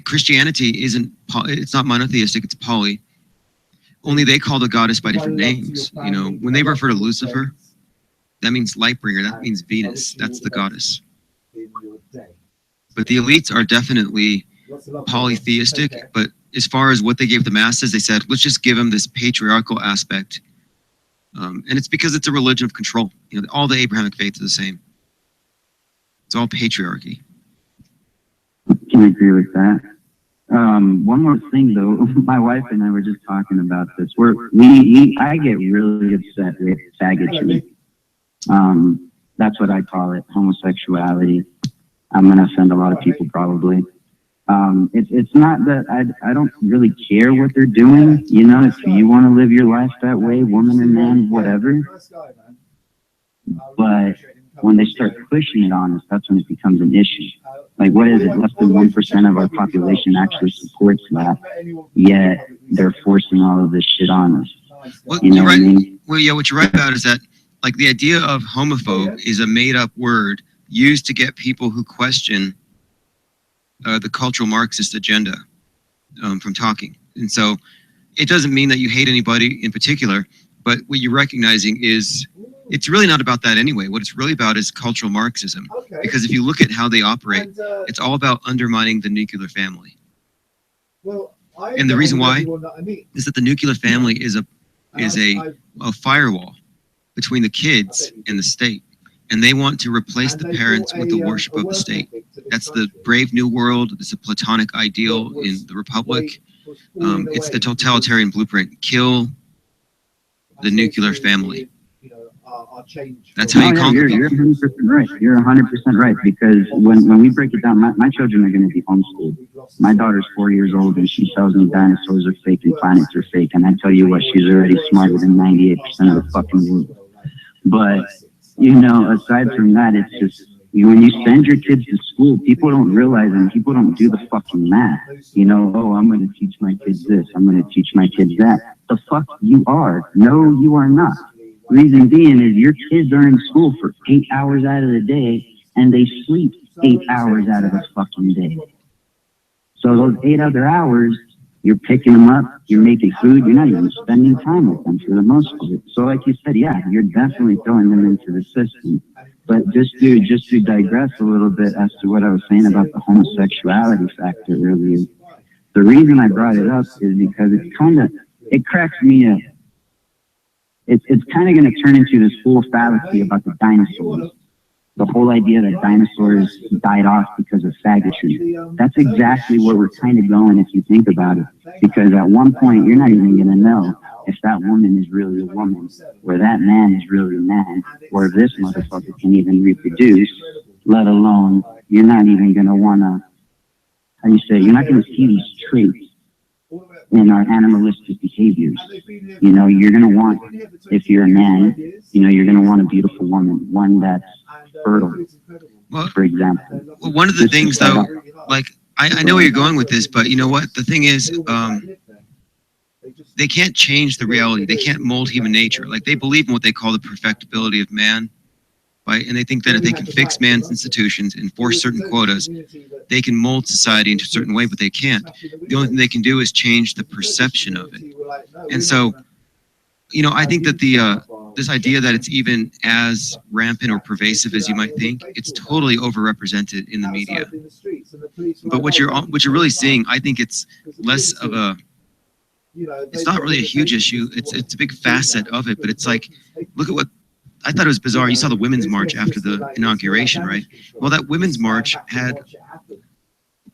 Christianity it's not monotheistic, it's poly. Only they call the goddess by different names. You know, when they refer to Lucifer, that means light bringer, that means Venus, that's the goddess. But the elites are definitely polytheistic, but as far as what they gave the masses, they said, let's just give them this patriarchal aspect. And it's because it's a religion of control. You know, all the Abrahamic faiths are the same. It's all patriarchy. I can agree with that. One more thing though, my wife and I were just talking about this. I get really upset with faggotry. That's what I call it, homosexuality. I'm gonna offend a lot of people probably. It's not that I don't really care what they're doing. You know, if you want to live your life that way, woman or man, whatever. But when they start pushing it on us, that's when it becomes an issue. Like, what is it? Less than 1% of our population actually supports that, yet they're forcing all of this shit on us. Well, you know you're what I right. mean? Well, yeah, what you're right about is that, like, the idea of homophobe is a made-up word used to get people who question the cultural Marxist agenda from talking. And so it doesn't mean that you hate anybody in particular, but what you're recognizing is it's really not about that anyway. What it's really about is cultural Marxism. Because if you look at how they operate, it's all about undermining the nuclear family. And the reason why is that the nuclear family is a firewall between the kids and the state. And they want to replace the parents with the worship of the state. That's the Brave New World. It's a Platonic ideal in the Republic. It's the totalitarian blueprint. Kill the nuclear family. That's how you conquer You're 100% right. You're 100% right, because when we break it down, my children are going to be homeschooled. My daughter's 4 years old, and she tells me dinosaurs are fake and planets are fake. And I tell you what, she's already smarter than 98% of the fucking world. But, you know, aside from that, it's just, when you send your kids to school, people don't realize and people don't do the fucking math. You know, oh, I'm going to teach my kids this. I'm going to teach my kids that. The fuck you are. No, you are not. Reason being is your kids are in school for 8 hours out of the day and they sleep 8 hours out of the fucking day. So those 8 other hours, you're picking them up, you're making food, you're not even spending time with them for the most part. So like you said, yeah, you're definitely throwing them into the system. But just to digress a little bit as to what I was saying about the homosexuality factor earlier, the reason I brought it up is because it cracks me up. It's kind of going to turn into this whole fallacy about the dinosaurs. The whole idea that dinosaurs died off because of faggotry. That's exactly where we're kind of going if you think about it. Because at one point, you're not even going to know if that woman is really a woman, or that man is really a man, or if this motherfucker can even reproduce, let alone, you're not even going to want to, how do you say, you're not going to see these traits in our animalistic behaviors. You know, you're going to want, if you're a man, you know, you're going to want a beautiful woman, one that's fertile, for example. Well, one of the things, though, like, I know where you're going with this, but you know what? The thing is, they can't change the reality. They can't mold human nature. Like, they believe in what they call the perfectibility of man. And they think that if they can fix man's institutions, enforce certain quotas, they can mold society into a certain way, but they can't. The only thing they can do is change the perception of it. And so, you know, I think that this idea that it's even as rampant or pervasive as you might think, it's totally overrepresented in the media. But what you're really seeing, I think it's less of a, it's not really a huge issue. It's a big facet of it, but it's like, look at what, I thought it was bizarre. You saw the Women's March after the inauguration, right? Well, that Women's March had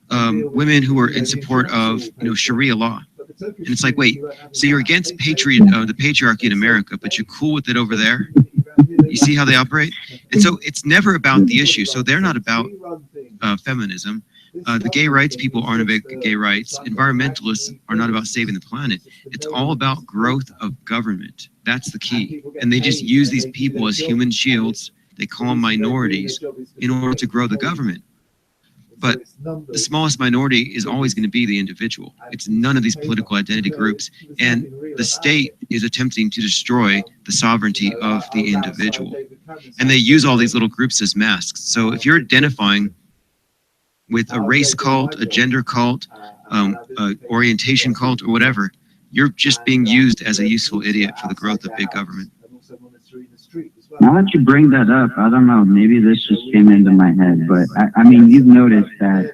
women who were in support of, you know, Sharia law. And it's like, wait, so you're against the patriarchy in America, but you're cool with it over there? You see how they operate? And so it's never about the issue. So they're not about feminism. The gay rights people aren't about gay rights. Environmentalists are not about saving the planet. It's all about growth of government. That's the key. And they just use these people as human shields. They call them minorities in order to grow the government. But the smallest minority is always going to be the individual. It's none of these political identity groups. And the state is attempting to destroy the sovereignty of the individual. And they use all these little groups as masks. So if you're identifying with a race cult, a gender cult, orientation cult, or whatever, you're just being used as a useful idiot for the growth of big government. Now that you bring that up, I don't know, maybe this just came into my head, but I mean, you've noticed that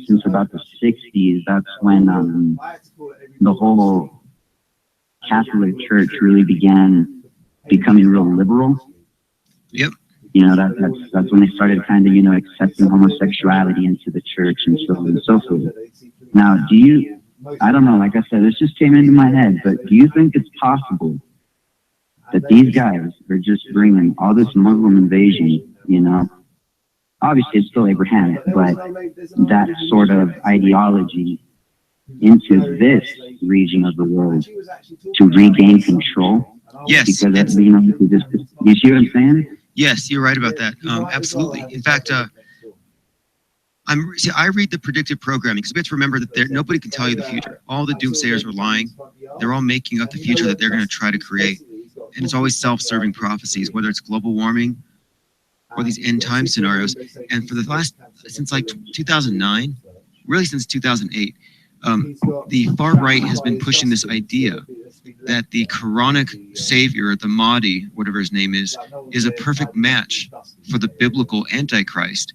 since about the 60s, that's when the whole Catholic Church really began becoming real liberal. Yep. You know, that's when they started kind of, you know, accepting homosexuality into the church and so on and so forth. Now, I don't know, like I said, this just came into my head, but do you think it's possible that these guys are just bringing all this Muslim invasion, you know? Obviously, it's still Abrahamic, but that sort of ideology into this region of the world to regain control? Yes. Because, you know, you see what I'm saying? Yes, you're right about that. Absolutely. In fact, I read the predictive programming because we have to remember that nobody can tell you the future. All the doomsayers are lying. They're all making up the future that they're going to try to create. And it's always self-serving prophecies, whether it's global warming or these end time scenarios. And for the since like 2009, really since 2008, the far right has been pushing this idea that the Quranic savior, the Mahdi, whatever his name is a perfect match for the biblical Antichrist.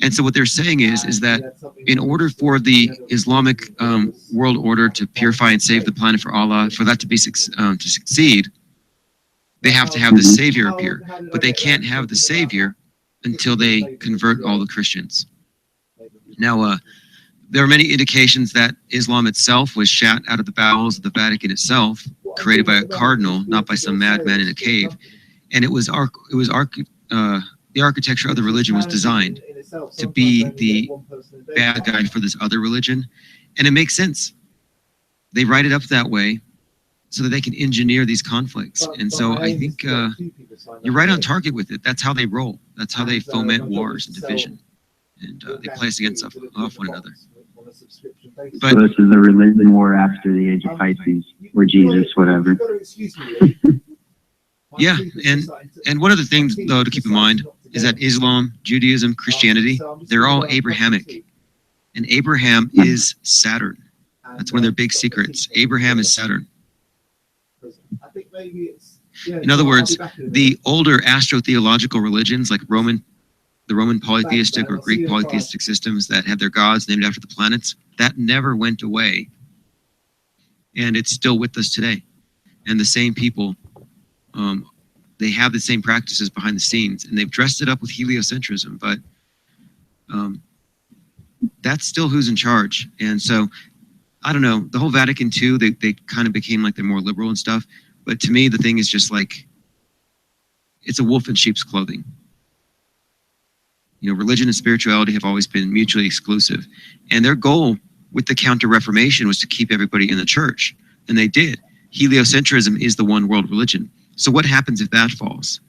And so what they're saying is that in order for the Islamic world order to purify and save the planet for Allah, for that to succeed, they have to have the savior appear. But they can't have the savior until they convert all the Christians. Now, there are many indications that Islam itself was shot out of the bowels of the Vatican itself, created by a cardinal, not by some madman in a cave. And the architecture of the religion was designed to be the bad guy for this other religion. And it makes sense. They write it up that way so that they can engineer these conflicts. And so I think you're right on target with it. That's how they roll. That's how they foment wars and division. And they play us against off one another. But so this is the religion war after the age of Pisces, or Jesus, whatever. Yeah, and one of the things, though, to keep in mind is that Islam, Judaism, Christianity, they're all Abrahamic. And Abraham is Saturn. That's one of their big secrets. Abraham is Saturn. In other words, the older astrotheological religions like the Roman polytheistic or Greek polytheistic systems that have their gods named after the planets, that never went away. And it's still with us today. And the same people, they have the same practices behind the scenes, and they've dressed it up with heliocentrism, but that's still who's in charge. And so, I don't know, the whole Vatican II, they kind of became like they're more liberal and stuff, but to me, the thing is just like, it's a wolf in sheep's clothing. You know, religion and spirituality have always been mutually exclusive, and their goal with the Counter-Reformation was to keep everybody in the church, and they did. Heliocentrism is the one world religion. So what happens if that falls?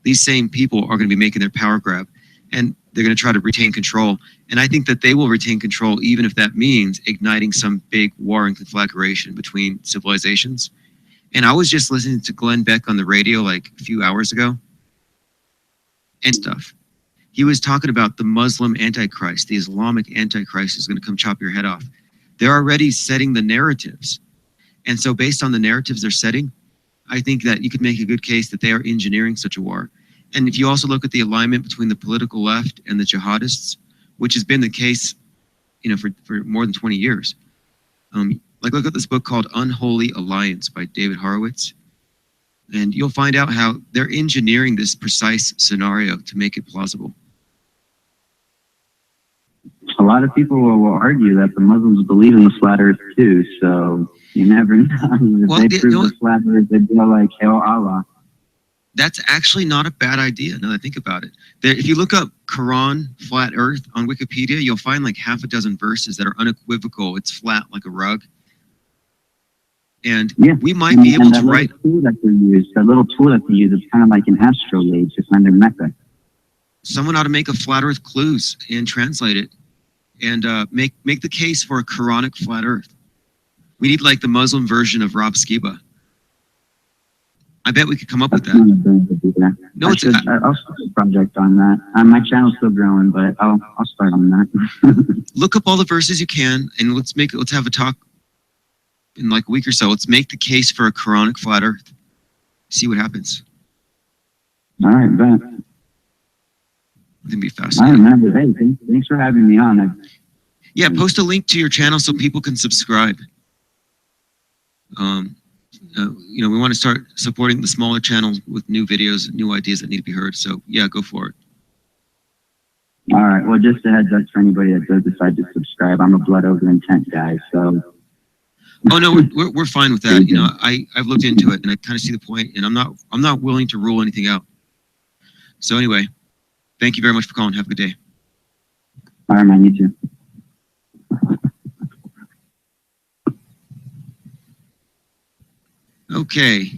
These same people are going to be making their power grab, and they're going to try to retain control. And I think that they will retain control even if that means igniting some big war and conflagration between civilizations. And I was just listening to Glenn Beck on the radio like a few hours ago and stuff. He was talking about the Muslim Antichrist, the Islamic Antichrist is going to come chop your head off. They're already setting the narratives. And so based on the narratives they're setting, I think that you could make a good case that they are engineering such a war. And if you also look at the alignment between the political left and the jihadists, which has been the case, you know, for more than 20 years. Like look at this book called Unholy Alliance by David Horowitz. And you'll find out how they're engineering this precise scenario to make it plausible. A lot of people will argue that the Muslims believe in the flat earth too, so you never know. If Well, they prove the flat earth, they'd be like, "Hail Allah." That's actually not a bad idea, now that I think about it. If you look up Quran, flat earth on Wikipedia, you'll find like half a dozen verses that are unequivocal. It's flat like a rug. And yeah, we might be able to write... That little tool that they use, it's kind of like an astrolabe to find their Mecca. Someone ought to make a flat earth clues and translate it and make the case for a Quranic flat earth. We need like the Muslim version of Rob Skiba. I bet we could come up with that. No, I'll start a project on that. My channel's still growing, but I'll start on that. Look up all the verses you can, and let's have a talk in like a week or so. Let's make the case for a Quranic flat earth. See what happens. All right, bet. It'd be fascinating. I remember. Hey, thanks for having me on. Yeah, post a link to your channel so people can subscribe. You know, we want to start supporting the smaller channels with new videos, new ideas that need to be heard. So yeah, go for it. All right. Well, just a heads up for anybody that does decide to subscribe. I'm a blood over intent guy, so. Oh no, we're fine with that. You know, I've looked into it and I kind of see the point, and I'm not willing to rule anything out. So anyway, thank you very much for calling. Have a good day. All right, man. You too. Okay.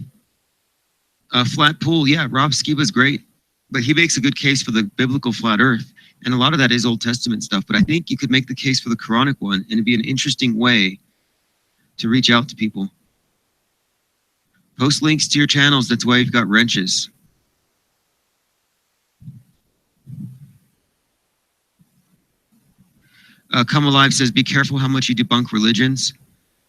Flat pool, yeah, Rob Skiba's great, but he makes a good case for the biblical flat earth, and a lot of that is Old Testament stuff, but I think you could make the case for the Quranic one, and it'd be an interesting way to reach out to people. Post links to your channels, that's why you've got wrenches. Come Alive says, be careful how much you debunk religions.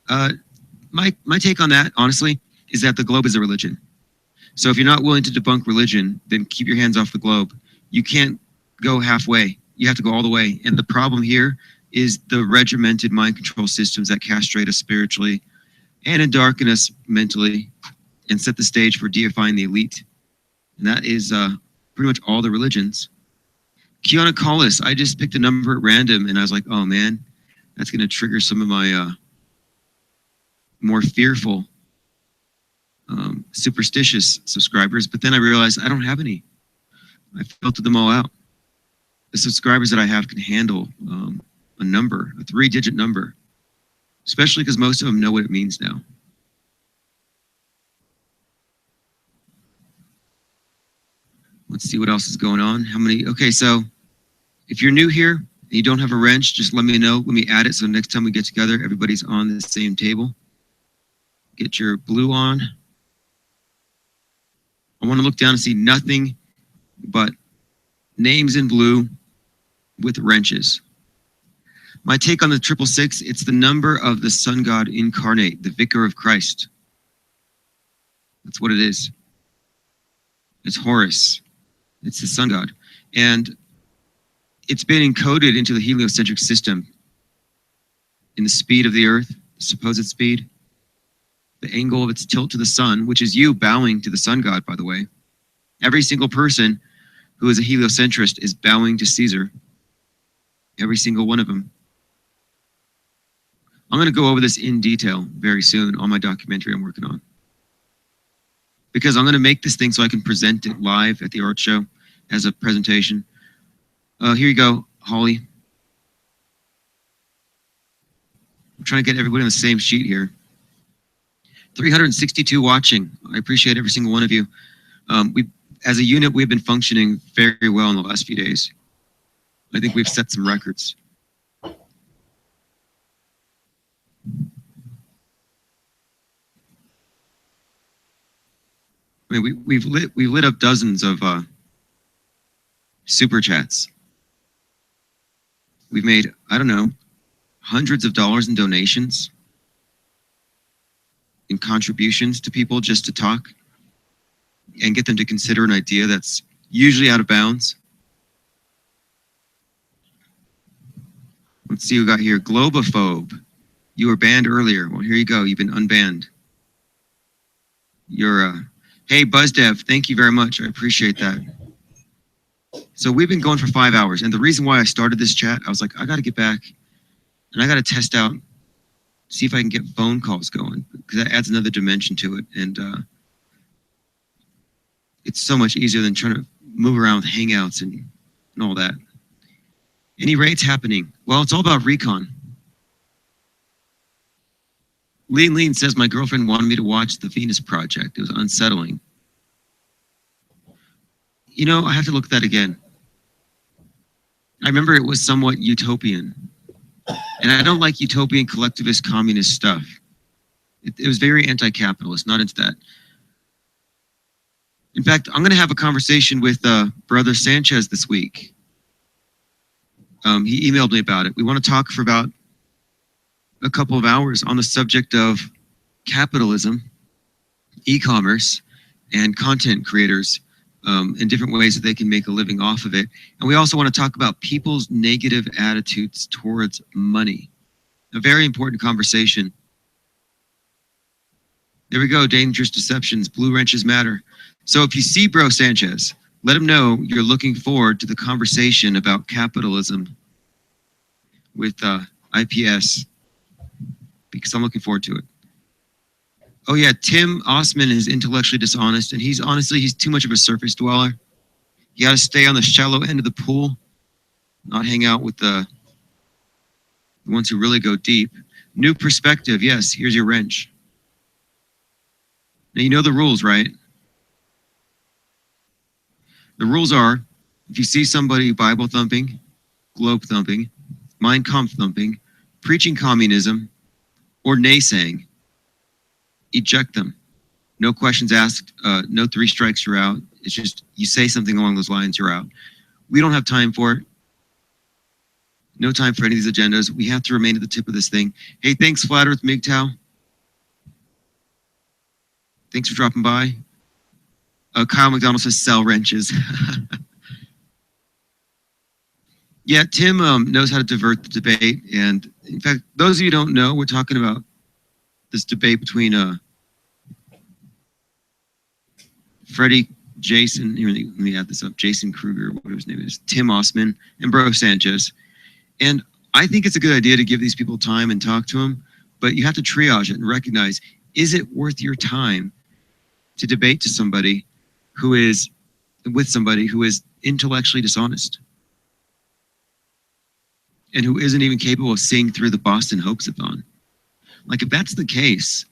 My take on that, honestly, is that the globe is a religion. So if you're not willing to debunk religion, then keep your hands off the globe. You can't go halfway. You have to go all the way. And the problem here is the regimented mind control systems that castrate us spiritually and darken us mentally and set the stage for deifying the elite. And that is pretty much all the religions. Kiana Collis, I just picked a number at random and I was like, oh man, that's going to trigger some of my more fearful, superstitious subscribers. But then I realized I don't have any. I filtered them all out. The subscribers that I have can handle a number, a 3-digit number, especially because most of them know what it means now. Let's see what else is going on. How many? Okay, so if you're new here and you don't have a wrench, just let me know. Let me add it so next time we get together, everybody's on the same table. Get your blue on. I want to look down and see nothing but names in blue with wrenches. My take on the 666, it's the number of the sun god incarnate, the vicar of Christ. That's what it is. It's Horus. It's the sun god. And it's been encoded into the heliocentric system in the speed of the earth, the supposed speed, the angle of its tilt to the sun, which is you bowing to the sun god, by the way. Every single person who is a heliocentrist is bowing to Caesar. Every single one of them. I'm going to go over this in detail very soon on my documentary I'm working on. Because I'm going to make this thing so I can present it live at the art show as a presentation. Here you go, Holly. I'm trying to get everybody on the same sheet here. 362 watching. I appreciate every single one of you. As a unit, we've been functioning very well in the last few days. I think we've set some records. I mean, we've lit up dozens of super chats. We've made, I don't know, hundreds of dollars in donations, in contributions to people just to talk and get them to consider an idea that's usually out of bounds. Let's see who we got here. Globophobe. You were banned earlier. Well, here you go. You've been unbanned. You're hey, BuzzDev, thank you very much. I appreciate that. So we've been going for 5 hours. And the reason why I started this chat, I was like, I got to get back and I got to test out, see if I can get phone calls going, because that adds another dimension to it. And it's so much easier than trying to move around with Hangouts and all that. Any raids happening? Well, it's all about recon. Lean says, my girlfriend wanted me to watch the Venus Project. It was unsettling. You know, I have to look at that again. I remember it was somewhat utopian. And I don't like utopian collectivist communist stuff. It was very anti-capitalist, not into that. In fact, I'm going to have a conversation with Brother Sanchez this week. He emailed me about it. We want to talk for about a couple of hours on the subject of capitalism, e-commerce, and content creators and different ways that they can make a living off of it. And we also want to talk about people's negative attitudes towards money. A very important conversation. There we go, dangerous deceptions, blue wrenches matter. So if you see Bro Sanchez, Let them know you're looking forward to the conversation about capitalism with IPS, because I'm looking forward to it. Oh yeah, Tim Osman is intellectually dishonest, and he's too much of a surface dweller. You gotta stay on the shallow end of the pool, not hang out with the ones who really go deep. New perspective, yes, here's your wrench. Now you know the rules, right? The rules are, if you see somebody Bible thumping, globe thumping, Mein Kampf thumping, preaching communism, or naysaying, eject them. No questions asked, no 3 strikes, you're out. It's just, you say something along those lines, you're out. We don't have time for it. No time for any of these agendas. We have to remain at the tip of this thing. Hey, thanks, Flat Earth MGTOW. Thanks for dropping by. Kyle McDonald says sell wrenches. Yeah, Tim knows how to divert the debate. And in fact, those of you who don't know, we're talking about this debate between Freddie, Jason, here, let me add this up, Jason Kruger, whatever his name is, Tim Osman, and Bro Sanchez. And I think it's a good idea to give these people time and talk to them, but you have to triage it and recognize, is it worth your time to debate to somebody who is, with somebody who is intellectually dishonest and who isn't even capable of seeing through the Boston Hoaxathon? Like, if that's the case,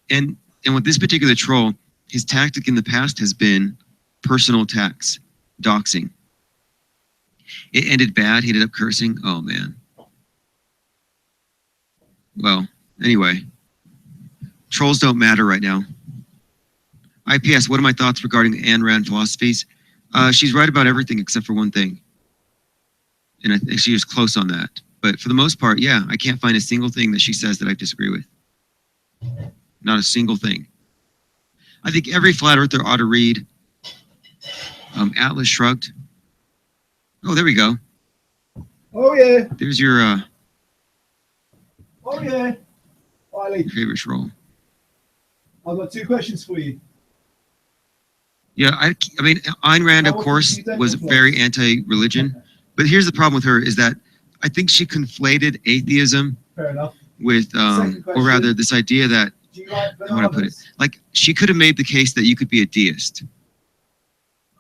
and with this particular troll, his tactic in the past has been personal attacks, doxing. It ended bad. He ended up cursing. Oh, man. Well, anyway, trolls don't matter right now. IPS, what are my thoughts regarding Ayn Rand philosophies? She's right about everything except for one thing. And I think she was close on that. But for the most part, yeah, I can't find a single thing that she says that I disagree with. Not a single thing. I think every flat earther ought to read Atlas Shrugged. Oh, there we go. Oh, yeah. There's your Oh, yeah. Wiley, your favorite troll. I've got 2 questions for you. Yeah, I mean, Ayn Rand, of course, was very anti-religion. But here's the problem with her is that I think she conflated atheism Fair enough. with, or rather, this idea that, Do you like how would I put it? Like, she could have made the case that you could be a deist.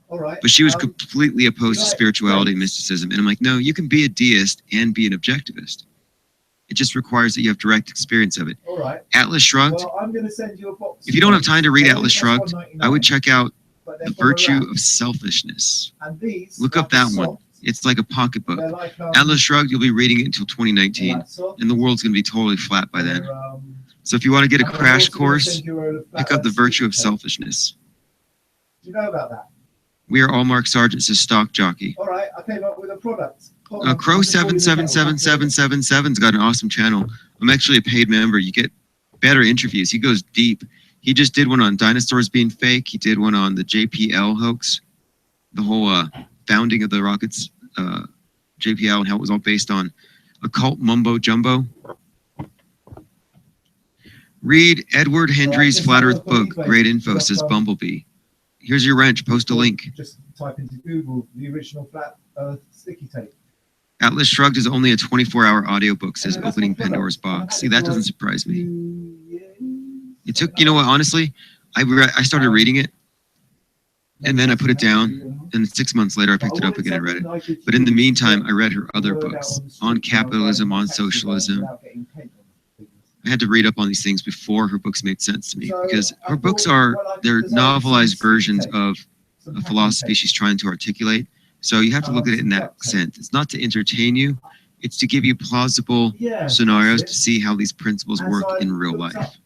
All right. But she was completely opposed to spirituality and mysticism. And I'm like, no, you can be a deist and be an objectivist. It just requires that you have direct experience of it. All right. Atlas Shrugged. Well, I'm going to send you a box. If you don't have time to read Atlas Shrugged, I would check out but they're The from Virtue Iran. of Selfishness. And these Look up are that one. soft. It's like a pocketbook. They're like, Atlas Shrugged, you'll be reading it until 2019. like soft. And the world's going to be totally flat by then. They're, So if you want to get a and I'm crash also gonna course, send you a flat pick up The earth Virtue of sticker. Selfishness. Do you know about that? We are all Mark Sargent, says Stock Jockey. All right. I came up with a product. Hold on, Crow before you look at it, 777777's got an awesome channel. I'm actually a paid member. You get better interviews. He goes deep. He just did one on dinosaurs being fake. He did one on the JPL hoax, the whole founding of the rockets, JPL, and how it was all based on occult mumbo jumbo. Read Edward Hendry's Flat Earth book. Great info, says Bumblebee. Here's your wrench. Post a link. Just type into Google the original flat earth sticky tape. Atlas Shrugged is only a 24-hour audiobook, says Opening Pandora's Box. See, that doesn't surprise me. It took, you know what, honestly, I started reading it, and then I put it down, and 6 months later I picked it up again and read it. But in the meantime, I read her other books on capitalism, on socialism. I had to read up on these things before her books made sense to me, because her books they're novelized versions of a philosophy she's trying to articulate. So you have to look at it in that sense. It's not to entertain you. It's to give you plausible scenarios to see how these principles work in real life.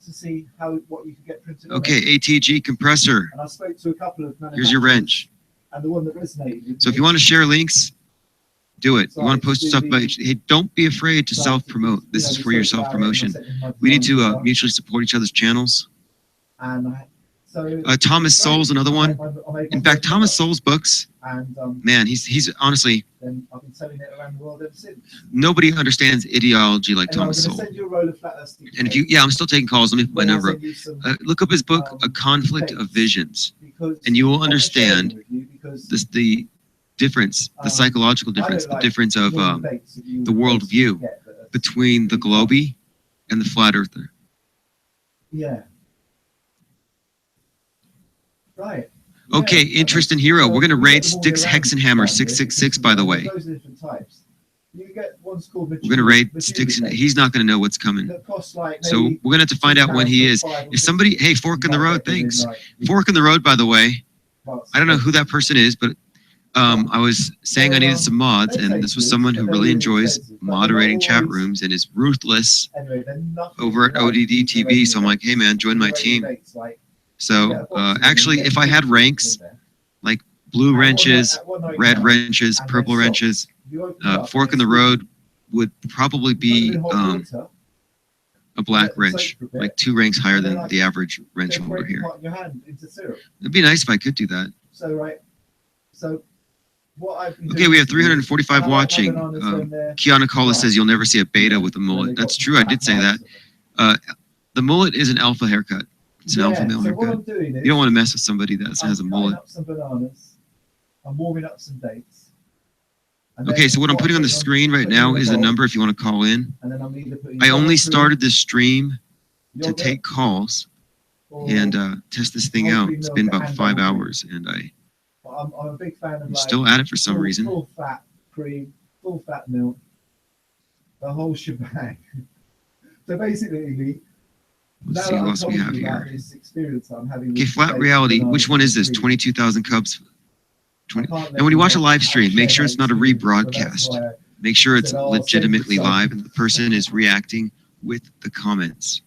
To see what you can get printed. Okay, ATG compressor. And I spoke to a couple of Here's your wrench. And the one that resonated with So if you want to share links, do it. You want to post stuff about, hey, don't be afraid to self-promote. This is for your self-promotion. We need to mutually support each other's channels. And so Thomas Sowell's another one. In fact, Thomas Sowell's books And man, he's honestly, then I've been selling it around the world ever since. nobody understands ideology like Anyway, Thomas I'm going Sowell. to send you a roll of flat earth stick And if you, I'm still taking calls. Let me put my Then I'll number up. send you some, Look up his book, A Conflict of Visions, and you will understand the difference, the psychological difference, the difference of the worldview between the Globie and the flat earther. Yeah. Right. Okay, interest in hero. We're going to raid Styx Hexenhammer 666, by the way. Those are different types. You get one's called We're going to raid Styx, and he's not going to know what's coming. So we're going to have to find out when he is. If somebody, hey, Fork in the Road, thanks. Fork in the Road, by the way. I don't know who that person is, but I was saying I needed some mods, and this was someone who really enjoys moderating chat rooms and is ruthless over at ODD TV. So I'm like, hey, man, join my team. So actually, if I had ranks like blue wrenches, red wrenches, purple wrenches, Fork in the Road would probably be a black wrench, like 2 ranks higher than the average wrench over here. It'd be nice if I could do that. Okay, we have 345 watching. Kiana Cola says you'll never see a beta with a mullet. That's true, I did say that. The mullet is an alpha haircut. It's an alpha male haircut. You don't want to mess with somebody that has a mullet. I'm warming up some dates. Okay, so what I'm putting on the screen right now is a number if you want to call in. I only started this stream to take calls and test this thing out. It's been about 5 hours, and I'm a big fan of I'm still at it for some reason. Full fat cream, full fat milk, the whole shebang. So basically, let's see what else we have here. This experience that I'm having Okay, Flat Reality. Which one is this? 22,000 Cubs. 20. And when you watch a live stream, make sure it's not a rebroadcast. Make sure it's legitimately live and the person is reacting with the comments.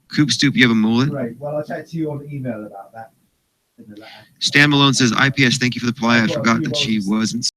Coop Stoop, you have a mullet? Great. Well, I'll chat to you on email about that. Stan Malone says, IPS, thank you for the reply. I forgot that she wasn't